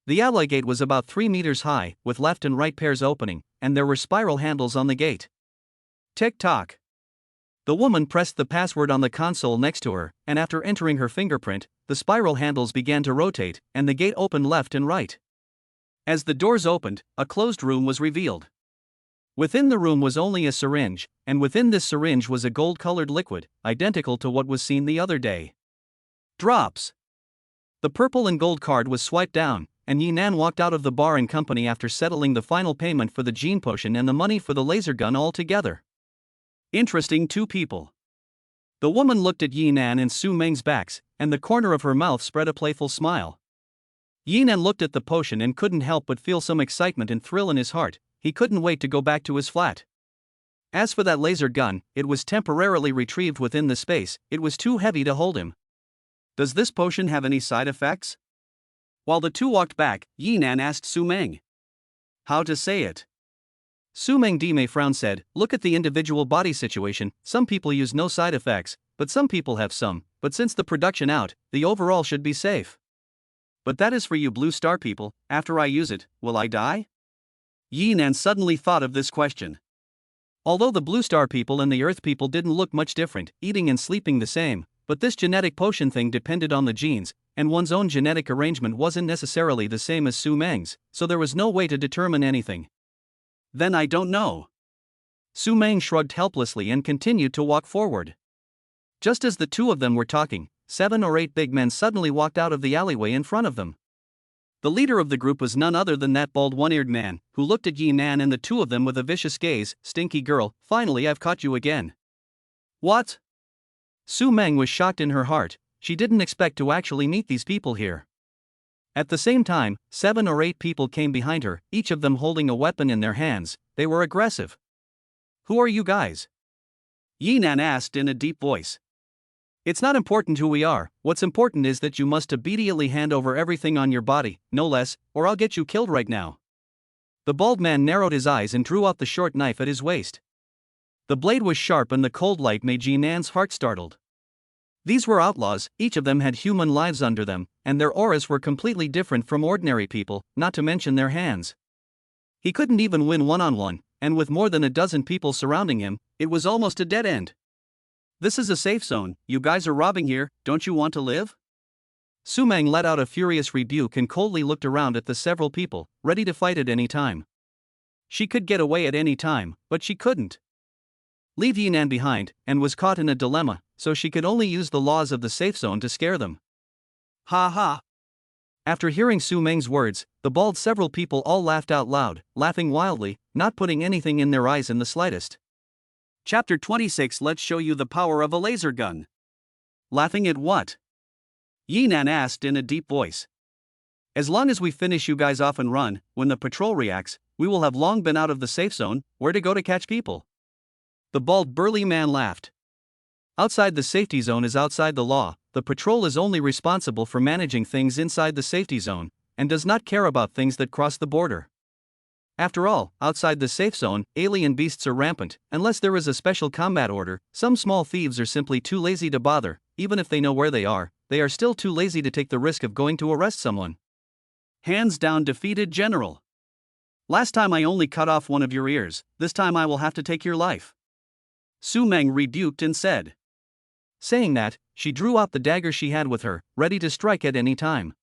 The alloy gate was about 3 meters high, with left and right pairs opening, and there were spiral handles on the gate. Tick-tock. The woman pressed the password on the console next to her, and after entering her fingerprint, the spiral handles began to rotate, and the gate opened left and right. As the doors opened, a closed room was revealed. Within the room was only a syringe, and within this syringe was a gold-colored liquid, identical to what was seen the other day. Drops. The purple and gold card was swiped down, and Yinan walked out of the bar in company after settling the final payment for the gene potion and the money for the laser gun all together. Interesting 2 people. The woman looked at Yinan and Su Meng's backs, and the corner of her mouth spread a playful smile. Yinan looked at the potion and couldn't help but feel some excitement and thrill in his heart. He couldn't wait to go back to his flat. As for that laser gun, it was temporarily retrieved within the space, it was too heavy to hold him. "Does this potion have any side effects?" While the two walked back, Yinan asked Su Meng. "How to say it?" Su Meng Dime frowned said, "Look at the individual body situation, some people use no side effects, but some people have some, but since the production out, the overall should be safe." "But that is for you blue star people, after I use it, will I die?" Yinan suddenly thought of this question. Although the blue star people and the earth people didn't look much different, eating and sleeping the same, but this genetic potion thing depended on the genes, and one's own genetic arrangement wasn't necessarily the same as Su Meng's, so there was no way to determine anything. "Then I don't know." Su Meng shrugged helplessly and continued to walk forward. Just as the two of them were talking, 7 or 8 big men suddenly walked out of the alleyway in front of them. The leader of the group was none other than that bald one-eared man, who looked at Yi Nan and the two of them with a vicious gaze. "Stinky girl, finally I've caught you again." "What?" Su Meng was shocked in her heart. She didn't expect to actually meet these people here. At the same time, 7 or 8 people came behind her, each of them holding a weapon in their hands. They were aggressive. "Who are you guys?" Yi Nan asked in a deep voice. "It's not important who we are, what's important is that you must immediately hand over everything on your body, no less, or I'll get you killed right now." The bald man narrowed his eyes and drew out the short knife at his waist. The blade was sharp and the cold light made Yi Nan's heart startled. These were outlaws, each of them had human lives under them, and their auras were completely different from ordinary people, not to mention their hands. He couldn't even win one-on-one, and with more than a dozen people surrounding him, it was almost a dead end. "This is a safe zone, you guys are robbing here, don't you want to live?" Su Meng let out a furious rebuke and coldly looked around at the several people, ready to fight at any time. She could get away at any time, but she couldn't leave Yi Nan behind, and was caught in a dilemma, so she could only use the laws of the safe zone to scare them. "Ha ha!" After hearing Su Meng's words, the bald several people all laughed out loud, laughing wildly, not putting anything in their eyes in the slightest. Chapter 26. Let's show you the power of a laser gun. "Laughing at what?" Yi Nan asked in a deep voice. "As long as we finish you guys off and run, when the patrol reacts, we will have long been out of the safe zone, where to go to catch people." The bald burly man laughed. "Outside the safety zone is outside the law, the patrol is only responsible for managing things inside the safety zone, and does not care about things that cross the border. After all, outside the safe zone, alien beasts are rampant. Unless there is a special combat order, some small thieves are simply too lazy to bother. Even if they know where they are still too lazy to take the risk of going to arrest someone." "Hands down defeated, General. Last time I only cut off one of your ears, this time I will have to take your life," Su Meng rebuked and said. Saying that, she drew out the dagger she had with her, ready to strike at any time.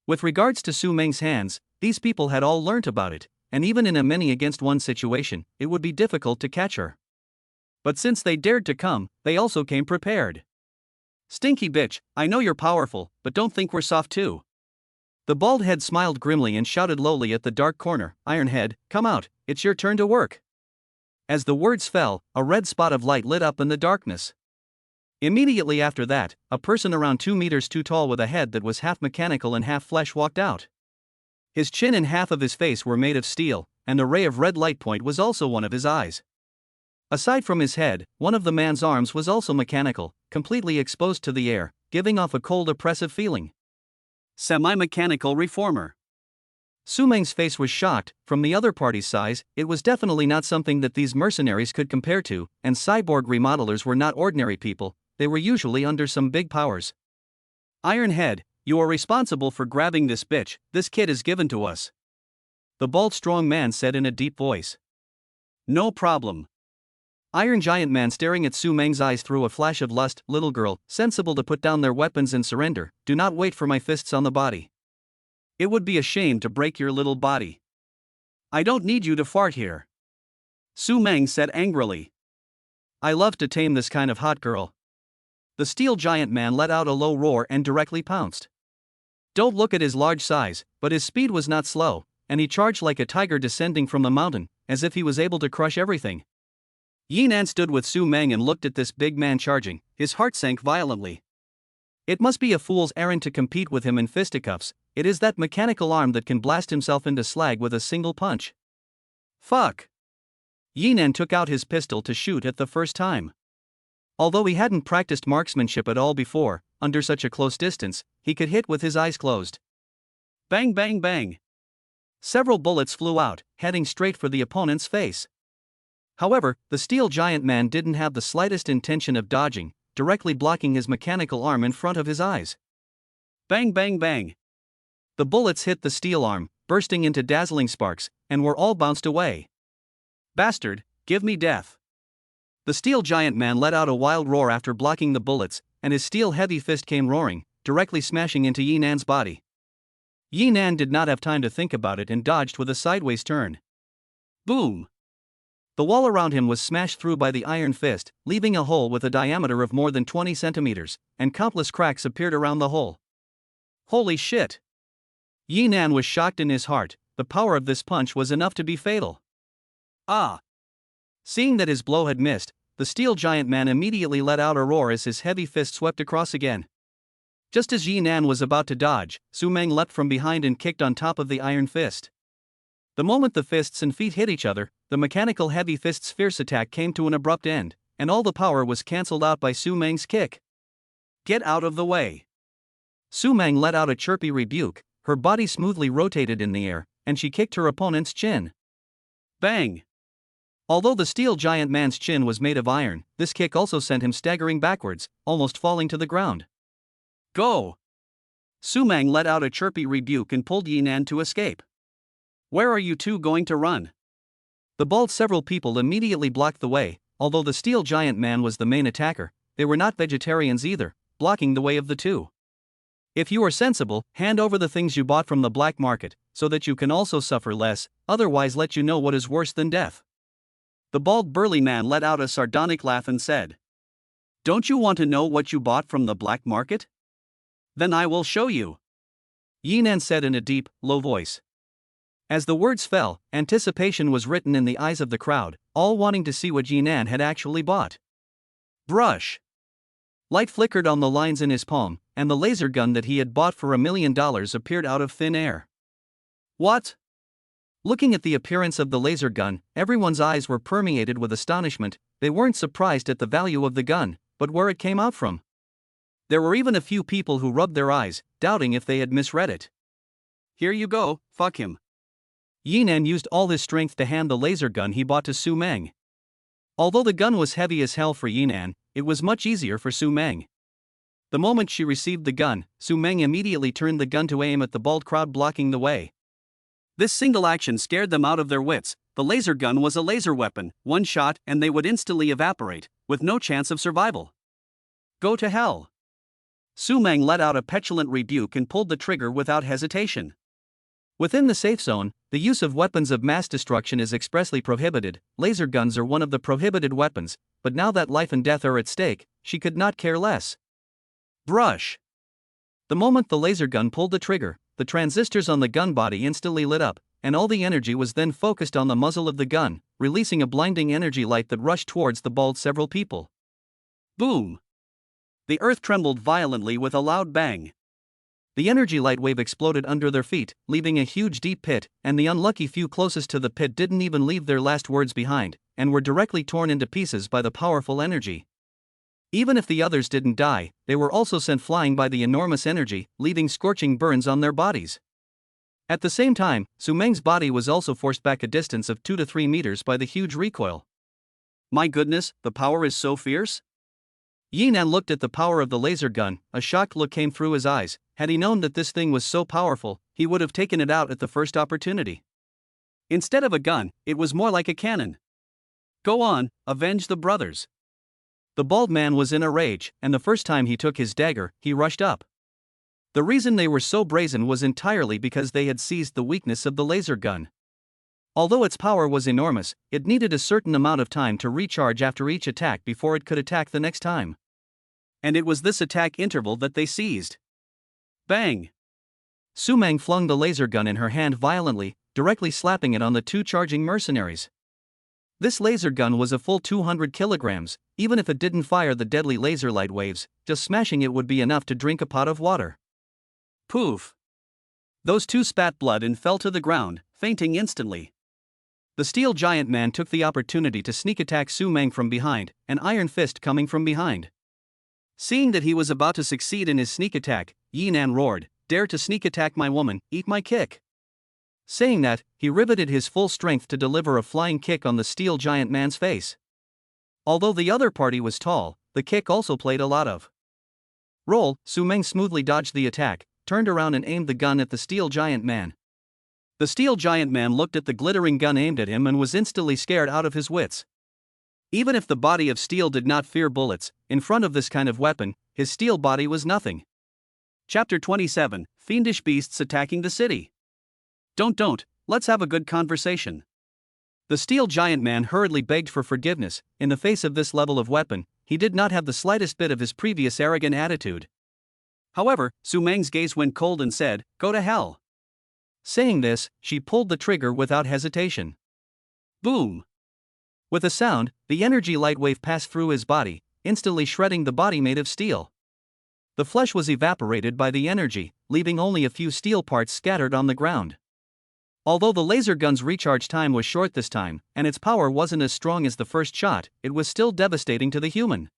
With regards to Su Meng's hands, these people had all learnt about it, and even in a many-against-one situation, it would be difficult to catch her. But since they dared to come, they also came prepared. "Stinky bitch, I know you're powerful, but don't think we're soft too." The bald head smiled grimly and shouted lowly at the dark corner, "Ironhead, come out, it's your turn to work." As the words fell, a red spot of light lit up in the darkness. Immediately after that, a person around 2 meters too tall with a head that was half mechanical and half flesh walked out. His chin and half of his face were made of steel, and a ray of red light point was also one of his eyes. Aside from his head, one of the man's arms was also mechanical, completely exposed to the air, giving off a cold oppressive feeling. Semi-mechanical reformer. Su Meng's face was shocked. From the other party's size, it was definitely not something that these mercenaries could compare to, and cyborg remodelers were not ordinary people, they were usually under some big powers. "Ironhead, you are responsible for grabbing this bitch, this kid is given to us," the bald strong man said in a deep voice. "No problem." Iron Giant Man staring at Su Meng's eyes through a flash of lust. "Little girl, sensible to put down their weapons and surrender, do not wait for my fists on the body. It would be a shame to break your little body. I don't need you to fart here," Su Meng said angrily. "I love to tame this kind of hot girl." The Steel Giant Man let out a low roar and directly pounced. Don't look at his large size, but his speed was not slow, and he charged like a tiger descending from the mountain, as if he was able to crush everything. Yi Nan stood with Su Meng and looked at this big man charging. His heart sank violently. It must be a fool's errand to compete with him in fisticuffs. It is that mechanical arm that can blast himself into slag with a single punch. Fuck. Yi Nan took out his pistol to shoot at the first time. Although he hadn't practiced marksmanship at all before, under such a close distance, he could hit with his eyes closed. Bang bang bang. Several bullets flew out, heading straight for the opponent's face. However, the Steel Giant Man didn't have the slightest intention of dodging, directly blocking his mechanical arm in front of his eyes. Bang bang bang. The bullets hit the steel arm, bursting into dazzling sparks, and were all bounced away. Bastard, give me death. The Steel Giant Man let out a wild roar after blocking the bullets, and his steel heavy fist came roaring, directly smashing into Yi Nan's body. Yi Nan did not have time to think about it and dodged with a sideways turn. Boom. The wall around him was smashed through by the iron fist, leaving a hole with a diameter of more than 20 centimeters, and countless cracks appeared around the hole. Holy shit! Yi Nan was shocked in his heart. The power of this punch was enough to be fatal. Ah! Seeing that his blow had missed, the steel giant man immediately let out a roar as his heavy fist swept across again. Just as Yi Nan was about to dodge, Su Meng leapt from behind and kicked on top of the iron fist. The moment the fists and feet hit each other, the mechanical heavy fist's fierce attack came to an abrupt end, and all the power was cancelled out by Su Meng's kick. Get out of the way! Su Meng let out a chirpy rebuke. Her body smoothly rotated in the air, and she kicked her opponent's chin. Bang! Although the steel giant man's chin was made of iron, this kick also sent him staggering backwards, almost falling to the ground. Go! Su Meng let out a chirpy rebuke and pulled Yi Nan to escape. Where are you two going to run? The bald several people immediately blocked the way. Although the steel giant man was the main attacker, they were not vegetarians either, blocking the way of the two. If you are sensible, hand over the things you bought from the black market, so that you can also suffer less, otherwise let you know what is worse than death. The bald burly man let out a sardonic laugh and said, Don't you want to know what you bought from the black market? Then I will show you. Yi Nan said in a deep, low voice. As the words fell, anticipation was written in the eyes of the crowd, all wanting to see what Yi Nan had actually bought. Brush. Light flickered on the lines in his palm, and the laser gun that he had bought for $1 million appeared out of thin air. What? Looking at the appearance of the laser gun, everyone's eyes were permeated with astonishment. They weren't surprised at the value of the gun, but where it came out from. There were even a few people who rubbed their eyes, doubting if they had misread it. Here you go, fuck him. Yi Nan used all his strength to hand the laser gun he bought to Su Meng. Although the gun was heavy as hell for Yi Nan, it was much easier for Su Meng. The moment she received the gun, Su Meng immediately turned the gun to aim at the bald crowd blocking the way. This single action scared them out of their wits. The laser gun was a laser weapon, one shot and they would instantly evaporate, with no chance of survival. Go to hell! Su Meng let out a petulant rebuke and pulled the trigger without hesitation. Within the safe zone, the use of weapons of mass destruction is expressly prohibited. Laser guns are one of the prohibited weapons, but now that life and death are at stake, she could not care less. Brush! The moment the laser gun pulled the trigger, the transistors on the gun body instantly lit up, and all the energy was then focused on the muzzle of the gun, releasing a blinding energy light that rushed towards the bald several people. Boom! The earth trembled violently with a loud bang. The energy light wave exploded under their feet, leaving a huge deep pit, and the unlucky few closest to the pit didn't even leave their last words behind, and were directly torn into pieces by the powerful energy. Even if the others didn't die, they were also sent flying by the enormous energy, leaving scorching burns on their bodies. At the same time, Su Meng's body was also forced back a distance of 2 to 3 meters by the huge recoil. My goodness, the power is so fierce? Yi Nan looked at the power of the laser gun. A shocked look came through his eyes. Had he known that this thing was so powerful, he would have taken it out at the first opportunity. Instead of a gun, it was more like a cannon. Go on, avenge the brothers. The bald man was in a rage, and the first time he took his dagger, he rushed up. The reason they were so brazen was entirely because they had seized the weakness of the laser gun. Although its power was enormous, it needed a certain amount of time to recharge after each attack before it could attack the next time. And it was this attack interval that they seized. Bang! Su Meng flung the laser gun in her hand violently, directly slapping it on the two charging mercenaries. This laser gun was a full 200 kilograms. Even if it didn't fire the deadly laser light waves, just smashing it would be enough to drink a pot of water. Poof! Those two spat blood and fell to the ground, fainting instantly. The steel giant man took the opportunity to sneak attack Su Meng from behind, an iron fist coming from behind. Seeing that he was about to succeed in his sneak attack, Yi Nan roared, "Dare to sneak attack my woman, eat my kick." Saying that, he riveted his full strength to deliver a flying kick on the steel giant man's face. Although the other party was tall, the kick also played a lot of role. Su Meng smoothly dodged the attack, turned around and aimed the gun at the steel giant man. The steel giant man looked at the glittering gun aimed at him and was instantly scared out of his wits. Even if the body of steel did not fear bullets, in front of this kind of weapon, his steel body was nothing. Chapter 27, Fiendish Beasts Attacking the City. Don't, let's have a good conversation. The steel giant man hurriedly begged for forgiveness. In the face of this level of weapon, he did not have the slightest bit of his previous arrogant attitude. However, Su Meng's gaze went cold and said, "Go to hell." Saying this, she pulled the trigger without hesitation. Boom! With a sound, the energy light wave passed through his body, instantly shredding the body made of steel. The flesh was evaporated by the energy, leaving only a few steel parts scattered on the ground. Although the laser gun's recharge time was short this time, and its power wasn't as strong as the first shot, it was still devastating to the human.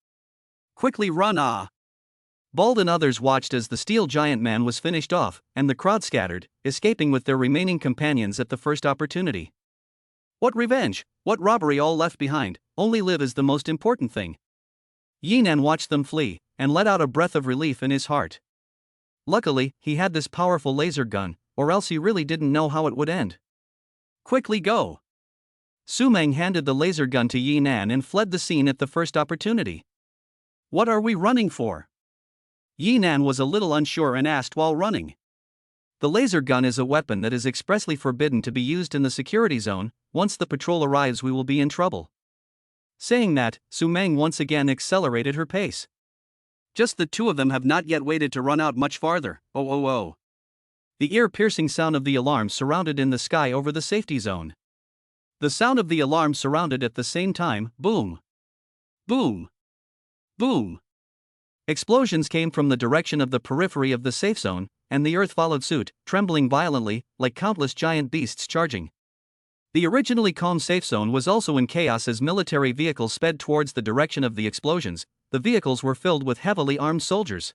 "Quickly run, ah!" Bald and others watched as the steel giant man was finished off, and the crowd scattered, escaping with their remaining companions at the first opportunity. What revenge, what robbery, all left behind, only live is the most important thing. Yinan watched them flee, and let out a breath of relief in his heart. Luckily, he had this powerful laser gun, or else he really didn't know how it would end. "Quickly go!" Su Meng handed the laser gun to Yinan and fled the scene at the first opportunity. "What are we running for?" Yinan was a little unsure and asked while running. The laser gun is a weapon that is expressly forbidden to be used in the security zone. Once the patrol arrives, we will be in trouble. Saying that, Su Meng once again accelerated her pace. Just the two of them have not yet waited to run out much farther. Oh oh oh. The ear-piercing sound of the alarm surrounded in the sky over the safety zone. The sound of the alarm surrounded at the same time, boom. Boom. Boom. Explosions came from the direction of the periphery of the safe zone, and the earth followed suit, trembling violently, like countless giant beasts charging. The originally calm safe zone was also in chaos as military vehicles sped towards the direction of the explosions. The vehicles were filled with heavily armed soldiers.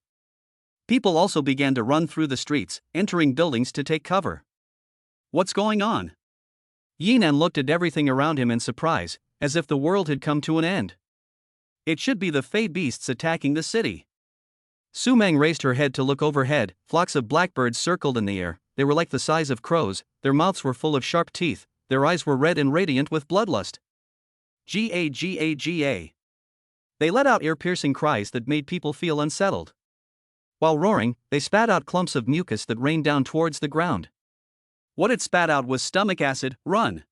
People also began to run through the streets, entering buildings to take cover. What's going on? Yinan looked at everything around him in surprise, as if the world had come to an end. It should be the Fey beasts attacking the city. Su Meng raised her head to look overhead. Flocks of blackbirds circled in the air. They were like the size of crows, their mouths were full of sharp teeth, their eyes were red and radiant with bloodlust. Ga. They let out ear-piercing cries that made people feel unsettled. While roaring, they spat out clumps of mucus that rained down towards the ground. What it spat out was stomach acid. Run!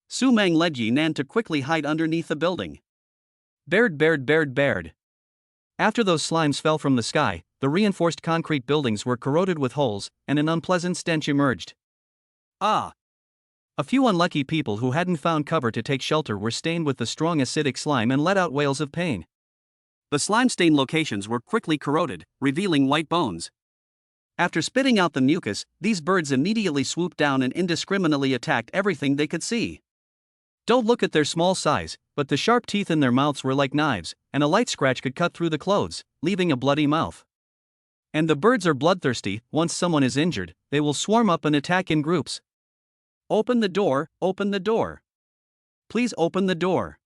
Su Meng led Yinan to quickly hide underneath the building. Baird. After those slimes fell from the sky, the reinforced concrete buildings were corroded with holes, and an unpleasant stench emerged. Ah! A few unlucky people who hadn't found cover to take shelter were stained with the strong acidic slime and let out wails of pain. The slime-stained locations were quickly corroded, revealing white bones. After spitting out the mucus, these birds immediately swooped down and indiscriminately attacked everything they could see. Don't look at their small size, but the sharp teeth in their mouths were like knives, and a light scratch could cut through the clothes, leaving a bloody mouth. And the birds are bloodthirsty. Once someone is injured, they will swarm up and attack in groups. Open the door, open the door. Please open the door.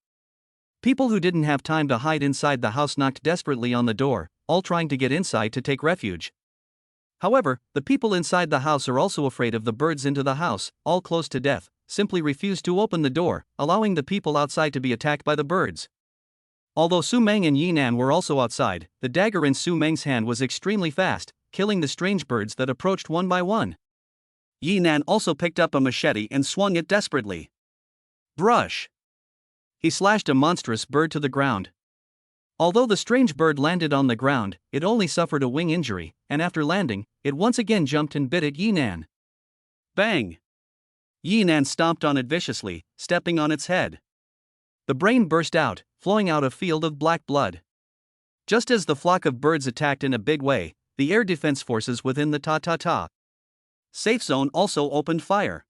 People who didn't have time to hide inside the house knocked desperately on the door, all trying to get inside to take refuge. However, the people inside the house are also afraid of the birds into the house, all close to death, simply refused to open the door, allowing the people outside to be attacked by the birds. Although Su Meng and Yinan were also outside, the dagger in Su Meng's hand was extremely fast, killing the strange birds that approached one by one. Yinan also picked up a machete and swung it desperately. Brush! He slashed a monstrous bird to the ground. Although the strange bird landed on the ground, it only suffered a wing injury, and after landing, it once again jumped and bit at Yinan. Bang! Yinan stomped on it viciously, stepping on its head. The brain burst out, flowing out a field of black blood. Just as the flock of birds attacked in a big way, the air defense forces within the safe zone also opened fire.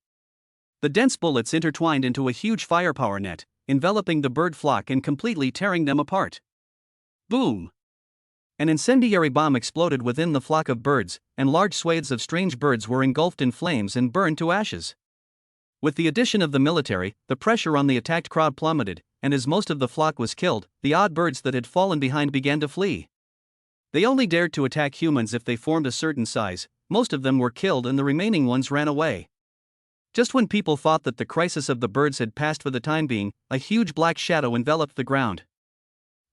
The dense bullets intertwined into a huge firepower net, enveloping the bird flock and completely tearing them apart. Boom! An incendiary bomb exploded within the flock of birds, and large swathes of strange birds were engulfed in flames and burned to ashes. With the addition of the military, the pressure on the attacked crowd plummeted, and as most of the flock was killed, the odd birds that had fallen behind began to flee. They only dared to attack humans if they formed a certain size. Most of them were killed and the remaining ones ran away. Just when people thought that the crisis of the birds had passed for the time being, a huge black shadow enveloped the ground.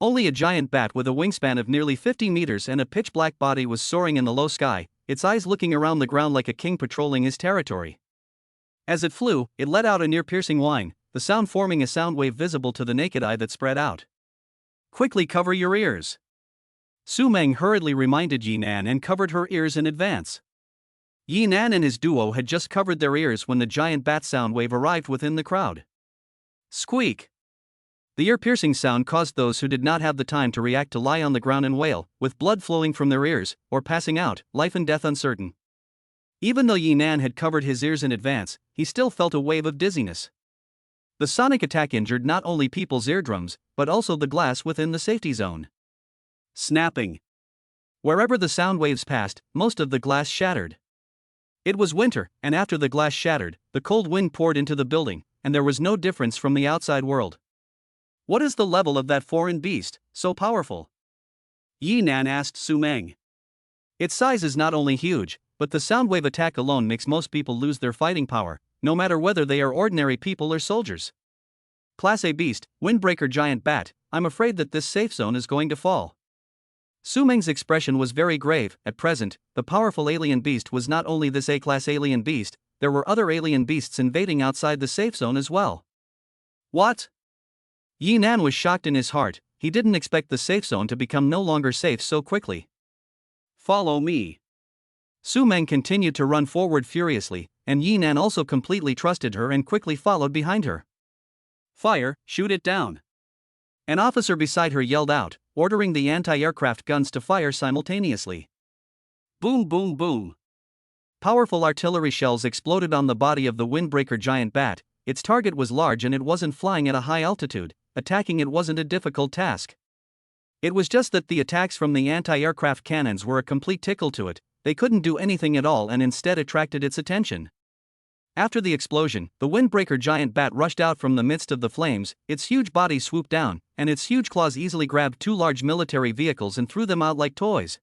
Only a giant bat with a wingspan of nearly 50 meters and a pitch-black body was soaring in the low sky, its eyes looking around the ground like a king patrolling his territory. As it flew, it let out an ear-piercing whine, the sound forming a sound wave visible to the naked eye that spread out. Quickly cover your ears. Su Meng hurriedly reminded Yi Nan and covered her ears in advance. Yi Nan and his duo had just covered their ears when the giant bat sound wave arrived within the crowd. Squeak! The ear-piercing sound caused those who did not have the time to react to lie on the ground and wail, with blood flowing from their ears, or passing out, life and death uncertain. Even though Yi Nan had covered his ears in advance, he still felt a wave of dizziness. The sonic attack injured not only people's eardrums, but also the glass within the safety zone. Snapping. Wherever the sound waves passed, most of the glass shattered. It was winter, and after the glass shattered, the cold wind poured into the building, and there was no difference from the outside world. What is the level of that foreign beast, so powerful? Yi Nan asked Su Meng. Its size is not only huge, but the sound wave attack alone makes most people lose their fighting power, no matter whether they are ordinary people or soldiers. Class A beast, windbreaker giant bat, I'm afraid that this safe zone is going to fall. Su Meng's expression was very grave. At present, the powerful alien beast was not only this A-class alien beast, there were other alien beasts invading outside the safe zone as well. What? Yi Nan was shocked in his heart. He didn't expect the safe zone to become no longer safe so quickly. Follow me. Su Meng continued to run forward furiously, and Yi Nan also completely trusted her and quickly followed behind her. Fire, shoot it down. An officer beside her yelled out, ordering the anti-aircraft guns to fire simultaneously. Boom, boom, boom. Powerful artillery shells exploded on the body of the windbreaker giant bat. Its target was large and it wasn't flying at a high altitude. Attacking it wasn't a difficult task. It was just that the attacks from the anti-aircraft cannons were a complete tickle to it. They couldn't do anything at all and instead attracted its attention. After the explosion, the windbreaker giant bat rushed out from the midst of the flames. Its huge body swooped down, and its huge claws easily grabbed two large military vehicles and threw them out like toys.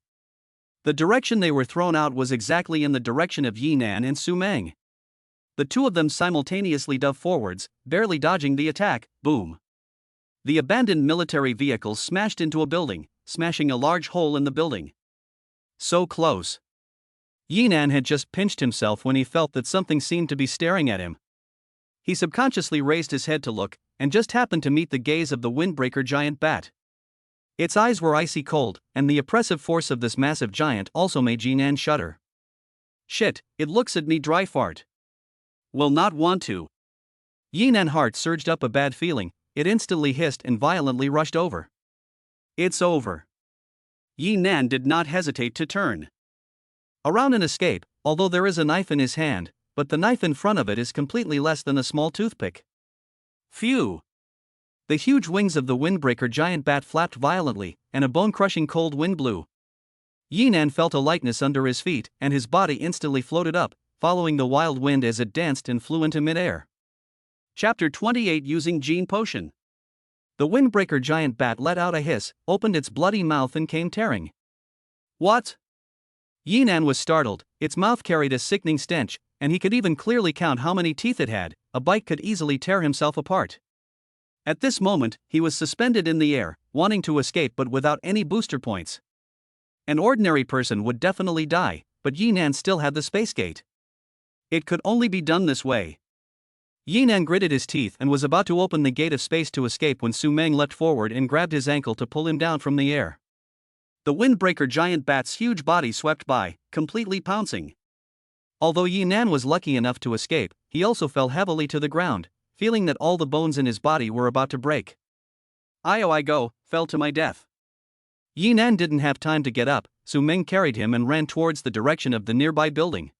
The direction they were thrown out was exactly in the direction of Yi Nan and Su Meng. The two of them simultaneously dove forwards, barely dodging the attack. Boom! The abandoned military vehicles smashed into a building, smashing a large hole in the building. So close. Yi Nan had just pinched himself when he felt that something seemed to be staring at him. He subconsciously raised his head to look, and just happened to meet the gaze of the windbreaker giant bat. Its eyes were icy cold, and the oppressive force of this massive giant also made Yi Nan shudder. Shit, it looks at me dry fart. Will not want to. Yi Nan's heart surged up a bad feeling. It instantly hissed and violently rushed over. It's over. Yi Nan did not hesitate to turn around and escape, although there is a knife in his hand, but the knife in front of it is completely less than a small toothpick. Phew! The huge wings of the windbreaker giant bat flapped violently, and a bone-crushing cold wind blew. Yi Nan felt a lightness under his feet, and his body instantly floated up, following the wild wind as it danced and flew into midair. Chapter 28 Using Gene Potion. The windbreaker giant bat let out a hiss, opened its bloody mouth and came tearing. What? Yi Nan was startled. Its mouth carried a sickening stench, and he could even clearly count how many teeth it had. A bite could easily tear himself apart. At this moment, he was suspended in the air, wanting to escape but without any booster points. An ordinary person would definitely die, but Yi Nan still had the space gate. It could only be done this way. Yi Nan gritted his teeth and was about to open the gate of space to escape when Su Meng leapt forward and grabbed his ankle to pull him down from the air. The windbreaker giant bat's huge body swept by, completely pouncing. Although Yi Nan was lucky enough to escape, he also fell heavily to the ground, feeling that all the bones in his body were about to break. I go, fell to my death. Yi Nan didn't have time to get up. Su Meng carried him and ran towards the direction of the nearby building.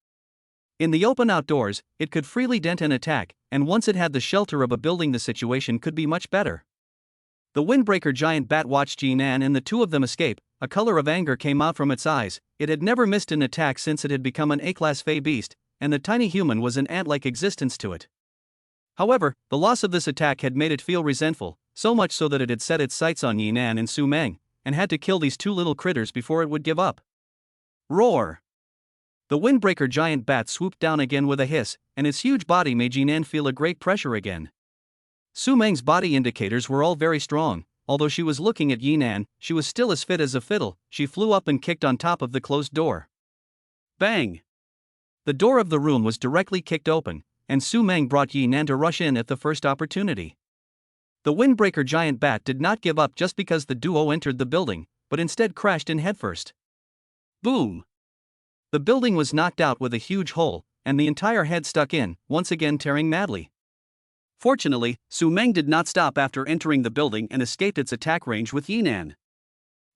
In the open outdoors, it could freely dent an attack, and once it had the shelter of a building the situation could be much better. The windbreaker giant bat watched Yi Nan and the two of them escape. A color of anger came out from its eyes. It had never missed an attack since it had become an A-class Fey beast, and the tiny human was an ant-like existence to it. However, the loss of this attack had made it feel resentful, so much so that it had set its sights on Yi Nan and Su Meng, and had to kill these two little critters before it would give up. Roar! The windbreaker giant bat swooped down again with a hiss, and its huge body made Yi Nan feel a great pressure again. Su Meng's body indicators were all very strong. Although she was looking at Yi Nan, she was still as fit as a fiddle. She flew up and kicked on top of the closed door. Bang! The door of the room was directly kicked open, and Su Meng brought Yi Nan to rush in at the first opportunity. The windbreaker giant bat did not give up just because the duo entered the building, but instead crashed in headfirst. Boom! The building was knocked out with a huge hole, and the entire head stuck in, once again tearing madly. Fortunately, Su Meng did not stop after entering the building and escaped its attack range with Yi Nan.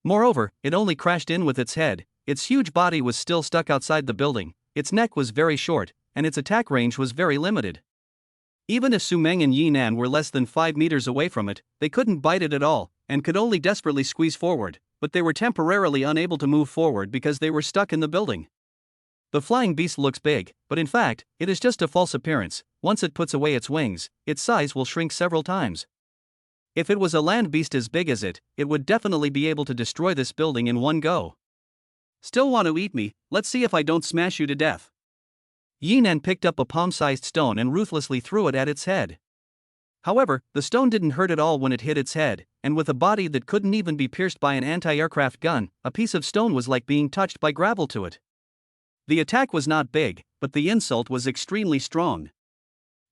Moreover, it only crashed in with its head. Its huge body was still stuck outside the building, its neck was very short, and its attack range was very limited. Even if Su Meng and Yi Nan were less than 5 meters away from it, they couldn't bite it at all, and could only desperately squeeze forward, but they were temporarily unable to move forward because they were stuck in the building. The flying beast looks big, but in fact, it is just a false appearance. Once it puts away its wings, its size will shrink several times. If it was a land beast as big as it would definitely be able to destroy this building in one go. Still want to eat me? Let's see if I don't smash you to death. Yi Nan picked up a palm-sized stone and ruthlessly threw it at its head. However, the stone didn't hurt at all when it hit its head, and with a body that couldn't even be pierced by an anti-aircraft gun, a piece of stone was like being touched by gravel to it. The attack was not big, but the insult was extremely strong.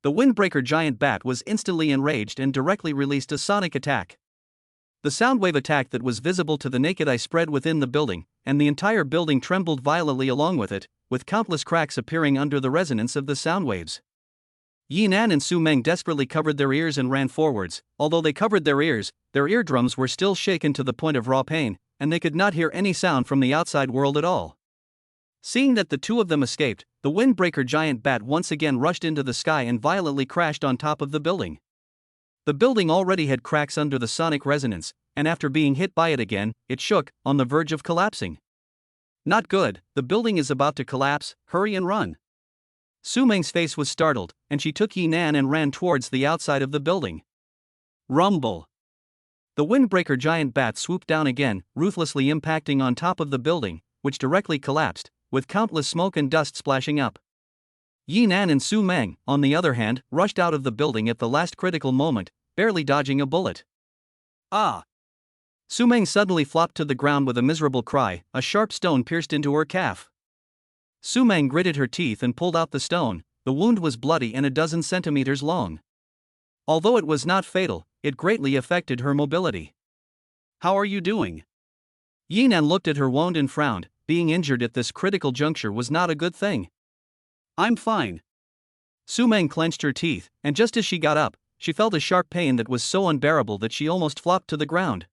The windbreaker giant bat was instantly enraged and directly released a sonic attack. The soundwave attack that was visible to the naked eye spread within the building, and the entire building trembled violently along with it, with countless cracks appearing under the resonance of the sound waves. Yi Nan and Su Meng desperately covered their ears and ran forwards. Although they covered their ears, their eardrums were still shaken to the point of raw pain, and they could not hear any sound from the outside world at all. Seeing that the two of them escaped, the windbreaker giant bat once again rushed into the sky and violently crashed on top of the building. The building already had cracks under the sonic resonance, and after being hit by it again, it shook, on the verge of collapsing. Not good, the building is about to collapse, hurry and run. Su Meng's face was startled, and she took Yi Nan and ran towards the outside of the building. Rumble! The windbreaker giant bat swooped down again, ruthlessly impacting on top of the building, which directly collapsed, with countless smoke and dust splashing up. Yi Nan and Su Meng, on the other hand, rushed out of the building at the last critical moment, barely dodging a bullet. Ah! Su Meng suddenly flopped to the ground with a miserable cry, a sharp stone pierced into her calf. Su Meng gritted her teeth and pulled out the stone. The wound was bloody and a dozen centimeters long. Although it was not fatal, it greatly affected her mobility. How are you doing? Yi Nan looked at her wound and frowned. Being injured at this critical juncture was not a good thing. I'm fine. Su Meng clenched her teeth, and just as she got up, she felt a sharp pain that was so unbearable that she almost flopped to the ground.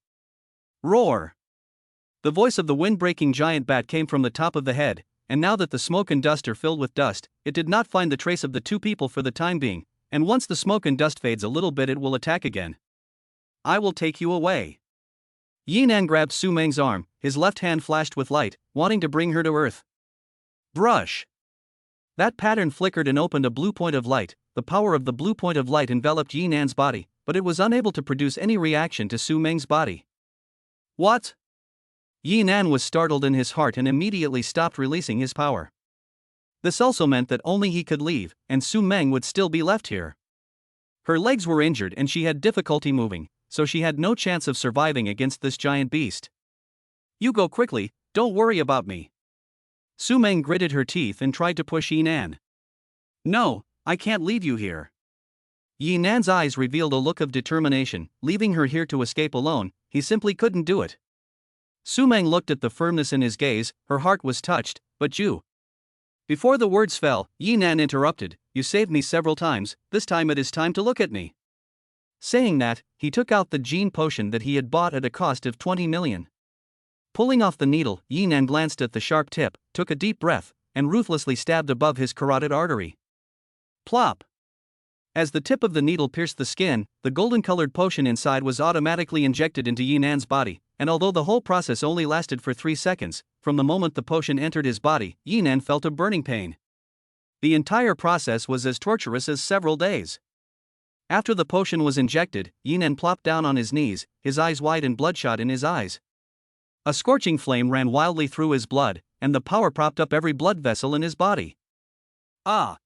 Roar! The voice of the wind-breaking giant bat came from the top of the head, and now that the smoke and dust are filled with dust, it did not find the trace of the two people for the time being, and once the smoke and dust fades a little bit it will attack again. I will take you away. Yi Nan grabbed Su Meng's arm, his left hand flashed with light, wanting to bring her to earth. Brush! That pattern flickered and opened a blue point of light. The power of the blue point of light enveloped Yi Nan's body, but it was unable to produce any reaction to Su Meng's body. What? Yi Nan was startled in his heart and immediately stopped releasing his power. This also meant that only he could leave, and Su Meng would still be left here. Her legs were injured and she had difficulty moving, so she had no chance of surviving against this giant beast. You go quickly, don't worry about me. Su Meng gritted her teeth and tried to push Yi Nan. No, I can't leave you here. Yi Nan's eyes revealed a look of determination. Leaving her here to escape alone, he simply couldn't do it. Su Meng looked at the firmness in his gaze, her heart was touched, but you. Before the words fell, Yi Nan interrupted, you saved me several times, this time it is time to look at me. Saying that, he took out the gene potion that he had bought at a cost of 20 million. Pulling off the needle, Yi Nan glanced at the sharp tip, took a deep breath, and ruthlessly stabbed above his carotid artery. Plop! As the tip of the needle pierced the skin, the golden-colored potion inside was automatically injected into Yi Nan's body, and although the whole process only lasted for 3 seconds, from the moment the potion entered his body, Yi Nan felt a burning pain. The entire process was as torturous as several days. After the potion was injected, Yi Nan plopped down on his knees, his eyes wide and bloodshot in his eyes. A scorching flame ran wildly through his blood, and the power propped up every blood vessel in his body. Ah!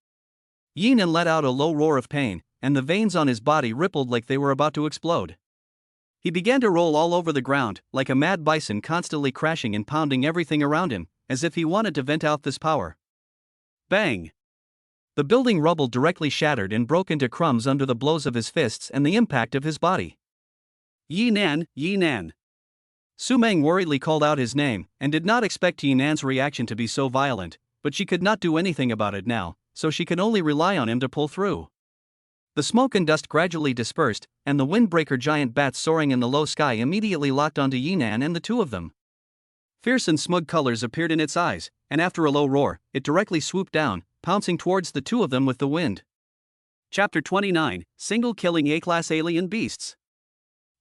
Yi Nan let out a low roar of pain, and the veins on his body rippled like they were about to explode. He began to roll all over the ground, like a mad bison constantly crashing and pounding everything around him, as if he wanted to vent out this power. Bang! The building rubble directly shattered and broke into crumbs under the blows of his fists and the impact of his body. Yi Nan, Yi Nan. Su Meng worriedly called out his name, and did not expect Yi Nan's reaction to be so violent, but she could not do anything about it now, so she could only rely on him to pull through. The smoke and dust gradually dispersed, and the windbreaker giant bat soaring in the low sky immediately locked onto Yi Nan and the two of them. Fierce and smug colors appeared in its eyes, and after a low roar, it directly swooped down, pouncing towards the two of them with the wind. Chapter 29, Single Killing A-Class Alien Beasts.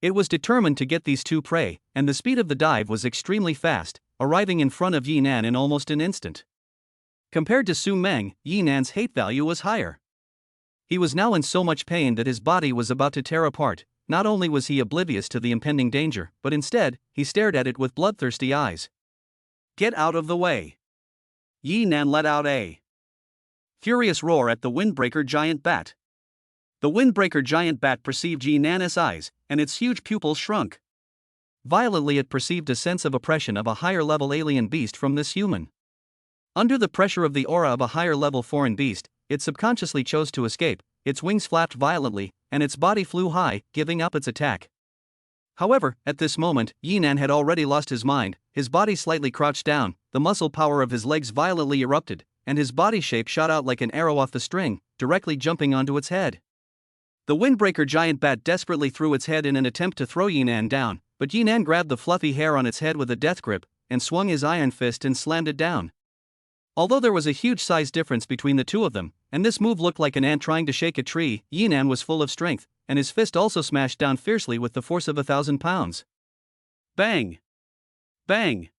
It was determined to get these two prey, and the speed of the dive was extremely fast, arriving in front of Yi Nan in almost an instant. Compared to Su Meng, Yi Nan's hate value was higher. He was now in so much pain that his body was about to tear apart. Not only was he oblivious to the impending danger, but instead, he stared at it with bloodthirsty eyes. Get out of the way! Yi Nan let out a furious roar at the windbreaker giant bat. The windbreaker giant bat perceived Yi Nan's eyes, and its huge pupils shrunk. Violently it perceived a sense of oppression of a higher-level alien beast from this human. Under the pressure of the aura of a higher-level foreign beast, it subconsciously chose to escape. Its wings flapped violently, and its body flew high, giving up its attack. However, at this moment, Yi Nan had already lost his mind. His body slightly crouched down, the muscle power of his legs violently erupted, and his body shape shot out like an arrow off the string, directly jumping onto its head. The windbreaker giant bat desperately threw its head in an attempt to throw Yi Nan down, but Yi Nan grabbed the fluffy hair on its head with a death grip, and swung his iron fist and slammed it down. Although there was a huge size difference between the two of them, and this move looked like an ant trying to shake a tree, Yi Nan was full of strength, and his fist also smashed down fiercely with the force of 1,000 pounds. Bang! Bang!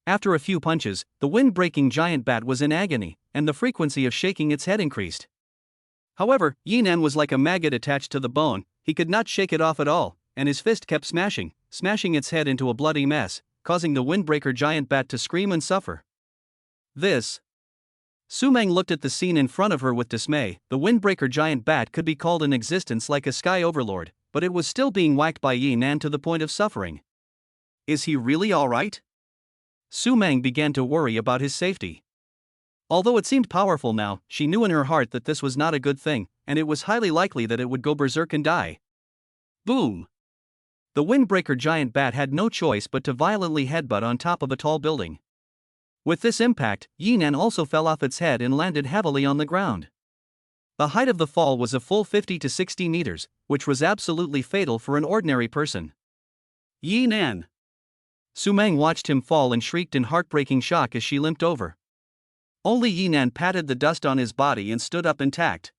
After a few punches, the wind-breaking giant bat was in agony, and the frequency of shaking its head increased. However, Yi Nan was like a maggot attached to the bone. He could not shake it off at all, and his fist kept smashing its head into a bloody mess, causing the windbreaker giant bat to scream and suffer. This. Su Meng looked at the scene in front of her with dismay. The windbreaker giant bat could be called in existence like a sky overlord, but it was still being whacked by Yi Nan to the point of suffering. Is he really alright? Su Meng began to worry about his safety. Although it seemed powerful now, she knew in her heart that this was not a good thing, and it was highly likely that it would go berserk and die. Boom! The windbreaker giant bat had no choice but to violently headbutt on top of a tall building. With this impact, Yi Nan also fell off its head and landed heavily on the ground. The height of the fall was a full 50 to 60 meters, which was absolutely fatal for an ordinary person. Yi Nan! Su Meng watched him fall and shrieked in heartbreaking shock as she limped over. Only Yi Nan patted the dust on his body and stood up intact.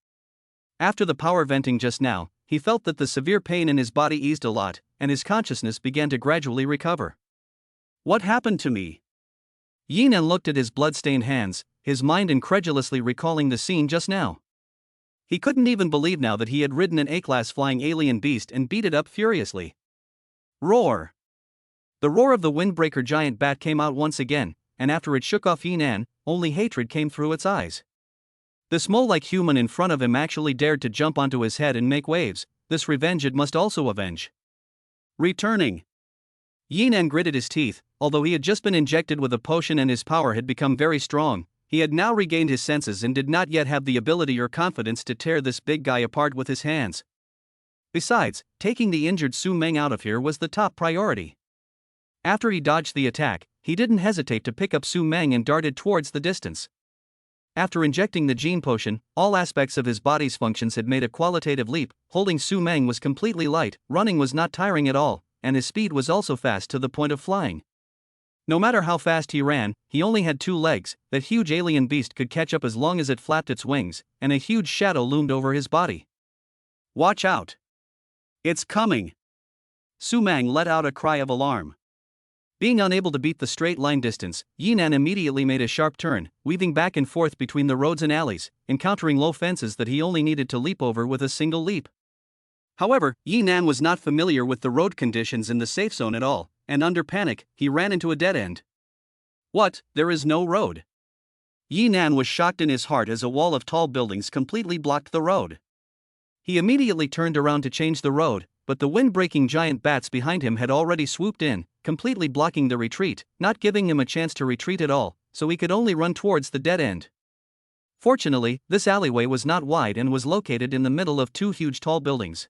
After the power venting just now, he felt that the severe pain in his body eased a lot, and his consciousness began to gradually recover. What happened to me? Yi Nan looked at his blood-stained hands, his mind incredulously recalling the scene just now. He couldn't even believe now that he had ridden an A-class flying alien beast and beat it up furiously. Roar! The roar of the windbreaker giant bat came out once again, and after it shook off Yi Nan, only hatred came through its eyes. This mole-like human in front of him actually dared to jump onto his head and make waves. This revenge it must also avenge. Returning. Yi Nan gritted his teeth. Although he had just been injected with a potion and his power had become very strong, he had now regained his senses and did not yet have the ability or confidence to tear this big guy apart with his hands. Besides, taking the injured Su Meng out of here was the top priority. After he dodged the attack, he didn't hesitate to pick up Su Meng and darted towards the distance. After injecting the gene potion, all aspects of his body's functions had made a qualitative leap. Holding Su Meng was completely light, running was not tiring at all, and his speed was also fast to the point of flying. No matter how fast he ran, he only had 2 legs. That huge alien beast could catch up as long as it flapped its wings, and a huge shadow loomed over his body. Watch out! It's coming! Su Meng let out a cry of alarm. Being unable to beat the straight line distance, Yi Nan immediately made a sharp turn, weaving back and forth between the roads and alleys, encountering low fences that he only needed to leap over with a single leap. However, Yi Nan was not familiar with the road conditions in the safe zone at all, and under panic, he ran into a dead end. What, there is no road? Yi Nan was shocked in his heart as a wall of tall buildings completely blocked the road. He immediately turned around to change the road, but the wind-breaking giant bats behind him had already swooped in, completely blocking the retreat, not giving him a chance to retreat at all, so he could only run towards the dead end. Fortunately, this alleyway was not wide and was located in the middle of two huge tall buildings.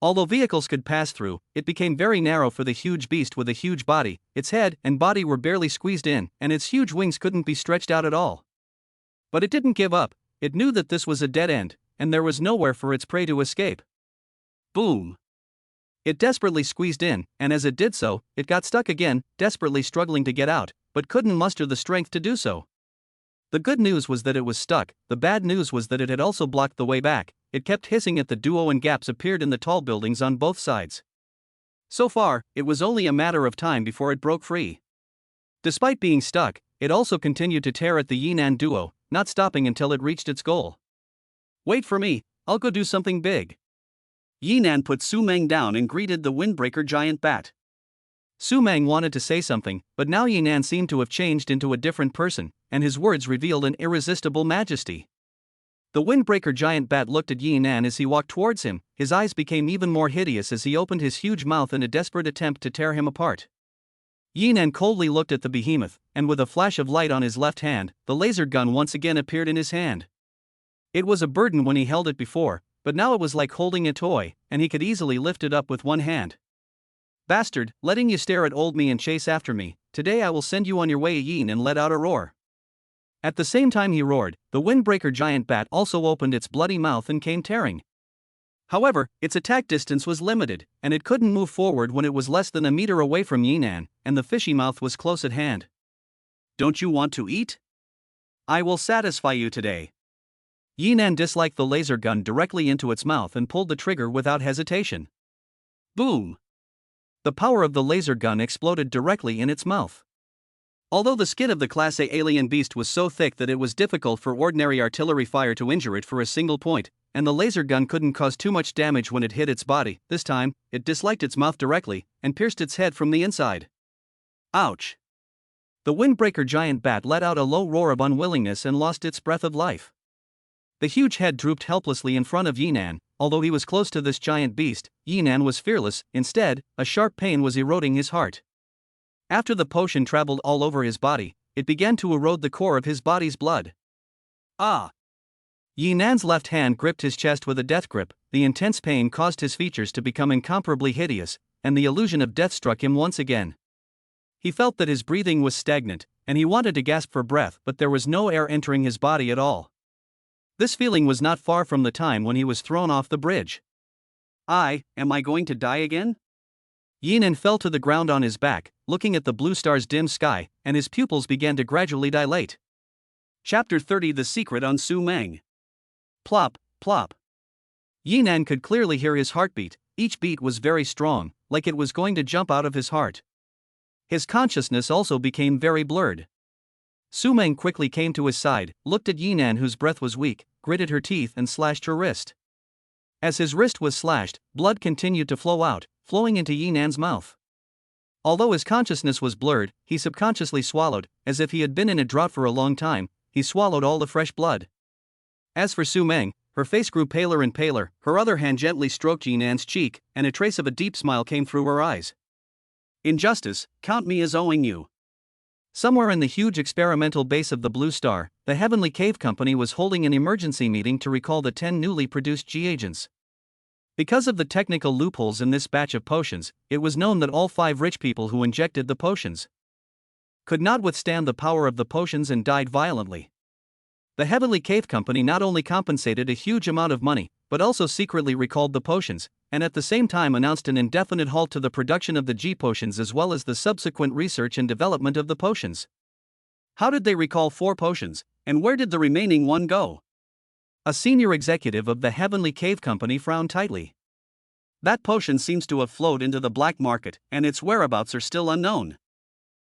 Although vehicles could pass through, it became very narrow for the huge beast with a huge body. Its head and body were barely squeezed in, and its huge wings couldn't be stretched out at all. But it didn't give up. It knew that this was a dead end, and there was nowhere for its prey to escape. Boom! It desperately squeezed in, and as it did so, it got stuck again, desperately struggling to get out, but couldn't muster the strength to do so. The good news was that it was stuck. The bad news was that it had also blocked the way back. It kept hissing at the duo, and gaps appeared in the tall buildings on both sides. So far, it was only a matter of time before it broke free. Despite being stuck, it also continued to tear at the Yinan duo, not stopping until it reached its goal. Wait for me, I'll go do something big. Yinan put Su Meng down and greeted the windbreaker giant bat. Su Meng wanted to say something, but now Yinan seemed to have changed into a different person, and his words revealed an irresistible majesty. The windbreaker giant bat looked at Yinan as he walked towards him. His eyes became even more hideous as he opened his huge mouth in a desperate attempt to tear him apart. Yinan coldly looked at the behemoth, and with a flash of light on his left hand, the laser gun once again appeared in his hand. It was a burden when he held it before, but now it was like holding a toy, and he could easily lift it up with one hand. Bastard, letting you stare at old me and chase after me, today I will send you on your way. Yin and let out a roar. At the same time he roared, the windbreaker giant bat also opened its bloody mouth and came tearing. However, its attack distance was limited, and it couldn't move forward when it was less than a meter away from Yinan, and the fishy mouth was close at hand. Don't you want to eat? I will satisfy you today. Yinan disliked the laser gun directly into its mouth and pulled the trigger without hesitation. Boom! The power of the laser gun exploded directly in its mouth. Although the skin of the Class A alien beast was so thick that it was difficult for ordinary artillery fire to injure it for a single point, and the laser gun couldn't cause too much damage when it hit its body, this time, it disliked its mouth directly, and pierced its head from the inside. Ouch! The windbreaker giant bat let out a low roar of unwillingness and lost its breath of life. The huge head drooped helplessly in front of Yinan. Although he was close to this giant beast, Yinan was fearless. Instead, a sharp pain was eroding his heart. After the potion traveled all over his body, it began to erode the core of his body's blood. Ah! Yinan's left hand gripped his chest with a death grip. The intense pain caused his features to become incomparably hideous, and the illusion of death struck him once again. He felt that his breathing was stagnant, and he wanted to gasp for breath, but there was no air entering his body at all. This feeling was not far from the time when he was thrown off the bridge. Am I going to die again? Yinan fell to the ground on his back, looking at the blue star's dim sky, and his pupils began to gradually dilate. Chapter 30: The Secret on Su Meng. Plop, plop. Yinan could clearly hear his heartbeat. Each beat was very strong, like it was going to jump out of his heart. His consciousness also became very blurred. Su Meng quickly came to his side, looked at Yinan, whose breath was weak, gritted her teeth and slashed her wrist. As his wrist was slashed, blood continued to flow out, flowing into Yinan's mouth. Although his consciousness was blurred, he subconsciously swallowed, as if he had been in a drought for a long time. He swallowed all the fresh blood. As for Su Meng, her face grew paler and paler. Her other hand gently stroked Yinan's cheek, and a trace of a deep smile came through her eyes. Injustice, count me as owing you. Somewhere in the huge experimental base of the Blue Star, the Heavenly Cave Company was holding an emergency meeting to recall the 10 newly produced G-agents. Because of the technical loopholes in this batch of potions, it was known that all 5 rich people who injected the potions could not withstand the power of the potions and died violently. The Heavenly Cave Company not only compensated a huge amount of money, but also secretly recalled the potions, and at the same time announced an indefinite halt to the production of the G-potions as well as the subsequent research and development of the potions. How did they recall 4 potions, and where did the remaining one go? A senior executive of the Heavenly Cave Company frowned tightly. That potion seems to have flowed into the black market, and its whereabouts are still unknown.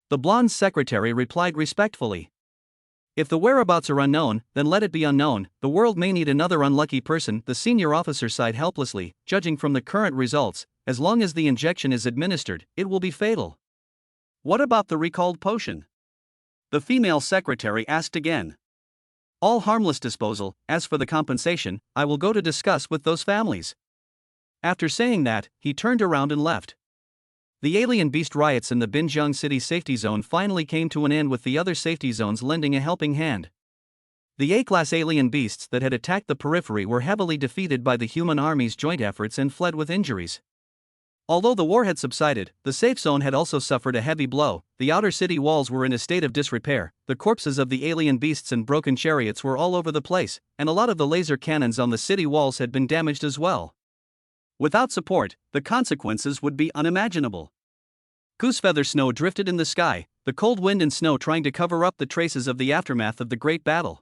The blonde secretary replied respectfully. If the whereabouts are unknown, then let it be unknown. The world may need another unlucky person. The senior officer sighed helplessly. Judging from the current results, as long as the injection is administered, it will be fatal. What about the recalled potion? The female secretary asked again. All harmless disposal. As for the compensation, I will go to discuss with those families. After saying that, he turned around and left. The alien beast riots in the Binjiang City safety zone finally came to an end, with the other safety zones lending a helping hand. The A-class alien beasts that had attacked the periphery were heavily defeated by the human army's joint efforts and fled with injuries. Although the war had subsided, the safe zone had also suffered a heavy blow. The outer city walls were in a state of disrepair, the corpses of the alien beasts and broken chariots were all over the place, and a lot of the laser cannons on the city walls had been damaged as well. Without support, the consequences would be unimaginable. Goosefeather snow drifted in the sky, the cold wind and snow trying to cover up the traces of the aftermath of the great battle.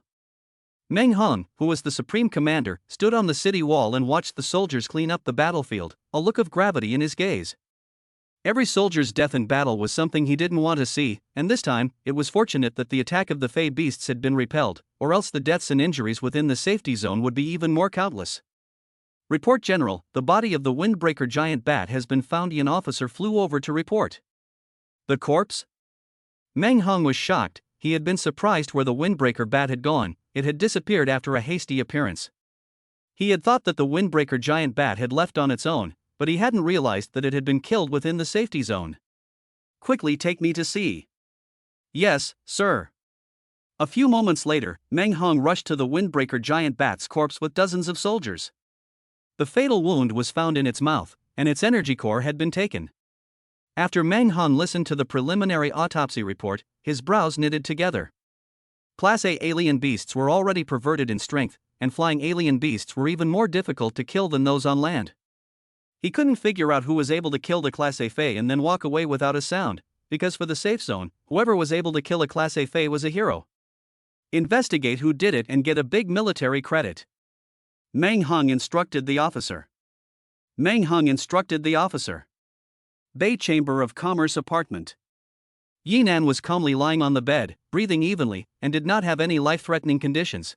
Meng Hung, who was the supreme commander, stood on the city wall and watched the soldiers clean up the battlefield, a look of gravity in his gaze. Every soldier's death in battle was something he didn't want to see, and this time, it was fortunate that the attack of the Fey beasts had been repelled, or else the deaths and injuries within the safety zone would be even more countless. Report General, the body of the Windbreaker giant bat has been found. An officer flew over to report. The corpse? Meng Hung was shocked. He had been surprised where the Windbreaker bat had gone. It had disappeared after a hasty appearance. He had thought that the Windbreaker giant bat had left on its own, but he hadn't realized that it had been killed within the safety zone. Quickly take me to see. Yes, sir. A few moments later, Meng Hung rushed to the Windbreaker giant bat's corpse with dozens of soldiers. The fatal wound was found in its mouth, and its energy core had been taken. After Meng Hung listened to the preliminary autopsy report, his brows knitted together. Class A alien beasts were already perverted in strength, and flying alien beasts were even more difficult to kill than those on land. He couldn't figure out who was able to kill the Class A Fey and then walk away without a sound, because for the safe zone, whoever was able to kill a Class A Fey was a hero. Investigate who did it and get a big military credit. Meng Hung instructed the officer. Bay Chamber of Commerce apartment. Yinan was calmly lying on the bed, breathing evenly, and did not have any life-threatening conditions.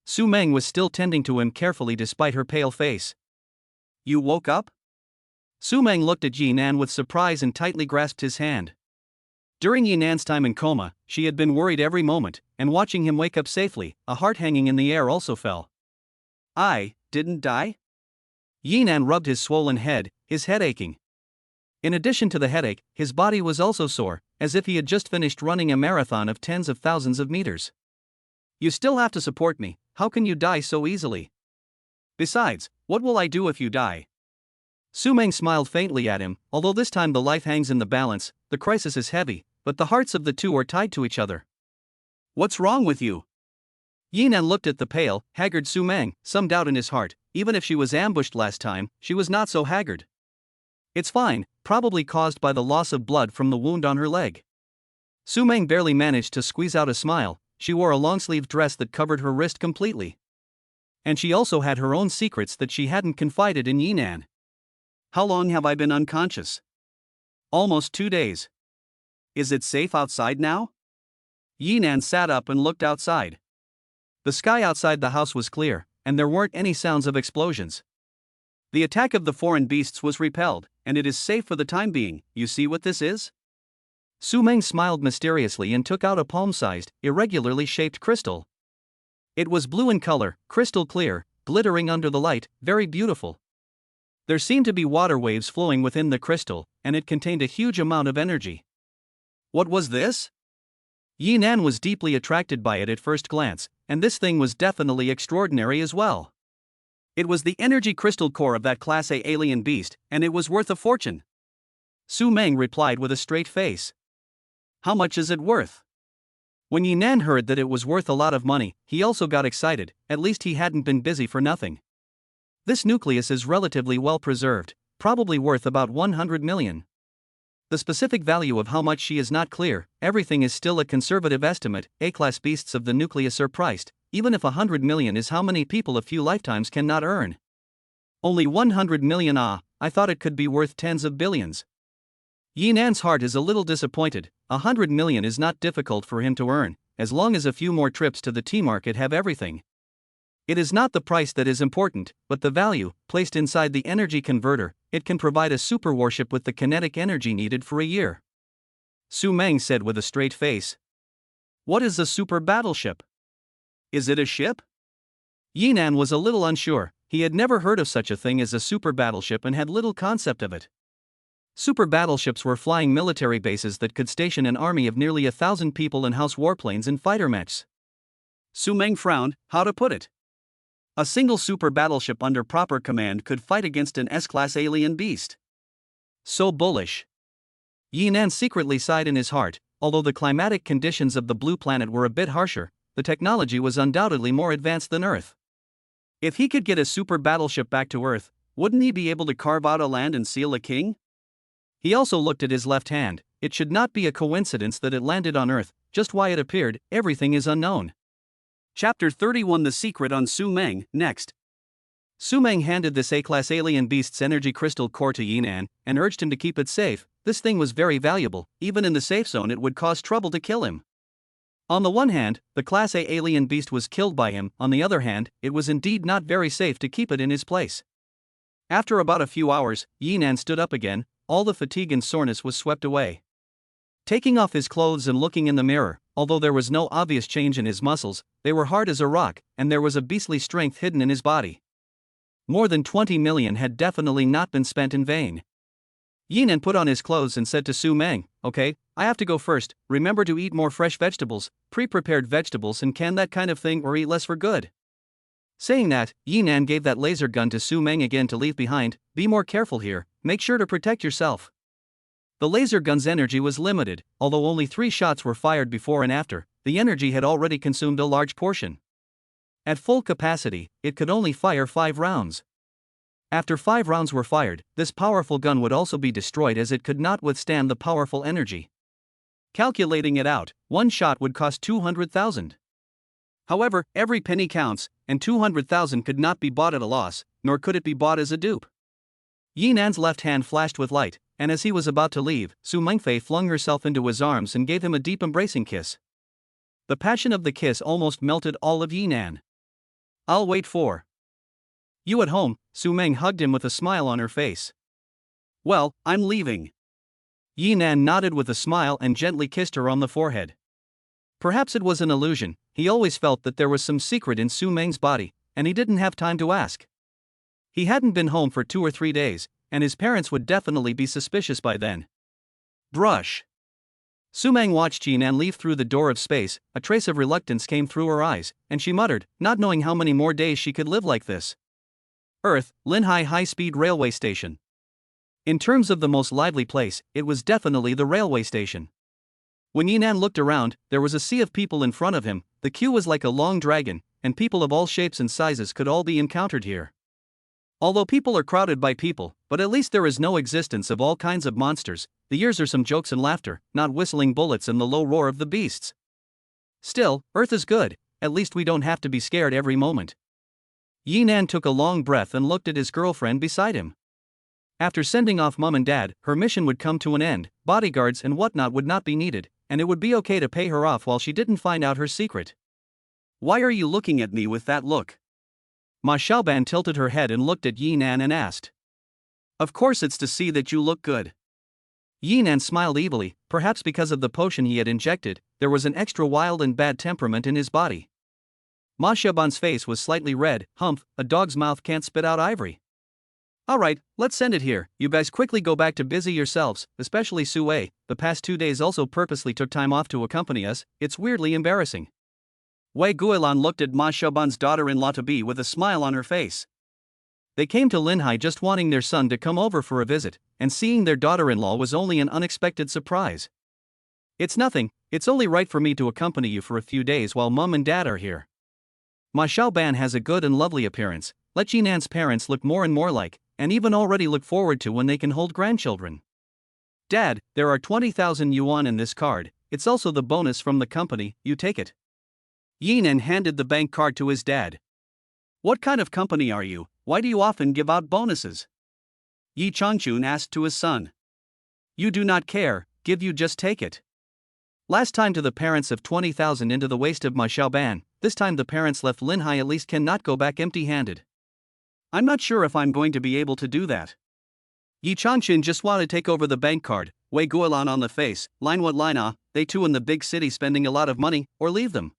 Su Meng was still tending to him carefully despite her pale face. You woke up? Su Meng looked at Yinan with surprise and tightly grasped his hand. During Yinan's time in coma, she had been worried every moment, and watching him wake up safely, a heart hanging in the air also fell. I didn't die? Yinan rubbed his swollen head, his head aching. In addition to the headache, his body was also sore, as if he had just finished running a marathon of tens of thousands of meters. You still have to support me, how can you die so easily? Besides, what will I do if you die? Su Meng smiled faintly at him, although this time the life hangs in the balance, the crisis is heavy, but the hearts of the two are tied to each other. What's wrong with you? Yinan looked at the pale, haggard Su Meng, some doubt in his heart. Even if she was ambushed last time, she was not so haggard. It's fine, probably caused by the loss of blood from the wound on her leg. Su Meng barely managed to squeeze out a smile. She wore a long-sleeved dress that covered her wrist completely. And she also had her own secrets that she hadn't confided in Yinan. How long have I been unconscious? Almost 2 days. Is it safe outside now? Yinan sat up and looked outside. The sky outside the house was clear, and there weren't any sounds of explosions. The attack of the foreign beasts was repelled, and it is safe for the time being. You see what this is? Su Meng smiled mysteriously and took out a palm-sized, irregularly shaped crystal. It was blue in color, crystal clear, glittering under the light, very beautiful. There seemed to be water waves flowing within the crystal, and it contained a huge amount of energy. What was this? Yinan was deeply attracted by it at first glance, and this thing was definitely extraordinary as well. It was the energy crystal core of that Class A alien beast, and it was worth a fortune. Su Meng replied with a straight face. How much is it worth? When Yinan heard that it was worth a lot of money, he also got excited. At least he hadn't been busy for nothing. This nucleus is relatively well preserved, probably worth about 100 million. The specific value of how much she is not clear. Everything is still a conservative estimate. A-class beasts of the nucleus are priced, even if 100 million is how many people a few lifetimes cannot earn. Only 100 million. I thought it could be worth tens of billions. Yinan's heart is a little disappointed. 100 million is not difficult for him to earn, as long as a few more trips to the T-market have everything. It is not the price that is important, but the value, placed inside the energy converter. It can provide a super warship with the kinetic energy needed for a year. Su Meng said with a straight face. What is a super battleship? Is it a ship? Yinan was a little unsure. He had never heard of such a thing as a super battleship and had little concept of it. Super battleships were flying military bases that could station an army of nearly 1,000 people and house warplanes and fighter mechs. Su Meng frowned. How to put it? A single super battleship under proper command could fight against an S-class alien beast. So bullish. Yi Nan secretly sighed in his heart. Although the climatic conditions of the blue planet were a bit harsher, the technology was undoubtedly more advanced than Earth. If he could get a super battleship back to Earth, wouldn't he be able to carve out a land and seal a king? He also looked at his left hand. It should not be a coincidence that it landed on Earth. Just why it appeared, everything is unknown. Chapter 31 The Secret on Su Meng, next. Su Meng handed this A-class alien beast's energy crystal core to Yi Nan and urged him to keep it safe. This thing was very valuable. Even in the safe zone it would cause trouble to kill him. On the one hand, the Class A alien beast was killed by him. On the other hand, it was indeed not very safe to keep it in his place. After about a few hours, Yi Nan stood up again. All the fatigue and soreness was swept away. Taking off his clothes and looking in the mirror, although there was no obvious change in his muscles, they were hard as a rock, and there was a beastly strength hidden in his body. More than 20 million had definitely not been spent in vain. Yi Nan put on his clothes and said to Su Meng, "Okay, I have to go first. Remember to eat more fresh vegetables, pre-prepared vegetables and can that kind of thing, or eat less for good." Saying that, Yi Nan gave that laser gun to Su Meng again to leave behind. "Be more careful here, make sure to protect yourself." The laser gun's energy was limited. Although only 3 shots were fired before and after, the energy had already consumed a large portion. At full capacity, it could only fire 5 rounds. After 5 rounds were fired, this powerful gun would also be destroyed as it could not withstand the powerful energy. Calculating it out, 1 shot would cost 200,000. However, every penny counts, and 200,000 could not be bought at a loss, nor could it be bought as a dupe. Yi Nan's left hand flashed with light, and as he was about to leave, Su Mengfei flung herself into his arms and gave him a deep embracing kiss. The passion of the kiss almost melted all of Yi Nan. "I'll wait for you at home." Su Meng hugged him with a smile on her face. "Well, I'm leaving." Yi Nan nodded with a smile and gently kissed her on the forehead. Perhaps it was an illusion. He always felt that there was some secret in Su Meng's body, and he didn't have time to ask. He hadn't been home for 2 or 3 days, and his parents would definitely be suspicious by then. Brush. Su Meng watched Yi Nan leave through the door of space. A trace of reluctance came through her eyes, and she muttered, not knowing how many more days she could live like this. Earth, Linhai High-Speed Railway Station. In terms of the most lively place, it was definitely the railway station. When Yi Nan looked around, there was a sea of people in front of him. The queue was like a long dragon, and people of all shapes and sizes could all be encountered here. Although people are crowded by people, but at least there is no existence of all kinds of monsters. The years are some jokes and laughter, not whistling bullets and the low roar of the beasts. Still, Earth is good. At least we don't have to be scared every moment. Yi Nan took a long breath and looked at his girlfriend beside him. After sending off Mom and Dad, her mission would come to an end. Bodyguards and whatnot would not be needed, and it would be okay to pay her off while she didn't find out her secret. "Why are you looking at me with that look?" Ma Xiaoban tilted her head and looked at Yi Nan and asked. "Of course it's to see that you look good." Yi Nan smiled evilly. Perhaps because of the potion he had injected, there was an extra wild and bad temperament in his body. Ma Xiaoban's face was slightly red. "Humph, a dog's mouth can't spit out ivory." "Alright, let's send it here. You guys quickly go back to busy yourselves, especially Su Wei. The past 2 days also purposely took time off to accompany us. It's weirdly embarrassing." Wei Guilan looked at Ma Xiaoban's daughter-in-law-to-be with a smile on her face. They came to Linhai just wanting their son to come over for a visit, and seeing their daughter-in-law was only an unexpected surprise. "It's nothing, it's only right for me to accompany you for a few days while Mom and Dad are here. Ma Xiaoban has a good and lovely appearance. Let Yi Nan's parents look more and more like, and even already look forward to when they can hold grandchildren. Dad, there are 20,000 yuan in this card. It's also the bonus from the company, you take it." Yi Nan handed the bank card to his dad. "What kind of company are you? Why do you often give out bonuses?" Yi Changchun asked to his son. "You do not care, you just take it." Last time to the parents of 20,000 into the waist of Ma Xiaoban. This time the parents left Linhai at least cannot go back empty-handed. "I'm not sure if I'm going to be able to do that." Yi Changchun just want to take over the bank card. Wei Guilan on the face. "Line what line ah, they too in the big city spending a lot of money, or leave them,"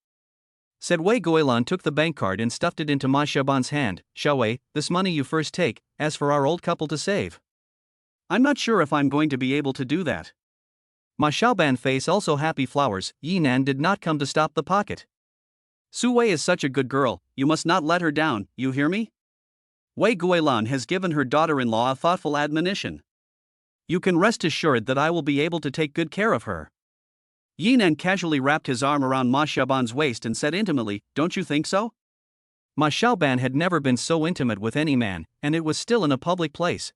said Wei Guilan. Took the bank card and stuffed it into Ma Xiaoban's hand. "Xiaowei, this money you first take, as for our old couple to save." "I'm not sure if I'm going to be able to do that." Ma Xiaoban face also happy flowers. Yi Nan did not come to stop the pocket. Su Wei is such a good girl, you must not let her down, you hear me? Wei Guilan has given her daughter-in-law a thoughtful admonition. You can rest assured that I will be able to take good care of her. Yinan casually wrapped his arm around Ma Xiaoban's waist and said intimately, don't you think so? Ma Xiaoban had never been so intimate with any man, and it was still in a public place.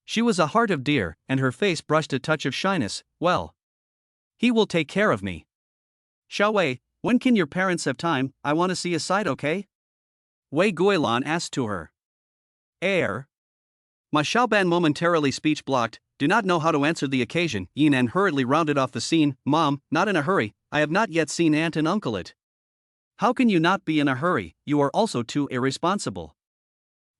She was a heart of deer, and her face brushed a touch of shyness. Well, he will take care of me. Xiaowei, when can your parents have time? I want to see a sight, okay? Wei Guilan asked to her. Ma Xiaoban momentarily speech blocked, do not know how to answer the occasion. Yinan hurriedly rounded off the scene. Mom, not in a hurry, I have not yet seen aunt and uncle it. How can you not be in a hurry, you are also too irresponsible.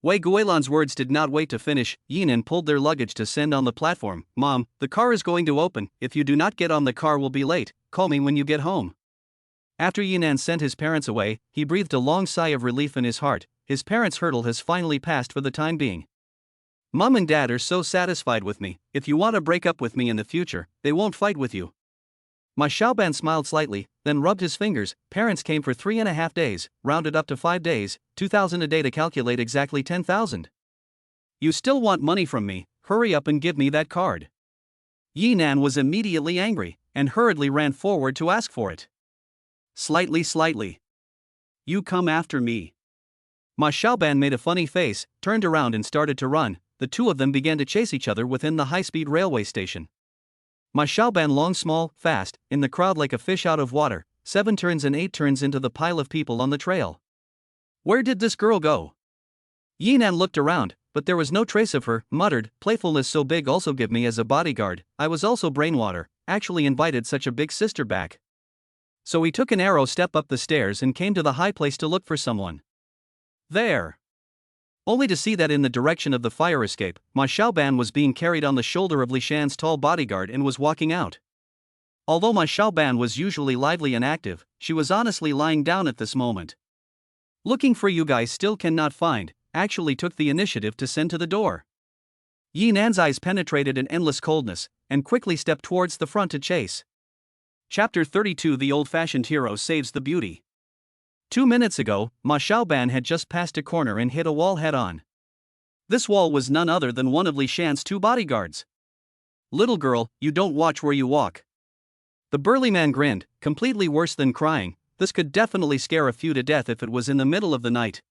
Wei Guilan's words did not wait to finish. Yinan pulled their luggage to send on the platform. Mom, the car is going to open, if you do not get on the car will be late, call me when you get home. After Yinan sent his parents away, he breathed a long sigh of relief in his heart. His parents' hurdle has finally passed for the time being. Mom and Dad are so satisfied with me, if you want to break up with me in the future, they won't fight with you. Ma Xiaoban smiled slightly, then rubbed his fingers. Parents came for 3.5 days, rounded up to 5 days, 2,000 a day to calculate exactly 10,000. You still want money from me, hurry up and give me that card. Yinan was immediately angry, and hurriedly ran forward to ask for it. Slightly. You come after me. Ma Xiaoban made a funny face, turned around and started to run. The two of them began to chase each other within the high-speed railway station. Ma Xiaoban long, small, fast, in the crowd like a fish out of water, 7 turns and 8 turns into the pile of people on the trail. Where did this girl go? Yinan looked around, but there was no trace of her, muttered, playfulness so big also give me as a bodyguard, I was also brainwater, actually invited such a big sister back. So he took an arrow step up the stairs and came to the high place to look for someone. There. Only to see that in the direction of the fire escape, Ma Xiaoban was being carried on the shoulder of Li Shan's tall bodyguard and was walking out. Although Ma Xiaoban was usually lively and active, she was honestly lying down at this moment. Looking for you guys still cannot find, actually took the initiative to send to the door. Yinan's eyes penetrated an endless coldness, and quickly stepped towards the front to chase. Chapter 32 The Old-Fashioned Hero Saves the Beauty. 2 minutes ago, Ma Xiaoban had just passed a corner and hit a wall head-on. This wall was none other than one of Li Shan's 2 bodyguards. Little girl, you don't watch where you walk. The burly man grinned, completely worse than crying. This could definitely scare a few to death if it was in the middle of the night.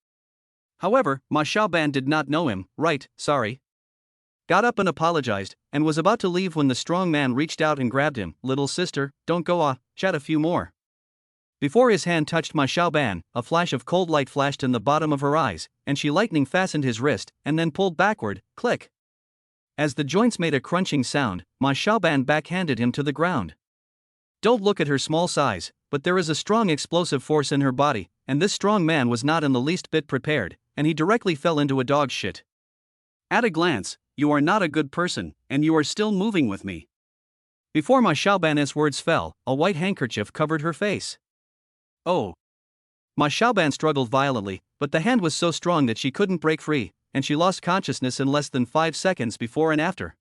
However, Ma Xiaoban did not know him. Right, sorry. Got up and apologized, and was about to leave when the strong man reached out and grabbed him. Little sister, don't go chat a few more. Before his hand touched Ma Xiaoban, a flash of cold light flashed in the bottom of her eyes, and she lightning fastened his wrist, and then pulled backward, click. As the joints made a crunching sound, Ma Xiaoban backhanded him to the ground. Don't look at her small size, but there is a strong explosive force in her body, and this strong man was not in the least bit prepared, and he directly fell into a dog's shit. At a glance, you are not a good person, and you are still moving with me. Before Ma Xiaoban's words fell, a white handkerchief covered her face. Oh. Ma Xiaoban struggled violently, but the hand was so strong that she couldn't break free, and she lost consciousness in less than 5 seconds before and after.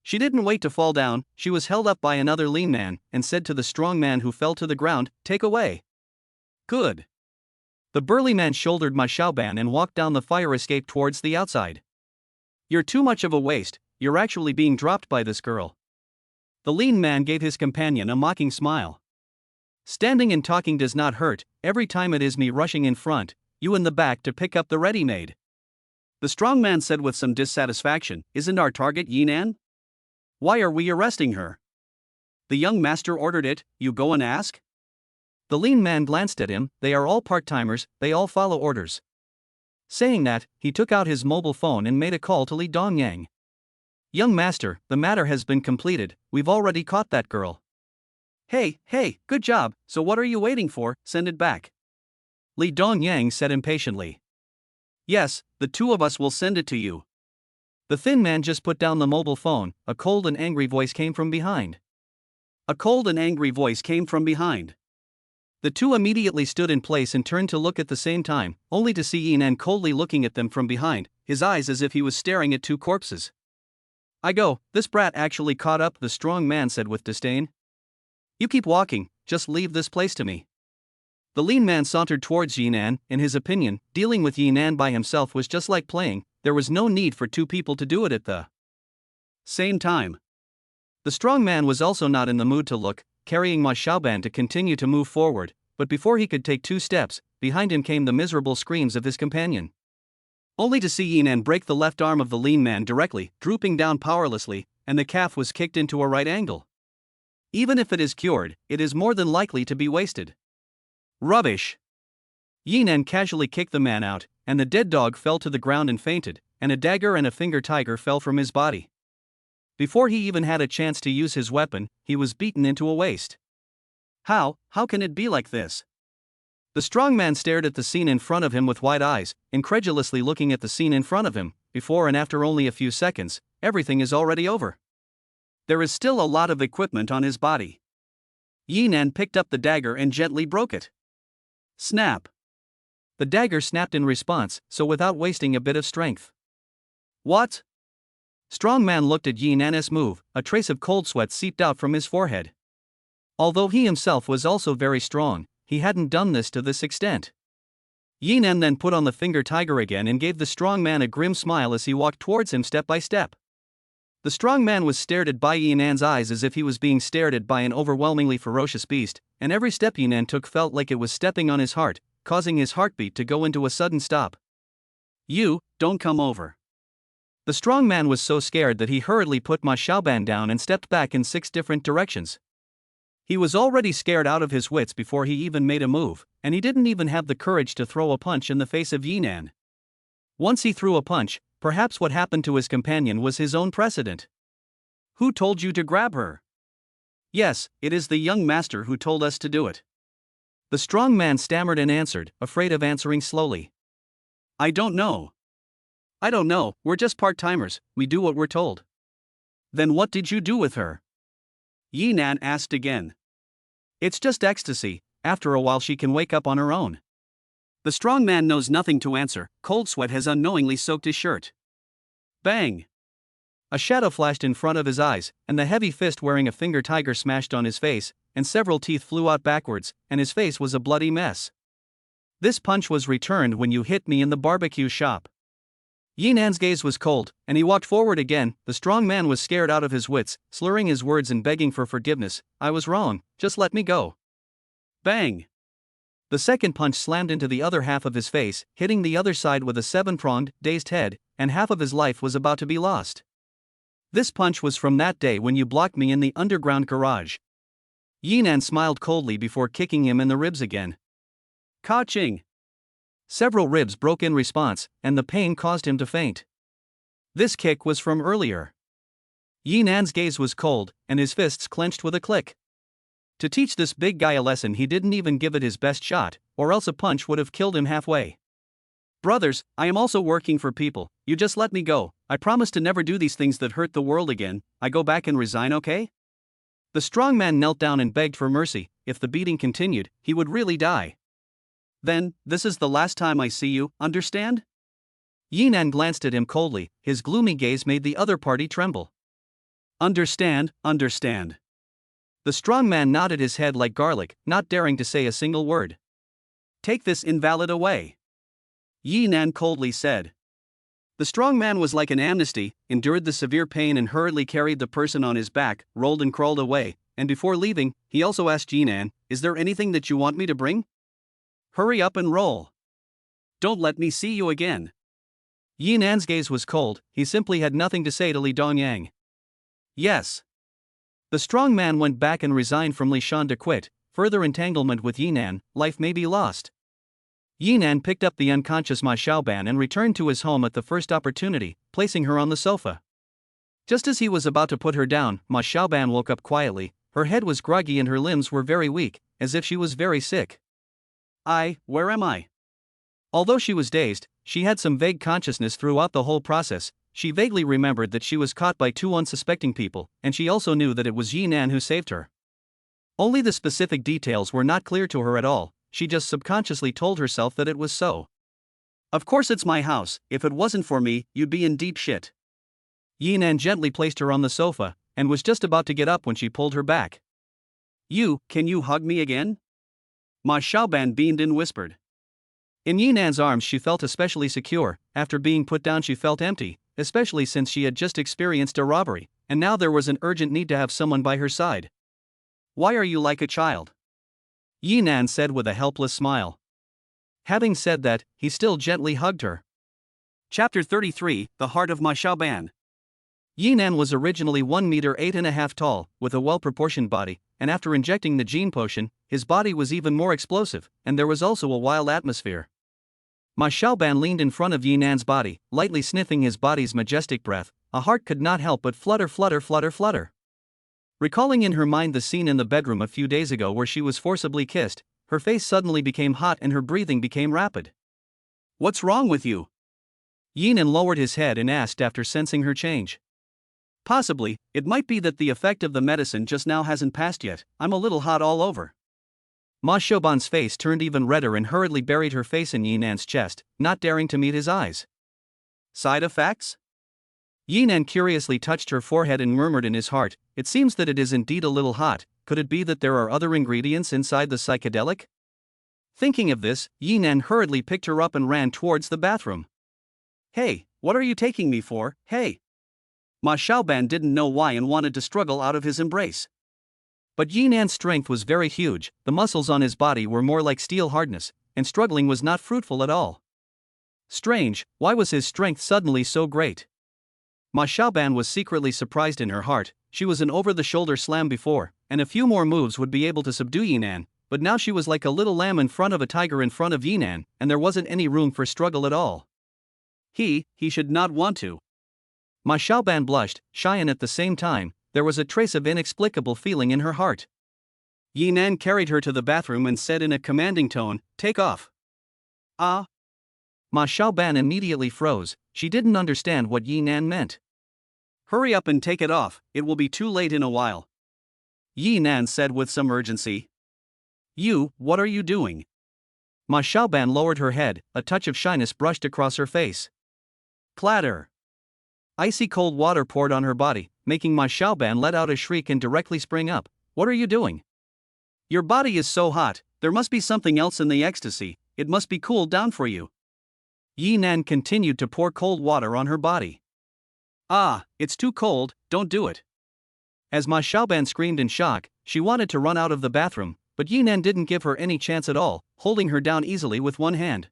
She didn't wait to fall down, she was held up by another lean man, and said to the strong man who fell to the ground, take away. Good. The burly man shouldered Ma Xiaoban and walked down the fire escape towards the outside. You're too much of a waste, you're actually being dropped by this girl. The lean man gave his companion a mocking smile. Standing and talking does not hurt, every time it is me rushing in front, you in the back to pick up the ready-made. The strong man said with some dissatisfaction, isn't our target Yinan? Why are we arresting her? The young master ordered it, you go and ask? The lean man glanced at him, they are all part-timers, they all follow orders. Saying that, he took out his mobile phone and made a call to Li Dongyang. Young master, the matter has been completed, we've already caught that girl. Hey, good job, so what are you waiting for, send it back. Li Dongyang said impatiently. Yes, the 2 of us will send it to you. The thin man just put down the mobile phone, a cold and angry voice came from behind. The 2 immediately stood in place and turned to look at the same time, only to see Yinan coldly looking at them from behind, his eyes as if he was staring at 2 corpses. This brat actually caught up, the strong man said with disdain. You keep walking, just leave this place to me. The lean man sauntered towards Yinan. In his opinion, dealing with Yinan by himself was just like playing, there was no need for two people to do it at the same time. The strong man was also not in the mood to look, carrying Ma Xiaoban to continue to move forward, but before he could take 2 steps, behind him came the miserable screams of his companion. Only to see Yinan break the left arm of the lean man directly, drooping down powerlessly, and the calf was kicked into a right angle. Even if it is cured, it is more than likely to be wasted. Rubbish! Yinan casually kicked the man out, and the dead dog fell to the ground and fainted, and a dagger and a finger tiger fell from his body. Before he even had a chance to use his weapon, he was beaten into a waste. How can it be like this? The strong man stared at the scene in front of him with wide eyes, incredulously looking at the scene in front of him. Before and after only a few seconds, everything is already over. There is still a lot of equipment on his body. Yinan picked up the dagger and gently broke it. Snap! The dagger snapped in response, so without wasting a bit of strength. What? Strong man looked at Yinan's move, a trace of cold sweat seeped out from his forehead. Although he himself was also very strong, he hadn't done this to this extent. Yinan then put on the finger tiger again and gave the strong man a grim smile as he walked towards him step by step. The strong man was stared at by Yinan's eyes as if he was being stared at by an overwhelmingly ferocious beast, and every step Yinan took felt like it was stepping on his heart, causing his heartbeat to go into a sudden stop. You, don't come over. The strong man was so scared that he hurriedly put Ma Xiaoban down and stepped back in 6 different directions. He was already scared out of his wits before he even made a move, and he didn't even have the courage to throw a punch in the face of Yinan. Once he threw a punch, perhaps what happened to his companion was his own precedent. Who told you to grab her? Yes, it is the young master who told us to do it. The strong man stammered and answered, afraid of answering slowly. I don't know. I don't know, we're just part-timers, we do what we're told. Then what did you do with her? Yinan asked again. It's just ecstasy, after a while she can wake up on her own. The strong man knows nothing to answer, cold sweat has unknowingly soaked his shirt. Bang! A shadow flashed in front of his eyes, and the heavy fist wearing a finger tiger smashed on his face, and several teeth flew out backwards, and his face was a bloody mess. This punch was returned when you hit me in the barbecue shop. Yinan's gaze was cold, and he walked forward again. The strong man was scared out of his wits, slurring his words and begging for forgiveness. I was wrong, just let me go. Bang! The second punch slammed into the other half of his face, hitting the other side with a 7-pronged, dazed head, and half of his life was about to be lost. This punch was from that day when you blocked me in the underground garage. Yinan smiled coldly before kicking him in the ribs again. Ka-ching! Several ribs broke in response, and the pain caused him to faint. This kick was from earlier. Yinan's gaze was cold, and his fists clenched with a click. To teach this big guy a lesson, he didn't even give it his best shot, or else a punch would have killed him halfway. Brothers, I am also working for people, you just let me go, I promise to never do these things that hurt the world again, I go back and resign, okay? The strong man knelt down and begged for mercy. If the beating continued, he would really die. Then, this is the last time I see you, understand? Yinan glanced at him coldly, his gloomy gaze made the other party tremble. Understand. The strong man nodded his head like garlic, not daring to say a single word. Take this invalid away. Yinan coldly said. The strong man was like an amnesty, endured the severe pain and hurriedly carried the person on his back, rolled and crawled away, and before leaving, he also asked Yinan, is there anything that you want me to bring? Hurry up and roll. Don't let me see you again. Yinan's gaze was cold, he simply had nothing to say to Li Dongyang. Yes. The strong man went back and resigned from Li Shan to quit. Further entanglement with Yinan, life may be lost. Yinan picked up the unconscious Ma Xiaoban and returned to his home at the first opportunity, placing her on the sofa. Just as he was about to put her down, Ma Xiaoban woke up quietly. Her head was groggy and her limbs were very weak, as if she was very sick. Where am I? Although she was dazed, she had some vague consciousness throughout the whole process. She vaguely remembered that she was caught by 2 unsuspecting people, and she also knew that it was Yinan who saved her. Only the specific details were not clear to her at all, she just subconsciously told herself that it was so. Of course it's my house, if it wasn't for me, you'd be in deep shit. Yinan gently placed her on the sofa, and was just about to get up when she pulled her back. Can you hug me again? Ma Xiaoban beamed and whispered. In Yinan's arms she felt especially secure. After being put down she felt empty, especially since she had just experienced a robbery, and now there was an urgent need to have someone by her side. Why are you like a child? Yinan said with a helpless smile. Having said that, he still gently hugged her. Chapter 33, The Heart of Ma Xiaoban. Yinan was originally 1 meter 8.5 tall, with a well-proportioned body, and after injecting the gene potion, his body was even more explosive, and there was also a wild atmosphere. Ma Xiaoban leaned in front of Yinan's body, lightly sniffing his body's majestic breath. A heart could not help but flutter, flutter, flutter, flutter. Recalling in her mind the scene in the bedroom a few days ago where she was forcibly kissed, her face suddenly became hot and her breathing became rapid. What's wrong with you? Yinan lowered his head and asked after sensing her change. Possibly, it might be that the effect of the medicine just now hasn't passed yet. I'm a little hot all over. Ma Xiaoban's face turned even redder and hurriedly buried her face in Yinan's chest, not daring to meet his eyes. Side effects? Yinan curiously touched her forehead and murmured in his heart, it seems that it is indeed a little hot. Could it be that there are other ingredients inside the psychedelic? Thinking of this, Yinan hurriedly picked her up and ran towards the bathroom. Hey, what are you taking me for, hey? Ma Xiaoban didn't know why and wanted to struggle out of his embrace. But Yinan's strength was very huge, the muscles on his body were more like steel hardness, and struggling was not fruitful at all. Strange, why was his strength suddenly so great? Ma Xiaoban was secretly surprised in her heart. She was an over-the-shoulder slam before, and a few more moves would be able to subdue Yinan, but now she was like a little lamb in front of a tiger in front of Yinan, and there wasn't any room for struggle at all. He should not want to. Ma Xiaoban blushed, shy, and at the same time, there was a trace of inexplicable feeling in her heart. Yinan carried her to the bathroom and said in a commanding tone, "Take off." Ah. Ma Xiaoban immediately froze. She didn't understand what Yinan meant. Hurry up and take it off, it will be too late in a while. Yinan said with some urgency. What are you doing? Ma Xiaoban lowered her head, a touch of shyness brushed across her face. Clatter. Icy cold water poured on her body, making Ma Xiaoban let out a shriek and directly spring up. What are you doing? Your body is so hot, there must be something else in the ecstasy, it must be cooled down for you. Yinan continued to pour cold water on her body. Ah, it's too cold, don't do it. As Ma Xiaoban screamed in shock, she wanted to run out of the bathroom, but Yinan didn't give her any chance at all, holding her down easily with one hand.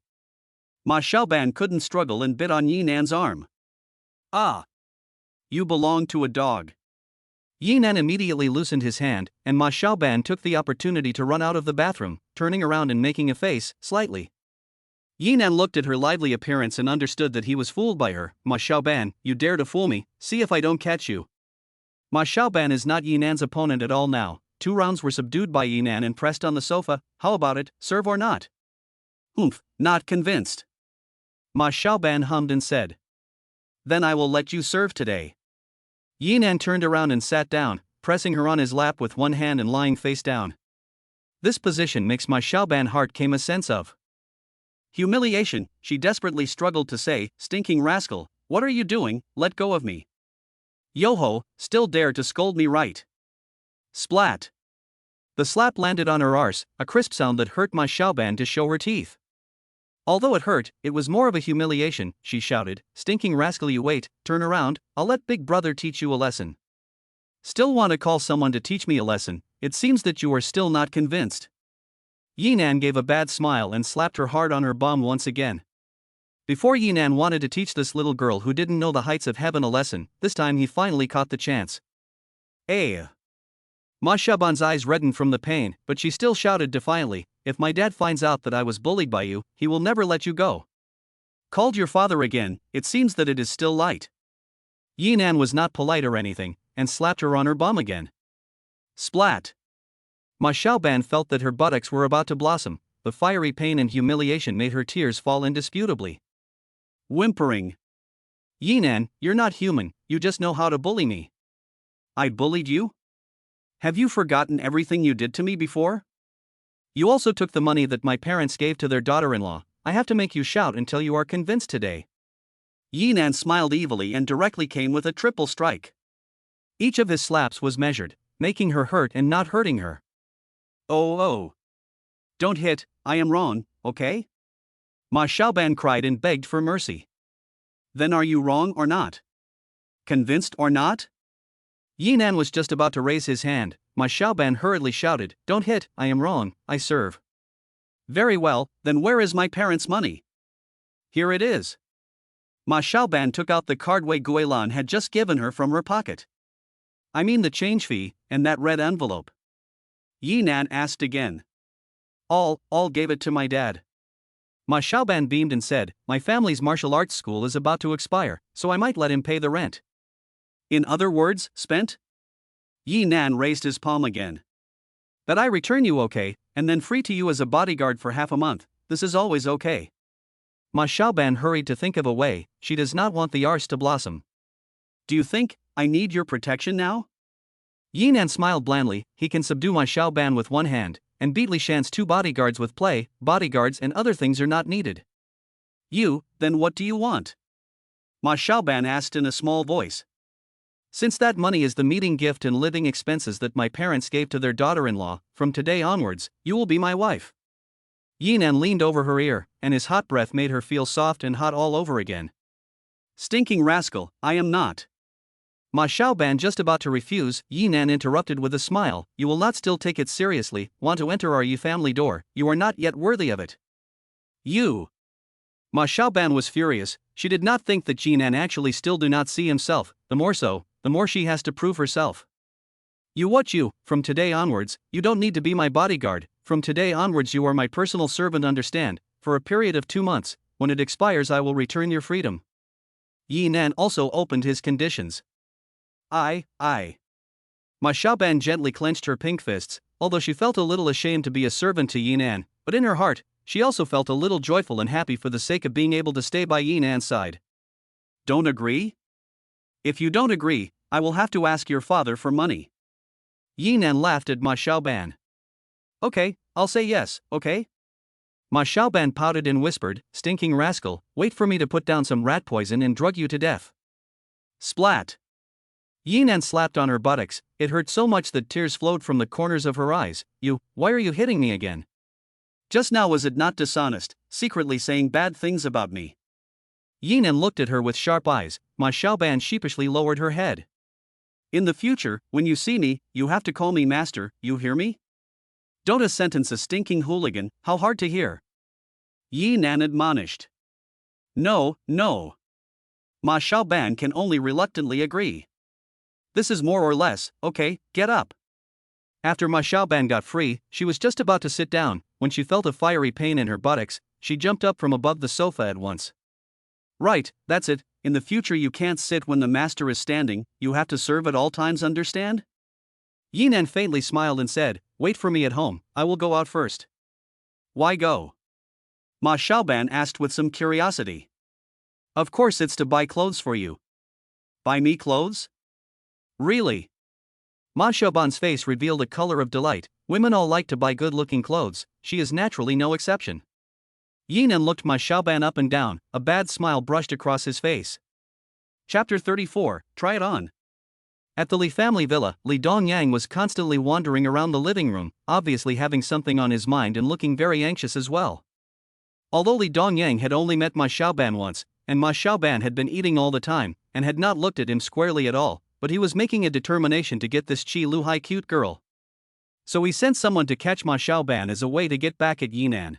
Ma Xiaoban couldn't struggle and bit on Yinan's arm. Ah. You belong to a dog. Yinan immediately loosened his hand, and Ma Xiaoban took the opportunity to run out of the bathroom, turning around and making a face, slightly. Yinan looked at her lively appearance and understood that he was fooled by her. Ma Xiaoban, you dare to fool me, see if I don't catch you. Ma Xiaoban is not Yinan's opponent at all now. 2 rounds were subdued by Yinan and pressed on the sofa. How about it, serve or not? Not convinced. Ma Xiaoban hummed and said. Then I will let you serve today. Yinan turned around and sat down, pressing her on his lap with one hand and lying face down. This position makes Ma Xiaoban's heart came a sense of humiliation. She desperately struggled to say, stinking rascal, what are you doing, let go of me. Yoho, still dare to scold me, right? Splat. The slap landed on her arse, a crisp sound that hurt Ma Xiaoban to show her teeth. Although it hurt, it was more of a humiliation. She shouted, stinking rascal, you wait, turn around, I'll let big brother teach you a lesson. Still want to call someone to teach me a lesson? It seems that you are still not convinced. Yinan gave a bad smile and slapped her hard on her bum once again. Before Yinan wanted to teach this little girl who didn't know the heights of heaven a lesson, this time he finally caught the chance. Eh. Ma Xiaoban's eyes reddened from the pain, but she still shouted defiantly, if my dad finds out that I was bullied by you, he will never let you go. Called your father again, it seems that it is still light. Yinan was not polite or anything, and slapped her on her bum again. Splat. Ma Xiaoban felt that her buttocks were about to blossom. The fiery pain and humiliation made her tears fall indisputably. Whimpering. Yinan, you're not human, you just know how to bully me. I bullied you? Have you forgotten everything you did to me before? You also took the money that my parents gave to their daughter-in-law. I have to make you shout until you are convinced today. Yinan smiled evilly and directly came with a triple strike. Each of his slaps was measured, making her hurt and not hurting her. Oh. Don't hit, I am wrong, okay? Ma Xiaoban cried and begged for mercy. Then are you wrong or not? Convinced or not? Yinan was just about to raise his hand. Ma Xiaoban hurriedly shouted, Don't hit, I am wrong, I serve. Very well, then where is my parents' money? Here it is. Ma Xiaoban took out the card Wei Guilan had just given her from her pocket. I mean the change fee, and that red envelope. Yinan asked again. All gave it to my dad. Ma Xiaoban beamed and said, My family's martial arts school is about to expire, so I might let him pay the rent. In other words, spent? Yinan raised his palm again. That I return you okay, and then free to you as a bodyguard for half a month, this is always okay. Ma Xiaoban hurried to think of a way. She does not want the arse to blossom. Do you think I need your protection now? Yinan smiled blandly. He can subdue Ma Xiaoban with one hand, and beat Li Shan's 2 bodyguards with play. Bodyguards and other things are not needed. Then what do you want? Ma Xiaoban asked in a small voice. Since that money is the meeting gift and living expenses that my parents gave to their daughter-in-law, from today onwards, you will be my wife. Yinan leaned over her ear, and his hot breath made her feel soft and hot all over again. Stinking rascal, I am not. Ma Xiaoban just about to refuse, Yinan interrupted with a smile, You will not still take it seriously, want to enter our Yi family door, you are not yet worthy of it. You. Ma Xiaoban was furious. She did not think that Yinan actually still do not see himself, the more so, the more she has to prove herself. From today onwards, you don't need to be my bodyguard, from today onwards you are my personal servant, understand, for a period of 2 months, when it expires I will return your freedom. Yinan also opened his conditions. Ma Xiaoban gently clenched her pink fists, although she felt a little ashamed to be a servant to Yinan, but in her heart, she also felt a little joyful and happy for the sake of being able to stay by Yinan's side. Don't agree? If you don't agree, I will have to ask your father for money. Yinan laughed at Ma Xiaoban. Okay, I'll say yes, okay? Ma Xiaoban pouted and whispered, Stinking rascal, wait for me to put down some rat poison and drug you to death. Splat. Yinan slapped on her buttocks. It hurt so much that tears flowed from the corners of her eyes. Why are you hitting me again? Just now was it not dishonest, secretly saying bad things about me? Yinan looked at her with sharp eyes. Ma Xiaoban sheepishly lowered her head. In the future, when you see me, you have to call me master, you hear me? Don't sentence a stinking hooligan, how hard to hear. Yinan admonished. No. Ma Xiaoban can only reluctantly agree. This is more or less, okay, get up. After Ma Xiaoban got free, she was just about to sit down, when she felt a fiery pain in her buttocks. She jumped up from above the sofa at once. Right, that's it, in the future you can't sit when the master is standing, you have to serve at all times, understand? Yinan faintly smiled and said, Wait for me at home, I will go out first. Why go? Ma Xiaoban asked with some curiosity. Of course it's to buy clothes for you. Buy me clothes? Really? Ma Xiaoban's face revealed a color of delight. Women all like to buy good-looking clothes, she is naturally no exception. Yinan looked Ma Xiaoban up and down, a bad smile brushed across his face. Chapter 34, Try It On. At the Li family villa, Li Dongyang was constantly wandering around the living room, obviously having something on his mind and looking very anxious as well. Although Li Dongyang had only met Ma Xiaoban once, and Ma Xiaoban had been eating all the time, and had not looked at him squarely at all, but he was making a determination to get this Qi Luhai cute girl. So he sent someone to catch Ma Xiaoban as a way to get back at Yinan.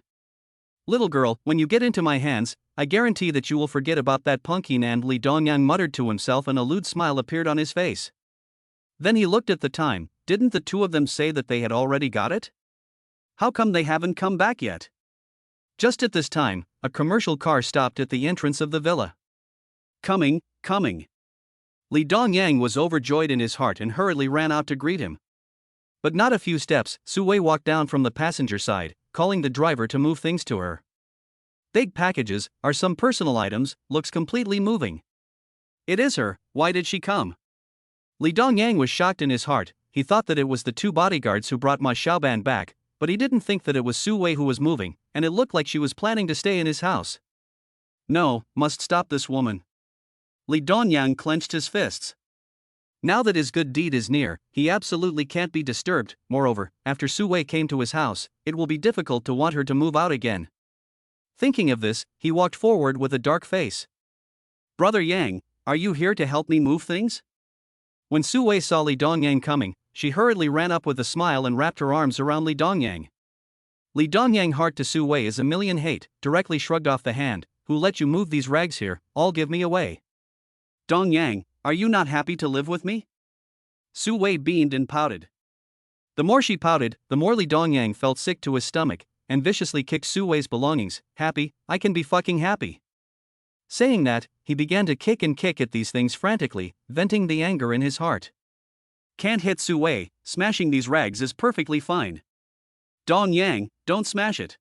Little girl, when you get into my hands, I guarantee that you will forget about that punk Yinan, Li Dongyang muttered to himself, and a lewd smile appeared on his face. Then he looked at the time. Didn't the two of them say that they had already got it? How come they haven't come back yet? Just at this time, a commercial car stopped at the entrance of the villa. Coming. Li Dongyang was overjoyed in his heart and hurriedly ran out to greet him. But not a few steps, Su Wei walked down from the passenger side, calling the driver to move things to her. Big packages, are some personal items, looks completely moving. It is her, why did she come? Li Dongyang was shocked in his heart. He thought that it was the 2 bodyguards who brought Ma Xiaoban back, but he didn't think that it was Su Wei who was moving, and it looked like she was planning to stay in his house. No, must stop this woman. Li Dongyang clenched his fists. Now that his good deed is near, he absolutely can't be disturbed. Moreover, after Su Wei came to his house, it will be difficult to want her to move out again. Thinking of this, he walked forward with a dark face. Brother Yang, are you here to help me move things? When Su Wei saw Li Dongyang coming, she hurriedly ran up with a smile and wrapped her arms around Li Dongyang. Li Dongyang, heart to Su Wei is a million hate, directly shrugged off the hand. Who let you move these rags here? All give me away. Dongyang, are you not happy to live with me? Su Wei beamed and pouted. The more she pouted, the more Li Dongyang felt sick to his stomach, and viciously kicked Su Wei's belongings. Happy? I can be fucking happy. Saying that, he began to kick at these things frantically, venting the anger in his heart. Can't hit Su Wei, smashing these rags is perfectly fine. Dongyang, don't smash it.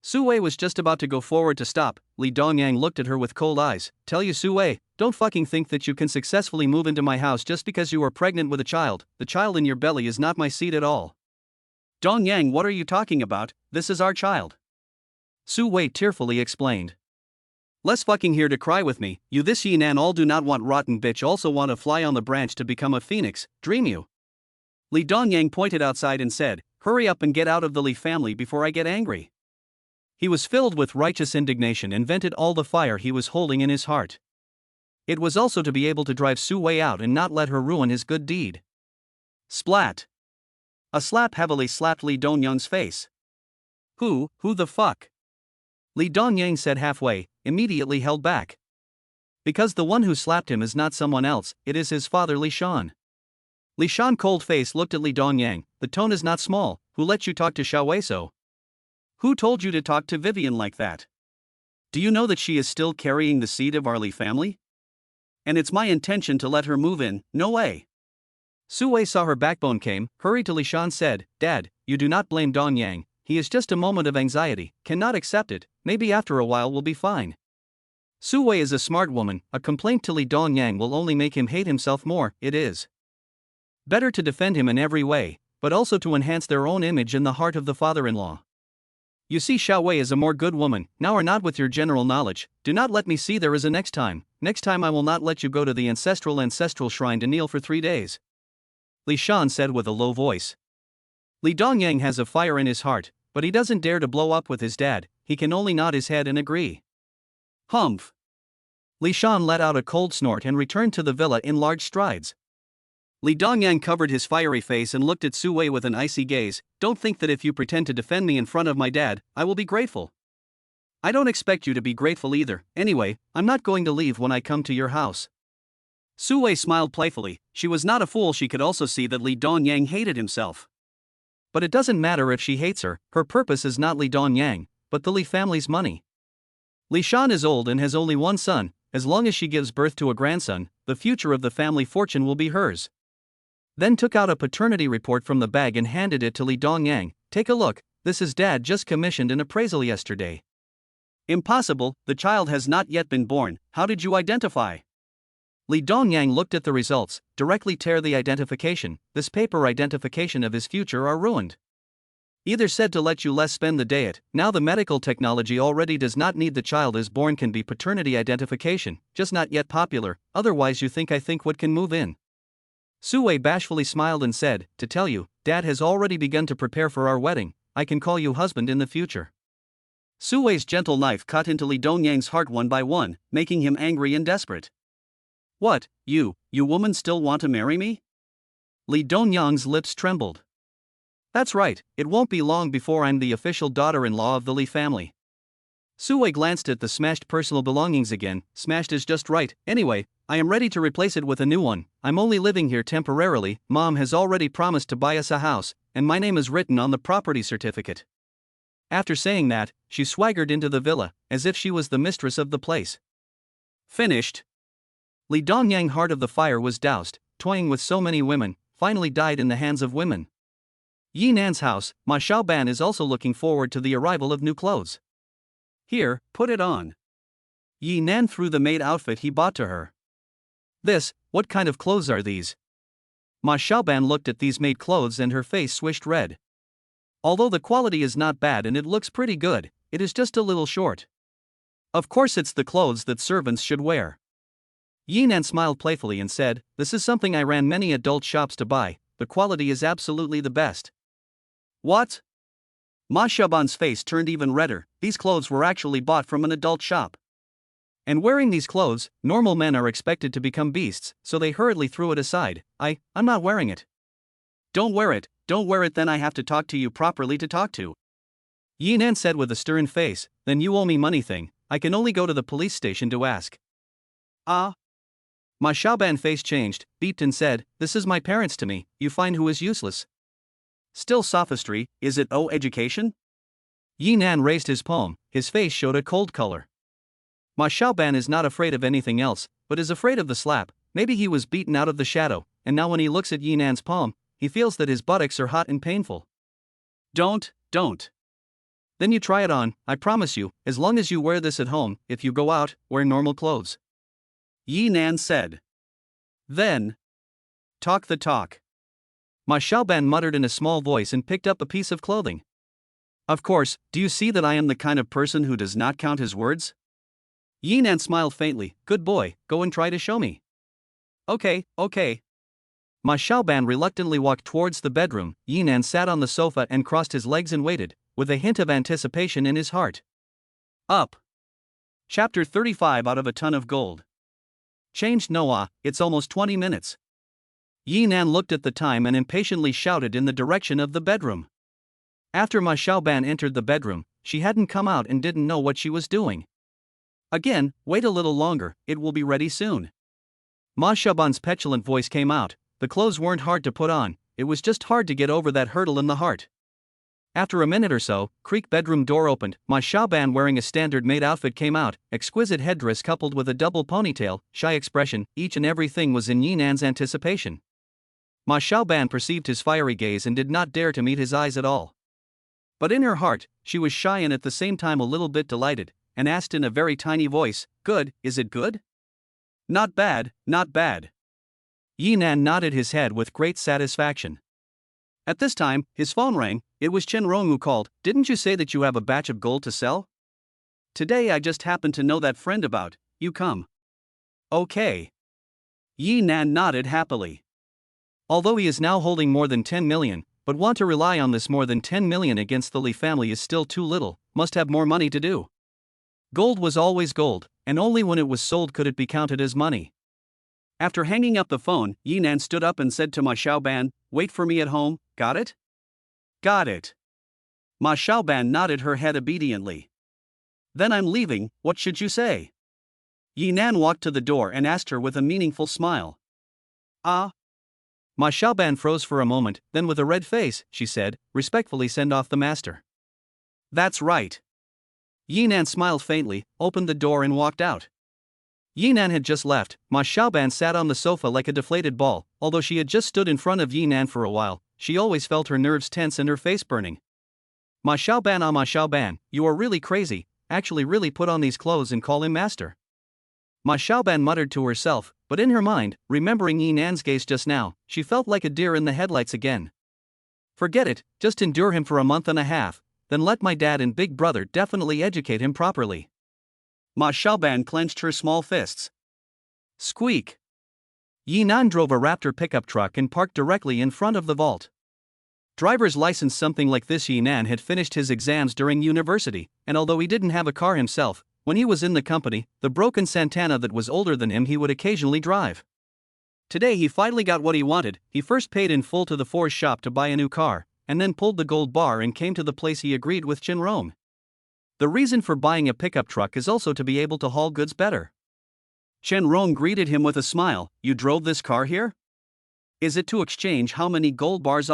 Su Wei was just about to go forward to stop. Li Dongyang looked at her with cold eyes. Tell you, Su Wei, don't fucking think that you can successfully move into my house just because you are pregnant with a child. The child in your belly is not my seed at all. Dongyang, what are you talking about? This is our child. Su Wei tearfully explained. Less fucking here to cry with me. You this Yinan all do not want rotten bitch also want to fly on the branch to become a phoenix, dream you. Li Dongyang pointed outside and said, hurry up and get out of the Li family before I get angry. He was filled with righteous indignation and vented all the fire he was holding in his heart. It was also to be able to drive Su Wei out and not let her ruin his good deed. Splat. A slap heavily slapped Li Dongyang's face. Who the fuck? Li Dongyang said halfway, immediately held back. Because the one who slapped him is not someone else, it is his father Li Shan. Li Shan cold face looked at Li Dongyang. The tone is not small. Who let you talk to Xiao Wei so? Who told you to talk to Vivian like that? Do you know that she is still carrying the seed of our Li family? And it's my intention to let her move in, no way. Su Wei saw her backbone came, hurried to Li Shan said, Dad, you do not blame Dongyang, he is just a moment of anxiety, cannot accept it, maybe after a while will be fine. Su Wei is a smart woman, a complaint to Li Dongyang will only make him hate himself more, it is better to defend him in every way, but also to enhance their own image in the heart of the father-in-law. You see Xiao Wei is a more good woman, now or not with your general knowledge, do not let me see there is a next time I will not let you go to the ancestral shrine to kneel for 3 days. Li Shan said with a low voice. Li Dongyang has a fire in his heart, but he doesn't dare to blow up with his dad, he can only nod his head and agree. Humph. Li Shan let out a cold snort and returned to the villa in large strides. Li Dongyang covered his fiery face and looked at Su Wei with an icy gaze. Don't think that if you pretend to defend me in front of my dad, I will be grateful. I don't expect you to be grateful either. Anyway, I'm not going to leave when I come to your house. Su Wei smiled playfully. She was not a fool, she could also see that Li Dongyang hated himself. But it doesn't matter if she hates her purpose is not Li Dongyang, but the Li family's money. Li Shan is old and has only one son, as long as she gives birth to a grandson, the future of the family fortune will be hers. Then took out a paternity report from the bag and handed it to Li Dongyang. Take a look, this is Dad just commissioned an appraisal yesterday. Impossible, the child has not yet been born, how did you identify? Li Dongyang looked at the results, directly tear the identification, this paper identification of his future are ruined. Either said to let you less spend the day at, now the medical technology already does not need the child is born can be paternity identification, just not yet popular, otherwise you think I think what can move in. Su Wei bashfully smiled and said, to tell you, Dad has already begun to prepare for our wedding, I can call you husband in the future. Su Wei's gentle knife cut into Li Dongyang's heart one by one, making him angry and desperate. What, you woman still want to marry me? Li Dongyang's lips trembled. That's right, it won't be long before I'm the official daughter-in-law of the Li family. Su Wei glanced at the smashed personal belongings again. Smashed is just right, anyway, I am ready to replace it with a new one. I'm only living here temporarily, Mom has already promised to buy us a house, and my name is written on the property certificate. After saying that, she swaggered into the villa, as if she was the mistress of the place. Finished. Li Dongyang, heart of the fire was doused, toying with so many women, finally died in the hands of women. Yi Nan's house, Ma Xiaoban is also looking forward to the arrival of new clothes. Here, put it on. Yi Nan threw the maid outfit he bought to her. What kind of clothes are these? Ma Xiaoban looked at these maid clothes and her face swished red. Although the quality is not bad and it looks pretty good, it is just a little short. Of course it's the clothes that servants should wear. Yinan smiled playfully and said, "This is something I ran many adult shops to buy, the quality is absolutely the best." What? Ma Shaban's face turned even redder. These clothes were actually bought from an adult shop. And wearing these clothes, normal men are expected to become beasts, so they hurriedly threw it aside. I'm not wearing it. Don't wear it, then I have to talk to you properly to talk to. Yinan said with a stern face, then you owe me money thing, I can only go to the police station to ask. Ah. Ma Shaoban face changed, beeped and said, this is my parents to me, you find who is useless. Still sophistry, is it education? Yinan raised his palm, his face showed a cold color. Ma Shaoban is not afraid of anything else, but is afraid of the slap. Maybe he was beaten out of the shadow, and now when he looks at Yinan's palm, he feels that his buttocks are hot and painful. Don't. Then you try it on, I promise you, as long as you wear this at home, if you go out, wear normal clothes. Yinan said. Then. Talk the talk. Ma Shaoban muttered in a small voice and picked up a piece of clothing. Of course, do you see that I am the kind of person who does not count his words? Yinan smiled faintly, good boy, go and try to show me. Okay. Ma Shaoban reluctantly walked towards the bedroom. Yinan sat on the sofa and crossed his legs and waited, with a hint of anticipation in his heart. Up. Chapter 35 Out of a Ton of Gold. Changed Noah, it's almost 20 minutes. Yinan looked at the time and impatiently shouted in the direction of the bedroom. After Ma Shaoban entered the bedroom, she hadn't come out and didn't know what she was doing. Again, wait a little longer, it will be ready soon. Ma Shaoban's petulant voice came out. The clothes weren't hard to put on, it was just hard to get over that hurdle in the heart. After a minute or so, creak bedroom door opened. Ma Shaoban wearing a standard maid outfit came out, exquisite headdress coupled with a double ponytail, shy expression, each and everything was in Yinan's anticipation. Ma Shaoban perceived his fiery gaze and did not dare to meet his eyes at all. But in her heart, she was shy and at the same time a little bit delighted, and asked in a very tiny voice, good, is it good? Not bad. Yinan nodded his head with great satisfaction. At this time, his phone rang. It was Chen Rong who called. Didn't you say that you have a batch of gold to sell? Today I just happened to know that friend about, you come. Okay. Yinan nodded happily. Although he is now holding more than 10 million, but want to rely on this more than 10 million against the Li family is still too little, must have more money to do. Gold was always gold, and only when it was sold could it be counted as money. After hanging up the phone, Yinan stood up and said to Ma Shaoban, wait for me at home, got it? Got it. Ma Shaoban nodded her head obediently. Then I'm leaving, what should you say? Yinan walked to the door and asked her with a meaningful smile. Ah? Ma Shaoban froze for a moment, then with a red face, she said, respectfully send off the master. That's right. Yinan smiled faintly, opened the door and walked out. Yinan had just left. Ma Shaoban sat on the sofa like a deflated ball. Although she had just stood in front of Yinan for a while, she always felt her nerves tense and her face burning. Ma Shaoban, Ma Shaoban, you are really crazy, actually really put on these clothes and call him master. Ma Shaoban muttered to herself, but in her mind, remembering Yinan's gaze just now, she felt like a deer in the headlights again. Forget it, just endure him for a month and a half, then let my dad and big brother definitely educate him properly. Ma Shaoban clenched her small fists. Squeak. Yinan drove a Raptor pickup truck and parked directly in front of the vault. Driver's license something like this. Yinan had finished his exams during university, and although he didn't have a car himself, when he was in the company, the broken Santana that was older than him he would occasionally drive. Today he finally got what he wanted. He first paid in full to the Ford shop to buy a new car, and then pulled the gold bar and came to the place he agreed with Chen Rong. The reason for buying a pickup truck is also to be able to haul goods better. Chen Rong greeted him with a smile. You drove this car here? Is it to exchange how many gold bars?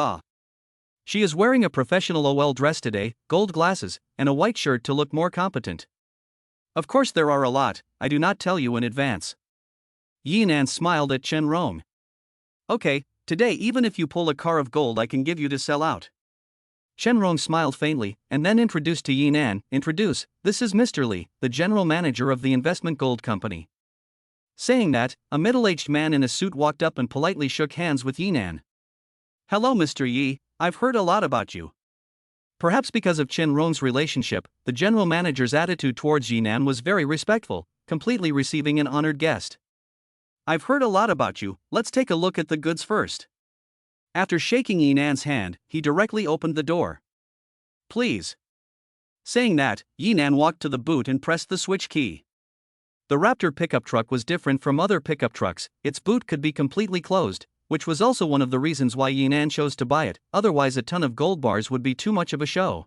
She is wearing a professional OL dress today, gold glasses, and a white shirt to look more competent. Of course there are a lot, I do not tell you in advance. Yinan smiled at Chen Rong. Okay, today even if you pull a car of gold I can give you to sell out. Chen Rong smiled faintly, and then introduced to Yinan, this is Mr. Li, the general manager of the investment gold company. Saying that, a middle-aged man in a suit walked up and politely shook hands with Yinan. Hello Mr. Yi, I've heard a lot about you. Perhaps because of Chen Rong's relationship, the general manager's attitude towards Yinan was very respectful, completely receiving an honored guest. I've heard a lot about you, let's take a look at the goods first. After shaking Yinan's hand, he directly opened the door. Please. Saying that, Yinan walked to the boot and pressed the switch key. The Raptor pickup truck was different from other pickup trucks, its boot could be completely closed, which was also one of the reasons why Yinan chose to buy it, otherwise a ton of gold bars would be too much of a show.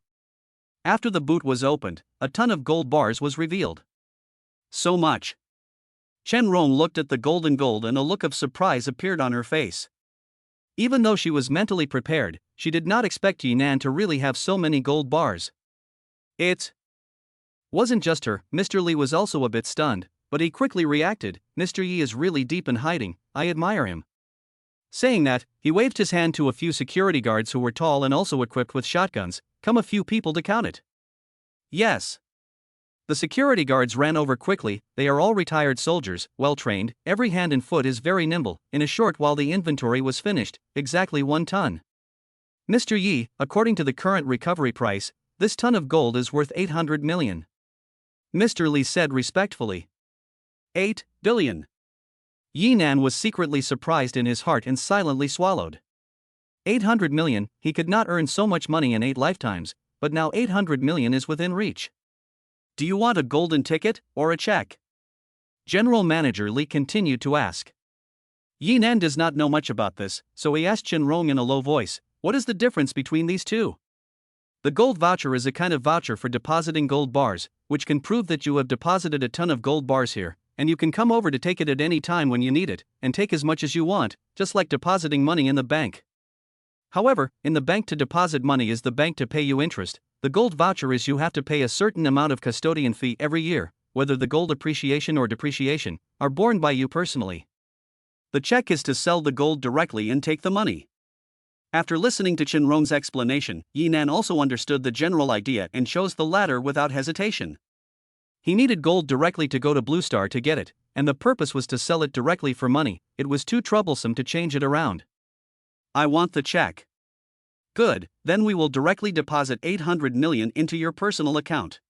After the boot was opened, a ton of gold bars was revealed. So much. Chen Rong looked at the golden gold and a look of surprise appeared on her face. Even though she was mentally prepared, she did not expect Yinan to really have so many gold bars. It wasn't just her, Mr. Li was also a bit stunned, but he quickly reacted, Mr. Yi is really deep in hiding, I admire him. Saying that, he waved his hand to a few security guards who were tall and also equipped with shotguns, come a few people to count it. Yes. The security guards ran over quickly, they are all retired soldiers, well trained, every hand and foot is very nimble, in a short while the inventory was finished, exactly 1 ton. Mr. Yi, according to the current recovery price, this ton of gold is worth 800 million. Mr. Li said respectfully. 8 billion. Yinan was secretly surprised in his heart and silently swallowed. 800 million, he could not earn so much money in 8 lifetimes, but now 800 million is within reach. Do you want a golden ticket, or a check? General Manager Li continued to ask. Yinan does not know much about this, so he asked Chen Rong in a low voice, what is the difference between these two? The gold voucher is a kind of voucher for depositing gold bars, which can prove that you have deposited a ton of gold bars here, and you can come over to take it at any time when you need it, and take as much as you want, just like depositing money in the bank. However, in the bank to deposit money is the bank to pay you interest. The gold voucher is you have to pay a certain amount of custodian fee every year, whether the gold appreciation or depreciation are borne by you personally. The check is to sell the gold directly and take the money. After listening to Chen Rong's explanation, Yinan also understood the general idea and chose the latter without hesitation. He needed gold directly to go to Blue Star to get it, and the purpose was to sell it directly for money, it was too troublesome to change it around. I want the check. Good, then we will directly deposit 800 million into your personal account.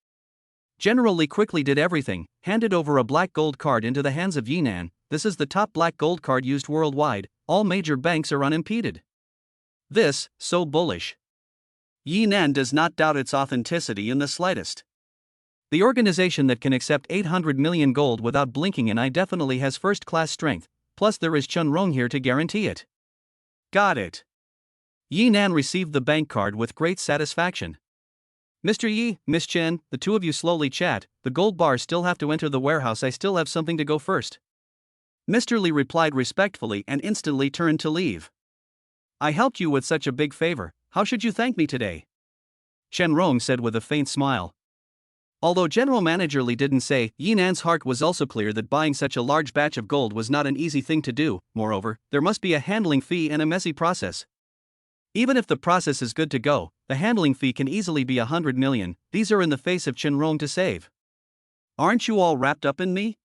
General Li quickly did everything, handed over a black gold card into the hands of Yinan, this is the top black gold card used worldwide, all major banks are unimpeded. This, so bullish. Yinan does not doubt its authenticity in the slightest. The organization that can accept 800 million gold without blinking an eye definitely has first-class strength, plus there is Chen Rong here to guarantee it. Got it. Yinan received the bank card with great satisfaction. Mr. Yi, Miss Chen, the two of you slowly chat, the gold bars still have to enter the warehouse, I still have something to go first. Mr. Li replied respectfully and instantly turned to leave. I helped you with such a big favor, how should you thank me today? Chen Rong said with a faint smile. Although General Manager Li didn't say, Yinan's heart was also clear that buying such a large batch of gold was not an easy thing to do, moreover, there must be a handling fee and a messy process. Even if the process is good to go, the handling fee can easily be 100 million, these are in the face of Chen Rong to save. Aren't you all wrapped up in me?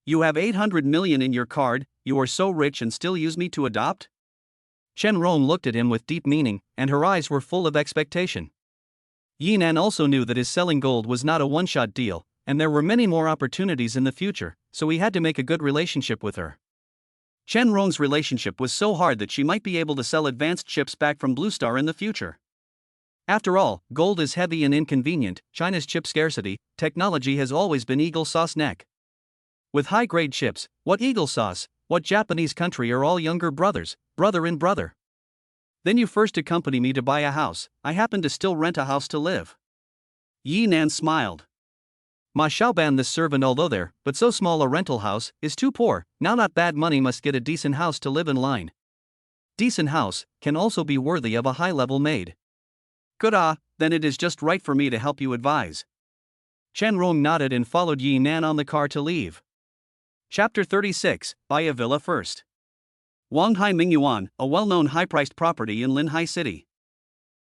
You have 800 million in your card, you are so rich and still use me to adopt? Chen Rong looked at him with deep meaning, and her eyes were full of expectation. Yinan also knew that his selling gold was not a one-shot deal, and there were many more opportunities in the future, so he had to make a good relationship with her. Chen Rong's relationship was so hard that she might be able to sell advanced chips back from Blue Star in the future. After all, gold is heavy and inconvenient, China's chip scarcity, technology has always been eagle sauce neck. With high-grade chips, what eagle sauce, what Japanese country are all younger brothers, brother and brother? Then you first accompany me to buy a house, I happen to still rent a house to live. Yinan smiled. Ma Xiaoban this servant although there, but so small a rental house, is too poor, now not bad money must get a decent house to live in line. Decent house, can also be worthy of a high-level maid. Good then it is just right for me to help you advise. Chen Rong nodded and followed Yinan on the car to leave. Chapter 36, Buy a Villa First. Wanghai Mingyuan, a well-known high-priced property in Linhai City.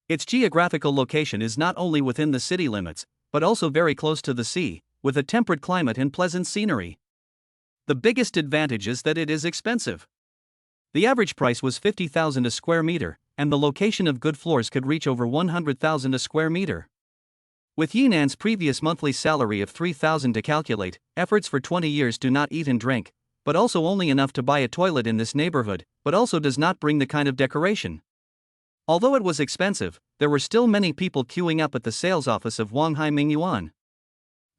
Its geographical location is not only within the city limits, but also very close to the sea, with a temperate climate and pleasant scenery. The biggest advantage is that it is expensive. The average price was 50,000 a square meter, and the location of good floors could reach over 100,000 a square meter. With Yinan's previous monthly salary of 3,000 to calculate, efforts for 20 years do not eat and drink, but also only enough to buy a toilet in this neighborhood, but also does not bring the kind of decoration. Although it was expensive, there were still many people queuing up at the sales office of Wanghai Mingyuan.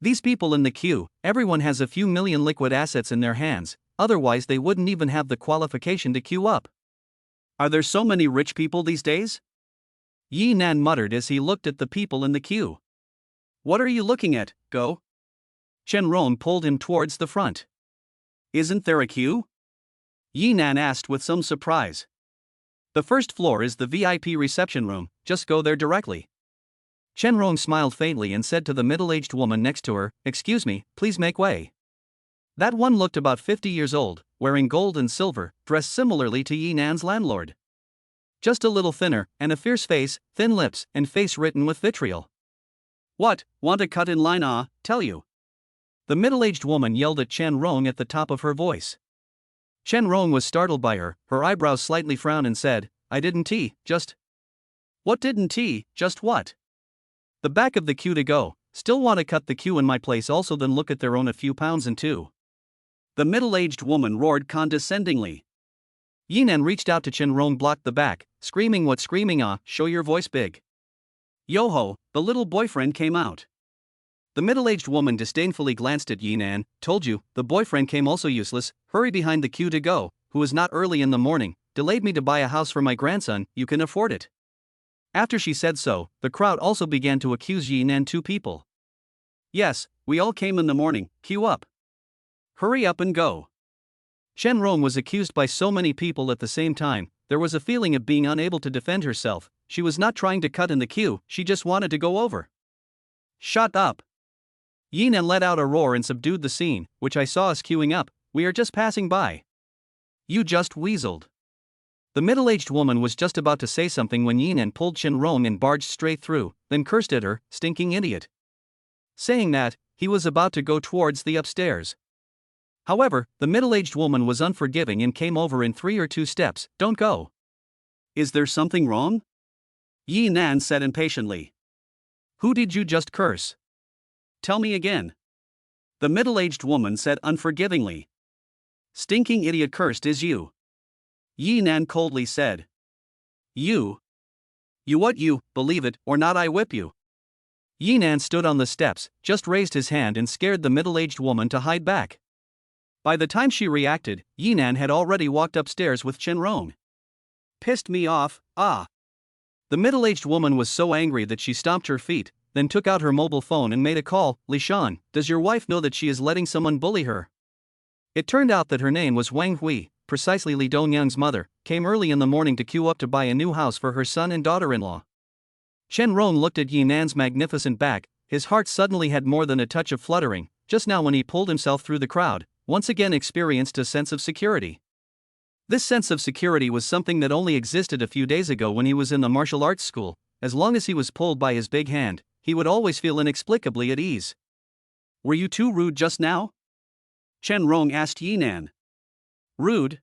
These people in the queue, everyone has a few million liquid assets in their hands, otherwise they wouldn't even have the qualification to queue up. Are there so many rich people these days? Yi Nan muttered as he looked at the people in the queue. What are you looking at, Go? Chen Rong pulled him towards the front. Isn't there a queue? Yi Nan asked with some surprise. The first floor is the VIP reception room, just go there directly. Chen Rong smiled faintly and said to the middle-aged woman next to her, Excuse me, please make way. That one looked about 50 years old, wearing gold and silver, dressed similarly to Yi Nan's landlord. Just a little thinner, and a fierce face, thin lips, and face written with vitriol. What, want to cut in line? Tell you. The middle-aged woman yelled at Chen Rong at the top of her voice. Chen Rong was startled by her eyebrows slightly frowned and said, I didn't just. What didn't just what? The back of the queue to go, still want to cut the queue in my place also then look at their own a few pounds and two. The middle-aged woman roared condescendingly. Yinan reached out to Chen Rong blocked the back, screaming what screaming show your voice big. Yo-ho, the little boyfriend came out. The middle-aged woman disdainfully glanced at Yinan, told you, the boyfriend came also useless, hurry behind the queue to go, who is not early in the morning, delayed me to buy a house for my grandson, you can afford it. After she said so, the crowd also began to accuse Yinan two people. Yes, we all came in the morning, queue up. Hurry up and go. Chen Rong was accused by so many people at the same time, there was a feeling of being unable to defend herself, she was not trying to cut in the queue, she just wanted to go over. Shut up. Yinan let out a roar and subdued the scene, which I saw us queuing up, we are just passing by. You just weaseled. The middle-aged woman was just about to say something when Yinan pulled Chen Rong and barged straight through, then cursed at her, stinking idiot. Saying that, he was about to go towards the upstairs. However, the middle-aged woman was unforgiving and came over in 3 or 2 steps, don't go. Is there something wrong? Yinan said impatiently. Who did you just curse? Tell me again. The middle-aged woman said unforgivingly. Stinking idiot cursed is you. Yinan coldly said. You? You what you, believe it or not I whip you. Yinan stood on the steps, just raised his hand and scared the middle-aged woman to hide back. By the time she reacted, Yinan had already walked upstairs with Chen Rong. Pissed me off, The middle-aged woman was so angry that she stomped her feet, then took out her mobile phone and made a call. Li Shan, does your wife know that she is letting someone bully her? It turned out that her name was Wang Hui, precisely Li Dongyang's mother, came early in the morning to queue up to buy a new house for her son and daughter-in-law. Chen Rong looked at Yinan's magnificent back, his heart suddenly had more than a touch of fluttering, just now when he pulled himself through the crowd, once again experienced a sense of security. This sense of security was something that only existed a few days ago when he was in the martial arts school, as long as he was pulled by his big hand, he would always feel inexplicably at ease. Were you too rude just now? Chen Rong asked Yinan. Rude?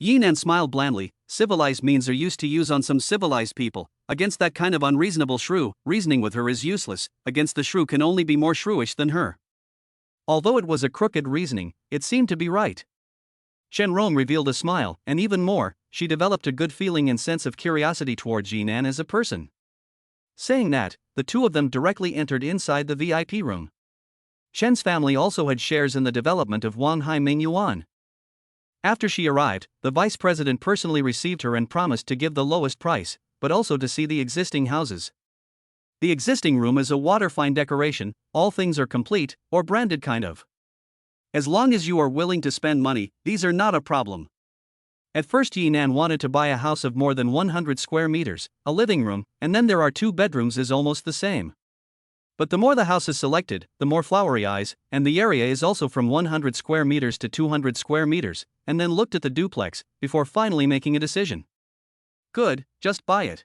Yinan smiled blandly, civilized means are used to use on some civilized people, against that kind of unreasonable shrew, reasoning with her is useless, against the shrew can only be more shrewish than her. Although it was a crooked reasoning, it seemed to be right. Chen Rong revealed a smile, and even more, she developed a good feeling and sense of curiosity towards Yinan as a person. Saying that, the two of them directly entered inside the VIP room. Chen's family also had shares in the development of Wanghai Mingyuan. After she arrived, the vice president personally received her and promised to give the lowest price, but also to see the existing houses. The existing room is a waterfine decoration, all things are complete, or branded kind of. As long as you are willing to spend money, these are not a problem. At first Yinan wanted to buy a house of more than 100 square meters, a living room, and then there are 2 bedrooms is almost the same. But the more the house is selected, the more flowery eyes, and the area is also from 100 square meters to 200 square meters, and then looked at the duplex, before finally making a decision. Good, just buy it.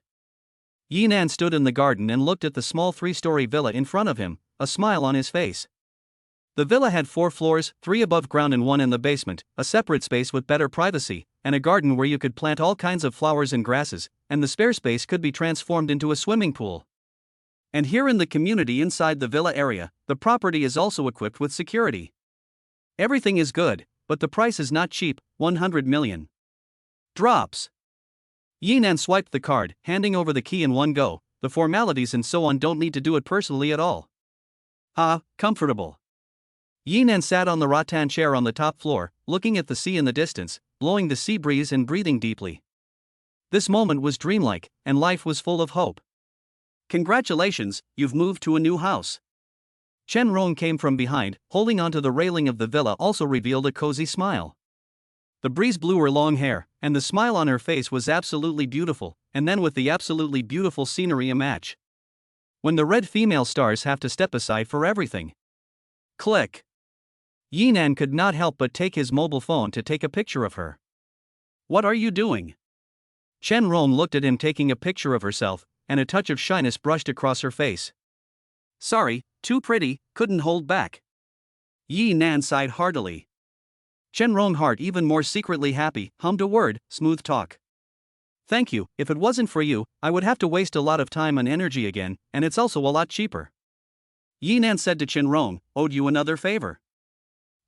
Yinan stood in the garden and looked at the small 3-story villa in front of him, a smile on his face. The villa had 4 floors, 3 above ground and 1 in the basement, a separate space with better privacy, and a garden where you could plant all kinds of flowers and grasses, and the spare space could be transformed into a swimming pool. And here in the community inside the villa area, the property is also equipped with security. Everything is good, but the price is not cheap, 100 million. Drops. Yinan swiped the card, handing over the key in one go. The formalities and so on don't need to do it personally at all. Ah, comfortable. Yinan sat on the rattan chair on the top floor, looking at the sea in the distance, blowing the sea breeze and breathing deeply. This moment was dreamlike, and life was full of hope. Congratulations, you've moved to a new house. Chen Rong came from behind, holding onto the railing of the villa, also revealed a cozy smile. The breeze blew her long hair, and the smile on her face was absolutely beautiful, and then with the absolutely beautiful scenery a match. When the red female stars have to step aside for everything. Click. Yinan could not help but take his mobile phone to take a picture of her. What are you doing? Chen Rong looked at him taking a picture of herself, and a touch of shyness brushed across her face. Sorry, too pretty, couldn't hold back. Yinan sighed heartily. Chen Rong, heart even more secretly happy, hummed a word, smooth talk. Thank you, if it wasn't for you, I would have to waste a lot of time and energy again, and it's also a lot cheaper. Yinan said to Chen Rong, owed you another favor.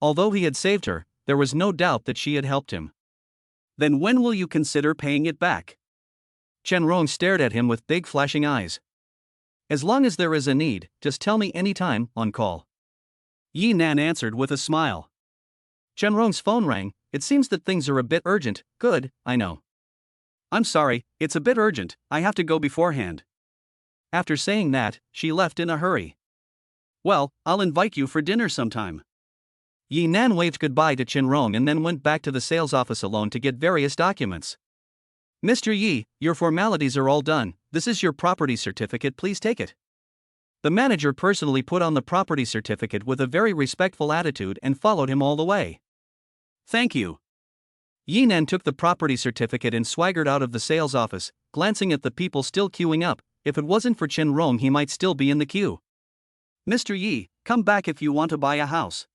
Although he had saved her, there was no doubt that she had helped him. Then when will you consider paying it back? Chen Rong stared at him with big flashing eyes. As long as there is a need, just tell me anytime, on call. Yinan answered with a smile. Chen Rong's phone rang. It seems that things are a bit urgent. Good, I know. I'm sorry, it's a bit urgent, I have to go beforehand. After saying that, she left in a hurry. Well, I'll invite you for dinner sometime. Yinan waved goodbye to Chen Rong and then went back to the sales office alone to get various documents. Mr. Yi, your formalities are all done, this is your property certificate, please take it. The manager personally put on the property certificate with a very respectful attitude and followed him all the way. Thank you. Yinan took the property certificate and swaggered out of the sales office, glancing at the people still queuing up. If it wasn't for Chen Rong, he might still be in the queue. Mr. Yi, come back if you want to buy a house.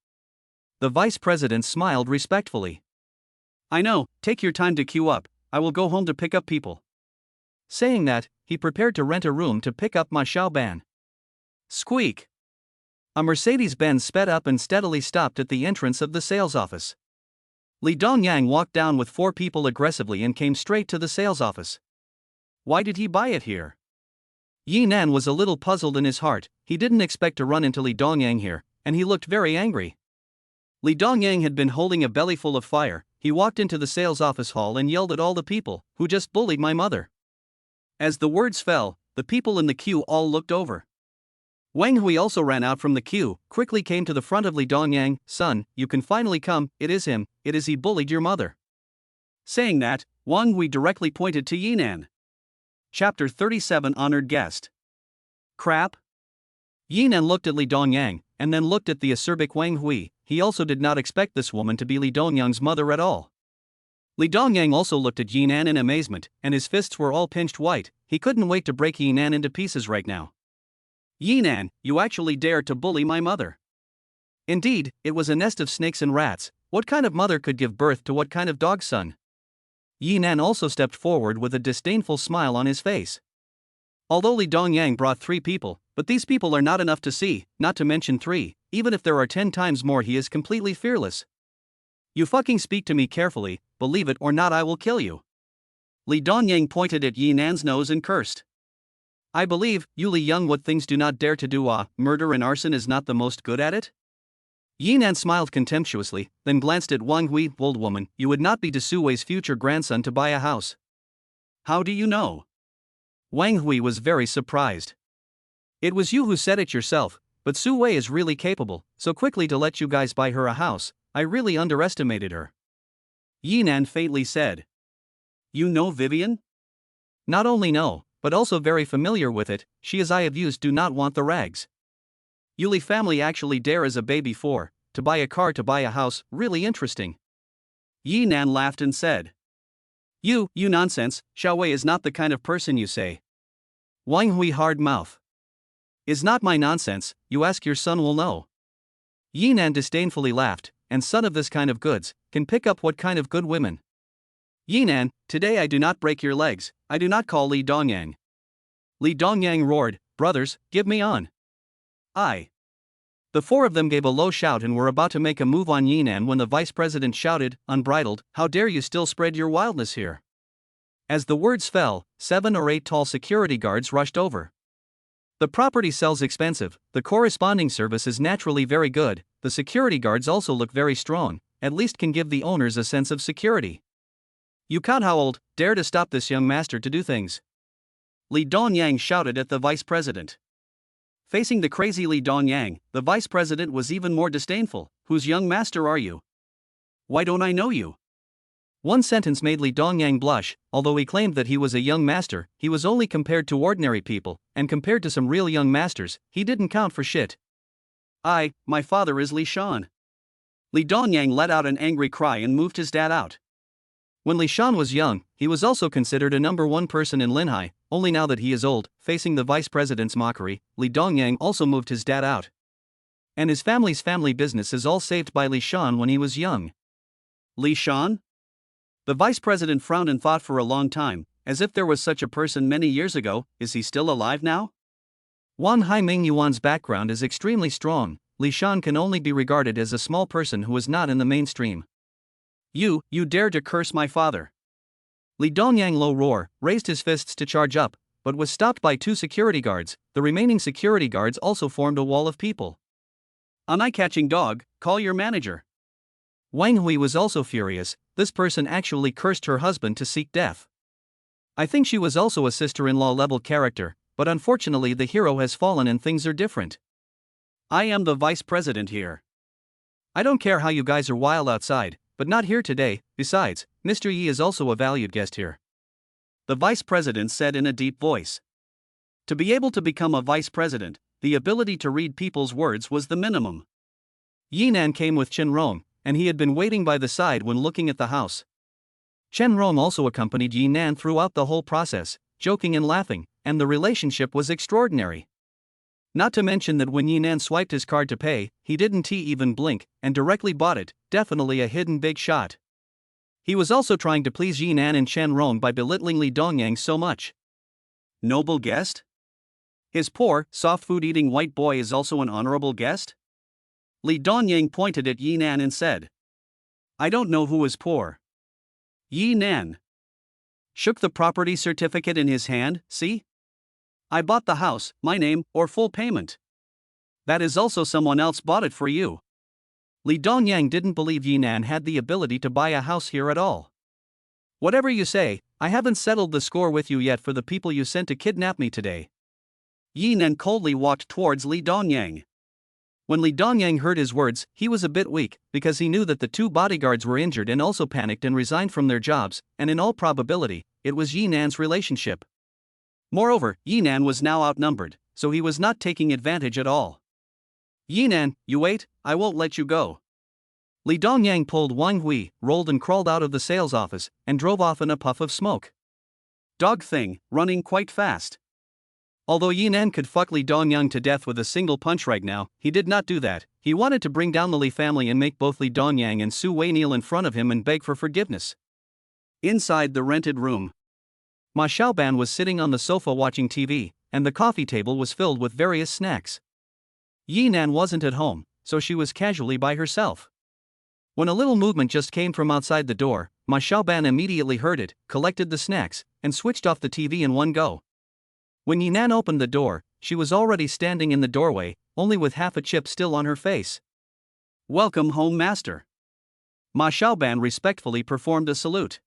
The vice president smiled respectfully. I know, take your time to queue up, I will go home to pick up people. Saying that, he prepared to rent a room to pick up Ma Xiaoban. Squeak! A Mercedes-Benz sped up and steadily stopped at the entrance of the sales office. Li Dongyang walked down with 4 people aggressively and came straight to the sales office. Why did he buy it here? Yinan was a little puzzled in his heart. He didn't expect to run into Li Dongyang here, and he looked very angry. Li Dongyang had been holding a belly full of fire. He walked into the sales office hall and yelled at all the people who just bullied my mother. As the words fell, the people in the queue all looked over. Wang Hui also ran out from the queue, quickly came to the front of Li Dongyang. Son, you can finally come, it is him, it is he bullied your mother. Saying that, Wang Hui directly pointed to Yinan. Chapter 37 Honored Guest. Crap? Yinan looked at Li Dongyang, and then looked at the acerbic Wang Hui. He also did not expect this woman to be Li Dongyang's mother at all. Li Dongyang also looked at Yinan in amazement, and his fists were all pinched white. He couldn't wait to break Yinan into pieces right now. Yinan, you actually dared to bully my mother. Indeed, it was a nest of snakes and rats. What kind of mother could give birth to what kind of dog son? Yinan also stepped forward with a disdainful smile on his face. Although Li Dongyang brought 3 people, but these people are not enough to see, not to mention 3, even if there are 10 times more, he is completely fearless. You fucking speak to me carefully, believe it or not I will kill you. Li Dongyang pointed at Yinan's nose and cursed. I believe, you Li Young, what things do not dare to do, murder and arson is not the most good at it? Yinan smiled contemptuously, then glanced at Wang Hui. Old woman, you would not be De Sui's future grandson to buy a house. How do you know? Wang Hui was very surprised. It was you who said it yourself, but Su Wei is really capable, so quickly to let you guys buy her a house, I really underestimated her. Yinan faintly said. You know Vivian? Not only know, but also very familiar with it. She as I have used do not want the rags. Yuli family actually dare as a baby to buy a car, to buy a house, really interesting. Yinan laughed and said. You nonsense, Xiaowei is not the kind of person you say. Wang Hui hard mouth. Is not my nonsense, you ask your son will know. Yinan disdainfully laughed, and son of this kind of goods, can pick up what kind of good women. Yinan, today I do not break your legs, I do not call Li Dongyang. Li Dongyang roared, brothers, give me on. I. The four of them gave a low shout and were about to make a move on Yinan when the vice president shouted, unbridled, "How dare you still spread your wildness here?" As the words fell, 7 or 8 tall security guards rushed over. The property sells expensive, the corresponding service is naturally very good, the security guards also look very strong, at least can give the owners a sense of security. "You count how old, dare to stop this young master to do things?" Li Dongyang shouted at the vice president. Facing the crazy Li Dongyang, the vice president was even more disdainful. "Whose young master are you? Why don't I know you?" One sentence made Li Dongyang blush. Although he claimed that he was a young master, he was only compared to ordinary people, and compared to some real young masters, he didn't count for shit. My father is Li Shan." Li Dongyang let out an angry cry and moved his dad out. When Li Shan was young, he was also considered a number one person in Linhai, only now that he is old, facing the vice president's mockery, Li Dongyang also moved his dad out. And his family's family business is all saved by Li Shan when he was young. Li Shan? The vice president frowned and thought for a long time, as if there was such a person many years ago. Is he still alive now? Wang Haiming Yuan's background is extremely strong. Li Shan can only be regarded as a small person who is not in the mainstream. You dare to curse my father!" Li Dongyang low roar, raised his fists to charge up, but was stopped by 2 security guards. The remaining security guards also formed a wall of people. "An eye-catching dog, call your manager." Wang Hui was also furious. This person actually cursed her husband to seek death. I think she was also a sister-in-law level character, but unfortunately the hero has fallen and things are different. "I am the vice president here. I don't care how you guys are wild outside, but not here today. Besides, Mr. Yi is also a valued guest here," the vice president said in a deep voice. To be able to become a vice president, the ability to read people's words was the minimum. Yinan came with Chen Rong, and he had been waiting by the side when looking at the house. Chen Rong also accompanied Yinan throughout the whole process, joking and laughing, and the relationship was extraordinary. Not to mention that when Yinan swiped his card to pay, he didn't even blink, and directly bought it, definitely a hidden big shot. He was also trying to please Yinan and Chen Rong by belittling Li Dongyang so much. Noble guest? His poor, soft food-eating white boy is also an honorable guest? Li Dongyang pointed at Yinan and said. "I don't know who is poor." Yinan shook the property certificate in his hand. "See? I bought the house, my name, or full payment. That is also someone else bought it for you." Li Dongyang didn't believe Yinan had the ability to buy a house here at all. "Whatever you say, I haven't settled the score with you yet for the people you sent to kidnap me today." Yinan coldly walked towards Li Dongyang. When Li Dongyang heard his words, he was a bit weak, because he knew that the 2 bodyguards were injured and also panicked and resigned from their jobs, and in all probability, it was Yinan's relationship. Moreover, Yinan was now outnumbered, so he was not taking advantage at all. "Yinan, you wait, I won't let you go." Li Dongyang pulled Wang Hui, rolled and crawled out of the sales office, and drove off in a puff of smoke. Dog thing, running quite fast. Although Yinan could fuck Li Dongyang to death with a single punch right now, he did not do that. He wanted to bring down the Li family and make both Li Dongyang and Su Wei kneel in front of him and beg for forgiveness. Inside the rented room, Ma Xiaoban was sitting on the sofa watching TV, and the coffee table was filled with various snacks. Yinan wasn't at home, so she was casually by herself. When a little movement just came from outside the door, Ma Xiaoban immediately heard it, collected the snacks, and switched off the TV in one go. When Yinan opened the door, she was already standing in the doorway, only with half a chip still on her face. "Welcome home, master." Ma Xiaoban respectfully performed a salute.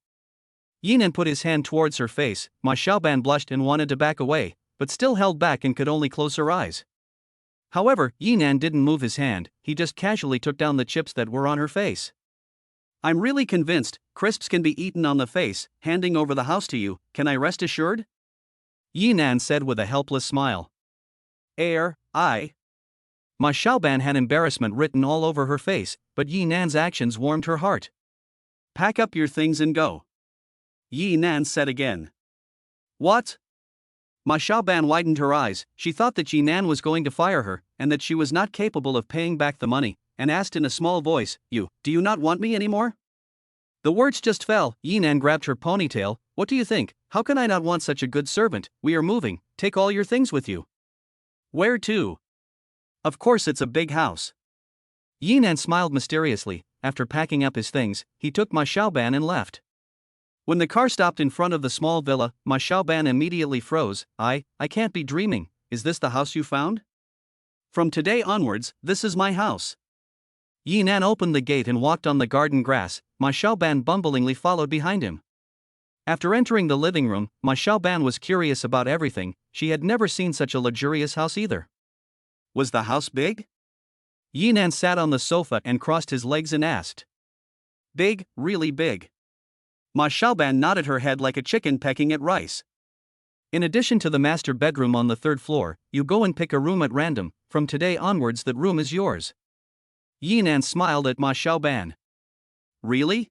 Yinan put his hand towards her face. Ma Xiaoban blushed and wanted to back away, but still held back and could only close her eyes. However, Yinan didn't move his hand, he just casually took down the chips that were on her face. "I'm really convinced, crisps can be eaten on the face. Handing over the house to you, can I rest assured?" Yinan said with a helpless smile. I. Ma Xiaoban had embarrassment written all over her face, but Yinan's actions warmed her heart. "Pack up your things and go," Yinan said again. "What?" Ma Xiaoban widened her eyes. She thought that Yinan was going to fire her, and that she was not capable of paying back the money, and asked in a small voice, do you not want me anymore?" The words just fell. Yinan grabbed her ponytail. "What do you think? How can I not want such a good servant? We are moving, take all your things with you." "Where to?" Of course it's a big house. Yinan smiled mysteriously. After packing up his things, he took Ma Xiaoban and left. When the car stopped in front of the small villa, Ma Xiaoban immediately froze. I can't be dreaming. Is this the house you found? From today onwards, this is my house. Yinan opened the gate and walked on the garden grass. Ma Xiaoban bumblingly followed behind him. After entering the living room, Ma Xiaoban was curious about everything. She had never seen such a luxurious house either. Was the house big? Yinan sat on the sofa and crossed his legs and asked. Big, really big. Ma Xiaoban nodded her head like a chicken pecking at rice. In addition to the master bedroom on the 3rd floor, you go and pick a room at random. From today onwards that room is yours. Yinan smiled at Ma Xiaoban. Really?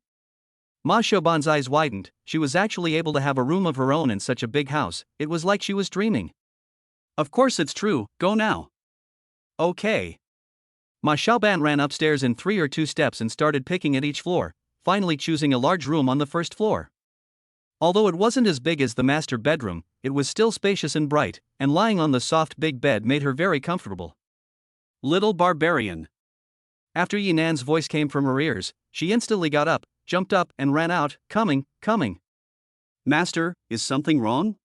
Ma Xiaoban's eyes widened. She was actually able to have a room of her own in such a big house. It was like she was dreaming. Of course it's true, go now. Okay. Ma Xiaoban ran upstairs in 3 or 2 steps and started picking at each floor, finally choosing a large room on the 1st floor. Although it wasn't as big as the master bedroom, it was still spacious and bright, and lying on the soft big bed made her very comfortable. Little barbarian. After Yinan's voice came from her ears, she instantly got up, jumped up and ran out, coming. Master, is something wrong?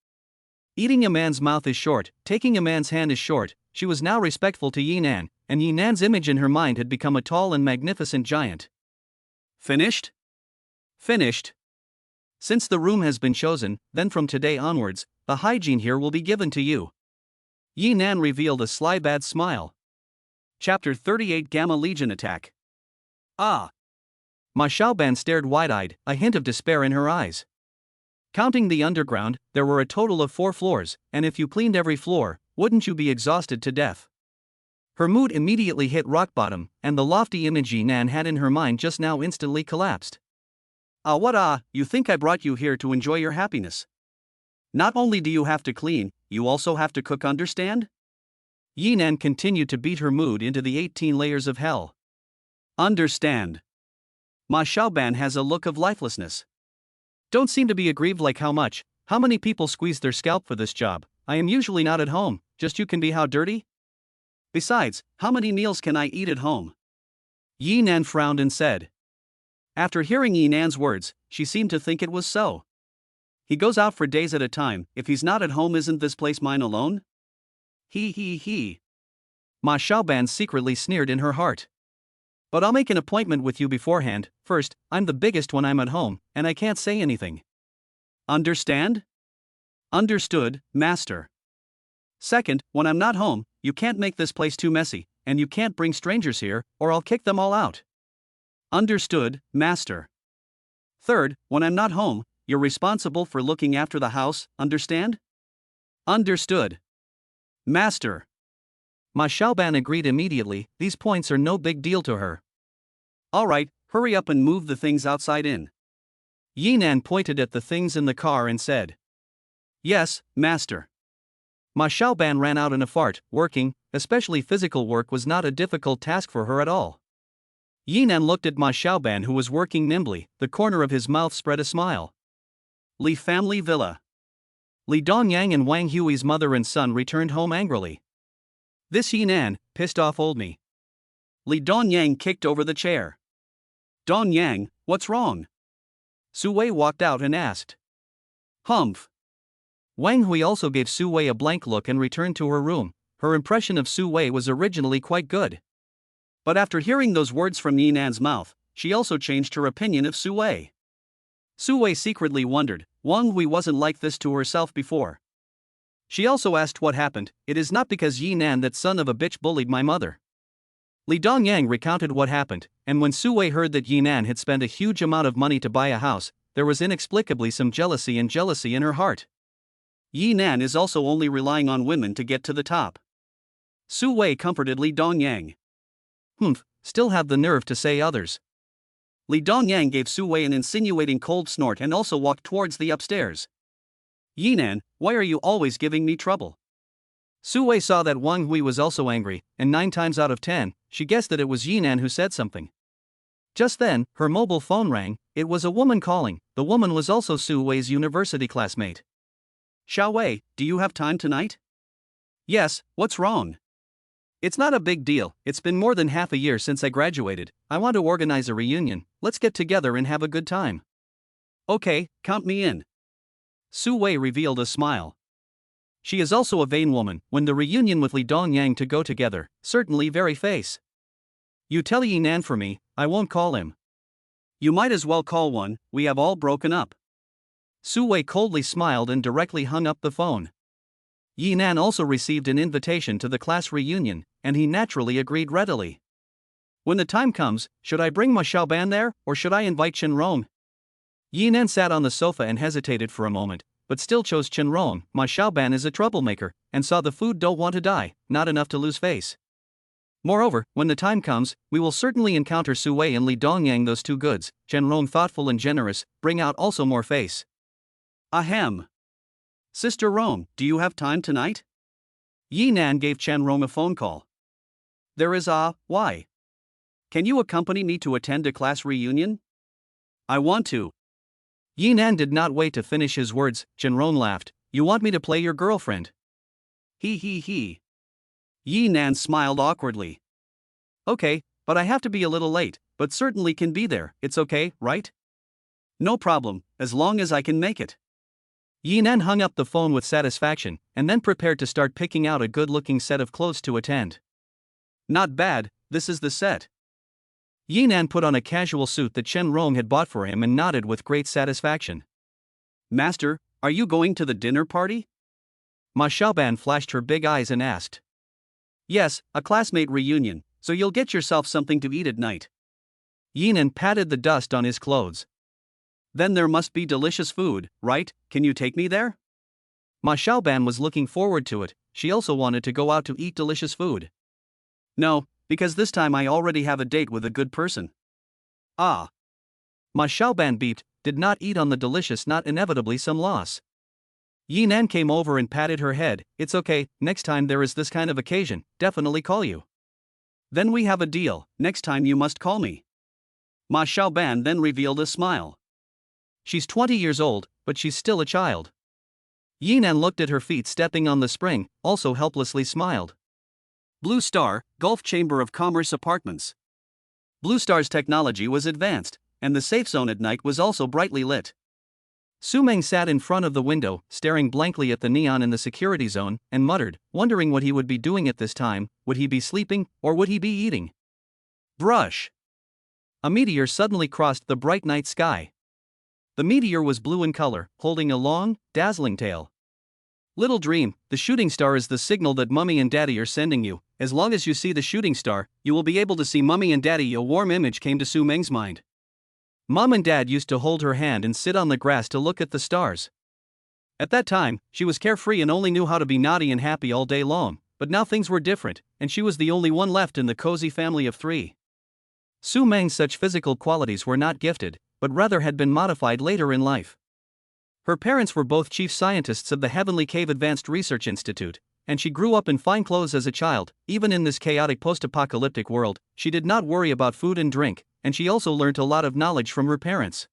Eating a man's mouth is short, taking a man's hand is short. She was now respectful to Yinan, and Yinan's image in her mind had become a tall and magnificent giant. Finished? Finished. Since the room has been chosen, then from today onwards, the hygiene here will be given to you. Yinan revealed a sly bad smile. Chapter 38 Gamma Legion Attack. Ah! Ma Xiaoban stared wide-eyed, a hint of despair in her eyes. Counting the underground, there were a total of 4 floors, and if you cleaned every floor, wouldn't you be exhausted to death? Her mood immediately hit rock bottom, and the lofty image Yinan had in her mind just now instantly collapsed. You think I brought you here to enjoy your happiness? Not only do you have to clean, you also have to cook, understand? Yinan continued to beat her mood into the 18 layers of hell. Understand. Ma Xiaoban has a look of lifelessness. Don't seem to be aggrieved like how many people squeeze their scalp for this job. I am usually not at home, just you can be how dirty? Besides, how many meals can I eat at home? Yinan frowned and said. After hearing Yinan's words, she seemed to think it was so. He goes out for days at a time. If he's not at home, isn't this place mine alone? He. Ma Xiaoban secretly sneered in her heart. But I'll make an appointment with you beforehand. First, I'm the biggest when I'm at home, and I can't say anything. Understand? Understood, master. Second, when I'm not home, you can't make this place too messy, and you can't bring strangers here, or I'll kick them all out. Understood, master. Third, when I'm not home, you're responsible for looking after the house, understand? Understood. Master. Ma Xiaoban agreed immediately. These points are no big deal to her. Alright, hurry up and move the things outside in. Yinan pointed at the things in the car and said. Yes, master. Ma Xiaoban ran out in a fart. Working, especially physical work, was not a difficult task for her at all. Yinan looked at Ma Xiaoban, who was working nimbly. The corner of his mouth spread a smile. Li family villa. Li Dongyang and Wang Hui's mother and son returned home angrily. This Yinan pissed off old me. Li Dongyang kicked over the chair. Dongyang, what's wrong? Su Wei walked out and asked. Humph. Wang Hui also gave Su Wei a blank look and returned to her room. Her impression of Su Wei was originally quite good. But after hearing those words from Yinan's mouth, she also changed her opinion of Su Wei. Su Wei secretly wondered, Wang Hui wasn't like this to herself before. She also asked what happened. It is not because Yinan, that son of a bitch, bullied my mother. Li Dongyang recounted what happened, and when Su Wei heard that Yinan had spent a huge amount of money to buy a house, there was inexplicably some jealousy in her heart. Yinan is also only relying on women to get to the top. Su Wei comforted Li Dongyang. Humph, still have the nerve to say others. Li Dongyang gave Su Wei an insinuating cold snort and also walked towards the upstairs. Yinan, why are you always giving me trouble? Su Wei saw that Wang Hui was also angry, and 9 times out of 10, she guessed that it was Yinan who said something. Just then, her mobile phone rang. It was a woman calling. The woman was also Su Wei's university classmate. Xiao Wei, do you have time tonight? Yes, what's wrong? It's not a big deal, it's been more than half a year since I graduated. I want to organize a reunion, let's get together and have a good time. Okay, count me in. Su Wei revealed a smile. She is also a vain woman. When the reunion with Li Dongyang to go together, certainly very face. You tell Yi Nan for me, I won't call him. You might as well call one, we have all broken up. Su Wei coldly smiled and directly hung up the phone. Yi Nan also received an invitation to the class reunion, and he naturally agreed readily. When the time comes, should I bring Ma Xiaoban there, or should I invite Chen Rong? Yi Nan sat on the sofa and hesitated for a moment, but still chose Chen Rong. Ma Xiaoban is a troublemaker, and saw the food don't want to die, not enough to lose face. Moreover, when the time comes, we will certainly encounter Su Wei and Li Dongyang, those two goods. Chen Rong, thoughtful and generous, bring out also more face. Ahem. Sister Rong, do you have time tonight? Yi Nan gave Chen Rong a phone call. There is why? Can you accompany me to attend a class reunion? I want to. Yi Nan did not wait to finish his words. Chen Rong laughed. You want me to play your girlfriend? He. Yi Nan smiled awkwardly. Okay, but I have to be a little late, but certainly can be there. It's okay, right? No problem, as long as I can make it. Yi Nan hung up the phone with satisfaction, and then prepared to start picking out a good-looking set of clothes to attend. Not bad, this is the set. Yi Nan put on a casual suit that Chen Rong had bought for him and nodded with great satisfaction. Master, are you going to the dinner party? Ma Xiaoban flashed her big eyes and asked. Yes, a classmate reunion, so you'll get yourself something to eat at night. Yi Nan patted the dust on his clothes. Then there must be delicious food, right? Can you take me there? Ma Xiaoban was looking forward to it. She also wanted to go out to eat delicious food. No, because this time I already have a date with a good person. Ah. Ma Xiaoban beeped, did not eat on the delicious, not inevitably some loss. Yi Nan came over and patted her head. It's okay, next time there is this kind of occasion, definitely call you. Then we have a deal, next time you must call me. Ma Xiaoban then revealed a smile. She's 20 years old, but she's still a child. Yi Nan looked at her feet stepping on the spring, also helplessly smiled. Blue Star, Gulf Chamber of Commerce Apartments. Blue Star's technology was advanced, and the safe zone at night was also brightly lit. Su Meng sat in front of the window, staring blankly at the neon in the security zone, and muttered, wondering what he would be doing at this time. Would he be sleeping, or would he be eating? Brush! A meteor suddenly crossed the bright night sky. The meteor was blue in color, holding a long, dazzling tail. Little dream, the shooting star is the signal that Mummy and Daddy are sending you. As long as you see the shooting star, you will be able to see Mummy and Daddy. A warm image came to Su Meng's mind. Mom and Dad used to hold her hand and sit on the grass to look at the stars. At that time, she was carefree and only knew how to be naughty and happy all day long, but now things were different, and she was the only one left in the cozy family of 3. Su Meng's such physical qualities were not gifted, but rather had been modified later in life. Her parents were both chief scientists of the Heavenly Cave Advanced Research Institute, and she grew up in fine clothes as a child. Even in this chaotic post-apocalyptic world, she did not worry about food and drink, and she also learnt a lot of knowledge from her parents.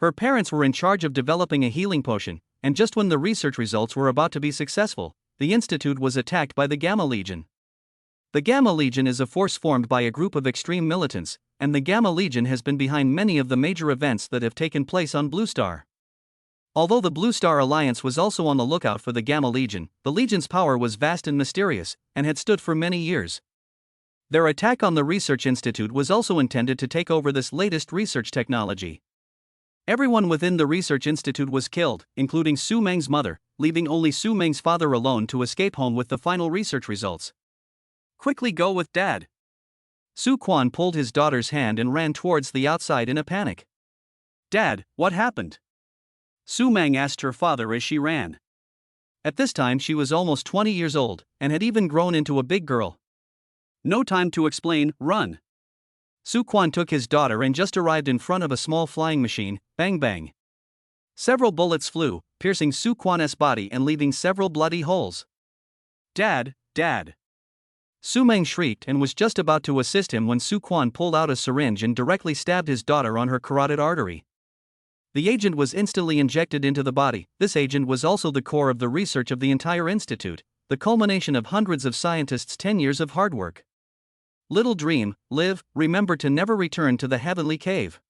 Her parents were in charge of developing a healing potion, and just when the research results were about to be successful, the institute was attacked by the Gamma Legion. The Gamma Legion is a force formed by a group of extreme militants, and the Gamma Legion has been behind many of the major events that have taken place on Blue Star. Although the Blue Star Alliance was also on the lookout for the Gamma Legion, the Legion's power was vast and mysterious, and had stood for many years. Their attack on the Research Institute was also intended to take over this latest research technology. Everyone within the Research Institute was killed, including Su Meng's mother, leaving only Su Meng's father alone to escape home with the final research results. Quickly go with Dad. Su Quan pulled his daughter's hand and ran towards the outside in a panic. Dad, what happened? Su Meng asked her father as she ran. At this time she was almost 20 years old, and had even grown into a big girl. No time to explain, run. Su Quan took his daughter and just arrived in front of a small flying machine. Bang bang. Several bullets flew, piercing Su Quan's body and leaving several bloody holes. Dad, Dad. Su Meng shrieked and was just about to assist him when Su Quan pulled out a syringe and directly stabbed his daughter on her carotid artery. The agent was instantly injected into the body. This agent was also the core of the research of the entire institute, the culmination of hundreds of scientists' 10 years of hard work. Little dream, live, remember to never return to the heavenly cave.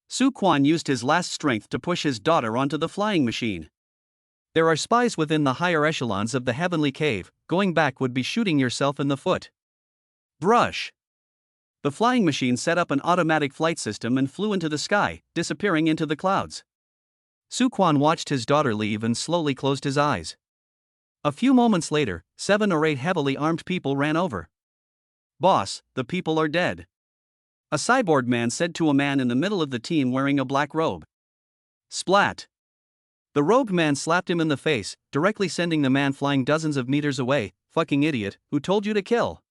Su Quan used his last strength to push his daughter onto the flying machine. There are spies within the higher echelons of the heavenly cave, going back would be shooting yourself in the foot. Brush. The flying machine set up an automatic flight system and flew into the sky, disappearing into the clouds. Su Quan watched his daughter leave and slowly closed his eyes. A few moments later, 7 or 8 heavily armed people ran over. Boss, the people are dead. A cyborg man said to a man in the middle of the team wearing a black robe. Splat. The robed man slapped him in the face, directly sending the man flying dozens of meters away. Fucking idiot, who told you to kill?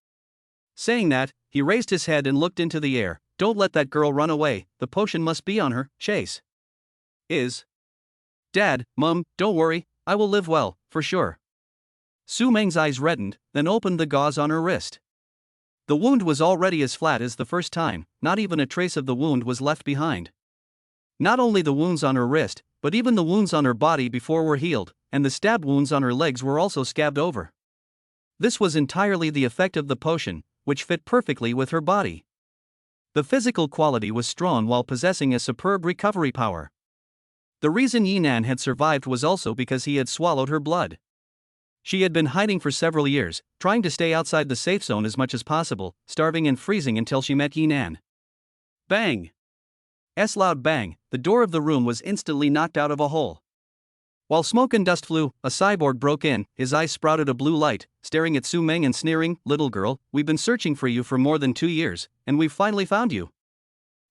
Saying that, he raised his head and looked into the air. Don't let that girl run away, the potion must be on her. Chase. Dad, Mum, don't worry, I will live well, for sure. Su Meng's eyes reddened, then opened the gauze on her wrist. The wound was already as flat as the first time, not even a trace of the wound was left behind. Not only the wounds on her wrist, but even the wounds on her body before were healed, and the stab wounds on her legs were also scabbed over. This was entirely the effect of the potion, which fit perfectly with her body. The physical quality was strong while possessing a superb recovery power. The reason Yinan had survived was also because he had swallowed her blood. She had been hiding for several years, trying to stay outside the safe zone as much as possible, starving and freezing until she met Yinan. Bang! Loud bang, the door of the room was instantly knocked out of a hole. While smoke and dust flew, a cyborg broke in, his eyes sprouted a blue light, staring at Su Meng and sneering, "Little girl, we've been searching for you for more than 2 years, and we've finally found you."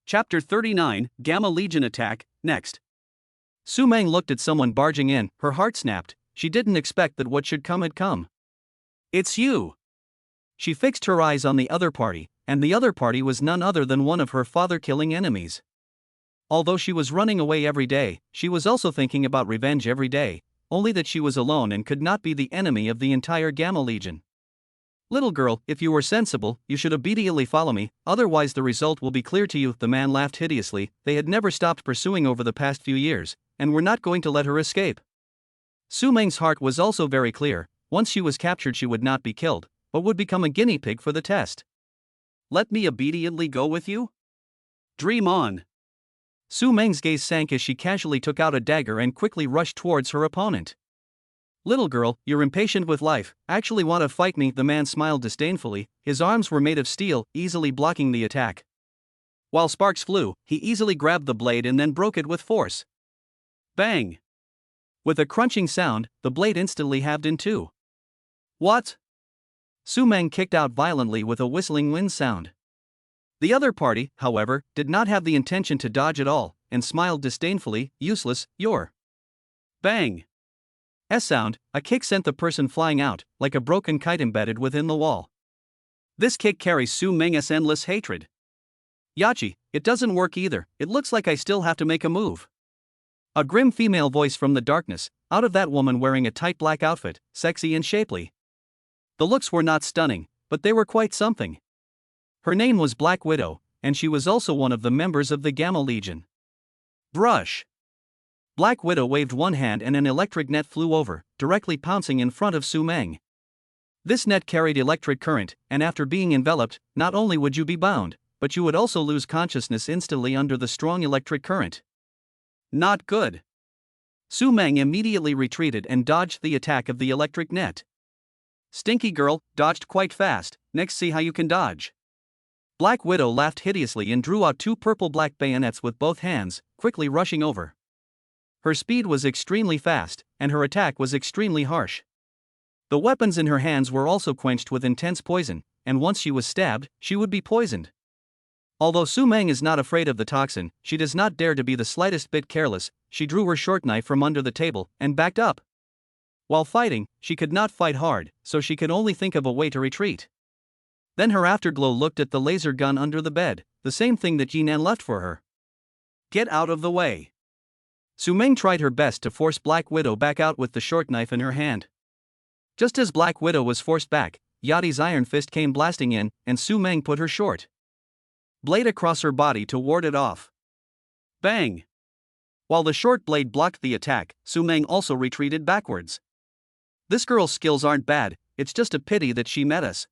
Chapter 39, Gamma Legion Attack, next. Su Meng looked at someone barging in, her heart snapped. She didn't expect that what should come had come. "It's you!" She fixed her eyes on the other party, and the other party was none other than one of her father-killing enemies. Although she was running away every day, she was also thinking about revenge every day, only that she was alone and could not be the enemy of the entire Gamma Legion. "Little girl, if you were sensible, you should obediently follow me, otherwise the result will be clear to you." The man laughed hideously. They had never stopped pursuing over the past few years, and were not going to let her escape. Su Meng's heart was also very clear. Once she was captured she would not be killed, but would become a guinea pig for the test. "Let me obediently go with you? Dream on." Su Meng's gaze sank as she casually took out a dagger and quickly rushed towards her opponent. "Little girl, you're impatient with life, actually want to fight me?" The man smiled disdainfully, his arms were made of steel, easily blocking the attack. While sparks flew, he easily grabbed the blade and then broke it with force. Bang! With a crunching sound, the blade instantly halved in two. "What?" Su Meng kicked out violently with a whistling wind sound. The other party, however, did not have the intention to dodge at all, and smiled disdainfully. "Useless, you're." Bang! Sound, a kick sent the person flying out, like a broken kite embedded within the wall. This kick carries Su Meng's endless hatred. "Yachi, it doesn't work either, it looks like I still have to make a move." A grim female voice from the darkness, out of that woman wearing a tight black outfit, sexy and shapely. The looks were not stunning, but they were quite something. Her name was Black Widow, and she was also one of the members of the Gamma Legion. Brush! Black Widow waved one hand and an electric net flew over, directly pouncing in front of Su Meng. This net carried electric current, and after being enveloped, not only would you be bound, but you would also lose consciousness instantly under the strong electric current. Not good. Su Meng immediately retreated and dodged the attack of the electric net. "Stinky girl, dodged quite fast, next see how you can dodge." Black Widow laughed hideously and drew out two purple-black bayonets with both hands, quickly rushing over. Her speed was extremely fast, and her attack was extremely harsh. The weapons in her hands were also quenched with intense poison, and once she was stabbed, she would be poisoned. Although Su Meng is not afraid of the toxin, she does not dare to be the slightest bit careless. She drew her short knife from under the table and backed up. While fighting, she could not fight hard, so she could only think of a way to retreat. Then her afterglow looked at the laser gun under the bed, the same thing that Jinan left for her. "Get out of the way." Su Meng tried her best to force Black Widow back out with the short knife in her hand. Just as Black Widow was forced back, Yati's iron fist came blasting in, and Su Meng put her short blade across her body to ward it off. Bang! While the short blade blocked the attack, Su Meng also retreated backwards. This girl's skills aren't bad, it's just a pity that she met us.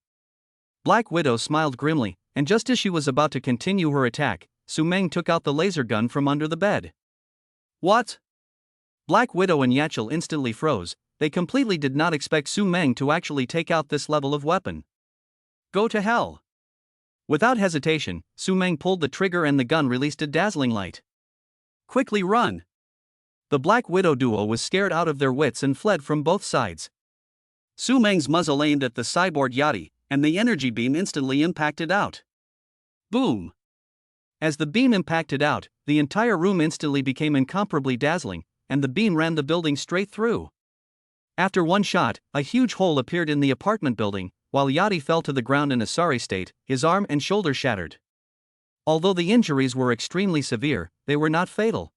Black Widow smiled grimly, and just as she was about to continue her attack, Su Meng took out the laser gun from under the bed. What? Black Widow and Yachil instantly froze. They completely did not expect Su Meng to actually take out this level of weapon. Go to hell. Without hesitation, Su Meng pulled the trigger and the gun released a dazzling light. Quickly run! The Black Widow duo was scared out of their wits and fled from both sides. Su Meng's muzzle aimed at the cyborg Yachty, and the energy beam instantly impacted out. Boom! As the beam impacted out, the entire room instantly became incomparably dazzling, and the beam ran the building straight through. After one shot, a huge hole appeared in the apartment building, while Yachty fell to the ground in a sorry state, his arm and shoulder shattered. Although the injuries were extremely severe, they were not fatal.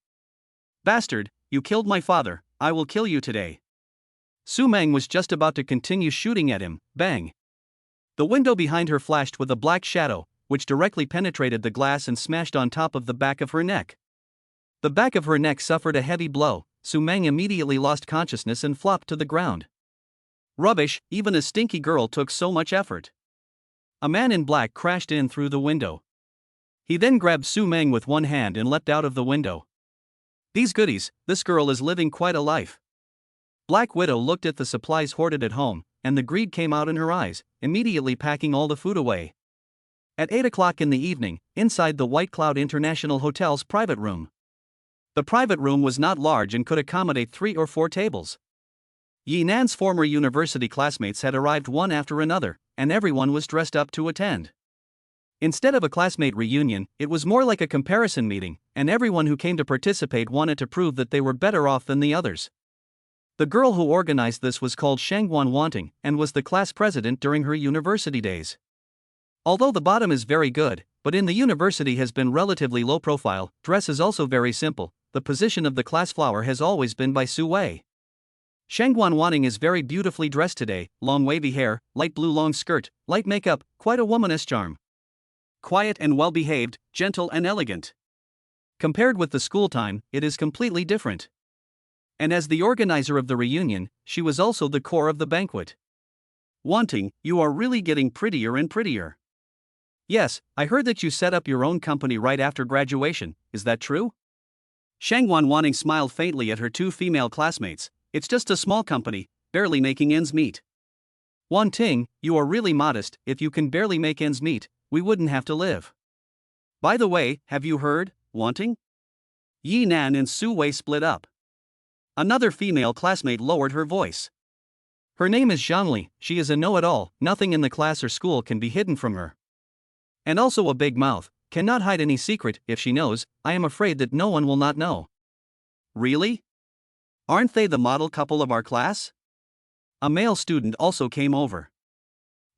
Bastard, you killed my father, I will kill you today. Su Meng was just about to continue shooting at him, bang. The window behind her flashed with a black shadow, which directly penetrated the glass and smashed on top of the back of her neck. The back of her neck suffered a heavy blow. Su Meng immediately lost consciousness and flopped to the ground. Rubbish, even a stinky girl took so much effort. A man in black crashed in through the window. He then grabbed Su Meng with one hand and leapt out of the window. These goodies, this girl is living quite a life. Black Widow looked at the supplies hoarded at home, and the greed came out in her eyes, immediately packing all the food away. At 8 o'clock in the evening, inside the White Cloud International Hotel's private room. The private room was not large and could accommodate 3 or 4 tables. Yi Nan's former university classmates had arrived one after another, and everyone was dressed up to attend. Instead of a classmate reunion, it was more like a comparison meeting, and everyone who came to participate wanted to prove that they were better off than the others. The girl who organized this was called Confronting, and was the class president during her university days. Although the bottom is very good, but in the university has been relatively low profile, dress is also very simple. The position of the class flower has always been by Su Wei. Shangguan is very beautifully dressed today, long wavy hair, light blue long skirt, light makeup, quite a womanish charm. Quiet and well-behaved, gentle and elegant. Compared with the school time, it is completely different. And as the organizer of the reunion, she was also the core of the banquet. Wanting, you are really getting prettier and prettier. Yes, I heard that you set up your own company right after graduation, is that true? Shangguan smiled faintly at her 2 female classmates. It's just a small company, barely making ends meet. Wanting, you are really modest. If you can barely make ends meet, we wouldn't have to live. By the way, have you heard, Wanting? Yi Nan and Su Wei split up. Another female classmate lowered her voice. Her name is Zhangli, she is a know-it-all, nothing in the class or school can be hidden from her. And also a big mouth. Cannot hide any secret. If she knows, I am afraid that no one will not know. Really? Aren't they the model couple of our class? A male student also came over.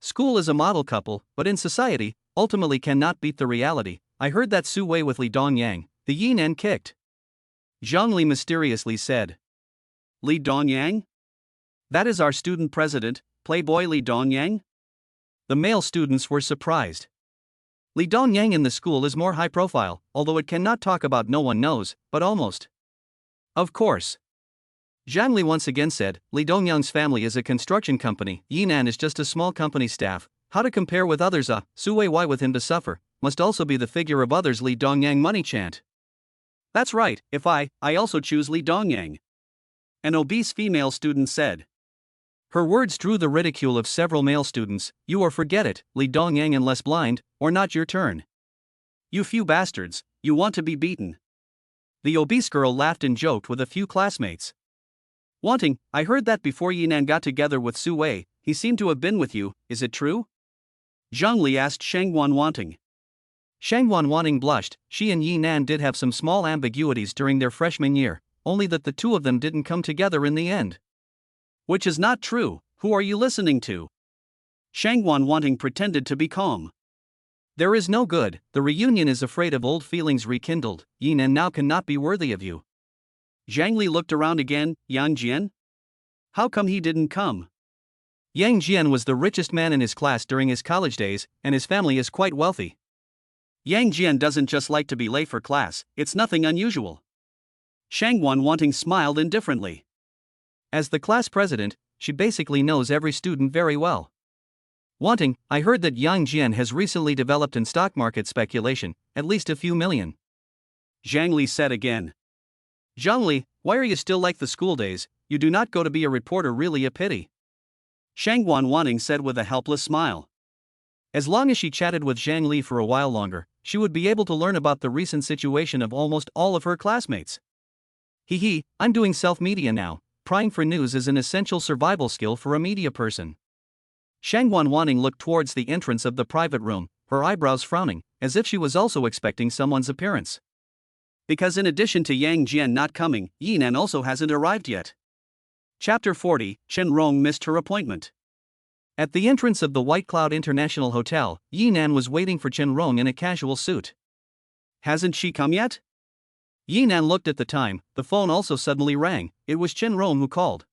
School is a model couple, but in society, ultimately cannot beat the reality. I heard that Su Wei with Li Dongyang, the Yi Nan kicked. Zhang Li mysteriously said. Li Dongyang? That is our student president, Playboy Li Dongyang? The male students were surprised. Li Dongyang in the school is more high profile, although it cannot talk about no one knows, but almost. Of course. Zhang Li once again said, Li Dongyang's family is a construction company, Yi Nan is just a small company staff, how to compare with others? Su Wei, why with him to suffer, must also be the figure of others. Li Dongyang money chant. That's right, if I also choose Li Dongyang. An obese female student said. Her words drew the ridicule of several male students. You or forget it, Li Dongyang unless blind, or not your turn. You few bastards, you want to be beaten. The obese girl laughed and joked with a few classmates. Wanting, I heard that before Yi Nan got together with Su Wei, he seemed to have been with you, is it true? Zhang Li asked Shangguan Wanting. Shangguan Wanting blushed. She and Yi Nan did have some small ambiguities during their freshman year, only that the two of them didn't come together in the end. Which is not true, who are you listening to? Shangguan Wanting pretended to be calm. There is no good, the reunion is afraid of old feelings rekindled, Yi Nan now cannot be worthy of you. Zhang Li looked around again. Yang Jian? How come he didn't come? Yang Jian was the richest man in his class during his college days, and his family is quite wealthy. Yang Jian doesn't just like to be late for class, it's nothing unusual. Shangguan Wanting smiled indifferently. As the class president, she basically knows every student very well. Wanting, I heard that Yang Jian has recently developed in stock market speculation, at least a few million. Zhang Li said again. Zhang Li, why are you still like the school days? You do not go to be a reporter, really a pity. Shangguan Wanting said with a helpless smile. As long as she chatted with Zhang Li for a while longer, she would be able to learn about the recent situation of almost all of her classmates. Hee, I'm doing self-media now. Prying for news is an essential survival skill for a media person. Shangguan Wanting looked towards the entrance of the private room, her eyebrows frowning, as if she was also expecting someone's appearance. Because in addition to Yang Jian not coming, Yinan also hasn't arrived yet. Chapter 40, Chen Rong missed her appointment. At the entrance of the White Cloud International Hotel, Yinan was waiting for Chen Rong in a casual suit. Hasn't she come yet? Yinan looked at the time. The phone also suddenly rang. It was Chen Rong who called.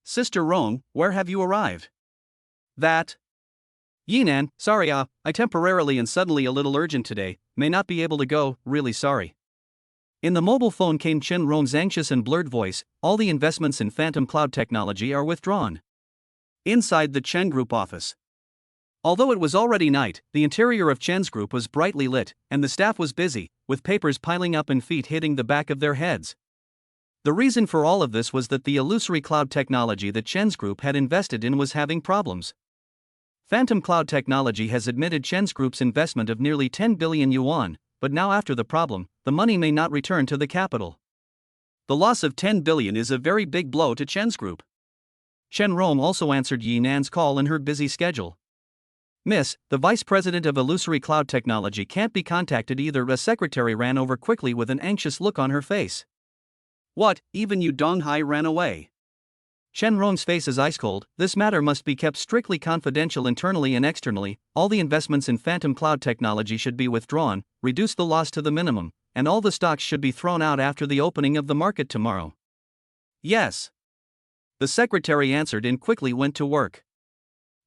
Sister Rong, where have you arrived? That. Yinan, sorry, I temporarily and suddenly a little urgent today, may not be able to go, really sorry. In the mobile phone came Chen Rong's anxious and blurred voice, all the investments in Phantom Cloud technology are withdrawn. Inside the Chen Group office. Although it was already night, the interior of Chen's group was brightly lit, and the staff was busy, with papers piling up and feet hitting the back of their heads. The reason for all of this was that the illusory cloud technology that Chen's group had invested in was having problems. Phantom Cloud technology has admitted Chen's group's investment of nearly 10 billion yuan, but now after the problem, the money may not return to the capital. The loss of 10 billion is a very big blow to Chen's group. Chen Rong also answered Yinan's call in her busy schedule. Miss, the vice president of illusory cloud technology can't be contacted either. A secretary ran over quickly with an anxious look on her face. What, even Yu Donghai ran away? Chen Rong's face is ice cold. This matter must be kept strictly confidential internally and externally. All the investments in Phantom Cloud technology should be withdrawn, reduce the loss to the minimum, and all the stocks should be thrown out after the opening of the market tomorrow. Yes. The secretary answered and quickly went to work.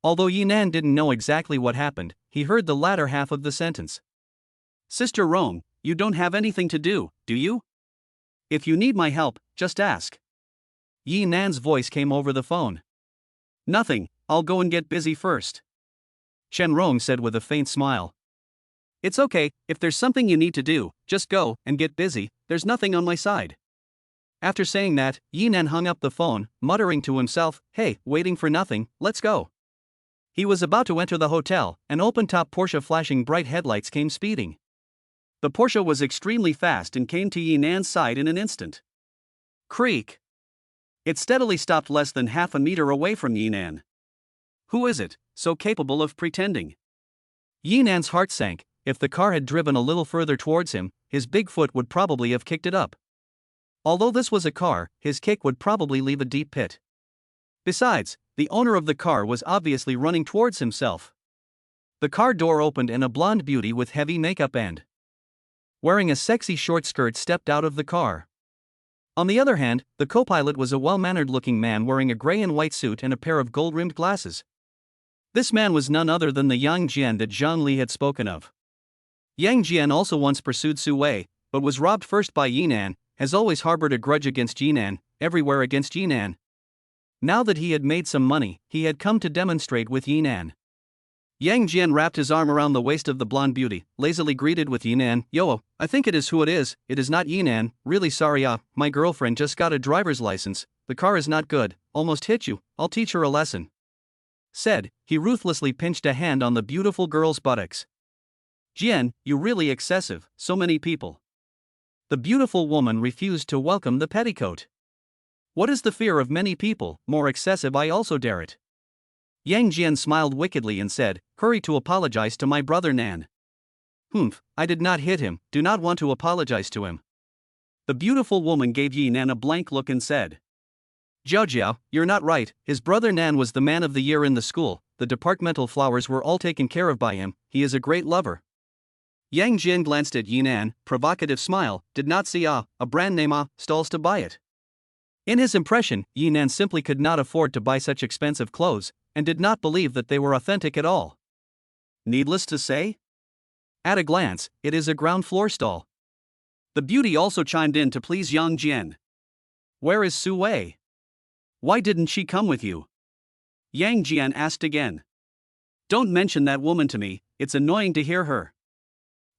Although Yinan didn't know exactly what happened, he heard the latter half of the sentence. Sister Rong, you don't have anything to do, do you? If you need my help, just ask. Yinan's voice came over the phone. Nothing, I'll go and get busy first. Chen Rong said with a faint smile. It's okay, if there's something you need to do, just go and get busy, there's nothing on my side. After saying that, Yinan hung up the phone, muttering to himself, hey, waiting for nothing, let's go. He was about to enter the hotel, an open-top Porsche flashing bright headlights came speeding. The Porsche was extremely fast and came to Yinan's side in an instant. Creak. It steadily stopped less than half a meter away from Yinan. Who is it, so capable of pretending? Yinan's heart sank. If the car had driven a little further towards him, his big foot would probably have kicked it up. Although this was a car, his kick would probably leave a deep pit. Besides, the owner of the car was obviously running towards himself. The car door opened and a blonde beauty with heavy makeup and wearing a sexy short skirt stepped out of the car. On the other hand, the co-pilot was a well-mannered looking man wearing a gray and white suit and a pair of gold-rimmed glasses. This man was none other than the Yang Jian that Zhang Li had spoken of. Yang Jian also once pursued Su Wei, but was robbed first by Yinan, has always harbored a grudge against Yinan, everywhere against Yinan. Now that he had made some money, he had come to demonstrate with Yinan. Yang Jian wrapped his arm around the waist of the blonde beauty, lazily greeted with Yinan, Yo, I think it is who it is not Yinan, really sorry my girlfriend just got a driver's license, the car is not good, almost hit you, I'll teach her a lesson. Said, he ruthlessly pinched a hand on the beautiful girl's buttocks. Jian, you really excessive, so many people. The beautiful woman refused to welcome the petticoat. What is the fear of many people, more excessive I also dare it. Yang Jian smiled wickedly and said, hurry to apologize to my brother Nan. Humph, I did not hit him, do not want to apologize to him. The beautiful woman gave Yinan a blank look and said, Jiao, you're not right, his brother Nan was the man of the year in the school, the departmental flowers were all taken care of by him, he is a great lover. Yang Jian glanced at Yinan, provocative smile, did not see a brand name stalls to buy it. In his impression, Yinan simply could not afford to buy such expensive clothes, and did not believe that they were authentic at all. Needless to say, at a glance, it is a ground floor stall. The beauty also chimed in to please Yang Jian. Where is Su Wei? Why didn't she come with you? Yang Jian asked again. Don't mention that woman to me, it's annoying to hear her.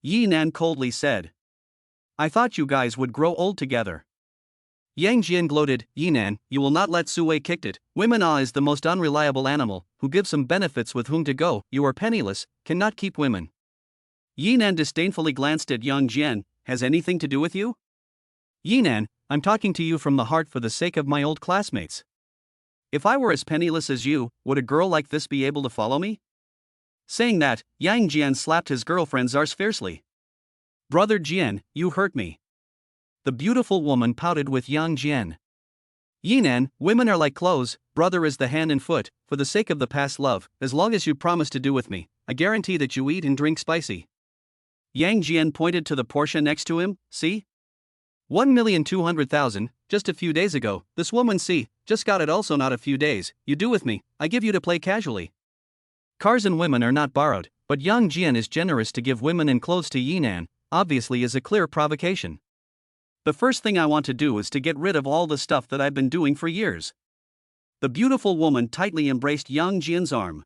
Yi Nan coldly said. I thought you guys would grow old together. Yang Jian gloated. Yi Nan, you will not let Sui kicked it. Women is the most unreliable animal, who gives some benefits with whom to go. You are penniless, cannot keep women. Yi Nan disdainfully glanced at Yang Jian. Has anything to do with you? Yi Nan, I'm talking to you from the heart for the sake of my old classmates. If I were as penniless as you, would a girl like this be able to follow me? Saying that, Yang Jian slapped his girlfriend's arse fiercely. Brother Jian, you hurt me. The beautiful woman pouted with Yang Jian. Yi Nan, women are like clothes, brother is the hand and foot. For the sake of the past love, as long as you promise to do with me, I guarantee that you eat and drink spicy. Yang Jian pointed to the Porsche next to him. See? 1,200,000, just a few days ago. This woman, see, just got it also not a few days. You do with me, I give you to play casually. Cars and women are not borrowed, but Yang Jian is generous to give women and clothes to Yi Nan, obviously is a clear provocation. The first thing I want to do is to get rid of all the stuff that I've been doing for years. The beautiful woman tightly embraced Yang Jian's arm.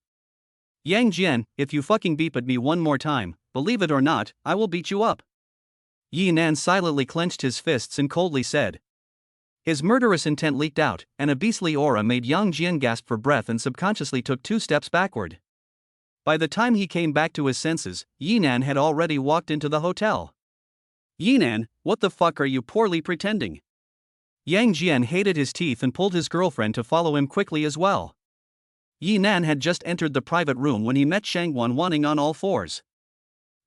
Yang Jian, if you fucking beep at me one more time, believe it or not, I will beat you up. Yi Nan silently clenched his fists and coldly said. His murderous intent leaked out, and a beastly aura made Yang Jian gasp for breath and subconsciously took 2 steps backward. By the time he came back to his senses, Yi Nan had already walked into the hotel. Yi Nan, what the fuck are you poorly pretending? Yang Jian hated his teeth and pulled his girlfriend to follow him quickly as well. Yi Nan had just entered the private room when he met Shangguan Wanting on all fours.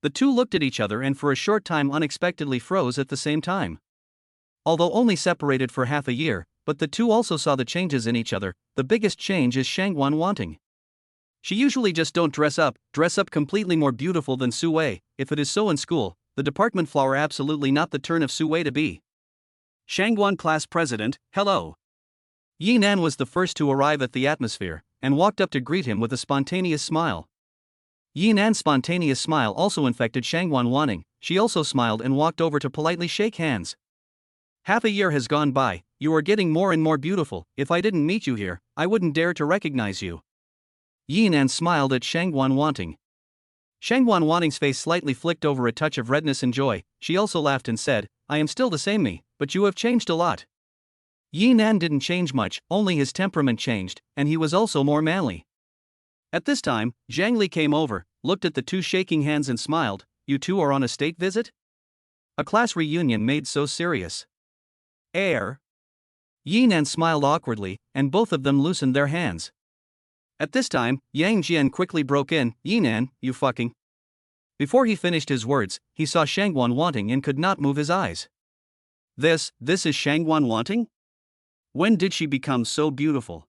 The two looked at each other and for a short time unexpectedly froze at the same time. Although only separated for half a year, but the two also saw the changes in each other. The biggest change is Shangguan Wanting. She usually just don't dress up completely more beautiful than Sui. If it is so in school, the department flower absolutely not the turn of Sui to be. Shangguan class president, hello. Yi Nan was the first to arrive at the atmosphere, and walked up to greet him with a spontaneous smile. Yi Nan's spontaneous smile also infected Shangguan Wanting. She also smiled and walked over to politely shake hands. Half a year has gone by, you are getting more and more beautiful. If I didn't meet you here, I wouldn't dare to recognize you. Yi Nan smiled at Shangguan Wanting. Shangguan Wanting's face slightly flicked over a touch of redness and joy. She also laughed and said, I am still the same me, but you have changed a lot. Yi Nan didn't change much, only his temperament changed, and he was also more manly. At this time, Zhang Li came over, looked at the two shaking hands and smiled. You two are on a state visit? A class reunion made so serious. Air. Yi Nan smiled awkwardly, and both of them loosened their hands. At this time, Yang Jian quickly broke in. Yi Nan, you fucking. Before he finished his words, he saw Shangguan Wanting and could not move his eyes. This is Shangguan Wanting? When did she become so beautiful?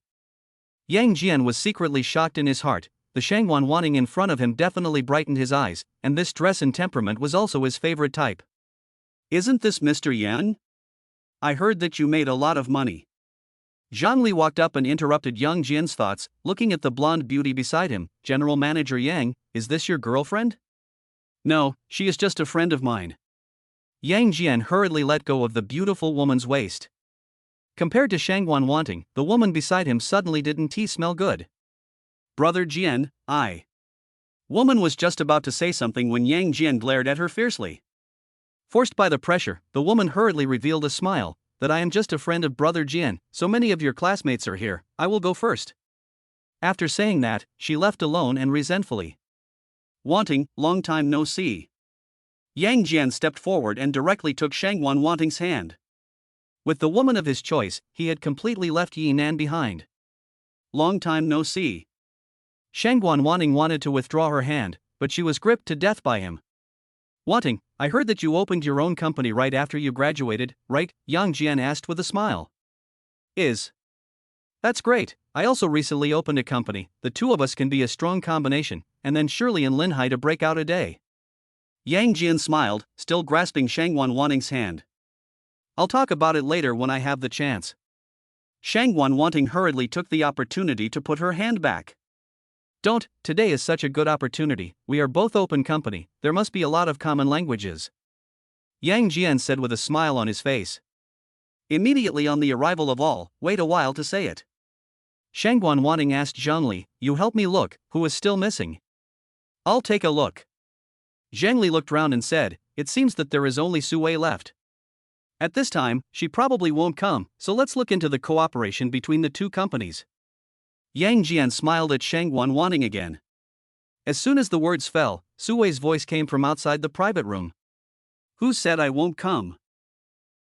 Yang Jian was secretly shocked in his heart. The Shangguan Wanting in front of him definitely brightened his eyes, and this dress and temperament was also his favorite type. Isn't this Mr. Yan? I heard that you made a lot of money. Zhang Li walked up and interrupted Yang Jian's thoughts, looking at the blonde beauty beside him. General Manager Yang, is this your girlfriend? No, she is just a friend of mine. Yang Jian hurriedly let go of the beautiful woman's waist. Compared to Shangguan Wanting, the woman beside him suddenly didn't smell good. Brother Jian, I. Woman was just about to say something when Yang Jian glared at her fiercely. Forced by the pressure, the woman hurriedly revealed a smile. That I am just a friend of Brother Jian, so many of your classmates are here, I will go first. After saying that, she left alone and resentfully. Wanting, long time no see. Yang Jian stepped forward and directly took Shangguan Wanting's hand. With the woman of his choice, he had completely left Yi Nan behind. Long time no see. Shangguan Wanting wanted to withdraw her hand, but she was gripped to death by him. Wanting, I heard that you opened your own company right after you graduated, right? Yang Jian asked with a smile. That's great. I also recently opened a company. The two of us can be a strong combination, and then Shirley and Linhai to break out a day. Yang Jian smiled, still grasping Shangguan Wanting's hand. I'll talk about it later when I have the chance. Shangguan Wanting hurriedly took the opportunity to put her hand back. Don't, today is such a good opportunity, we are both open company, there must be a lot of common languages. Yang Jian said with a smile on his face. Immediately on the arrival of all, wait a while to say it. Shangguan Wanting asked Zhengli, "You help me look, who is still missing?" "I'll take a look." Zhengli looked round and said, "It seems that there is only Su Wei left. At this time, she probably won't come, so let's look into the cooperation between the two companies." Yang Jian smiled at Shangguan Wanting again. As soon as the words fell, Su Wei's voice came from outside the private room. "Who said I won't come?